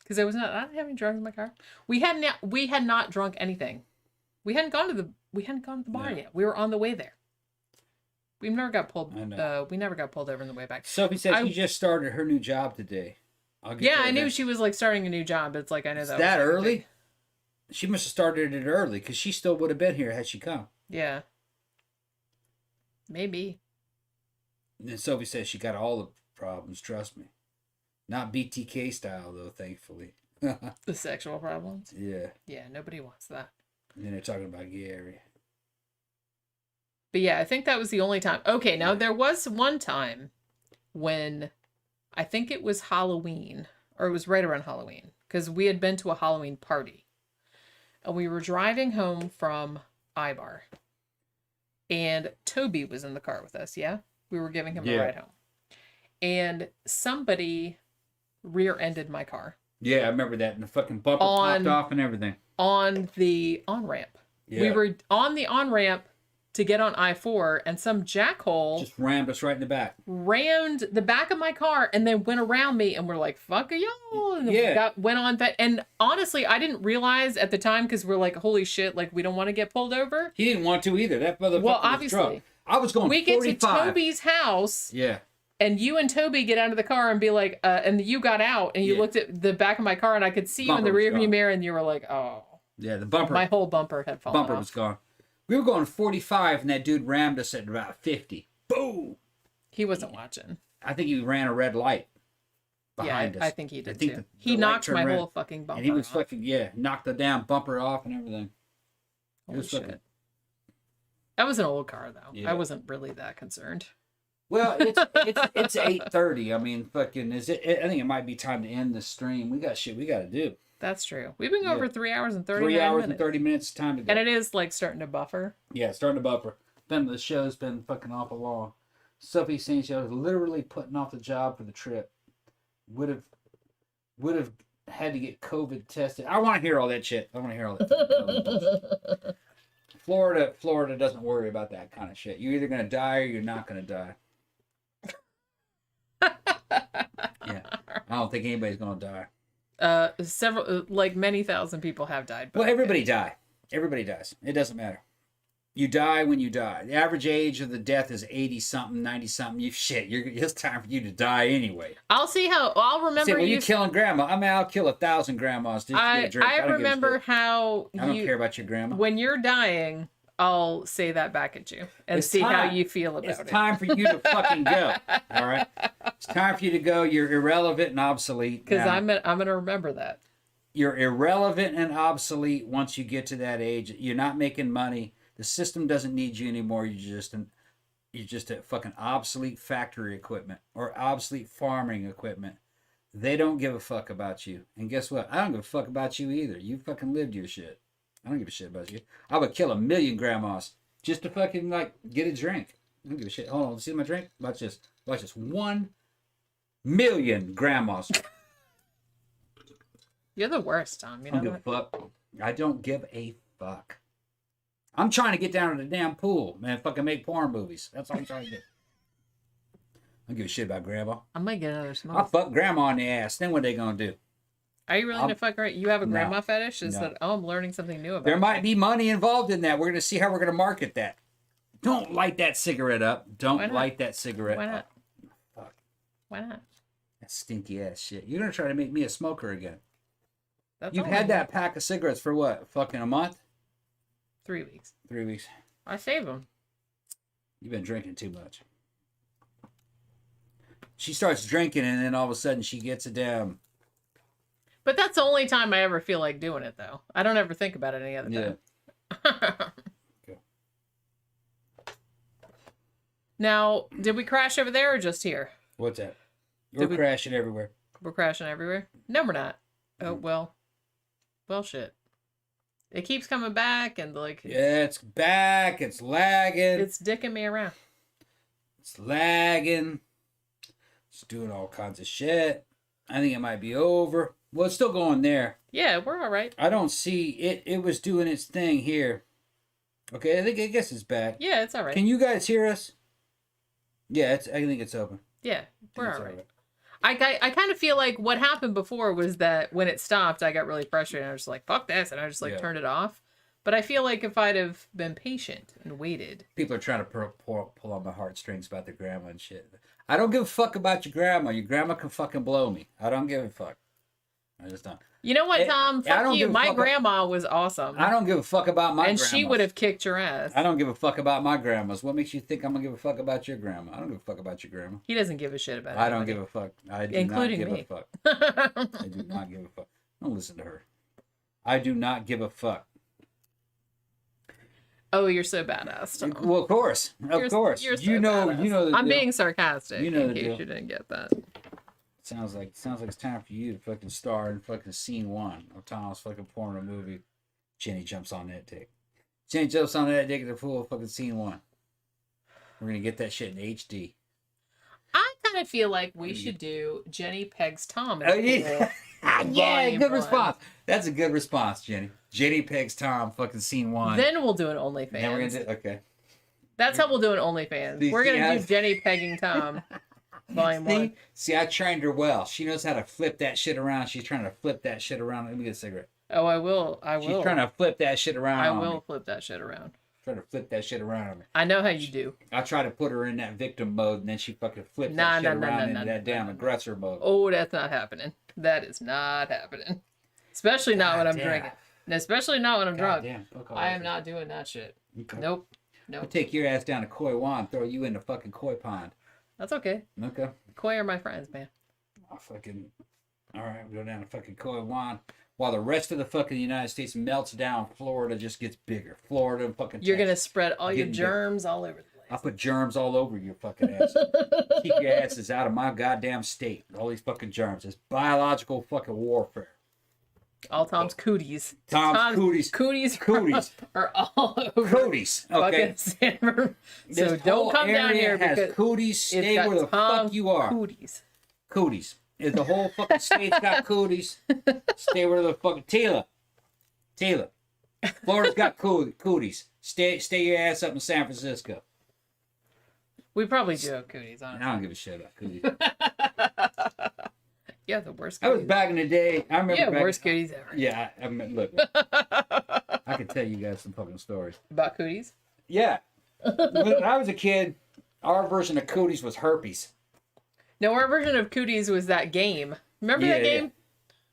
A: Because I didn't have any drugs in my car. We had not drunk anything. We hadn't gone to the bar yet. We were on the way there. We never got pulled. We never got pulled over on the way back.
B: Sophie said she just started her new job today.
A: I knew she was like starting a new job. It's like I know
B: that early. She must have started it early because she still would have been here had she come.
A: Yeah. Maybe.
B: And Sophie says she got all the problems. Trust me. Not BTK style though, thankfully.
A: The sexual problems.
B: Yeah.
A: Yeah, nobody wants that.
B: And then they're talking about Gary.
A: But yeah, I think that was the only time. Okay, now there was one time when I think it was Halloween, or it was right around Halloween, because we had been to a Halloween party. And we were driving home from Ibar. And Toby was in the car with us, yeah? We were giving him a ride home. And somebody rear-ended my car.
B: Yeah, I remember that. And the fucking bumper popped off and everything.
A: On the on-ramp. Yeah. We were on the on-ramp to get on I-4, and some jackhole
B: just rammed us right in the back.
A: Rammed the back of my car and then went around me, and we're like, fuck y'all. And went on that. And honestly, I didn't realize at the time, because we're like, holy shit, like, we don't want to get pulled over.
B: He didn't want to either. That motherfucker was drunk. I was going 45.
A: We get to Toby's house.
B: Yeah.
A: And you and Toby get out of the car and be like, and you got out and you looked at the back of my car and I could see you in the rearview mirror and you were like, oh.
B: Yeah, the bumper.
A: My whole bumper had fallen off.
B: Bumper was gone. We were going 45 and that dude rammed us at about 50. Boom!
A: He wasn't watching.
B: I think he ran a red light behind us.
A: I think he did too. He knocked my whole fucking bumper
B: off. And he was
A: off.
B: fucking, knocked the damn bumper off and everything.
A: Holy shit. That was an old car though. Yeah. I wasn't really that concerned.
B: Well, it's 8:30. I mean, fucking I think it might be time to end the stream. We got shit we got to do.
A: That's true. We've been going for 3 hours and 30 minutes.
B: 3 hours and 30 minutes time to go.
A: And it is like starting to buffer.
B: Yeah, starting to buffer. The show's been fucking awful long. Sophie saying she was literally putting off the job for the trip. Would have had to get COVID tested. I want to hear all that shit. I want to hear all that COVID bullshit. Florida doesn't worry about that kind of shit. You're either gonna die or you're not gonna die. Yeah, I don't think anybody's gonna die.
A: Several, like many thousand people have died.
B: Well, everybody die. Everybody dies. It doesn't matter. You die when you die. The average age of the death is 80 something, 90 something. It's time for you to die anyway.
A: I'll remember.
B: Say, well, you're killing grandma. I mean, I'll kill 1,000 grandmas. Just to get a drink.
A: I remember how
B: I don't care about your grandma.
A: When you're dying, I'll say that back at you and see how you feel about it.
B: It's time for you to fucking go. All right? It's time for you to go. You're irrelevant and obsolete.
A: Because I'm gonna remember that. You're
B: irrelevant and obsolete once you get to that age. You're not making money. The system doesn't need you anymore. You're just a fucking obsolete factory equipment or obsolete farming equipment. They don't give a fuck about you. And guess what? I don't give a fuck about you either. You fucking lived your shit. I don't give a shit about you. I would kill 1,000,000 grandmas just to fucking get a drink. I don't give a shit. Hold on, see my drink? Watch this. 1,000,000 grandmas.
A: You're the worst, Tom. You know
B: I don't give a fuck. I don't give a fuck. I'm trying to get down to the damn pool, man. Fucking make porn movies. That's all I'm trying to do. I don't give a shit about grandma.
A: I might get another smoke.
B: I'll fuck grandma in the ass. Then what they gonna do?
A: Are you really gonna fuck her? You have a grandma fetish? I'm learning something new about
B: There might be money involved in that. We're gonna see how we're gonna market that. Don't light that cigarette up. Don't light that cigarette
A: up. Why not?
B: Up. Fuck.
A: Why not?
B: That stinky ass shit. You're gonna try to make me a smoker again.
A: That's
B: You've had that pack of cigarettes for what? Fucking a month?
A: 3 weeks.
B: 3 weeks.
A: I save them.
B: You've been drinking too much. She starts drinking and then all of a sudden she gets it down.
A: But that's the only time I ever feel like doing it, though. I don't ever think about it any other time.
B: Okay.
A: Now, did we crash over there or just here?
B: What's that? We're crashing everywhere.
A: We're crashing everywhere? No, we're not. Oh, well. Well, shit. It keeps coming back and
B: Yeah, it's back. It's lagging.
A: It's dicking me around.
B: It's lagging. It's doing all kinds of shit. I think it might be over. Well, it's still going there.
A: Yeah, we're all right.
B: I don't see it. It was doing its thing here. Okay, I guess it's back.
A: Yeah, it's all right.
B: Can you guys hear us? Yeah, I think it's open.
A: Yeah, we're all right. I kind of feel like what happened before was that when it stopped, I got really frustrated. I was like, fuck this. And I just turned it off. But I feel like if I'd have been patient and waited.
B: People are trying to pull on my heartstrings about their grandma and shit. I don't give a fuck about your grandma. Your grandma can fucking blow me. I don't give a fuck. I just don't.
A: You know what, Tom? Fuck you. My grandma was awesome.
B: I don't give a fuck about my grandma.
A: And she would have kicked your ass.
B: I don't give a fuck about my grandmas. What makes you think I'm going to give a fuck about your grandma? I don't give a fuck about your grandma.
A: He doesn't give a shit about it.
B: I don't give a fuck. I do
A: Including
B: not give
A: me.
B: a fuck. I do not give a fuck. Don't listen to her. I do not give a fuck.
A: Oh, you're so badass, Tom.
B: Well, of course. Of course.
A: You're so badass. I'm being sarcastic in case you didn't get that.
B: Sounds like it's time for you to fucking star in fucking scene 1 of Tom's fucking porno movie. Jenny jumps on that dick. Jenny jumps on that dick at the full fucking scene 1. We're gonna get that shit in HD.
A: I kind of feel like we should do Jenny Pegs Tom.
B: Oh yeah, yeah, good
A: 1.
B: response. That's a good response, Jenny. Jenny Pegs Tom, fucking scene 1.
A: Then we'll do an OnlyFans.
B: Then we're gonna do okay.
A: That's how we'll do an OnlyFans. We're gonna do Jenny Pegging Tom. Volume 1.
B: See, I trained her well. She knows how to flip that shit around. She's trying to flip that shit around. Let me get a cigarette.
A: Oh, I will.
B: She's trying to flip that shit around.
A: I will flip that shit around.
B: Trying to flip that shit around on me.
A: I know how you do.
B: I try to put her in that victim mode, and then she fucking flips that shit around into that damn aggressor mode.
A: Oh, that's not happening. That is not happening. Especially not when I'm drinking. And especially not when I'm drunk. I am not doing that shit. Okay. Nope.
B: I'll take your ass down to Koi Wan, throw you in the fucking koi pond.
A: That's okay.
B: Okay.
A: Koi are my friends, man.
B: All right, we go down to fucking Koi Wan. While the rest of the fucking United States melts down, Florida just gets bigger. Florida and fucking
A: You're going to spread all your germs all over the place.
B: I'll put germs all over your fucking ass. Keep your asses out of my goddamn state. All these fucking germs. It's biological fucking warfare.
A: All Tom's cooties.
B: Tom's cooties.
A: Cooties.
B: Cooties.
A: Are all over.
B: Cooties. Okay.
A: So
B: This
A: don't
B: whole
A: come down
B: area
A: here
B: has
A: because
B: cooties.
A: it's
B: Stay
A: got
B: where the
A: Tom
B: fuck you are.
A: Cooties.
B: Cooties. If the whole fucking state's got cooties, stay where the fucking Taylor. Florida's got cooties. Stay your ass up in San Francisco.
A: We probably do have cooties,
B: I
A: honestly.
B: don't give a shit about cooties.
A: Yeah, the worst
B: That was
A: cooties.
B: back in the day. I remember.
A: Yeah,
B: back,
A: worst cooties ever.
B: Yeah, I mean, look. I can tell you guys some fucking stories.
A: About cooties?
B: Yeah. When I was a kid, our version of cooties was herpes.
A: No, our version of cooties was that game. Remember that game?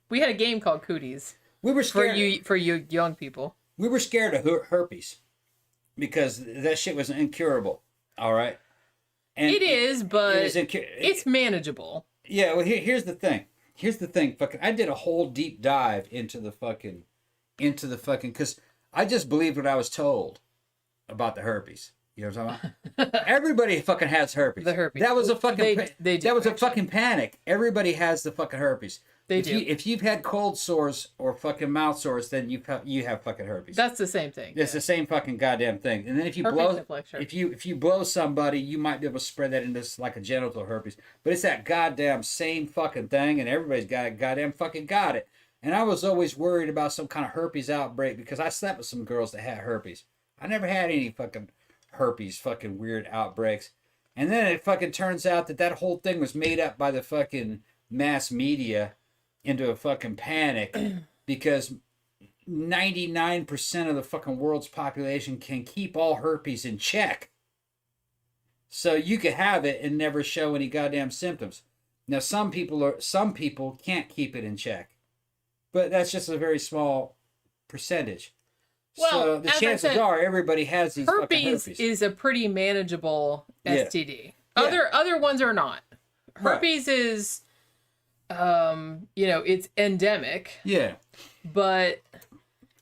A: We had a game called Cooties.
B: We were
A: For
B: scared.
A: you young people.
B: We were scared of herpes because that shit was incurable. All right. And
A: It is, but
B: it is
A: it's manageable.
B: Yeah. Well, here's the thing. Fucking, I did a whole deep dive into the fucking, because I just believed what I was told about the herpes. You know what I'm talking about? Everybody fucking has herpes.
A: The herpes.
B: That was a fucking.
A: They do,
B: that was a
A: actually.
B: fucking panic. Everybody has the fucking herpes.
A: They
B: if
A: do.
B: If you've had cold sores or fucking mouth sores, then you have fucking herpes.
A: That's the same thing.
B: It's the same fucking goddamn thing. And then if you
A: Herpes
B: blow,
A: simplex herpes.
B: if you blow somebody, you might be able to spread that into like a genital herpes. But it's that goddamn same fucking thing, and everybody's goddamn fucking got it. And I was always worried about some kind of herpes outbreak because I slept with some girls that had herpes. I never had any fucking herpes fucking weird outbreaks. And then it fucking turns out that whole thing was made up by the fucking mass media into a fucking panic because 99% of the fucking world's population can keep all herpes in check. So you could have it and never show any goddamn symptoms. Now some people can't keep it in check. But that's just a very small percentage.
A: Well,
B: so the
A: as I
B: chances
A: said,
B: are everybody has these fucking
A: herpes
B: herpes.
A: is a pretty manageable
B: Yeah.
A: STD.
B: Yeah.
A: Other ones are not.
B: Right.
A: Herpes is it's endemic,
B: Yeah.
A: but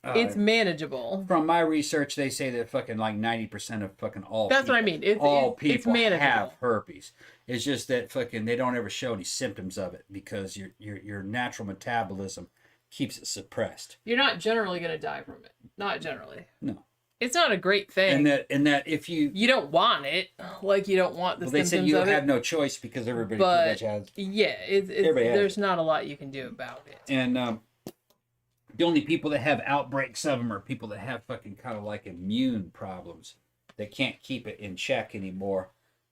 A: it's manageable.
B: From my research, they say that fucking like 90% of fucking all
A: That's
B: people,
A: what I mean. It's
B: people
A: manageable.
B: have herpes. It's just that fucking they don't ever show any symptoms of it because your natural metabolism keeps it suppressed.
A: You're not generally going to die from it. Not generally.
B: No.
A: It's not a great thing.
B: And that if you
A: don't want it, like you don't want the
B: they
A: symptoms
B: said you
A: of
B: have
A: it.
B: no choice because everybody
A: But
B: pretty much has.
A: yeah,
B: Everybody has.
A: there's not a lot you can do about it.
B: And the only people that have outbreaks of them are people that have fucking kind of like immune problems that can't keep it in check anymore.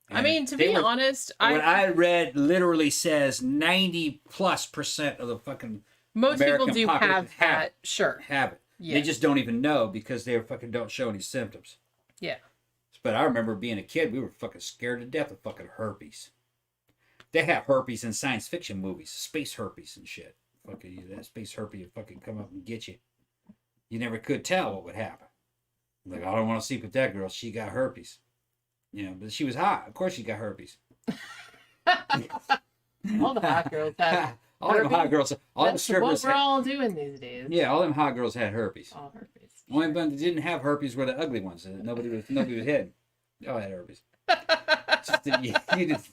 A: I
B: And
A: mean, to
B: they
A: be
B: were-
A: honest,
B: what I read literally says 90+% of the fucking
A: most
B: American
A: people do
B: population
A: have that. Sure.
B: have it.
A: Yeah.
B: They just don't even know because they fucking don't show any symptoms.
A: Yeah.
B: But I remember being a kid, we were fucking scared to death of fucking herpes. They have herpes in science fiction movies, space herpes and shit. Fucking that space herpes would fucking come up and get you. You never could tell what would happen. Like, I don't want to sleep with that girl. She got herpes. You know, but she was hot. Of course she got herpes.
A: All the hot girls have.
B: All them hot
A: herpes.
B: girls, all them
A: That's
B: strippers.
A: what we're all doing these days.
B: Yeah, all them hot girls had herpes.
A: All herpes.
B: Only ones that didn't have herpes were the ugly ones. That nobody was hitting. They all had herpes. Just that you didn't.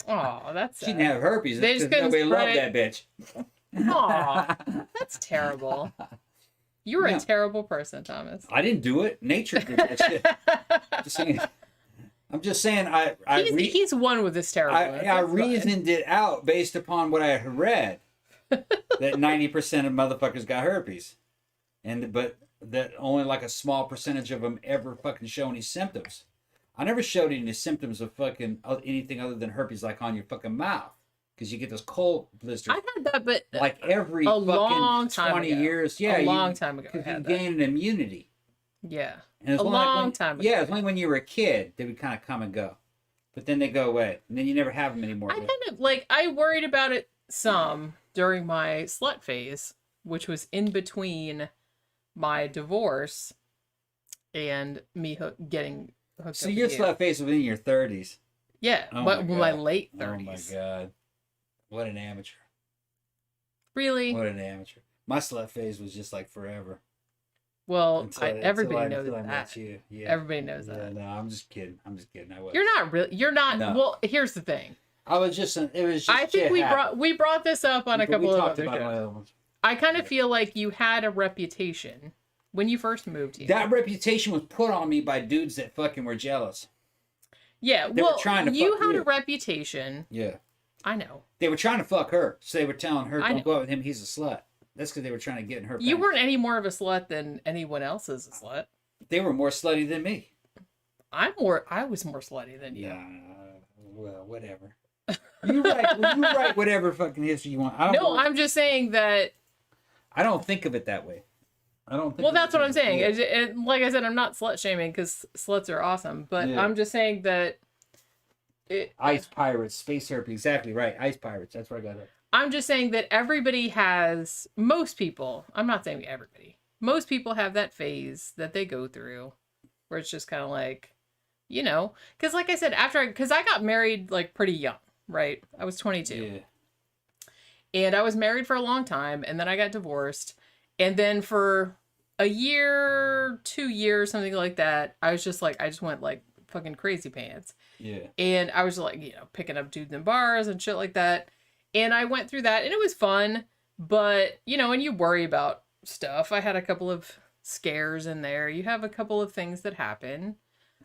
A: Oh, that's
B: She
A: sad.
B: didn't have herpes
A: They just
B: because nobody
A: couldn't
B: loved
A: spread
B: that bitch.
A: Aw, that's terrible. You're
B: Yeah.
A: a terrible person, Thomas.
B: I didn't do it. Nature did that shit. I'm just saying.
A: He's one with this terribleness.
B: I
A: That's fine.
B: reasoned it out based upon what I had read. That 90% of motherfuckers got herpes, but that only like a small percentage of them ever fucking show any symptoms. I never showed any symptoms of fucking anything other than herpes, like on your fucking mouth, because you get those cold blisters.
A: I've had that, but
B: Like every
A: a
B: fucking
A: long time
B: 20
A: ago.
B: years. Yeah,
A: a long time ago. I
B: Because you
A: had that.
B: gain an immunity.
A: Yeah.
B: And it's
A: A
B: only like
A: long time ago.
B: Yeah, it's only when you were a kid they would kind of come and go. But then they go away. And then you never have them anymore.
A: I kind of I worried about it some during my slut phase, which was in between my divorce and me getting hooked
B: So
A: up
B: your
A: with you.
B: slut face was in your 30s.
A: Yeah,
B: Oh
A: but
B: my
A: my late
B: Oh
A: 30s.
B: my God. What an amateur.
A: Really?
B: What an amateur. My slut phase was just like forever.
A: Well, everybody knows
B: until I
A: that.
B: met you. Yeah.
A: Everybody knows
B: Yeah,
A: that.
B: no, I'm just kidding. I was.
A: You're not really. You're not.
B: No.
A: Well, here's the thing.
B: It was just.
A: I think
B: shit happened.
A: we brought this up on a
B: But
A: couple
B: we
A: of
B: talked
A: other
B: about
A: shows.
B: other ones.
A: I kind of feel like you had a reputation when you first moved here.
B: That reputation was put on me by dudes that fucking were jealous.
A: Yeah,
B: They were trying to
A: you
B: fuck
A: had
B: you.
A: a reputation.
B: Yeah.
A: I know.
B: They were trying to fuck her, so they were telling her,
A: I know.
B: "Don't go out with him. He's a slut." That's because they were trying to get in her.
A: You
B: pants.
A: weren't any more of a slut than anyone else is a slut.
B: They were more slutty than me.
A: I was more slutty than you.
B: Yeah. Well, whatever. You write whatever fucking history you want.
A: I'm just saying that.
B: I don't think of it that way. I don't think.
A: Well, that's what I'm saying.
B: Yeah.
A: And like I said, I'm not slut shaming because sluts are awesome, but
B: Yeah.
A: I'm just saying that.
B: Ice pirates, space herpes, exactly right. Ice pirates. That's what I got.
A: I'm just saying that everybody has, most people, I'm not saying everybody, most people have that phase that they go through where it's just kind of like, you know, because like I said, because I got married like pretty young, right? I was 22.
B: Yeah.
A: And I was married for a long time, and then I got divorced. And then for a year, 2 years, something like that, I was just like, I just went like fucking crazy pants.
B: Yeah.
A: And I was like, you know, picking up dudes in bars and shit like that. And I went through that, and it was fun. But, you know, and you worry about stuff. I had a couple of scares in there. You have a couple of things that happen.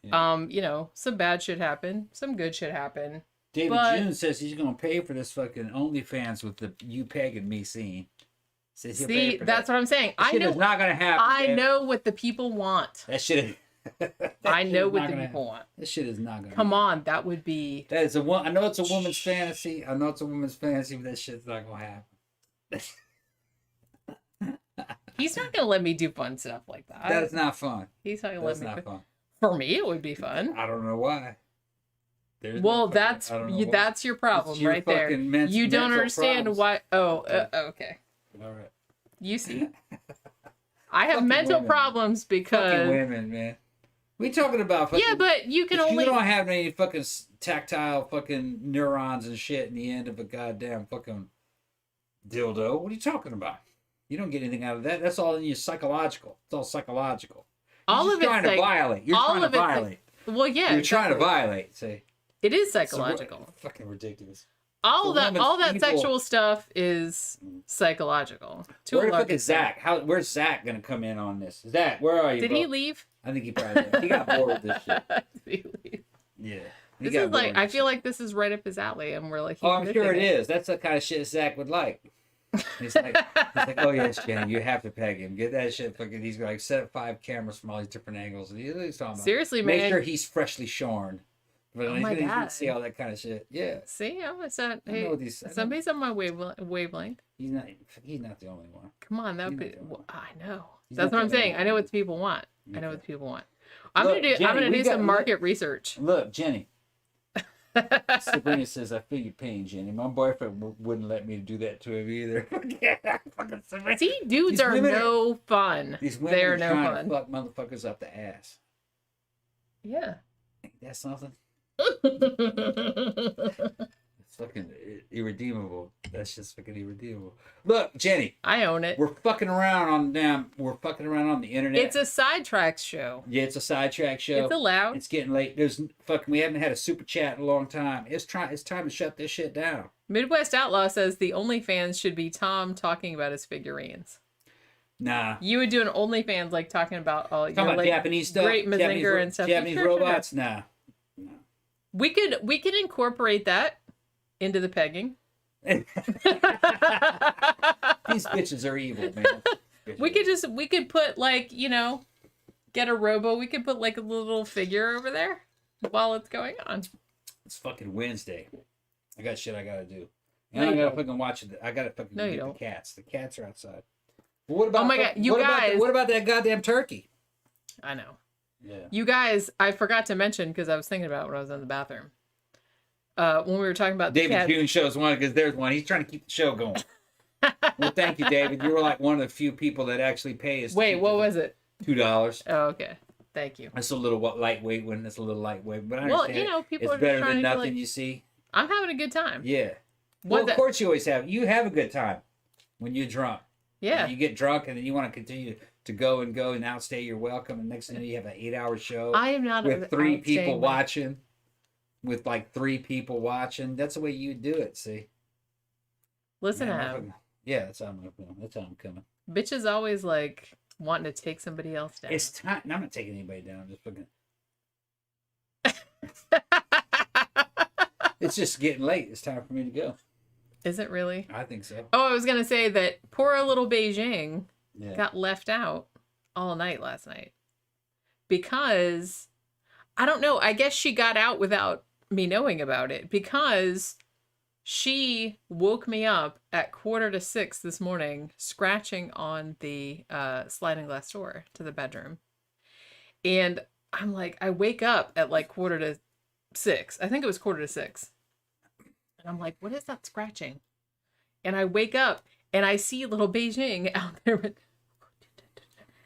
B: Yeah.
A: You know, some bad shit happen. Some good shit happen.
B: David June says he's gonna pay for this fucking OnlyFans with the you pegging me scene. Says he'll pay
A: See,
B: for
A: that's
B: that.
A: what I'm saying.
B: That
A: I
B: shit
A: know.
B: is not gonna happen.
A: I
B: man.
A: know what the people want.
B: That shit.
A: I know what the people want.
B: This shit is not gonna.
A: Come on, that would be.
B: That is I know it's a woman's fantasy. I know it's a woman's fantasy, but that shit's not gonna happen.
A: He's not gonna let me do fun stuff like that.
B: That is not fun.
A: He's not gonna
B: That's
A: let me.
B: not fun.
A: For me, it would be fun.
B: I don't know why. There's
A: Well,
B: no fucking-
A: that's
B: I don't know why.
A: that's your problem
B: It's your
A: right there.
B: fucking
A: You don't
B: mental
A: understand
B: problems.
A: why. Oh, okay.
B: All right.
A: You see, I have
B: Fucking
A: mental
B: women.
A: problems
B: Fucking
A: because.
B: women, man. We talking about fucking.
A: Yeah, but you can
B: if
A: only.
B: You don't have any fucking tactile fucking neurons and shit in the end of a goddamn fucking dildo. What are you talking about? You don't get anything out of that. That's all in your psychological. It's all psychological. You're
A: All
B: just
A: of it's
B: trying to
A: like-
B: violate. You're
A: all
B: trying to
A: of it's like-
B: violate.
A: Well, yeah.
B: You're trying to
A: exactly.
B: violate. Say.
A: It is
B: So
A: psychological.
B: fucking ridiculous.
A: All
B: the
A: that,
B: woman's
A: all that
B: evil.
A: sexual stuff is psychological. To
B: Where
A: a
B: the fuck
A: large
B: is
A: extent.
B: Zach? Where's Zach gonna come in on this? Zach, where are you?
A: Did
B: bro?
A: he leave?
B: I think he probably did. He got bored with this shit.
A: Did he leave?
B: Yeah. He
A: This
B: got
A: is
B: bored
A: like
B: with
A: I
B: this
A: feel
B: shit.
A: like this is right up his alley, and we're like.
B: Oh, I'm
A: he's
B: sure it
A: missing
B: is. That's the kind of shit Zach would like. He's like, oh yes, Jenny, you have to peg him. Get that shit fucking. He's like set up 5 cameras from all these different angles. And he's talking about.
A: Seriously,
B: Make
A: man.
B: sure he's freshly shorn. But
A: Oh
B: he's
A: my
B: gonna
A: God.
B: see all that kind of shit. Yeah,
A: See, I was at.
B: I know
A: Hey,
B: these. I know-
A: somebody's on my wavelength.
B: He's not. He's not the only one.
A: Come on, that would
B: He's
A: be.
B: not the
A: Well, I know.
B: He's
A: That's
B: not
A: what I'm
B: the only
A: saying.
B: one.
A: I know what the people want. I know
B: Okay.
A: what the people want. I'm
B: Look,
A: gonna do.
B: Jenny,
A: I'm gonna
B: we
A: do
B: got-
A: some market research.
B: Look, Jenny. Sabrina says, I feel your pain, Jenny. My boyfriend wouldn't let me do that to him either. Fucking Sabrina.
A: See, dudes
B: These
A: are
B: women
A: no fun.
B: These women
A: They're
B: are
A: no
B: trying
A: fun.
B: to fuck motherfuckers up the ass.
A: Yeah.
B: Ain't that something? It's fucking irredeemable. That's just fucking irredeemable. Look, Jenny,
A: I own it.
B: we're fucking around on the internet.
A: It's a Sidetracks show.
B: Yeah, it's a sidetrack show.
A: It's allowed.
B: It's getting late. We haven't had a super chat in a long time. It's time to shut this shit down.
A: Midwest Outlaw says the OnlyFans should be Tom talking about his figurines.
B: Nah.
A: You would do an OnlyFans like talking about all
B: Talking
A: your
B: about
A: like
B: Japanese stuff.
A: great Mazinger and stuff.
B: Japanese
A: Sure, sure.
B: robots? Nah.
A: We could incorporate that into the pegging.
B: These bitches are evil, man.
A: We could put like, you know, get a robo. We could put like a little figure over there while it's going on.
B: It's fucking Wednesday. I got shit I gotta do.
A: No,
B: And I
A: you
B: gotta
A: don't.
B: fucking watch it. I gotta fucking
A: No, you
B: get
A: don't.
B: the cats. The cats are outside. But what about
A: Oh my God, you guys.
B: what about that goddamn turkey?
A: I know.
B: Yeah.
A: You guys, I forgot to mention because I was thinking about it when I was in the bathroom. When we were talking about the
B: David
A: cat.
B: June shows one because there's one. He's trying to keep the show going. Well, thank you, David. You were like one of the few people that actually pay us.
A: Wait, what was it?
B: $2.
A: Oh, okay. Thank you.
B: That's a little lightweight one. That's a little lightweight, but I
A: Well,
B: understand.
A: you know, people
B: it's
A: are just
B: better
A: trying
B: than
A: to
B: nothing.
A: like,
B: You see.
A: I'm having a good time.
B: Yeah.
A: What
B: Well,
A: the-
B: of course you always have. You have a good time when you're drunk.
A: Yeah.
B: You get drunk and then you want to continue to go and outstay your welcome. And next thing you know, you have an 8-hour show
A: I am not
B: with 3 people
A: outstaying my-
B: watching. with like 3 people watching. That's the way you do it. See.
A: Listen to
B: Man,
A: him.
B: yeah, that's how I'm coming. That's how I'm coming.
A: Bitch is always like wanting to take somebody else down.
B: It's time. I'm not taking anybody down. I'm just fucking. It's just getting late. It's time for me to go.
A: Is it really?
B: I think so.
A: Oh, I was gonna say that poor little Beijing
B: Yeah.
A: got left out all night last night because I don't know. I guess she got out without me knowing about it because she woke me up at 5:45 this morning, scratching on the sliding glass door to the bedroom, and I'm like, I wake up at like 5:45. I think it was 5:45. And I'm like, what is that scratching? And I wake up and I see little Beijing out there.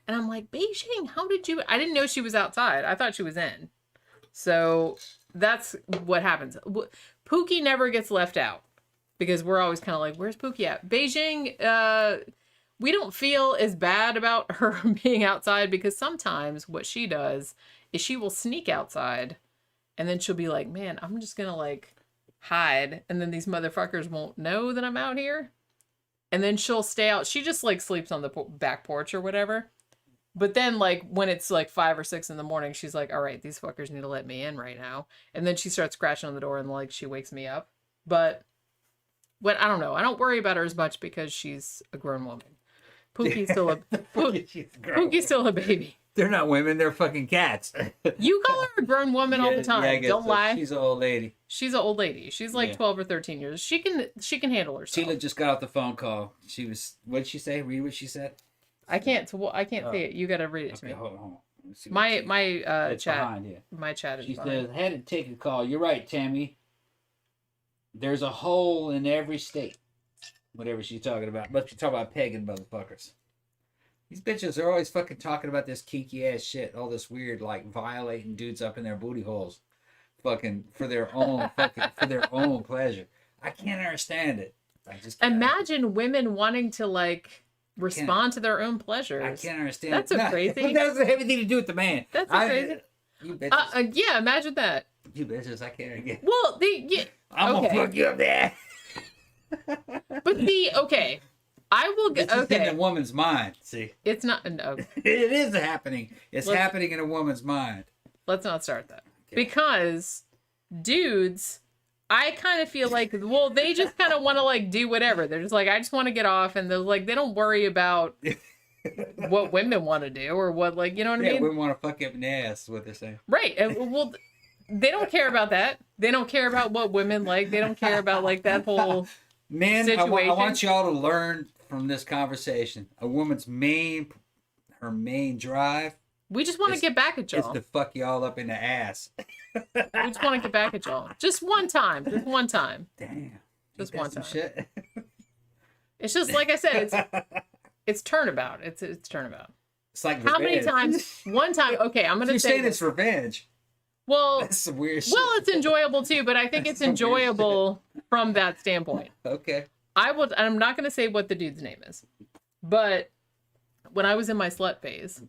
A: And I'm like, Beijing, how did you... I didn't know she was outside. I thought she was in. So that's what happens. Pookie never gets left out because we're always kind of like, where's Pookie at? Beijing, we don't feel as bad about her being outside because sometimes what she does is she will sneak outside and then she'll be like, man, I'm just going to like hide. And then these motherfuckers won't know that I'm out here. And then she'll stay out. She just like sleeps on the back porch or whatever. But then like when it's like 5 or 6 in the morning, she's like, all right, these fuckers need to let me in right now. And then she starts scratching on the door and like she wakes me up. But I don't know. I don't worry about her as much because she's a grown woman. Pookie's still Pookie's still a baby.
B: They're not women. They're fucking cats.
A: You call her a grown woman all the time.
B: Yeah, I guess
A: Don't
B: so.
A: lie.
B: She's an old lady.
A: She's an old lady. She's like
B: Yeah.
A: 12 or 13 years. She can handle herself.
B: Sheila just got off the phone call. She was... What did she say? Read what she said.
A: I can't see it. You got to read it to
B: Okay,
A: me.
B: hold on. Let's see what
A: My
B: she-
A: my
B: It's
A: chat.
B: behind, yeah.
A: My chat is
B: She
A: behind.
B: says, had to take a call. You're right, Tammy. There's a hole in every state. Whatever she's talking about. But she's talking about pagan motherfuckers. These bitches are always fucking talking about this kinky ass shit. All this weird, like, violating dudes up in their booty holes. Fucking, for their own, for their own pleasure. I can't understand it. I just can't.
A: Imagine women wanting to like respond to their own pleasures.
B: I can't understand
A: That's
B: it.
A: so crazy.
B: That doesn't have anything to do with the man.
A: That's so crazy.
B: You bitches.
A: Yeah, imagine that.
B: You bitches, I can't again.
A: Well,
B: I'm
A: okay.
B: gonna fuck you up there.
A: But okay. I will get
B: This is in
A: okay.
B: a woman's mind. See,
A: It's not no.
B: it is happening. It's
A: Let's-
B: happening in a woman's mind.
A: Let's not start that.
B: Okay.
A: Because dudes, I kind of feel like, well, they just kind of want to like do whatever. They're just like, I just want to get off, and they're like, they don't worry about what women want to do or what, like, you know what I
B: Yeah,
A: mean?
B: we want to fuck you up in the ass. Is what they're saying.
A: Right. And, well, they don't care about that. They don't care about what women like. They don't care about like that whole.
B: Men, I
A: Situation.
B: want y'all to learn from this conversation. A woman's main drive
A: We just want to
B: It's-
A: get back at
B: is
A: y'all.
B: to fuck y'all up in the ass.
A: We just want to get back at y'all. Just one time. Just one time.
B: Damn.
A: Just
B: Ain't
A: one
B: that some
A: time.
B: shit?
A: It's just like I said. It's turnabout. It's turnabout.
B: It's like
A: How many
B: revenge.
A: times? One time. Okay, I'm gonna
B: You're
A: say
B: saying
A: this.
B: it's revenge.
A: Well,
B: That's some weird shit.
A: well, it's enjoyable too, but I think it's
B: Some weird
A: enjoyable from that standpoint.
B: Okay.
A: I'm not gonna say what the dude's name is, but when I was in my slut phase,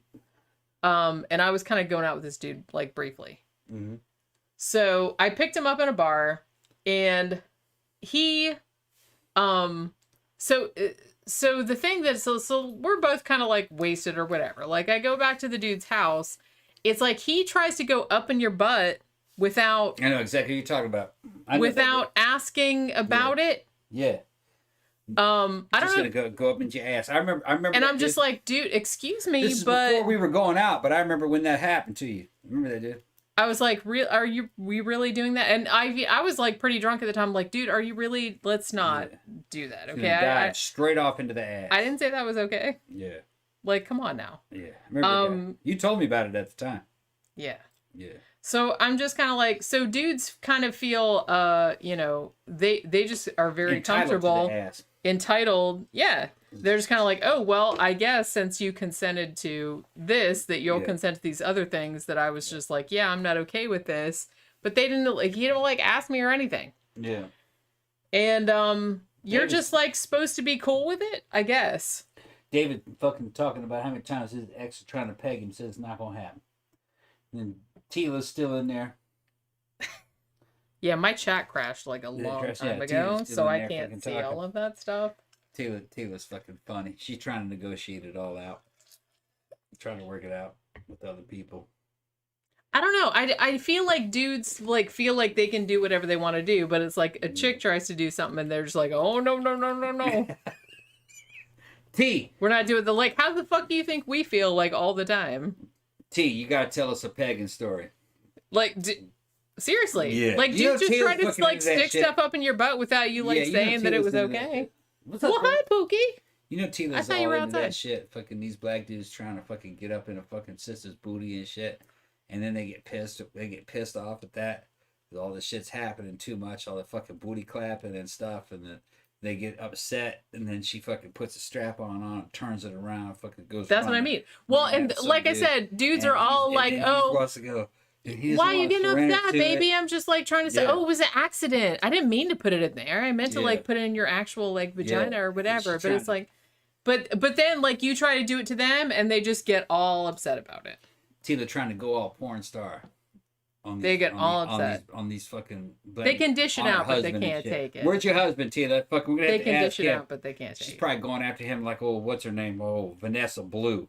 A: and I was kind of going out with this dude like briefly.
B: Mm-hmm.
A: So I picked him up in a bar, and he, so the thing that, so we're both kind of like wasted or whatever. Like I go back to the dude's house. It's like he tries to go up in your butt without,
B: I know exactly what you're talking about. I know
A: without asking about it.
B: Yeah.
A: I
B: Just
A: don't know.
B: gonna go up into your ass. I remember.
A: And I'm just like, dude, excuse me,
B: This is
A: but
B: before we were going out, but I remember when that happened to you. Remember that, dude?
A: I was like, we really doing that? And I was like pretty drunk at the time. Like, dude, are you really? Let's not do that. Okay.
B: Dive straight off into the ass.
A: I didn't say that was okay.
B: Yeah.
A: Like, come on now.
B: Yeah. I remember that. You told me about it at the time.
A: Yeah.
B: Yeah.
A: So I'm just kind of like, so dudes kind of feel, they just are very
B: Entitled
A: comfortable,
B: to the ass.
A: entitled. Yeah. They're just kind of like, oh, well, I guess since you consented to this, that you'll
B: Yeah.
A: consent to these other things that I was just like, yeah, I'm not okay with this. But they didn't like, you don't like ask me or anything.
B: Yeah.
A: And, you're
B: David's-
A: just like supposed to be cool with it, I guess.
B: David fucking talking about how many times his ex is trying to peg him, says it's not gonna happen. And then Tila's still in there.
A: Yeah, my chat crashed like a long time ago,
B: Tina's still
A: so
B: in
A: I
B: there
A: can't
B: fucking
A: see
B: talking.
A: all of that stuff.
B: Tayla's fucking funny. She's trying to negotiate it all out. Trying to work it out with other people.
A: I don't know. I feel like dudes like feel like they can do whatever they want to do, but it's like a chick tries to do something and they're just like, oh no no no no no.
B: T,
A: We're not doing the like. How the fuck do you think we feel like all the time?
B: you gotta tell us a pagan story.
A: Like, seriously,
B: Yeah.
A: like
B: You know
A: dudes just
B: Taylor's
A: try to
B: fucking
A: like
B: into that
A: stick
B: shit.
A: stuff up in your butt without you like
B: Yeah, you know
A: saying that it
B: Taylor's
A: was
B: into that
A: okay.
B: shit. What's up,
A: Well,
B: bro?
A: hi, Pookie.
B: You know
A: I
B: Tila's
A: thought you
B: all
A: were
B: into that
A: outside.
B: shit. Fucking these black dudes trying to fucking get up in a fucking sister's booty and shit. And then they get pissed. They get pissed off at that. All this shit's happening too much. All the fucking booty clapping and stuff. And then they get upset. And then she fucking puts a strap on, turns it around, fucking goes.
A: That's what I mean. Well, and like I said, dudes are all like, oh,
B: wants to go.
A: why are you getting upset, baby?
B: It.
A: I'm just like trying to say,
B: Yeah.
A: oh, it was an accident. I didn't mean to put it in there. I meant to
B: Yeah.
A: like put it in your actual like vagina or whatever.
B: She's
A: But it's
B: trying
A: like, but then like you try to do it to them and they just get all upset about it.
B: Tila trying to go all porn star.
A: They get all upset.
B: On these fucking.
A: They can dish it
B: on her
A: out, but they
B: husband and
A: can't
B: shit.
A: take it.
B: Where's your husband, Tila? Fucking, we're gonna
A: They
B: have to
A: can
B: ask
A: dish it
B: him.
A: out, but they can't
B: She's
A: take it.
B: probably going after him like, oh, what's her name? Oh, Vanessa Blue.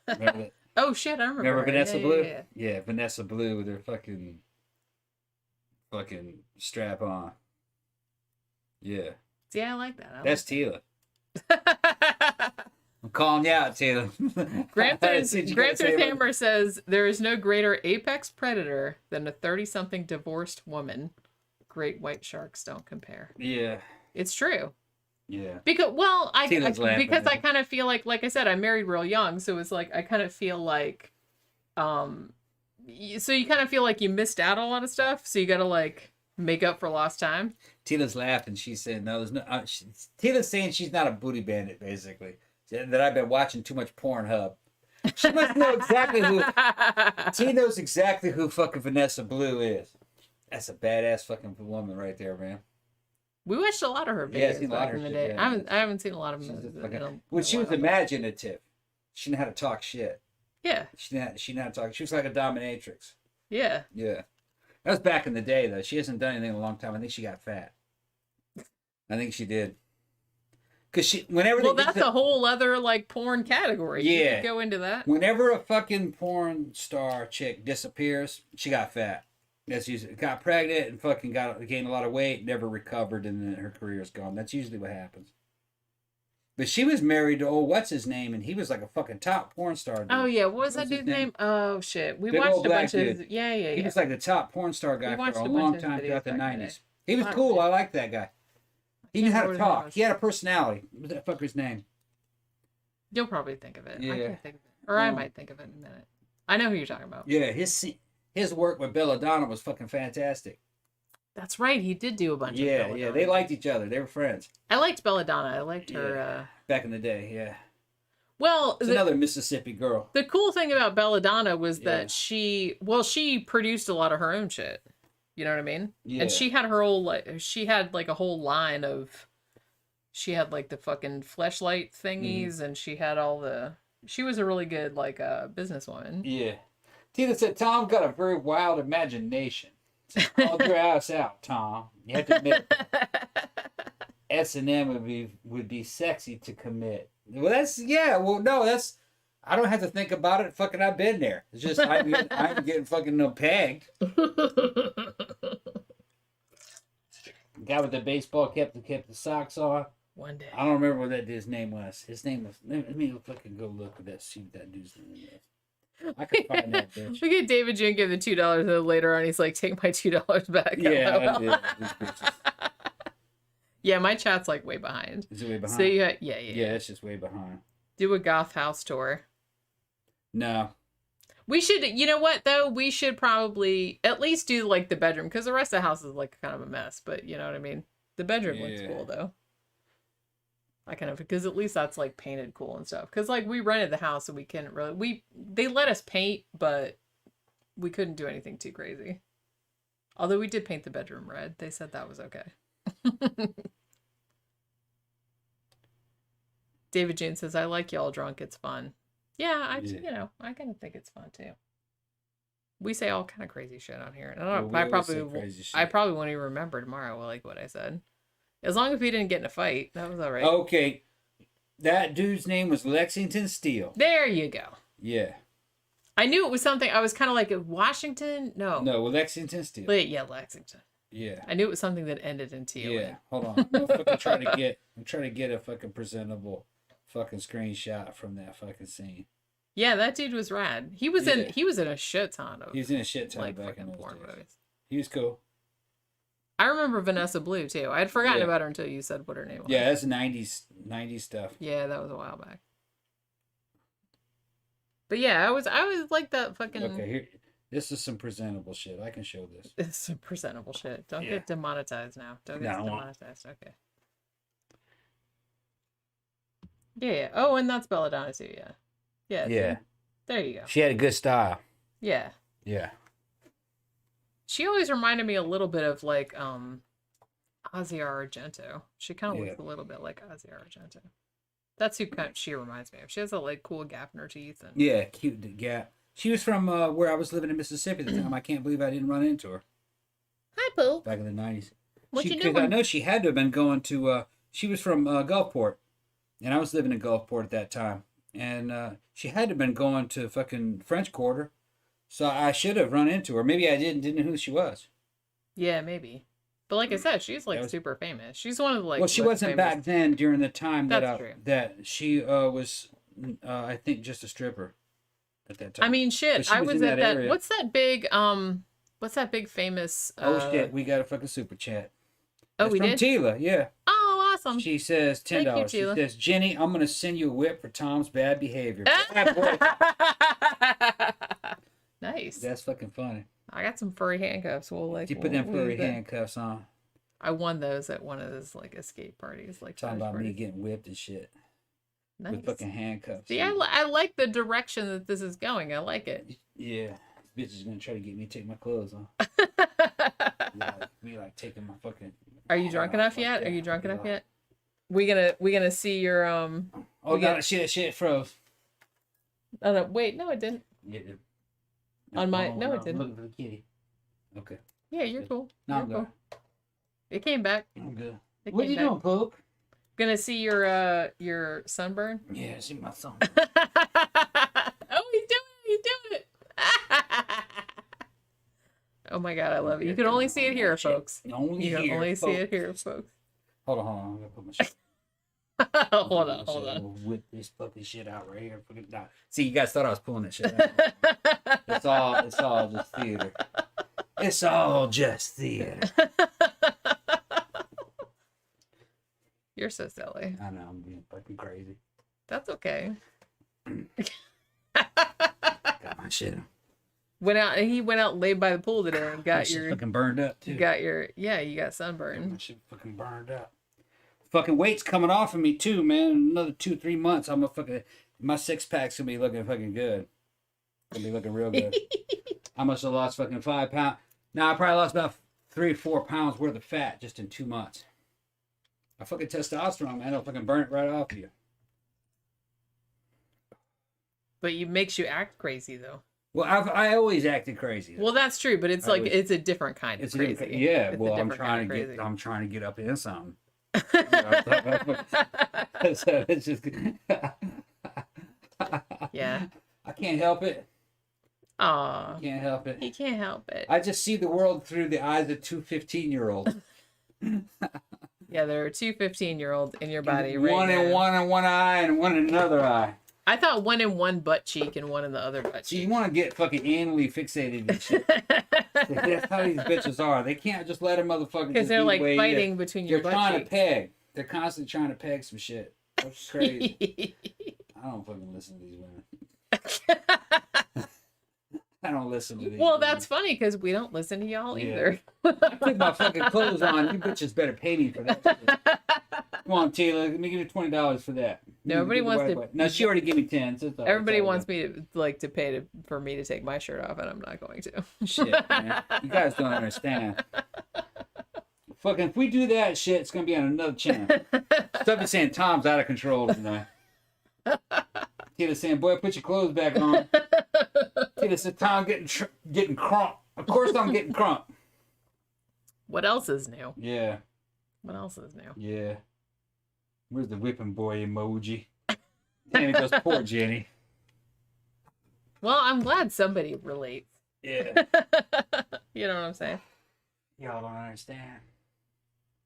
B: Remember,
A: Oh shit, I remember.
B: remember
A: her.
B: Vanessa
A: Yeah,
B: Blue?
A: yeah, yeah.
B: Yeah, Vanessa Blue with her fucking strap on. Yeah,
A: See, I like that.
B: that's Tila. I'm calling you out, Tila.
A: Gramthars Hammer says there is no greater apex predator than a 30-something divorced woman. Great white sharks don't compare.
B: Yeah,
A: It's true.
B: yeah.
A: Because
B: Tina's laughing
A: because
B: at
A: I
B: me.
A: kind of feel like I said, I married real young, so it's like I kind of feel like so you kind of feel like you missed out on a lot of stuff, so you got to like make up for lost time.
B: Tila's laughing. She said, "No, there's no." Tila's saying she's not a booty bandit, basically. That I've been watching too much Pornhub. She must know exactly who. Tina knows exactly who fucking Vanessa Blue is. That's a badass fucking woman right there, man.
A: We watched a lot of her
B: Yeah,
A: videos
B: seen a lot
A: back
B: of
A: in
B: her
A: the
B: shit,
A: day.
B: yeah.
A: I haven't seen a lot of
B: She's
A: them.
B: just
A: in
B: fucking,
A: a
B: well, she was
A: while.
B: imaginative. She knew how to talk shit.
A: Yeah,
B: She knew how to talk. She was like a dominatrix.
A: yeah.
B: Yeah, that was back in the day though. She hasn't done anything in a long time. I think she got fat. I think she did. Cause whenever
A: Well, that's a whole other like porn category. You
B: Yeah.
A: could go into that.
B: whenever a fucking porn star chick disappears, she got fat. That's usually got pregnant and fucking gained a lot of weight, never recovered, and then her career's gone. That's usually what happens. But she was married to what's his name, and he was like a fucking top porn star. Dude.
A: Oh yeah, what was that
B: What's his
A: dude's name? Oh shit, we
B: Big
A: watched
B: old
A: a
B: black
A: bunch of.
B: dude.
A: Yeah, yeah,
B: He
A: yeah.
B: was like the top porn star guy
A: watched
B: for a
A: a bunch
B: long
A: of
B: time
A: videos
B: throughout the
A: back in the
B: 90s.
A: day.
B: He was
A: Oh,
B: cool.
A: yeah.
B: I like that guy. He knew
A: can't
B: how to
A: remember his name
B: talk.
A: was.
B: He had a personality. What was that fucker's name?
A: You'll probably think of it. I
B: Yeah.
A: can't think of it, or I
B: Um,
A: might think of it in a minute. I know who you're talking about.
B: Yeah, his work with Belladonna was fucking fantastic.
A: That's right. He did do a bunch of.
B: Yeah,
A: Belladonna.
B: they liked each other. They were friends
A: I liked Belladonna. I liked her.
B: back in the day. Yeah,
A: Well,
B: it's another Mississippi girl.
A: the cool thing about Belladonna was
B: Yeah.
A: that she produced a lot of her own shit. You know what I mean?
B: Yeah.
A: And she had her whole she had like a whole line of she had like the fucking fleshlight thingies and she had she was a really good like businesswoman.
B: Yeah. Tina said Tom got a very wild imagination. Called your ass out, Tom. You have to admit S&M would be sexy to commit. Well, that's I don't have to think about it. Fucking, I've been there. It's just I'm getting fucking pegged. Guy with the baseball kept the socks on.
A: One day.
B: I don't remember what that dude's name was. His name was. Let me fucking go look at that. See what that dude's name is. I can find that bitch.
A: Look at David June give the $2 and then later on he's like, take my $2 back.
B: Yeah, I
A: LOL.
B: did. These bitches.
A: Yeah, my chat's like way behind.
B: Is it way behind?
A: So yeah.
B: Yeah, it's just way behind.
A: Do a goth house tour.
B: No.
A: We should, you know what though? We should probably at least do like the bedroom because the rest of the house is like kind of a mess. But you know what I mean. The bedroom looks
B: Yeah.
A: cool though. I kind of because at least that's like painted cool and stuff. Because like we rented the house and we couldn't really they let us paint, but we couldn't do anything too crazy. Although we did paint the bedroom red, they said that was okay. David Jane says, "I like y'all drunk. It's fun." Yeah, I kind of think it's fun too. We say all kind of crazy shit on here. And
B: Well, we
A: I
B: always
A: probably
B: say crazy shit.
A: I probably won't even remember tomorrow like what I said. As long as we didn't get in a fight, that was all right.
B: Okay. That dude's name was Lexington Steele.
A: There you go.
B: Yeah.
A: I knew it was something. I was kind of like Washington. No.
B: No, Lexington Steele.
A: Yeah, Lexington.
B: Yeah.
A: I knew it was something that ended in T.
B: Yeah. Hold on. I'm trying to get a fucking presentable fucking screenshot from that fucking scene.
A: Yeah, that dude was rad. He was in a shit ton of
B: He was in a shit ton
A: like
B: back in
A: fucking
B: those
A: porn
B: days.
A: movies.
B: He was cool.
A: I remember Vanessa Blue too. I had forgotten
B: Yeah.
A: about her until you said what her name was.
B: Yeah, that's 90s stuff.
A: Yeah, that was a while back. But yeah, I was like that fucking.
B: Okay, here. This is some presentable shit. I can show this.
A: It's some presentable shit. Don't
B: Yeah.
A: get demonetized now. Don't get
B: No, I won't.
A: demonetized. Okay. Yeah. Oh, and that's Belladonna too. Yeah. Yeah.
B: Yeah.
A: see? There you go.
B: She had a good style.
A: Yeah.
B: Yeah.
A: She always reminded me a little bit of like Asia Argento. She kind of
B: Yeah.
A: looks a little bit like Asia Argento. That's who she reminds me of. She has a like cool gap in her teeth and
B: Yeah, cute gap. She was from where I was living in Mississippi at the time. I can't believe I didn't run into her
A: Hi Pooh.
B: back in the 90s.
A: What you
B: 'cause
A: doing?
B: I know she had to have been going to, she was from Gulfport. And I was living in Gulfport at that time. And she had to have been going to fucking French Quarter. So I should have run into her. Maybe I didn't know who she was.
A: Yeah, maybe. But like I said, she's like
B: That was-
A: super famous. She's one of the like.
B: Well, she
A: less
B: wasn't
A: famous-
B: back then during the time
A: That's true.
B: that she was, I think, just a stripper at that time.
A: I mean,
B: But
A: shit.
B: she
A: I
B: was
A: was
B: in
A: at
B: that
A: that.
B: area.
A: What's that big famous?
B: Oh shit, we got a fucking super chat.
A: Oh,
B: It's
A: we
B: from
A: did.
B: Tila, yeah.
A: Oh, awesome.
B: She says
A: Thank you,
B: $10. She
A: Tila.
B: says, Jenny, I'm gonna send you a whip for Tom's bad behavior. Ah, boy.
A: Nice.
B: That's fucking funny.
A: I got some furry handcuffs. We'll like.
B: You put them
A: we'll
B: furry
A: use that.
B: handcuffs on.
A: I won those at one of those like escape parties, like
B: Talking
A: fetish
B: about me
A: parties.
B: getting whipped and shit
A: Nice.
B: with fucking handcuffs.
A: See, I like the direction that this is going. I like it.
B: Yeah, this bitch is gonna try to get me to take my clothes off. Me like taking my fucking.
A: Are you drunk enough yet? Are you drunk enough yet? We gonna see your
B: Oh
A: we
B: no,
A: got-
B: shit froze.
A: Oh no, wait, no, it didn't.
B: Yeah.
A: On my- no, it
B: I'm
A: didn't.
B: looking for the kitty. Okay.
A: Yeah, you're cool.
B: No,
A: You're
B: I'm
A: cool.
B: good.
A: It came back.
B: I'm good.
A: It
B: What
A: came
B: you
A: back.
B: doing, Poke?
A: Gonna see your sunburn.
B: Yeah, see my son.
A: Oh, he's doing it. Oh my god, I love it. You can only see it here, folks.
B: Only
A: You can
B: here,
A: only see it
B: folks.
A: here, folks.
B: Hold on. I'm gonna put my shit.
A: hold on.
B: We'll whip this fucking shit out right here. Fucking nah. See, you guys thought I was pulling that shit out. It's all just theater. It's all just theater.
A: You're so silly.
B: I know, I'm being fucking crazy.
A: That's okay.
B: Got my shit.
A: He went out and laid by the pool today and
B: My
A: got
B: shit
A: your
B: fucking burned up too.
A: you got
B: My
A: sunburn.
B: shit fucking burned up. Fucking weight's coming off of me too, man. Another 2-3 months, my 6-pack's gonna be looking fucking good. Gonna be looking real good. I must have lost fucking 5 pounds. Now I probably lost about 3 or 4 pounds worth of fat just in 2 months. I fucking testosterone, man. It'll fucking burn it right off you.
A: But it makes you act crazy though.
B: Well, I always acted crazy.
A: Well, that's true, but it's
B: I
A: like
B: was-
A: it's a different kind of
B: It's a
A: crazy.
B: different- yeah.
A: It's a
B: Well, I'm
A: different kind
B: trying
A: of
B: to
A: crazy.
B: I'm trying to get up in something. So it's just.
A: Yeah.
B: I can't help it.
A: Aw.
B: Can't help it.
A: He can't help it.
B: I just see the world through the eyes of 2 15-year-olds.
A: Yeah, there are two 15-year-olds in your body right
B: One
A: now.
B: in one eye and one in another eye.
A: I thought one in one butt cheek and one in the other butt
B: See,
A: cheek.
B: you want to get fucking anally fixated and shit. That's how these bitches are. They can't just let a motherfucker
A: Because
B: just
A: they're
B: eat
A: like
B: away.
A: fighting between your
B: They're
A: butt
B: trying
A: cheeks.
B: to peg. They're constantly trying to peg some shit. That's crazy. I don't fucking listen to these women. I don't listen to these
A: Well,
B: women.
A: that's funny because we don't listen to y'all
B: Yeah.
A: either.
B: I put my fucking clothes on. You bitches better pay me for that shit. Come on, Taylor. Let me give you $20 for that.
A: No, everybody wants to-
B: No, she already gave me 10. So
A: Everybody wants me to like to pay for me to take my shirt off, and I'm not going to.
B: Shit, man. You guys don't understand. Fucking, if we do that shit, it's gonna be on another channel. Stop saying Tom's out of control tonight. Taylor saying, boy, put your clothes back on. Tila said, "Tom getting crunk." Of course, I'm getting crunk.
A: What else is new?
B: Yeah.
A: What else is new?
B: Yeah. Where's the whipping boy emoji? Jenny goes, poor Jenny.
A: Well, I'm glad somebody relates.
B: Yeah.
A: You know what I'm saying?
B: Y'all don't understand.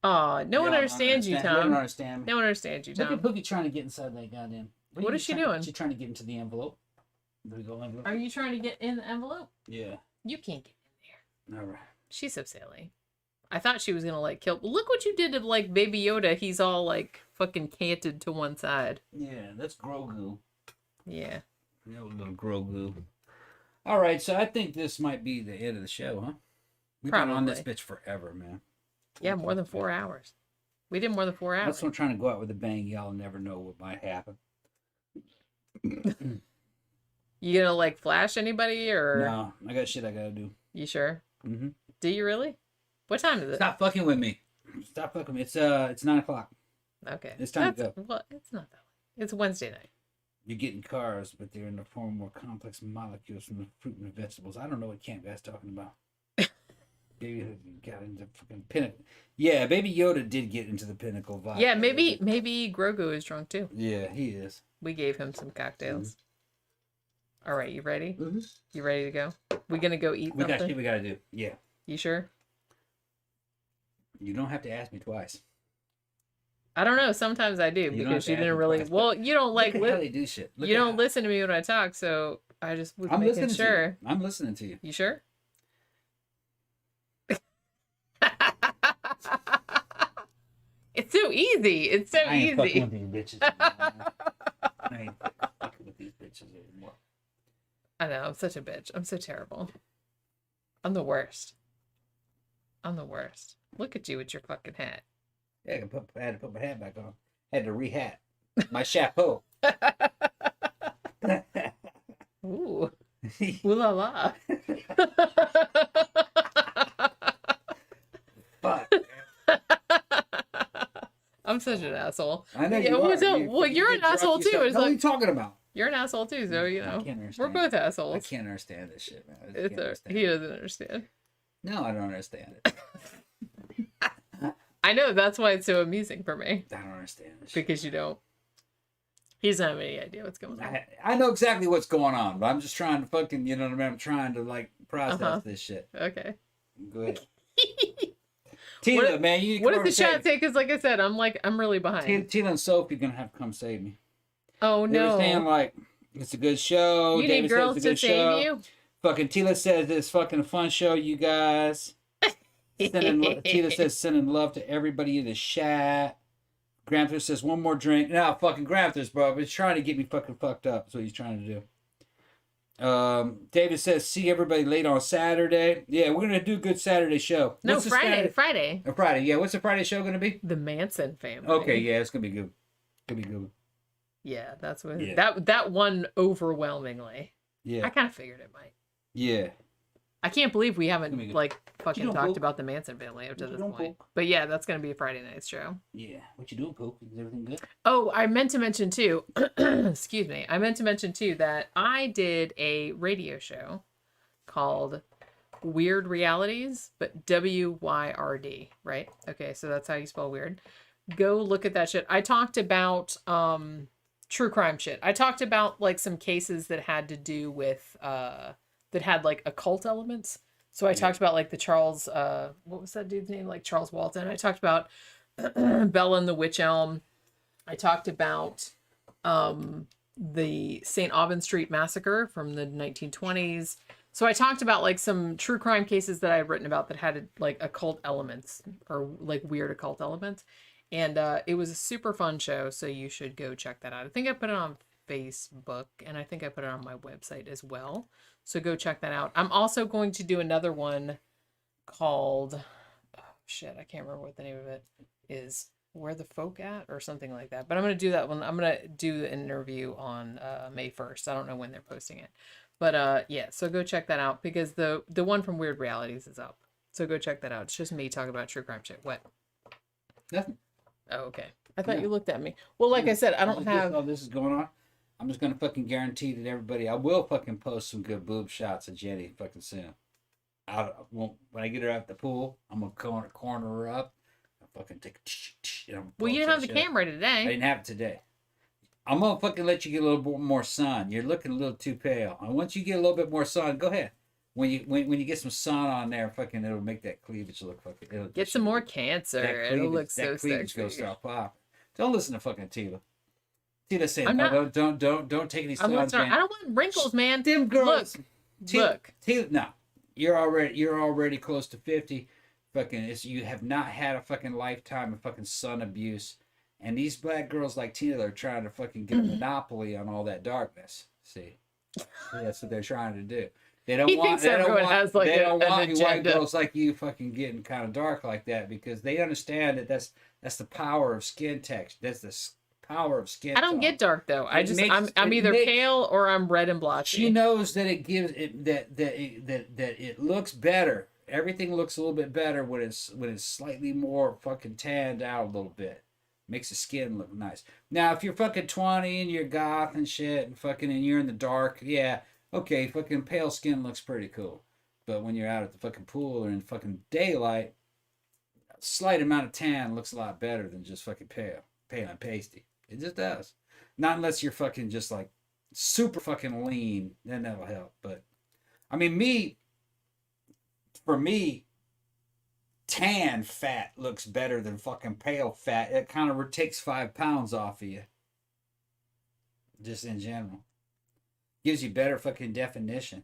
A: Aw, no one
B: Y'all don't
A: understands you,
B: understand. You don't
A: Tom.
B: understand me.
A: No one understands you,
C: Look at
A: Tom.
C: Pookie trying to get inside that goddamn.
A: What is she
C: trying-
A: doing?
C: She's trying to get into the envelope. The big old envelope.
A: Are you trying to get in the envelope?
B: Yeah.
A: You can't get in there.
B: All right.
A: She's so silly. I thought she was gonna like kill. Look what you did to like Baby Yoda. He's all like fucking canted to one side.
B: Yeah, that's Grogu.
A: Yeah.
B: You know, little Grogu. All right, so I think this might be the end of the show, huh? We've been on this
A: Probably.
B: bitch forever, man.
A: Yeah, more than 4 hours. We did more than 4 hours.
B: That's what I'm trying to go out with a bang. Y'all never know what might happen.
A: You gonna like flash anybody or?
B: No, I got shit I gotta do.
A: You sure?
B: Mm-hmm.
A: Do you really? What time is it?
B: Stop fucking with me. Stop fucking with me. It's 9 o'clock.
A: Okay.
B: It's time to
A: That's- Well, it's not that late. It's Wednesday night.
B: You're getting cars, but they're in the form of more complex molecules from the fruit and the vegetables. I don't know what Camp Guy's talking about. Baby got into fucking pinnacle. Yeah, Baby Yoda did get into the pinnacle vibe.
A: Yeah, maybe Grogu is drunk too.
B: Yeah, he is.
A: We gave him some cocktails. All right, you ready?
B: Mm-hmm.
A: You ready to go? We gonna go eat
B: We got
A: something?
B: shit we gotta do. Yeah.
A: You sure?
B: You don't have to ask me twice.
A: I don't know. Sometimes I do
B: You don't have
A: because
B: to
A: you
B: ask
A: didn't
B: me
A: really.
B: twice,
A: Well, you don't like.
B: Look at how they do shit. Look
A: You
B: at
A: don't
B: how-
A: listen to me when I talk, so I just was
B: I'm
A: making
B: listening
A: sure.
B: to you. I'm listening to you.
A: You sure? It's so easy. It's so
B: I ain't fucking
A: easy.
B: with these bitches anymore. I ain't fucking with these bitches anymore.
A: I know. I'm such a bitch. I'm so terrible. I'm the worst. I'm the worst. Look at you with your fucking hat.
B: Yeah, I had to put my hat back on. Had to re-hat my chapeau.
A: Ooh. Ooh la la.
B: Fuck.
A: I'm such an asshole.
B: I know
A: Yeah,
B: you are.
A: so- well,
B: you
A: you're
B: get
A: an
B: drunk
A: asshole too.
B: yourself.
A: It's
B: What are you
A: like-
B: talking about?
A: You're an asshole too, so you
B: I
A: know.
B: can't
A: We're
B: understand.
A: both
B: I
A: assholes.
B: can't understand this shit, man. I just can't understand.
A: He doesn't understand.
B: No, I don't understand it.
A: I know, that's why it's so amusing for me.
B: I don't understand this shit.
A: Because you don't. He doesn't have any idea what's going on.
B: I know exactly what's going on, but I'm just trying to fucking, you know what I mean? I'm trying to like process
A: Uh-huh.
B: this shit.
A: Okay.
B: Go ahead. Tila, man, you need to
A: What
B: come
A: does the
B: over
A: chat
B: and save
A: say? Because like I said, I'm really
B: me.
A: behind.
B: Tila and Sophie gonna have to come save me.
A: Oh
B: They were
A: no.
B: saying like it's a good show.
A: You
B: David
A: need
B: says
A: girls
B: it's a
A: to
B: good
A: save
B: show.
A: you?
B: Fucking Tila says it's fucking a fun show, you guys. Tila says sending love to everybody in the chat. Gramthars says one more drink. Now fucking Gramthars, bro. He's trying to get me fucking fucked up. That's what he's trying to do. David says see everybody late on Saturday. Yeah, we're gonna do a good Saturday show.
A: No,
B: What's the
A: Friday.
B: Saturday?
A: Friday.
B: Friday. Yeah, what's the Friday show gonna be?
A: The Manson family.
B: Okay, yeah, it's gonna be good. Gonna be good.
A: Yeah, that's what
B: Yeah.
A: that one overwhelmingly.
B: Yeah.
A: I kind of figured it might.
B: Yeah.
A: I can't believe we
B: It's gonna be
A: haven't
B: good.
A: like fucking
B: doing,
A: talked
B: Poke?
A: about the Manson family up to
B: What you
A: this
B: doing,
A: point.
B: Poke?
A: But yeah, that's gonna be a Friday night show.
B: Yeah. What you doing, Poke? Is everything good?
A: Oh, I meant to mention too. Excuse me. I meant to mention too that I did a radio show called Weird Realities, but WYRD, right? Okay, so that's how you spell weird. Go look at that shit. I talked about true crime shit. I talked about like some cases that had to do with that had like occult elements. So I talked about like the Charles what was that dude's name? Like Charles Walton. I talked about Bella and the Witch Elm. I talked about the St. Aubin Street massacre from the 1920s. So I talked about like some true crime cases that I had written about that had like occult elements or like weird occult elements. And it was a super fun show, so you should go check that out. I think I put it on Facebook and I think I put it on my website as well. So go check that out. I'm also going to do another one called, oh shit, I can't remember what the name of it is. Where the Folk At or something like that. But I'm going to do that one. I'm going to do an interview on May 1st. I don't know when they're posting it. But yeah, so go check that out because the one from Weird Realities is up. So go check that out. It's just me talking about true crime shit. What?
B: Nothing.
A: Oh, okay. I thought
B: Yeah.
A: you looked at me. Well, like I said, I don't have...
B: Oh, this is going on. I'm just gonna fucking guarantee that everybody, I will fucking post some good boob shots of Jenny fucking soon. When I get her out the pool, I'm gonna corner her up. I fucking take.
A: Well, you didn't have the camera
B: I
A: today.
B: didn't have it today. I'm gonna fucking let you get a little bit more sun. You're looking a little too pale. And once you get a little bit more sun, go ahead. When you get some sun on there, fucking, it'll make that cleavage look fucking. It'll
A: Get some more cancer. It'll look so
B: that cleavage
A: sexy.
B: Goes start popping. Don't listen to fucking Tila. Tila saying,
A: I'm
B: no,
A: not-
B: don't take any
A: I'm
B: sun.
A: not, I don't want wrinkles, man.
B: Them girls.
A: Look.
B: Tila, no, you're already close to 50. Fucking, you have not had a fucking lifetime of fucking sun abuse, and these black girls like Tina are trying to fucking get a monopoly on all that darkness. See, that's what they're trying to do. They don't
A: He
B: want.
A: thinks
B: They don't
A: everyone
B: want.
A: has, like,
B: They don't
A: an
B: want white
A: agenda.
B: girls like you fucking getting kind of dark like that because they understand that that's the power of skin texture. That's the power of skin.
A: I don't
B: tone.
A: get dark though. I'm
B: it
A: either
B: makes-
A: pale or I'm red and blotchy.
B: She knows that it gives it that it looks better. Everything looks a little bit better when it's slightly more fucking tanned out a little bit. Makes the skin look nice. Now, if you're fucking 20 and you're goth and shit and you're in the dark, yeah, okay, fucking pale skin looks pretty cool. But when you're out at the fucking pool or in fucking daylight, a slight amount of tan looks a lot better than just fucking pale and pasty. It just does. Not unless you're fucking just like super fucking lean, then that'll help. But I mean, for me, tan fat looks better than fucking pale fat. It kind of takes 5 pounds off of you. Just in general. Gives you better fucking definition.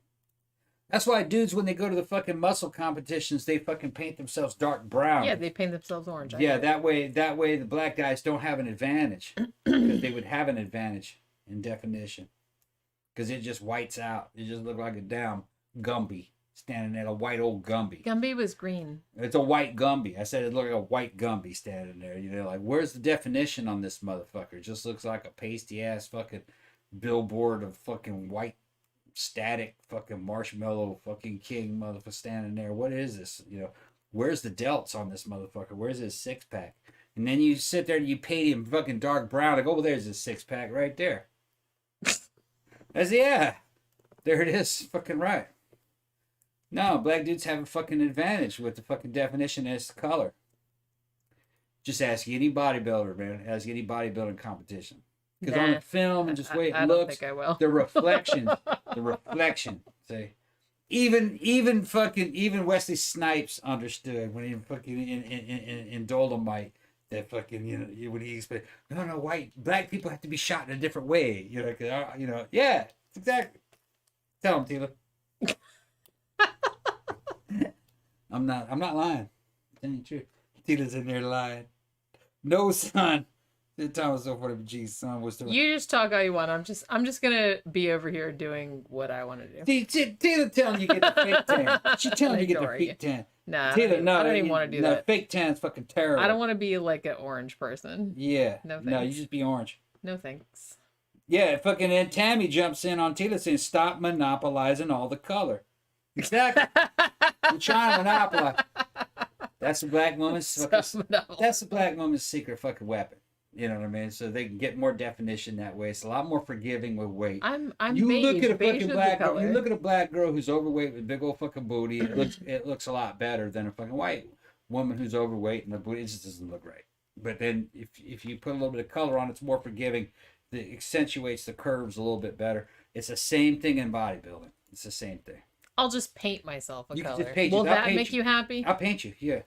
B: That's why dudes, when they go to the fucking muscle competitions, they fucking paint themselves dark brown.
A: Yeah, they paint themselves orange.
B: Yeah, that way the black guys don't have an advantage. Because they would have an advantage in definition. Because it just whites out. You just look like a damn Gumby standing there, a white old Gumby.
A: Gumby was green.
B: It's a white Gumby. I said it looked like a white Gumby standing there. You know, like, where's the definition on this motherfucker? It just looks like a pasty ass fucking billboard of fucking white static fucking marshmallow fucking king motherfucker standing there. What is this? You know, where's the delts on this motherfucker? Where's his 6-pack? And then you sit there and you paint him fucking dark brown. Like, oh, there's his 6-pack right there. Yeah. There it is. Fucking right. No, black dudes have a fucking advantage with the fucking definition as the color. Just ask any bodybuilder, man. Ask any bodybuilding competition. Because on the film and just wait,
A: I
B: looks,
A: don't think I will.
B: the reflection, see, even Wesley Snipes understood when he fucking in Dolomite that fucking, you know, when he explained, no, black people have to be shot in a different way, you know, 'cause, yeah, exactly. Tell him, Tila. I'm not lying. Telling you the truth. Tila's in there lying. No, son. The time was so funny, but geez, son was the.
A: You just talk all you want. I'm just gonna be over here doing what I want to do.
B: Tila telling you get the fake tan. She telling you get the fake tan.
A: Nah,
B: Tila,
A: I don't even want to do that.
B: Fake tan's fucking terrible.
A: I don't want to be like an orange person.
B: Yeah.
A: No
B: No, you
A: thanks.
B: just be orange.
A: No thanks.
B: Yeah, fucking and Tammy jumps in on Tila saying, "Stop monopolizing all the color." Exactly. You're trying to monopolize. That's the black woman's fucking. That's the black woman's secret fucking weapon. You know what I mean? So they can get more definition that way. It's a lot more forgiving with weight.
A: I'm
B: You
A: beige.
B: look at a
A: Beige
B: fucking
A: is
B: black
A: the
B: girl. You
A: color.
B: look at a black girl who's overweight with a big old fucking booty. It looks a lot better than a fucking white woman who's overweight and the booty. It just doesn't look right. But then if you put a little bit of color on, it's more forgiving. It accentuates the curves a little bit better. It's the same thing in bodybuilding. It's the same thing.
A: I'll just paint myself a
B: You can
A: color.
B: just paint you.
A: Will
B: I'll
A: that
B: paint
A: make
B: you.
A: you happy?
B: I'll paint you. Yeah.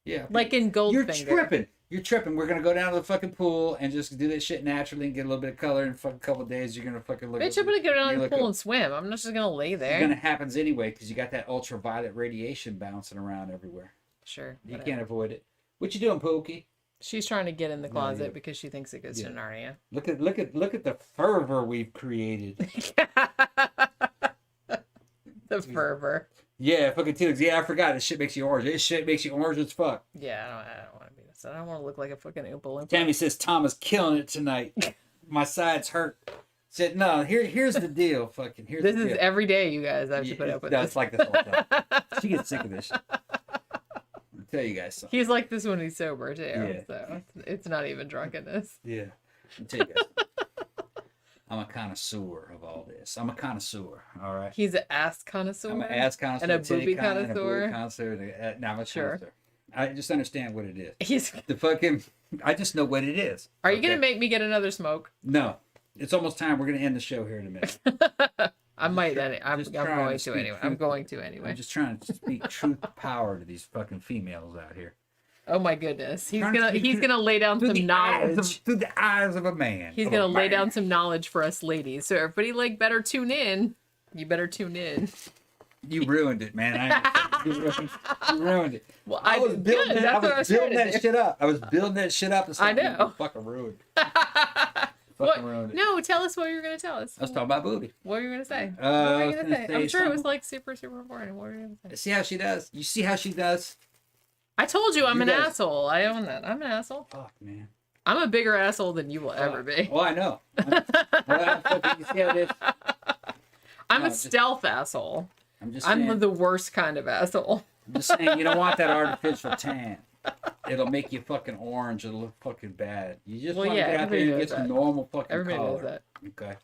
B: Yeah.
A: Like in
B: You're
A: Goldfinger.
B: tripping. You're tripping. We're gonna go down to the fucking pool and just do that shit naturally and get a little bit of color in a fucking couple of days. You're gonna fucking look.
A: Bitch, I'm gonna go down
B: you
A: to the
B: look
A: pool
B: up.
A: and swim. I'm not just gonna lay
B: It's
A: there.
B: gonna happen anyway because you got that ultraviolet radiation bouncing around everywhere.
A: Sure.
B: You
A: whatever.
B: can't avoid it. What you doing, Pookie?
A: She's trying to get in the closet
B: yeah.
A: because she thinks it goes
B: Yeah.
A: to Narnia.
B: Look at the fervor we've created.
A: The fervor.
B: Yeah, fucking Felix. Yeah, I forgot. This shit makes you orange. This shit makes you orange as fuck.
A: Yeah, I don't want to be this. I don't want to look like a fucking Oompa Loompa.
B: Tammy says Tom is killing it tonight. My sides hurt. Said no. Here's the deal. Fucking here's
A: This
B: the
A: is
B: deal.
A: every day, you guys. I have to put up with
B: No,
A: this.
B: it's like this all the time. She gets sick of this shit. I'll tell you guys something.
A: He's like this when he's sober too.
B: Yeah.
A: So it's not even drunkenness.
B: Yeah. I'll tell you guys. I'm a connoisseur of all this. I'm a connoisseur. All right.
A: He's an ass connoisseur.
B: I'm an ass connoisseur,
A: and a
B: titty
A: booby
B: con- and a
A: connoisseur.
B: booby connoisseur. Now I'm a
A: Sure.
B: connoisseur. I just understand what it is.
A: He's.
B: The fucking. I just know what it is.
A: Are you
B: Okay?
A: gonna make me get another smoke?
B: No. It's almost time. We're gonna end the show here in a minute.
A: I might. I'm
B: just
A: going
B: trying
A: to
B: to speak
A: anyway. I'm
B: truth.
A: going to anyway.
B: I'm just trying to speak truth power to these fucking females out here.
A: Oh my goodness. He's
B: Trying to
A: gonna
B: speak
A: he's
B: through-
A: gonna lay down some knowledge.
B: Through the eyes of a man.
A: He's
B: Of
A: gonna
B: a
A: lay down
B: man.
A: some knowledge for us ladies. So everybody like better tune in. You better tune in.
B: You ruined it, man. You ruined it.
A: Well,
B: I was building,
A: good.
B: I
A: That's what I
B: was
A: was
B: building
A: trying to
B: that
A: do.
B: shit up. I was building that shit up. And
A: I know.
B: You fucking ruined it.
A: What?
B: Fucking ruined it.
A: No, tell us what you were gonna tell us.
B: I was talking about booty.
A: What were you gonna say?
B: I
A: What were you
B: was
A: gonna
B: gonna
A: say?
B: say
A: I'm sure it was
B: something.
A: like super important. What were you gonna say?
B: See how she does? You see how she does?
A: I told you I'm
B: You
A: an
B: guys-
A: asshole. I own that. I'm an asshole.
B: Fuck, man.
A: I'm a bigger asshole than you will ever be.
B: Well, I know. You see how it is?
A: I'm
B: no,
A: a
B: just-
A: stealth asshole.
B: I'm just saying.
A: I'm the worst kind of asshole.
B: I'm just saying, you don't want that artificial tan. It'll make you fucking orange. It'll look fucking bad. You just
A: Well,
B: want
A: yeah,
B: to get out there
A: everybody
B: and
A: knows
B: get some
A: that.
B: normal fucking
A: Everybody
B: color.
A: knows that.
B: Okay.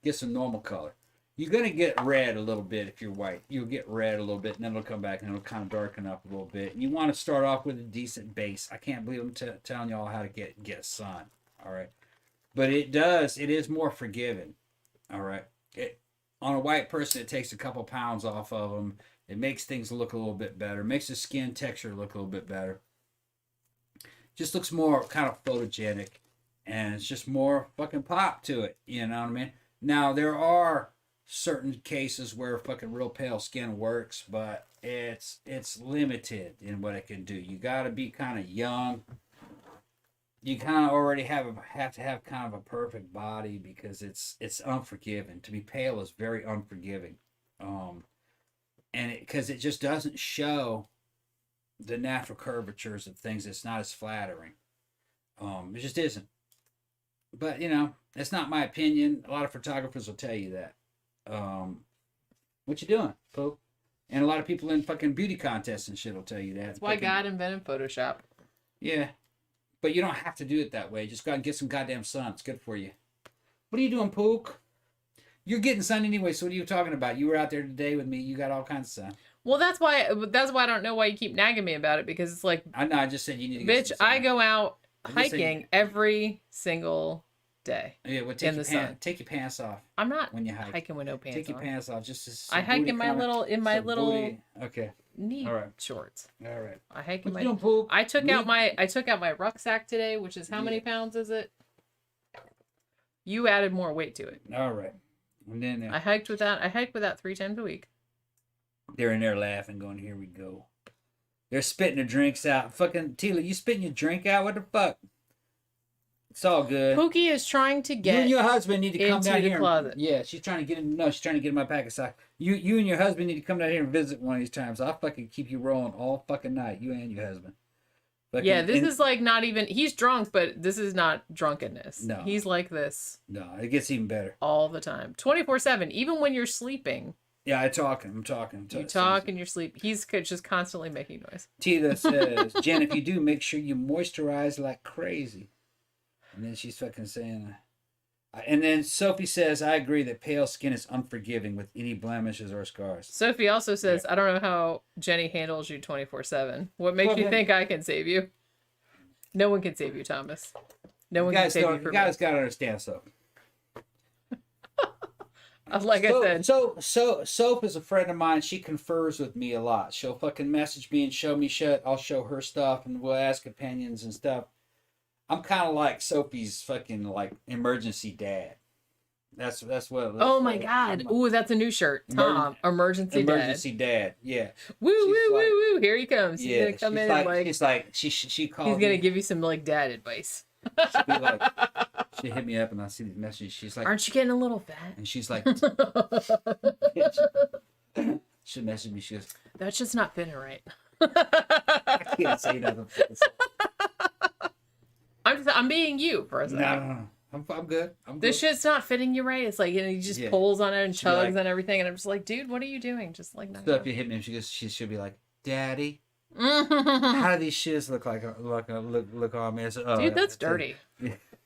B: Get some normal color. You're going to get red a little bit if you're white. You'll get red a little bit, and then it'll come back, and it'll kind of darken up a little bit. And you want to start off with a decent base. I can't believe I'm telling y'all how to get sun. All right. But it is more forgiving. All right. On a white person, it takes a couple pounds off of them. It makes things look a little bit better. Makes the skin texture look a little bit better. Just looks more kind of photogenic. And it's just more fucking pop to it. You know what I mean? Now, there are certain cases where fucking real pale skin works, but it's limited in what it can do. You got to be kind of young. You kind of already have to have kind of a perfect body because it's unforgiving. To be pale is very unforgiving. And because it just doesn't show the natural curvatures of things. It's not as flattering. It just isn't. But, you know, that's not my opinion. A lot of photographers will tell you that. What you doing, Pope? And a lot of people in fucking beauty contests and shit will tell you that.
A: That's why God invented Photoshop.
B: Yeah. But you don't have to do it that way. Just go out and get some goddamn sun. It's good for you. What are you doing, Pook? You're getting sun anyway, so what are you talking about? You were out there today with me. You got all kinds of sun.
A: Well, that's why I don't know why you keep nagging me about it, because it's like,
B: I know. I just said you need to get
A: bitch,
B: some sun.
A: I go out
B: I'm just saying-
A: hiking every single day.
B: Yeah, well,
A: in the sun.
B: take your pants off
A: I'm not
B: when you hike.
A: hiking with no pants
B: Take your
A: on.
B: pants off. Just
A: I hike in my little
B: Okay.
A: knee
B: All right.
A: shorts.
B: All right.
A: I hike in
B: What
A: my.
B: you doing, Pook?
A: I took out my rucksack today, which is how many pounds is it? You added more weight to it.
B: All right. And then
A: I hiked with that. I hike with that 3 times a week.
B: they're in there laughing, going, "Here we go." They're spitting their drinks out. Fucking Tila, you spitting your drink out? What the fuck? It's all good.
A: Pookie is trying to
B: You
A: get.
B: and your husband need to come
A: into
B: down
A: the
B: here.
A: closet.
B: Yeah, she's trying to get in. No, she's trying to get in my pack of socks. You and your husband need to come down here and visit one of these times. I'll fucking keep you rolling all fucking night. You and your husband.
A: Yeah, this is like not even. He's drunk, but this is not drunkenness.
B: No.
A: He's like this
B: No, it gets even better.
A: all the time, 24/7. Even when you're sleeping,
B: Yeah, I'm talking.
A: you talk and you're sleep. He's just constantly making noise.
B: Tita says, Jen, if you do, make sure you moisturize like crazy. And then she's fucking saying, and then Sophie says, I agree that pale skin is unforgiving with any blemishes or scars.
A: Sophie also says, I don't know how Jenny handles you 24/7. What makes
B: Well,
A: you
B: then-
A: think I can save you? No one can save you, Thomas. No one can save you
B: You
A: from
B: guys got to understand, Sophie.
A: Like I said,
B: So Soph is a friend of mine. She confers with me a lot. She'll fucking message me and show me shit. I'll show her stuff and we'll ask opinions and stuff. I'm kind of like Sophie's fucking like emergency dad. That's what.
A: oh my God. Ooh, that's a new shirt. Tom, emergency dad.
B: Emergency dad. Yeah.
A: Woo,
B: She's
A: woo,
B: like-
A: woo, woo. Here he comes. He's going to come in and like,
B: she's like she called.
A: he's going to
B: me.
A: give you some like dad advice.
B: She'll be like, she hit me up and I see these messages. She's like,
A: Aren't you getting a little fat?
B: and she's like, she messaged me. She goes,
A: That's just not fitting right.
B: I can't say nothing.
A: I'm being you for a second.
B: No. I'm good. I'm
A: This
B: good.
A: shit's not fitting you right. It's like, you know, he just
B: Yeah.
A: pulls on it and
B: She'll
A: chugs
B: be like-
A: and everything. And I'm just like, dude, what are you doing? Just like, no.
B: So if you hit me, and she'll be like, Daddy,
A: Dude,
B: how do these shits look on me? I said, oh,
A: that's
B: yeah,
A: dirty.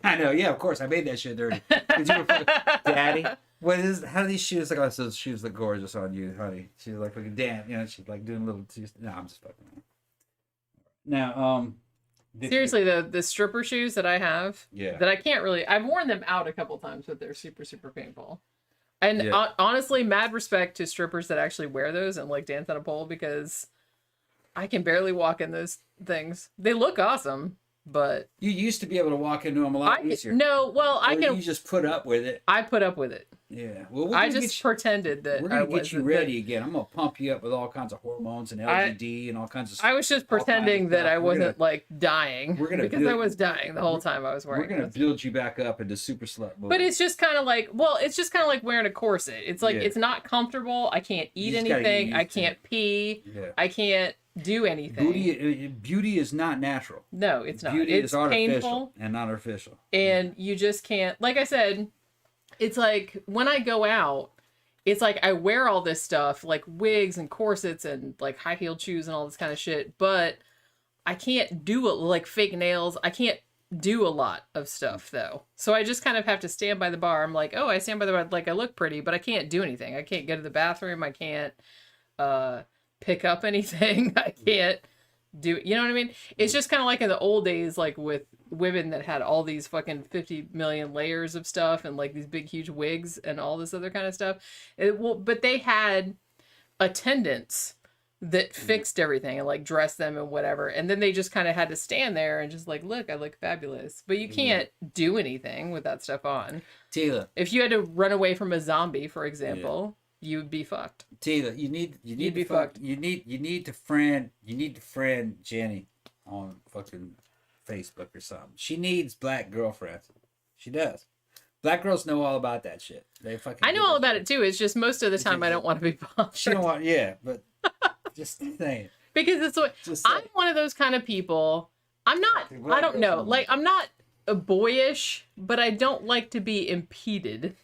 B: I know. Yeah, of course. I made that shit dirty. 'Cause you were fucking, Daddy, how do these shoes look like? Those shoes look gorgeous on you, honey. She's like fucking damn. You know, she's like doing little. No, I'm just fucking around. Now,
A: Seriously though, the stripper shoes that I have,
B: Yeah.
A: that I can't really, I've worn them out a couple times, but they're super, super painful. And
B: Yeah.
A: honestly, mad respect to strippers that actually wear those and like dance on a pole, because I can barely walk in those things. They look awesome, but
B: You used to be able to walk into them a lot easier.
A: no, well, I
B: Or
A: can.
B: You just put up with it.
A: I put up with it.
B: Yeah. Well,
A: I just pretended that
B: we're
A: I
B: gonna get
A: wasn't.
B: you ready again. I'm gonna pump you up with all kinds of hormones and LGD and all kinds of.
A: I was just
B: all kinds of
A: pretending that
B: stuff.
A: I
B: We're
A: wasn't
B: gonna-
A: like dying,
B: we're gonna
A: because
B: do
A: I
B: it.
A: was dying the whole time I was wearing
B: We're gonna
A: those.
B: build you back up into super slut mode.
A: But it's just kind of like, well, it's just kind of like wearing a corset. It's like,
B: Yeah.
A: it's not comfortable. I can't eat
B: just gotta get
A: anything. I
B: used to it.
A: can't pee.
B: Yeah.
A: I can't do anything.
B: Beauty is not natural.
A: No, it's not.
B: Beauty
A: It's
B: is artificial
A: painful.
B: and not artificial.
A: And you just can't, like I said, it's like when I go out, it's like I wear all this stuff, like wigs and corsets and like high heeled shoes and all this kind of shit, but I can't do it, like fake nails. I can't do a lot of stuff though. So I just kind of have to stand by the bar. I'm like, oh, I stand by the bar, like I look pretty, but I can't do anything. I can't go to the bathroom. I can't pick up anything. I can't do, you know what I mean? It's just kind of like in the old days, like with women that had all these fucking 50 million layers of stuff and like these big huge wigs and all this other kind of stuff. But they had attendants that fixed everything and like dressed them and whatever, and then they just kind of had to stand there and just like, look, I look fabulous. But you can't do anything with that stuff on.
B: Tila,
A: If you had to run away from a zombie, for example, you would be fucked.
B: Tila, you need
A: You'd be
B: to fuck,
A: fucked.
B: you need to friend Jenny on fucking Facebook or something. She needs black girlfriends. She does. Black girls know all about that shit. They fucking.
A: I know
B: do
A: all
B: that
A: about it too. It's just most of the time I don't want to be bothered.
B: She don't want. Yeah, but just saying.
A: Because it's what
B: Just
A: I'm
B: saying.
A: one of those kind of people. I'm not, I don't know, like I'm not a boyish, but I don't like to be impeded.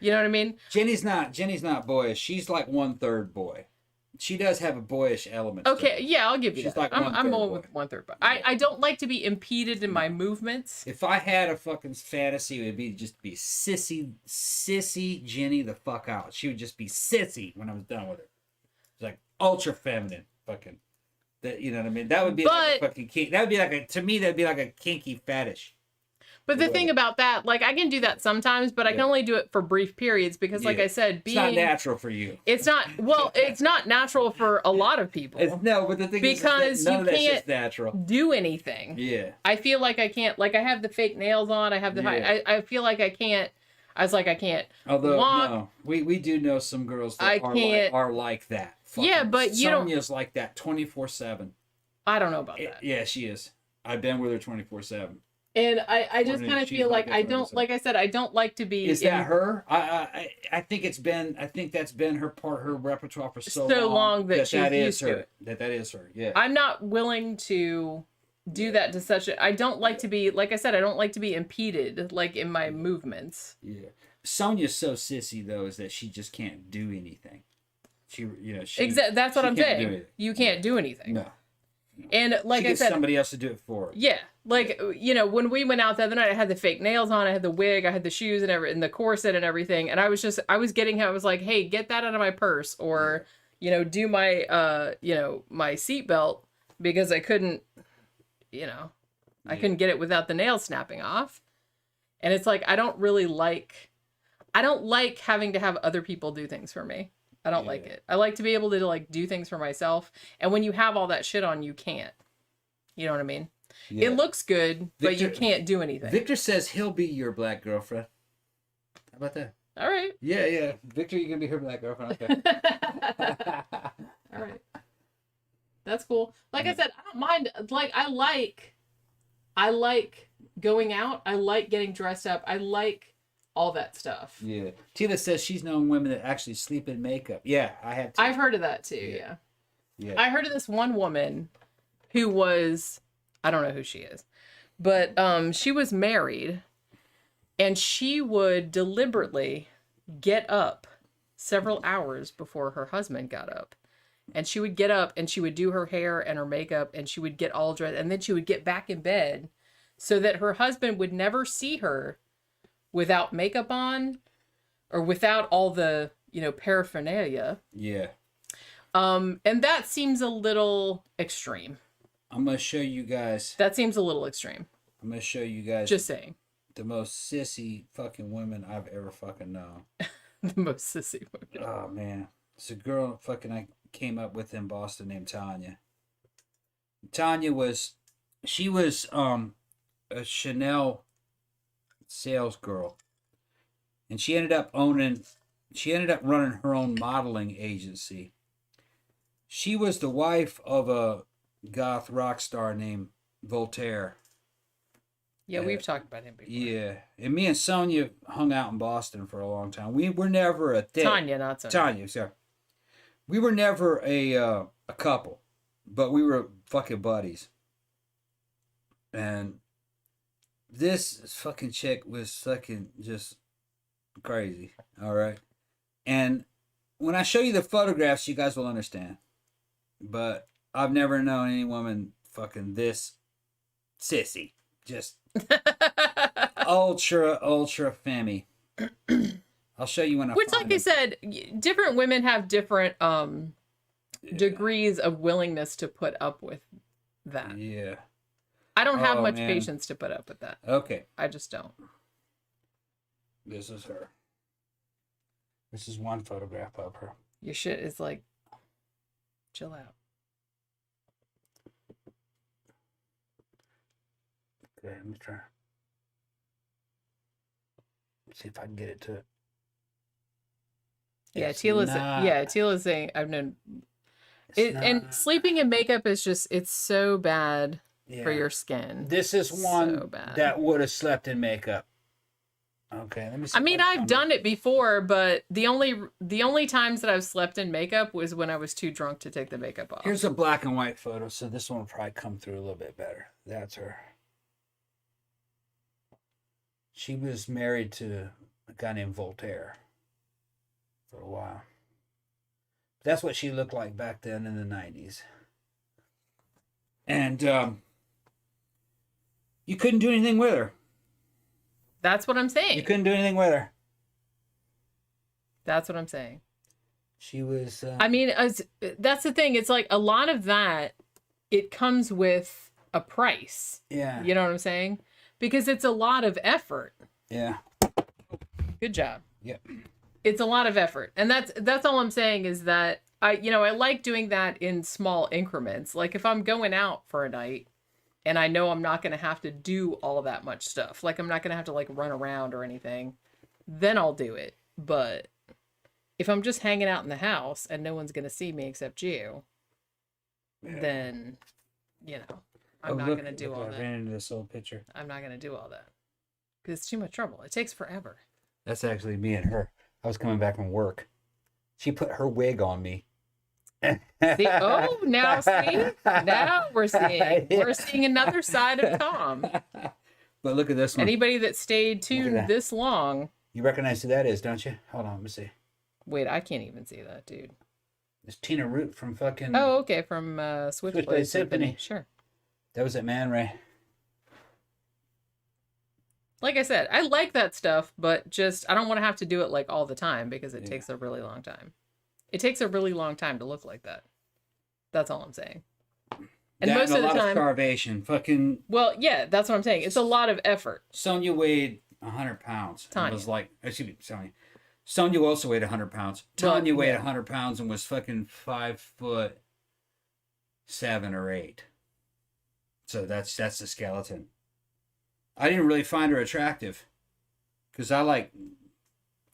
A: You know what I mean?
B: Jenny's not boyish. She's like 1/3 boy. She does have a boyish element. to
A: Okay,
B: her.
A: yeah, I'll give you
B: She's
A: that.
B: like
A: I'm
B: 1/3
A: more
B: boy.
A: with 1/3. But I don't like to be impeded in my movements.
B: If I had a fucking fantasy, it would be just be sissy Jenny the fuck out. She would just be sissy when I was done with her. It's like ultra feminine, fucking. That, you know what I mean? That would be like a
A: But-
B: fucking kink. That would be like to me. That'd be like a kinky fetish.
A: But the
B: Whatever.
A: thing about that, like I can do that sometimes, but I can
B: Yeah.
A: only do it for brief periods because, like
B: Yeah.
A: I said,
B: It's not
A: being
B: natural for you.
A: it's not well, it's not natural for a lot of people.
B: No, but the thing
A: Because
B: is, that none
A: you
B: of that shit's
A: can't
B: natural.
A: do anything.
B: Yeah.
A: I feel like I can't, like I have the fake nails on. I have the
B: Yeah.
A: I feel like I can't. I was like, I can't.
B: Although
A: walk.
B: no, we do know some girls that
A: I
B: are
A: can't-
B: like that.
A: Yeah,
B: Fucking
A: but you don't-
B: Sonia's like that 24/7.
A: I don't know about that.
B: Yeah, she is. I've been with her 24/7.
A: And I just
B: Or
A: kind of
B: she's
A: feel
B: like
A: like I
B: that
A: don't,
B: 24/7.
A: like I said, I don't like to be
B: Is
A: in-
B: that her? I think it's been. I think that's been her repertoire for so
A: long that she's
B: that is
A: used to
B: her.
A: it.
B: That is her. Yeah.
A: I'm not willing to do that to such a. I don't like to be, like I said, I don't like to be impeded, like in my movements.
B: Yeah. Sonia's so sissy though, is that she just can't do anything. She, you know, she.
A: That's what
B: she
A: I'm
B: can't do
A: saying.
B: anything.
A: You can't do anything.
B: No.
A: And like
B: She
A: I
B: gets
A: said,
B: somebody else to do it for her.
A: yeah, like you know, when we went out the other night, I had the fake nails on, I had the wig, I had the shoes and and the corset and everything, and I was getting him. I was like, hey, get that out of my purse, or you know, do my my seatbelt, because I couldn't, I couldn't get it without the nails snapping off. And it's like I don't like having to have other people do things for me. I don't like it. I like to be able to like do things for myself. And when you have all that shit on, you can't. You know what I mean?
B: Yeah.
A: It looks good, but you
B: Victor-
A: can't do anything.
B: Victor says he'll be your black girlfriend. How about that?
A: All right.
B: Yeah. Victor, you can be her black girlfriend. Okay.
A: All right. That's cool. Like I said, I don't mind. Like I like going out. I like getting dressed up. I like all that stuff.
B: Yeah. Tina says she's known women that actually sleep in makeup. Yeah, I have too.
A: I've heard of that too.
B: Yeah.
A: Yeah.
B: Yeah.
A: I heard of this one woman who was, I don't know who she is, but she was married, and she would deliberately get up several hours before her husband got up. And she would get up and she would do her hair and her makeup and she would get all dressed, and then she would get back in bed so that her husband would never see her without makeup on or without all the, paraphernalia.
B: Yeah.
A: And that seems a little extreme.
B: I'm going to show you guys.
A: That seems a little extreme.
B: I'm going to show you guys.
A: Just saying.
B: The most sissy fucking women I've ever fucking known.
A: The most sissy women.
B: Oh, man. It's a girl fucking I came up with in Boston named Tanya. Tanya was a Chanel sales girl. And she ended up running her own modeling agency. She was the wife of a goth rock star named Voltaire.
A: Yeah, we've talked about him before.
B: Yeah. And me and Sonia hung out in Boston for a long time. We were never a thing.
A: Tanya, not Sonia.
B: Tanya, sorry. We were never a couple, but we were fucking buddies. And this fucking chick was fucking just crazy. All right. And when I show you the photographs, you guys will understand. But I've never known any woman fucking this sissy. Just ultra femmy. I'll show you when I
A: Which,
B: find
A: like I said, different women have different degrees of willingness to put up with that.
B: Yeah.
A: I don't have much
B: man.
A: patience to put up with that.
B: Okay.
A: I just don't.
B: This is her. This is one photograph of her.
A: Your shit is like, chill out.
B: Okay, let me try. Let's see if I can get it to it.
A: Yeah,
B: It's
A: Tila's saying I've known it, and sleeping in makeup is just, it's so bad for your skin.
B: This is one
A: So bad.
B: that would have slept in makeup. Okay, let me see.
A: I mean, I've done it before, but the only times that I've slept in makeup was when I was too drunk to take the makeup off.
B: Here's a black and white photo, so this one will probably come through a little bit better. That's her. She was married to a guy named Voltaire for a while. That's what she looked like back then in the 90s. And you couldn't do anything with her.
A: That's what I'm saying.
B: You couldn't do anything with her.
A: That's what I'm saying.
B: She was...
A: I mean, that's the thing. It's like a lot of that, it comes with a price.
B: Yeah.
A: You know what I'm saying? Because it's a lot of effort.
B: Yeah.
A: Good job.
B: Yep.
A: It's a lot of effort. And that's all I'm saying is that I like doing that in small increments. Like if I'm going out for a night and I know I'm not going to have to do all that much stuff, like I'm not going to have to like run around or anything, then I'll do it. But if I'm just hanging out in the house and no one's going to see me except you, then, I'm not going to do all that.
B: I ran into this old picture.
A: I'm not going to do all that. Because it's too much trouble. It takes forever.
B: That's actually me and her. I was coming back from work. She put her wig on me.
A: Now we're seeing another side of Tom.
B: But look at this one.
A: Anybody that stayed tuned this long.
B: You recognize who that is, don't you? Hold on, let me see.
A: Wait, I can't even see that, dude.
B: It's Tina Root from fucking...
A: Oh, okay, from Switchblade Symphony. Sure.
B: That was at Man Ray.
A: Like I said, I like that stuff, but just I don't want to have to do it like all the time because it takes a really long time. It takes a really long time to look like that. That's all I'm saying. And most of the time,
B: starvation. Fucking.
A: Well, yeah, that's what I'm saying. It's a lot of effort.
B: Sonia weighed 100 pounds.
A: Tanya.
B: It was like, excuse me, Sonia. Sonia also weighed 100 pounds. Tanya weighed 100 pounds and was fucking 5'7" or 8. So that's the skeleton. I didn't really find her attractive because I like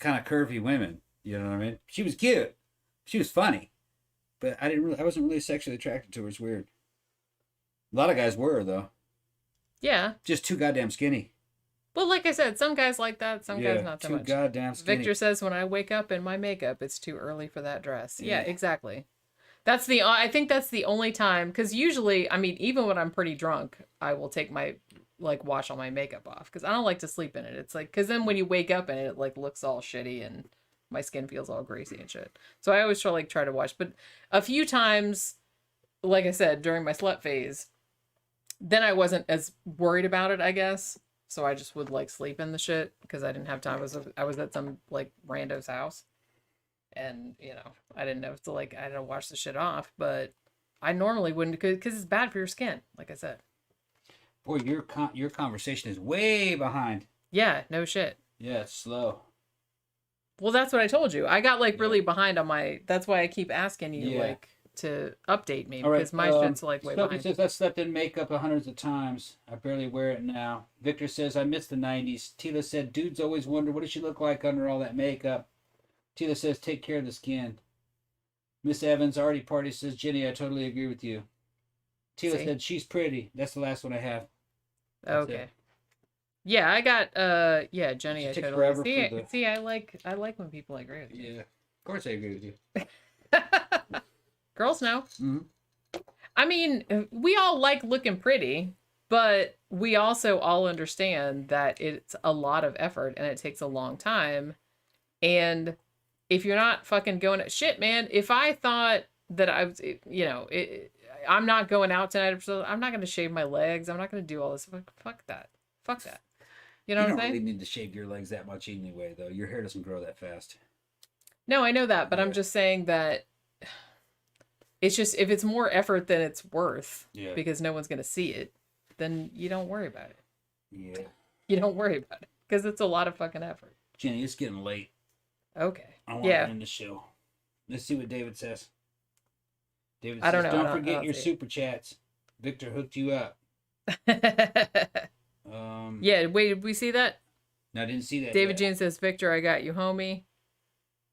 B: kind of curvy women. You know what I mean? She was cute. She was funny, but I wasn't really sexually attracted to her. It's weird. A lot of guys were though.
A: Yeah.
B: Just too goddamn skinny.
A: Well, like I said, some guys like that, some guys not so much.
B: Too goddamn skinny.
A: Victor says when I wake up in my makeup, it's too early for that dress. Yeah, exactly. I think that's the only time, because usually, I mean, even when I'm pretty drunk, I will take wash all my makeup off because I don't like to sleep in it. It's like, because then when you wake up in it, it like looks all shitty and my skin feels all greasy and shit. So I always try to wash. But a few times, like I said, during my slut phase, then I wasn't as worried about it, I guess. So I just would like sleep in the shit because I didn't have time. I was at some like rando's house, and you know I didn't know if to like I had to wash the shit off, but I normally wouldn't because it's bad for your skin, like I said.
B: Boy, your conversation is way behind.
A: Yeah, no shit.
B: Yeah, it's slow.
A: Well, that's what I told you. I got like really behind on my. That's why I keep asking you like to update me because my shit's like way behind.
B: Says, I've slept in makeup hundreds of times. I barely wear it now. Victor says, I miss the 90s. Tila said, dudes always wonder, what does she look like under all that makeup? Tila says, take care of the skin. Miss Evans, Artie Party says, Jenny, I totally agree with you. Tila said, she's pretty. That's the last one I have. That's
A: okay.
B: it.
A: Yeah, I got yeah, Jenny, I totally see. I like when people agree with you.
B: Yeah. Of course I agree with you.
A: Girls know.
B: Mm-hmm.
A: I mean, we all like looking pretty, but we also all understand that it's a lot of effort and it takes a long time. And if you're not fucking going at shit, man, if I thought that I was, you know, I'm not going out tonight, so I'm not going to shave my legs. I'm not going to do all this. Fuck that. Fuck that. You know what I'm saying?
B: You don't really need to shave your legs that much anyway, though. Your hair doesn't grow that fast.
A: No, I know that, but I'm just saying that it's just, if it's more effort than it's worth, because no one's going to see it, then you don't worry about it.
B: Yeah.
A: You don't worry about it, because it's a lot of fucking effort.
B: Jenny, it's getting late.
A: Okay.
B: I want to end the show. Let's see what David says. David says, don't forget your super chats. Victor hooked you up.
A: Yeah, wait, did we see that?
B: No, I didn't see that.
A: David Jean says, Victor, I got you, homie.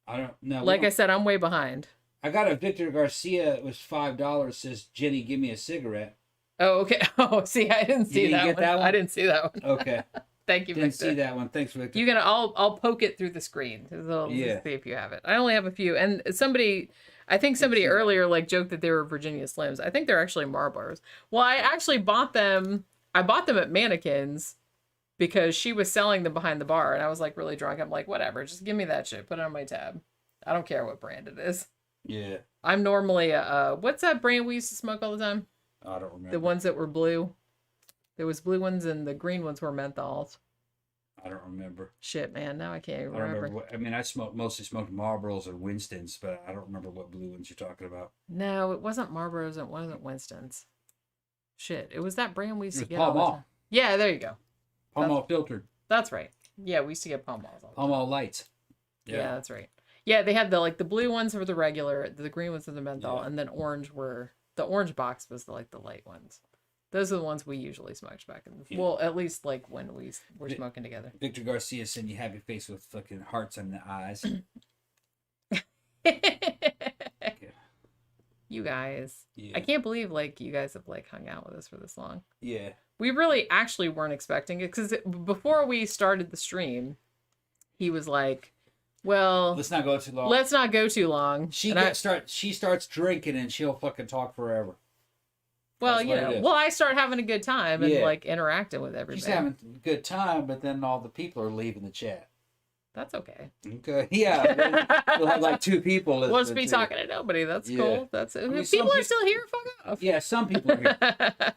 B: I don't know.
A: Like I said, I'm way behind.
B: I got a Victor Garcia. It was $5. Says, Jenny, give me a cigarette.
A: Oh, okay. Oh, see, I didn't see that one. I didn't see that one.
B: Okay.
A: Thank you,
B: Didn't
A: Victor.
B: see that one. Thanks, Victor.
A: You're gonna. I'll poke it through the screen. Let's see if you have it. I only have a few. And I think somebody earlier like joked that they were Virginia Slims. I think they're actually Marlboros. Well, I actually bought them. I bought them at Mannequins because she was selling them behind the bar, and I was like really drunk. I'm like, whatever, just give me that shit. Put it on my tab. I don't care what brand it is.
B: Yeah.
A: I'm normally what's that brand we used to smoke all the time?
B: I don't remember.
A: The ones that were blue. There was blue ones and the green ones were menthols.
B: I don't remember.
A: Shit, man. Now I can't even remember.
B: I mean, I mostly smoked Marlboros or Winstons, but I don't remember what blue ones you're talking about.
A: No, it wasn't Marlboros. It wasn't Winston's. Shit, it was that brand we used to get
B: Pall
A: all the
B: Mall.
A: time. Yeah, there you go.
B: Pall Mall filtered.
A: That's right. Yeah, we used to get Pall Malls all the time.
B: Pall Mall lights.
A: Yeah, that's right. Yeah, they had the blue ones were the regular, the green ones were the menthol, and then the orange box was the light ones. Those are the ones we usually smoked back in the well, at least like when we were smoking together.
B: Victor Garcia said you have your face with fucking hearts on the eyes.
A: You guys.
B: Yeah.
A: I can't believe like you guys have like hung out with us for this long.
B: Yeah.
A: We really actually weren't expecting it because before we started the stream, he was like, well,
B: let's not go too long.
A: Let's not go too long.
B: She starts drinking and she'll fucking talk forever.
A: Well, you know, I start having a good time and like interacting with everybody.
B: She's having a good time, but then all the people are leaving the chat.
A: That's okay.
B: Okay. Yeah. We'll have like 2 people.
A: We'll just be talking to nobody. That's cool. That's it. I mean, people are still here. Fuck off.
B: Yeah, some people are here.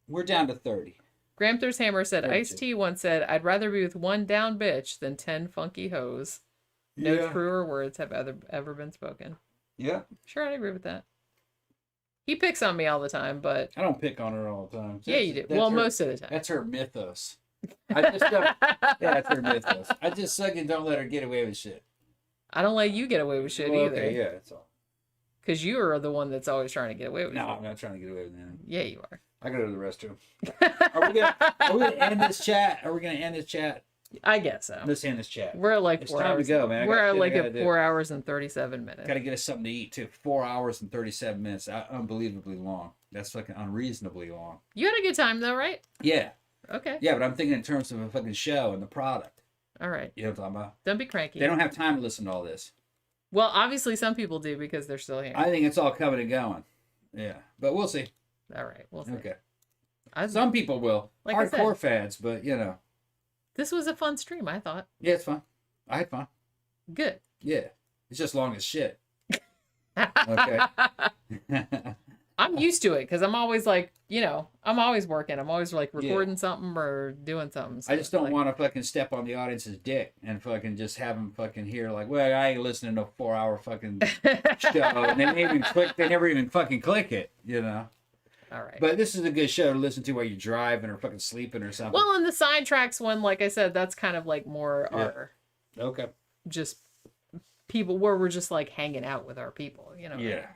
B: We're down to 30.
A: Gramthars Hammer said, Ice-T once said, I'd rather be with one down bitch than 10 funky hoes. No truer words have ever been spoken.
B: Yeah.
A: Sure, I agree with that. He picks on me all the time, but...
B: I don't pick on her all the time.
A: Yeah, you do. Well, most of the time.
B: That's her mythos. I just don't... Yeah, that's her mythos. I just fucking don't let her get away with shit.
A: I don't let you get away with shit either.
B: Okay, yeah, that's all.
A: Because you are the one that's always trying to get away with it.
B: No, I'm not trying to get away with anything.
A: Yeah, you are.
B: I gotta go to the restroom. Are we gonna end this chat? Are we gonna end this chat?
A: I guess so.
B: Let's end this chat.
A: We're at like
B: it's
A: 4
B: time
A: hours.
B: to go, man.
A: We're at like at 4 hours and 37 minutes.
B: Gotta get us something to eat too. 4 hours and 37 minutes. Unbelievably long. That's fucking unreasonably long.
A: You had a good time though, right?
B: Yeah.
A: Okay.
B: Yeah, but I'm thinking in terms of a fucking show and the product.
A: All right.
B: You know what I'm talking about?
A: Don't be cranky.
B: They don't have time to listen to all this.
A: Well, obviously some people do because they're still here.
B: I think it's all coming and going. Yeah. But we'll see.
A: All right. We'll see.
B: Okay. Some people will. Like hardcore fans, but you know.
A: This was a fun stream, I thought.
B: Yeah, it's fun. I had fun.
A: Good.
B: Yeah. It's just long as shit. Okay.
A: I'm I'm used to it because I'm always like, I'm always working. I'm always like recording something or doing something. So
B: I just don't
A: like,
B: want to fucking step on the audience's dick and fucking just have them fucking hear like, well, I ain't listening to a 4-hour fucking show, and they never even fucking click it,
A: All right.
B: But this is a good show to listen to while you're driving or fucking sleeping or something.
A: Well, and the Sidetracks one, like I said, that's kind of like more our
B: Okay.
A: just people where we're just like hanging out with our people,
B: Yeah.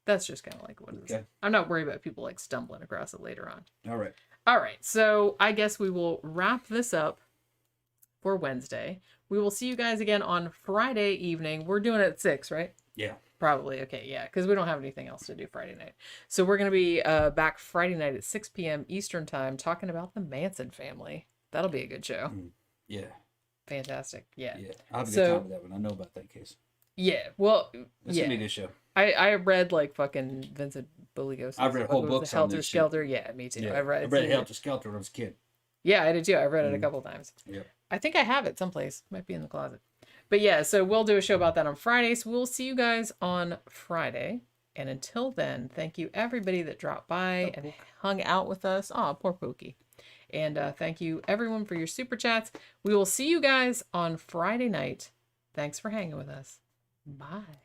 A: That's just kind of like what it is.
B: Okay.
A: I'm not worried about people like stumbling across it later on.
B: All right.
A: All right, so I guess we will wrap this up for Wednesday. We will see you guys again on Friday evening. We're doing it at 6, right?
B: Yeah.
A: Probably. Okay, yeah, because we don't have anything else to do Friday night. So we're going to be back Friday night at 6 p.m. Eastern time talking about the Manson family. That'll be a good show.
B: Yeah.
A: Fantastic. Yeah.
B: Yeah. I'll have a
A: So-
B: good time with that one. I know about that case.
A: Yeah. Well,
B: That's
A: yeah.
B: gonna be a good show.
A: I read like fucking Vincent Bugliosi.
B: I've read whole books on
A: Helter
B: this shit.
A: Skelter. Yeah, me too.
B: Yeah.
A: I've read
B: Helter Skelter when I was a kid.
A: Yeah, I did too. I read it a couple times.
B: Yep.
A: I think I have it someplace. Might be in the closet. But yeah, so we'll do a show about that on Friday. So we'll see you guys on Friday. And until then, thank you everybody that dropped by and hung out with us. Oh, poor Pookie. And thank you everyone for your super chats. We will see you guys on Friday night. Thanks for hanging with us. Bye.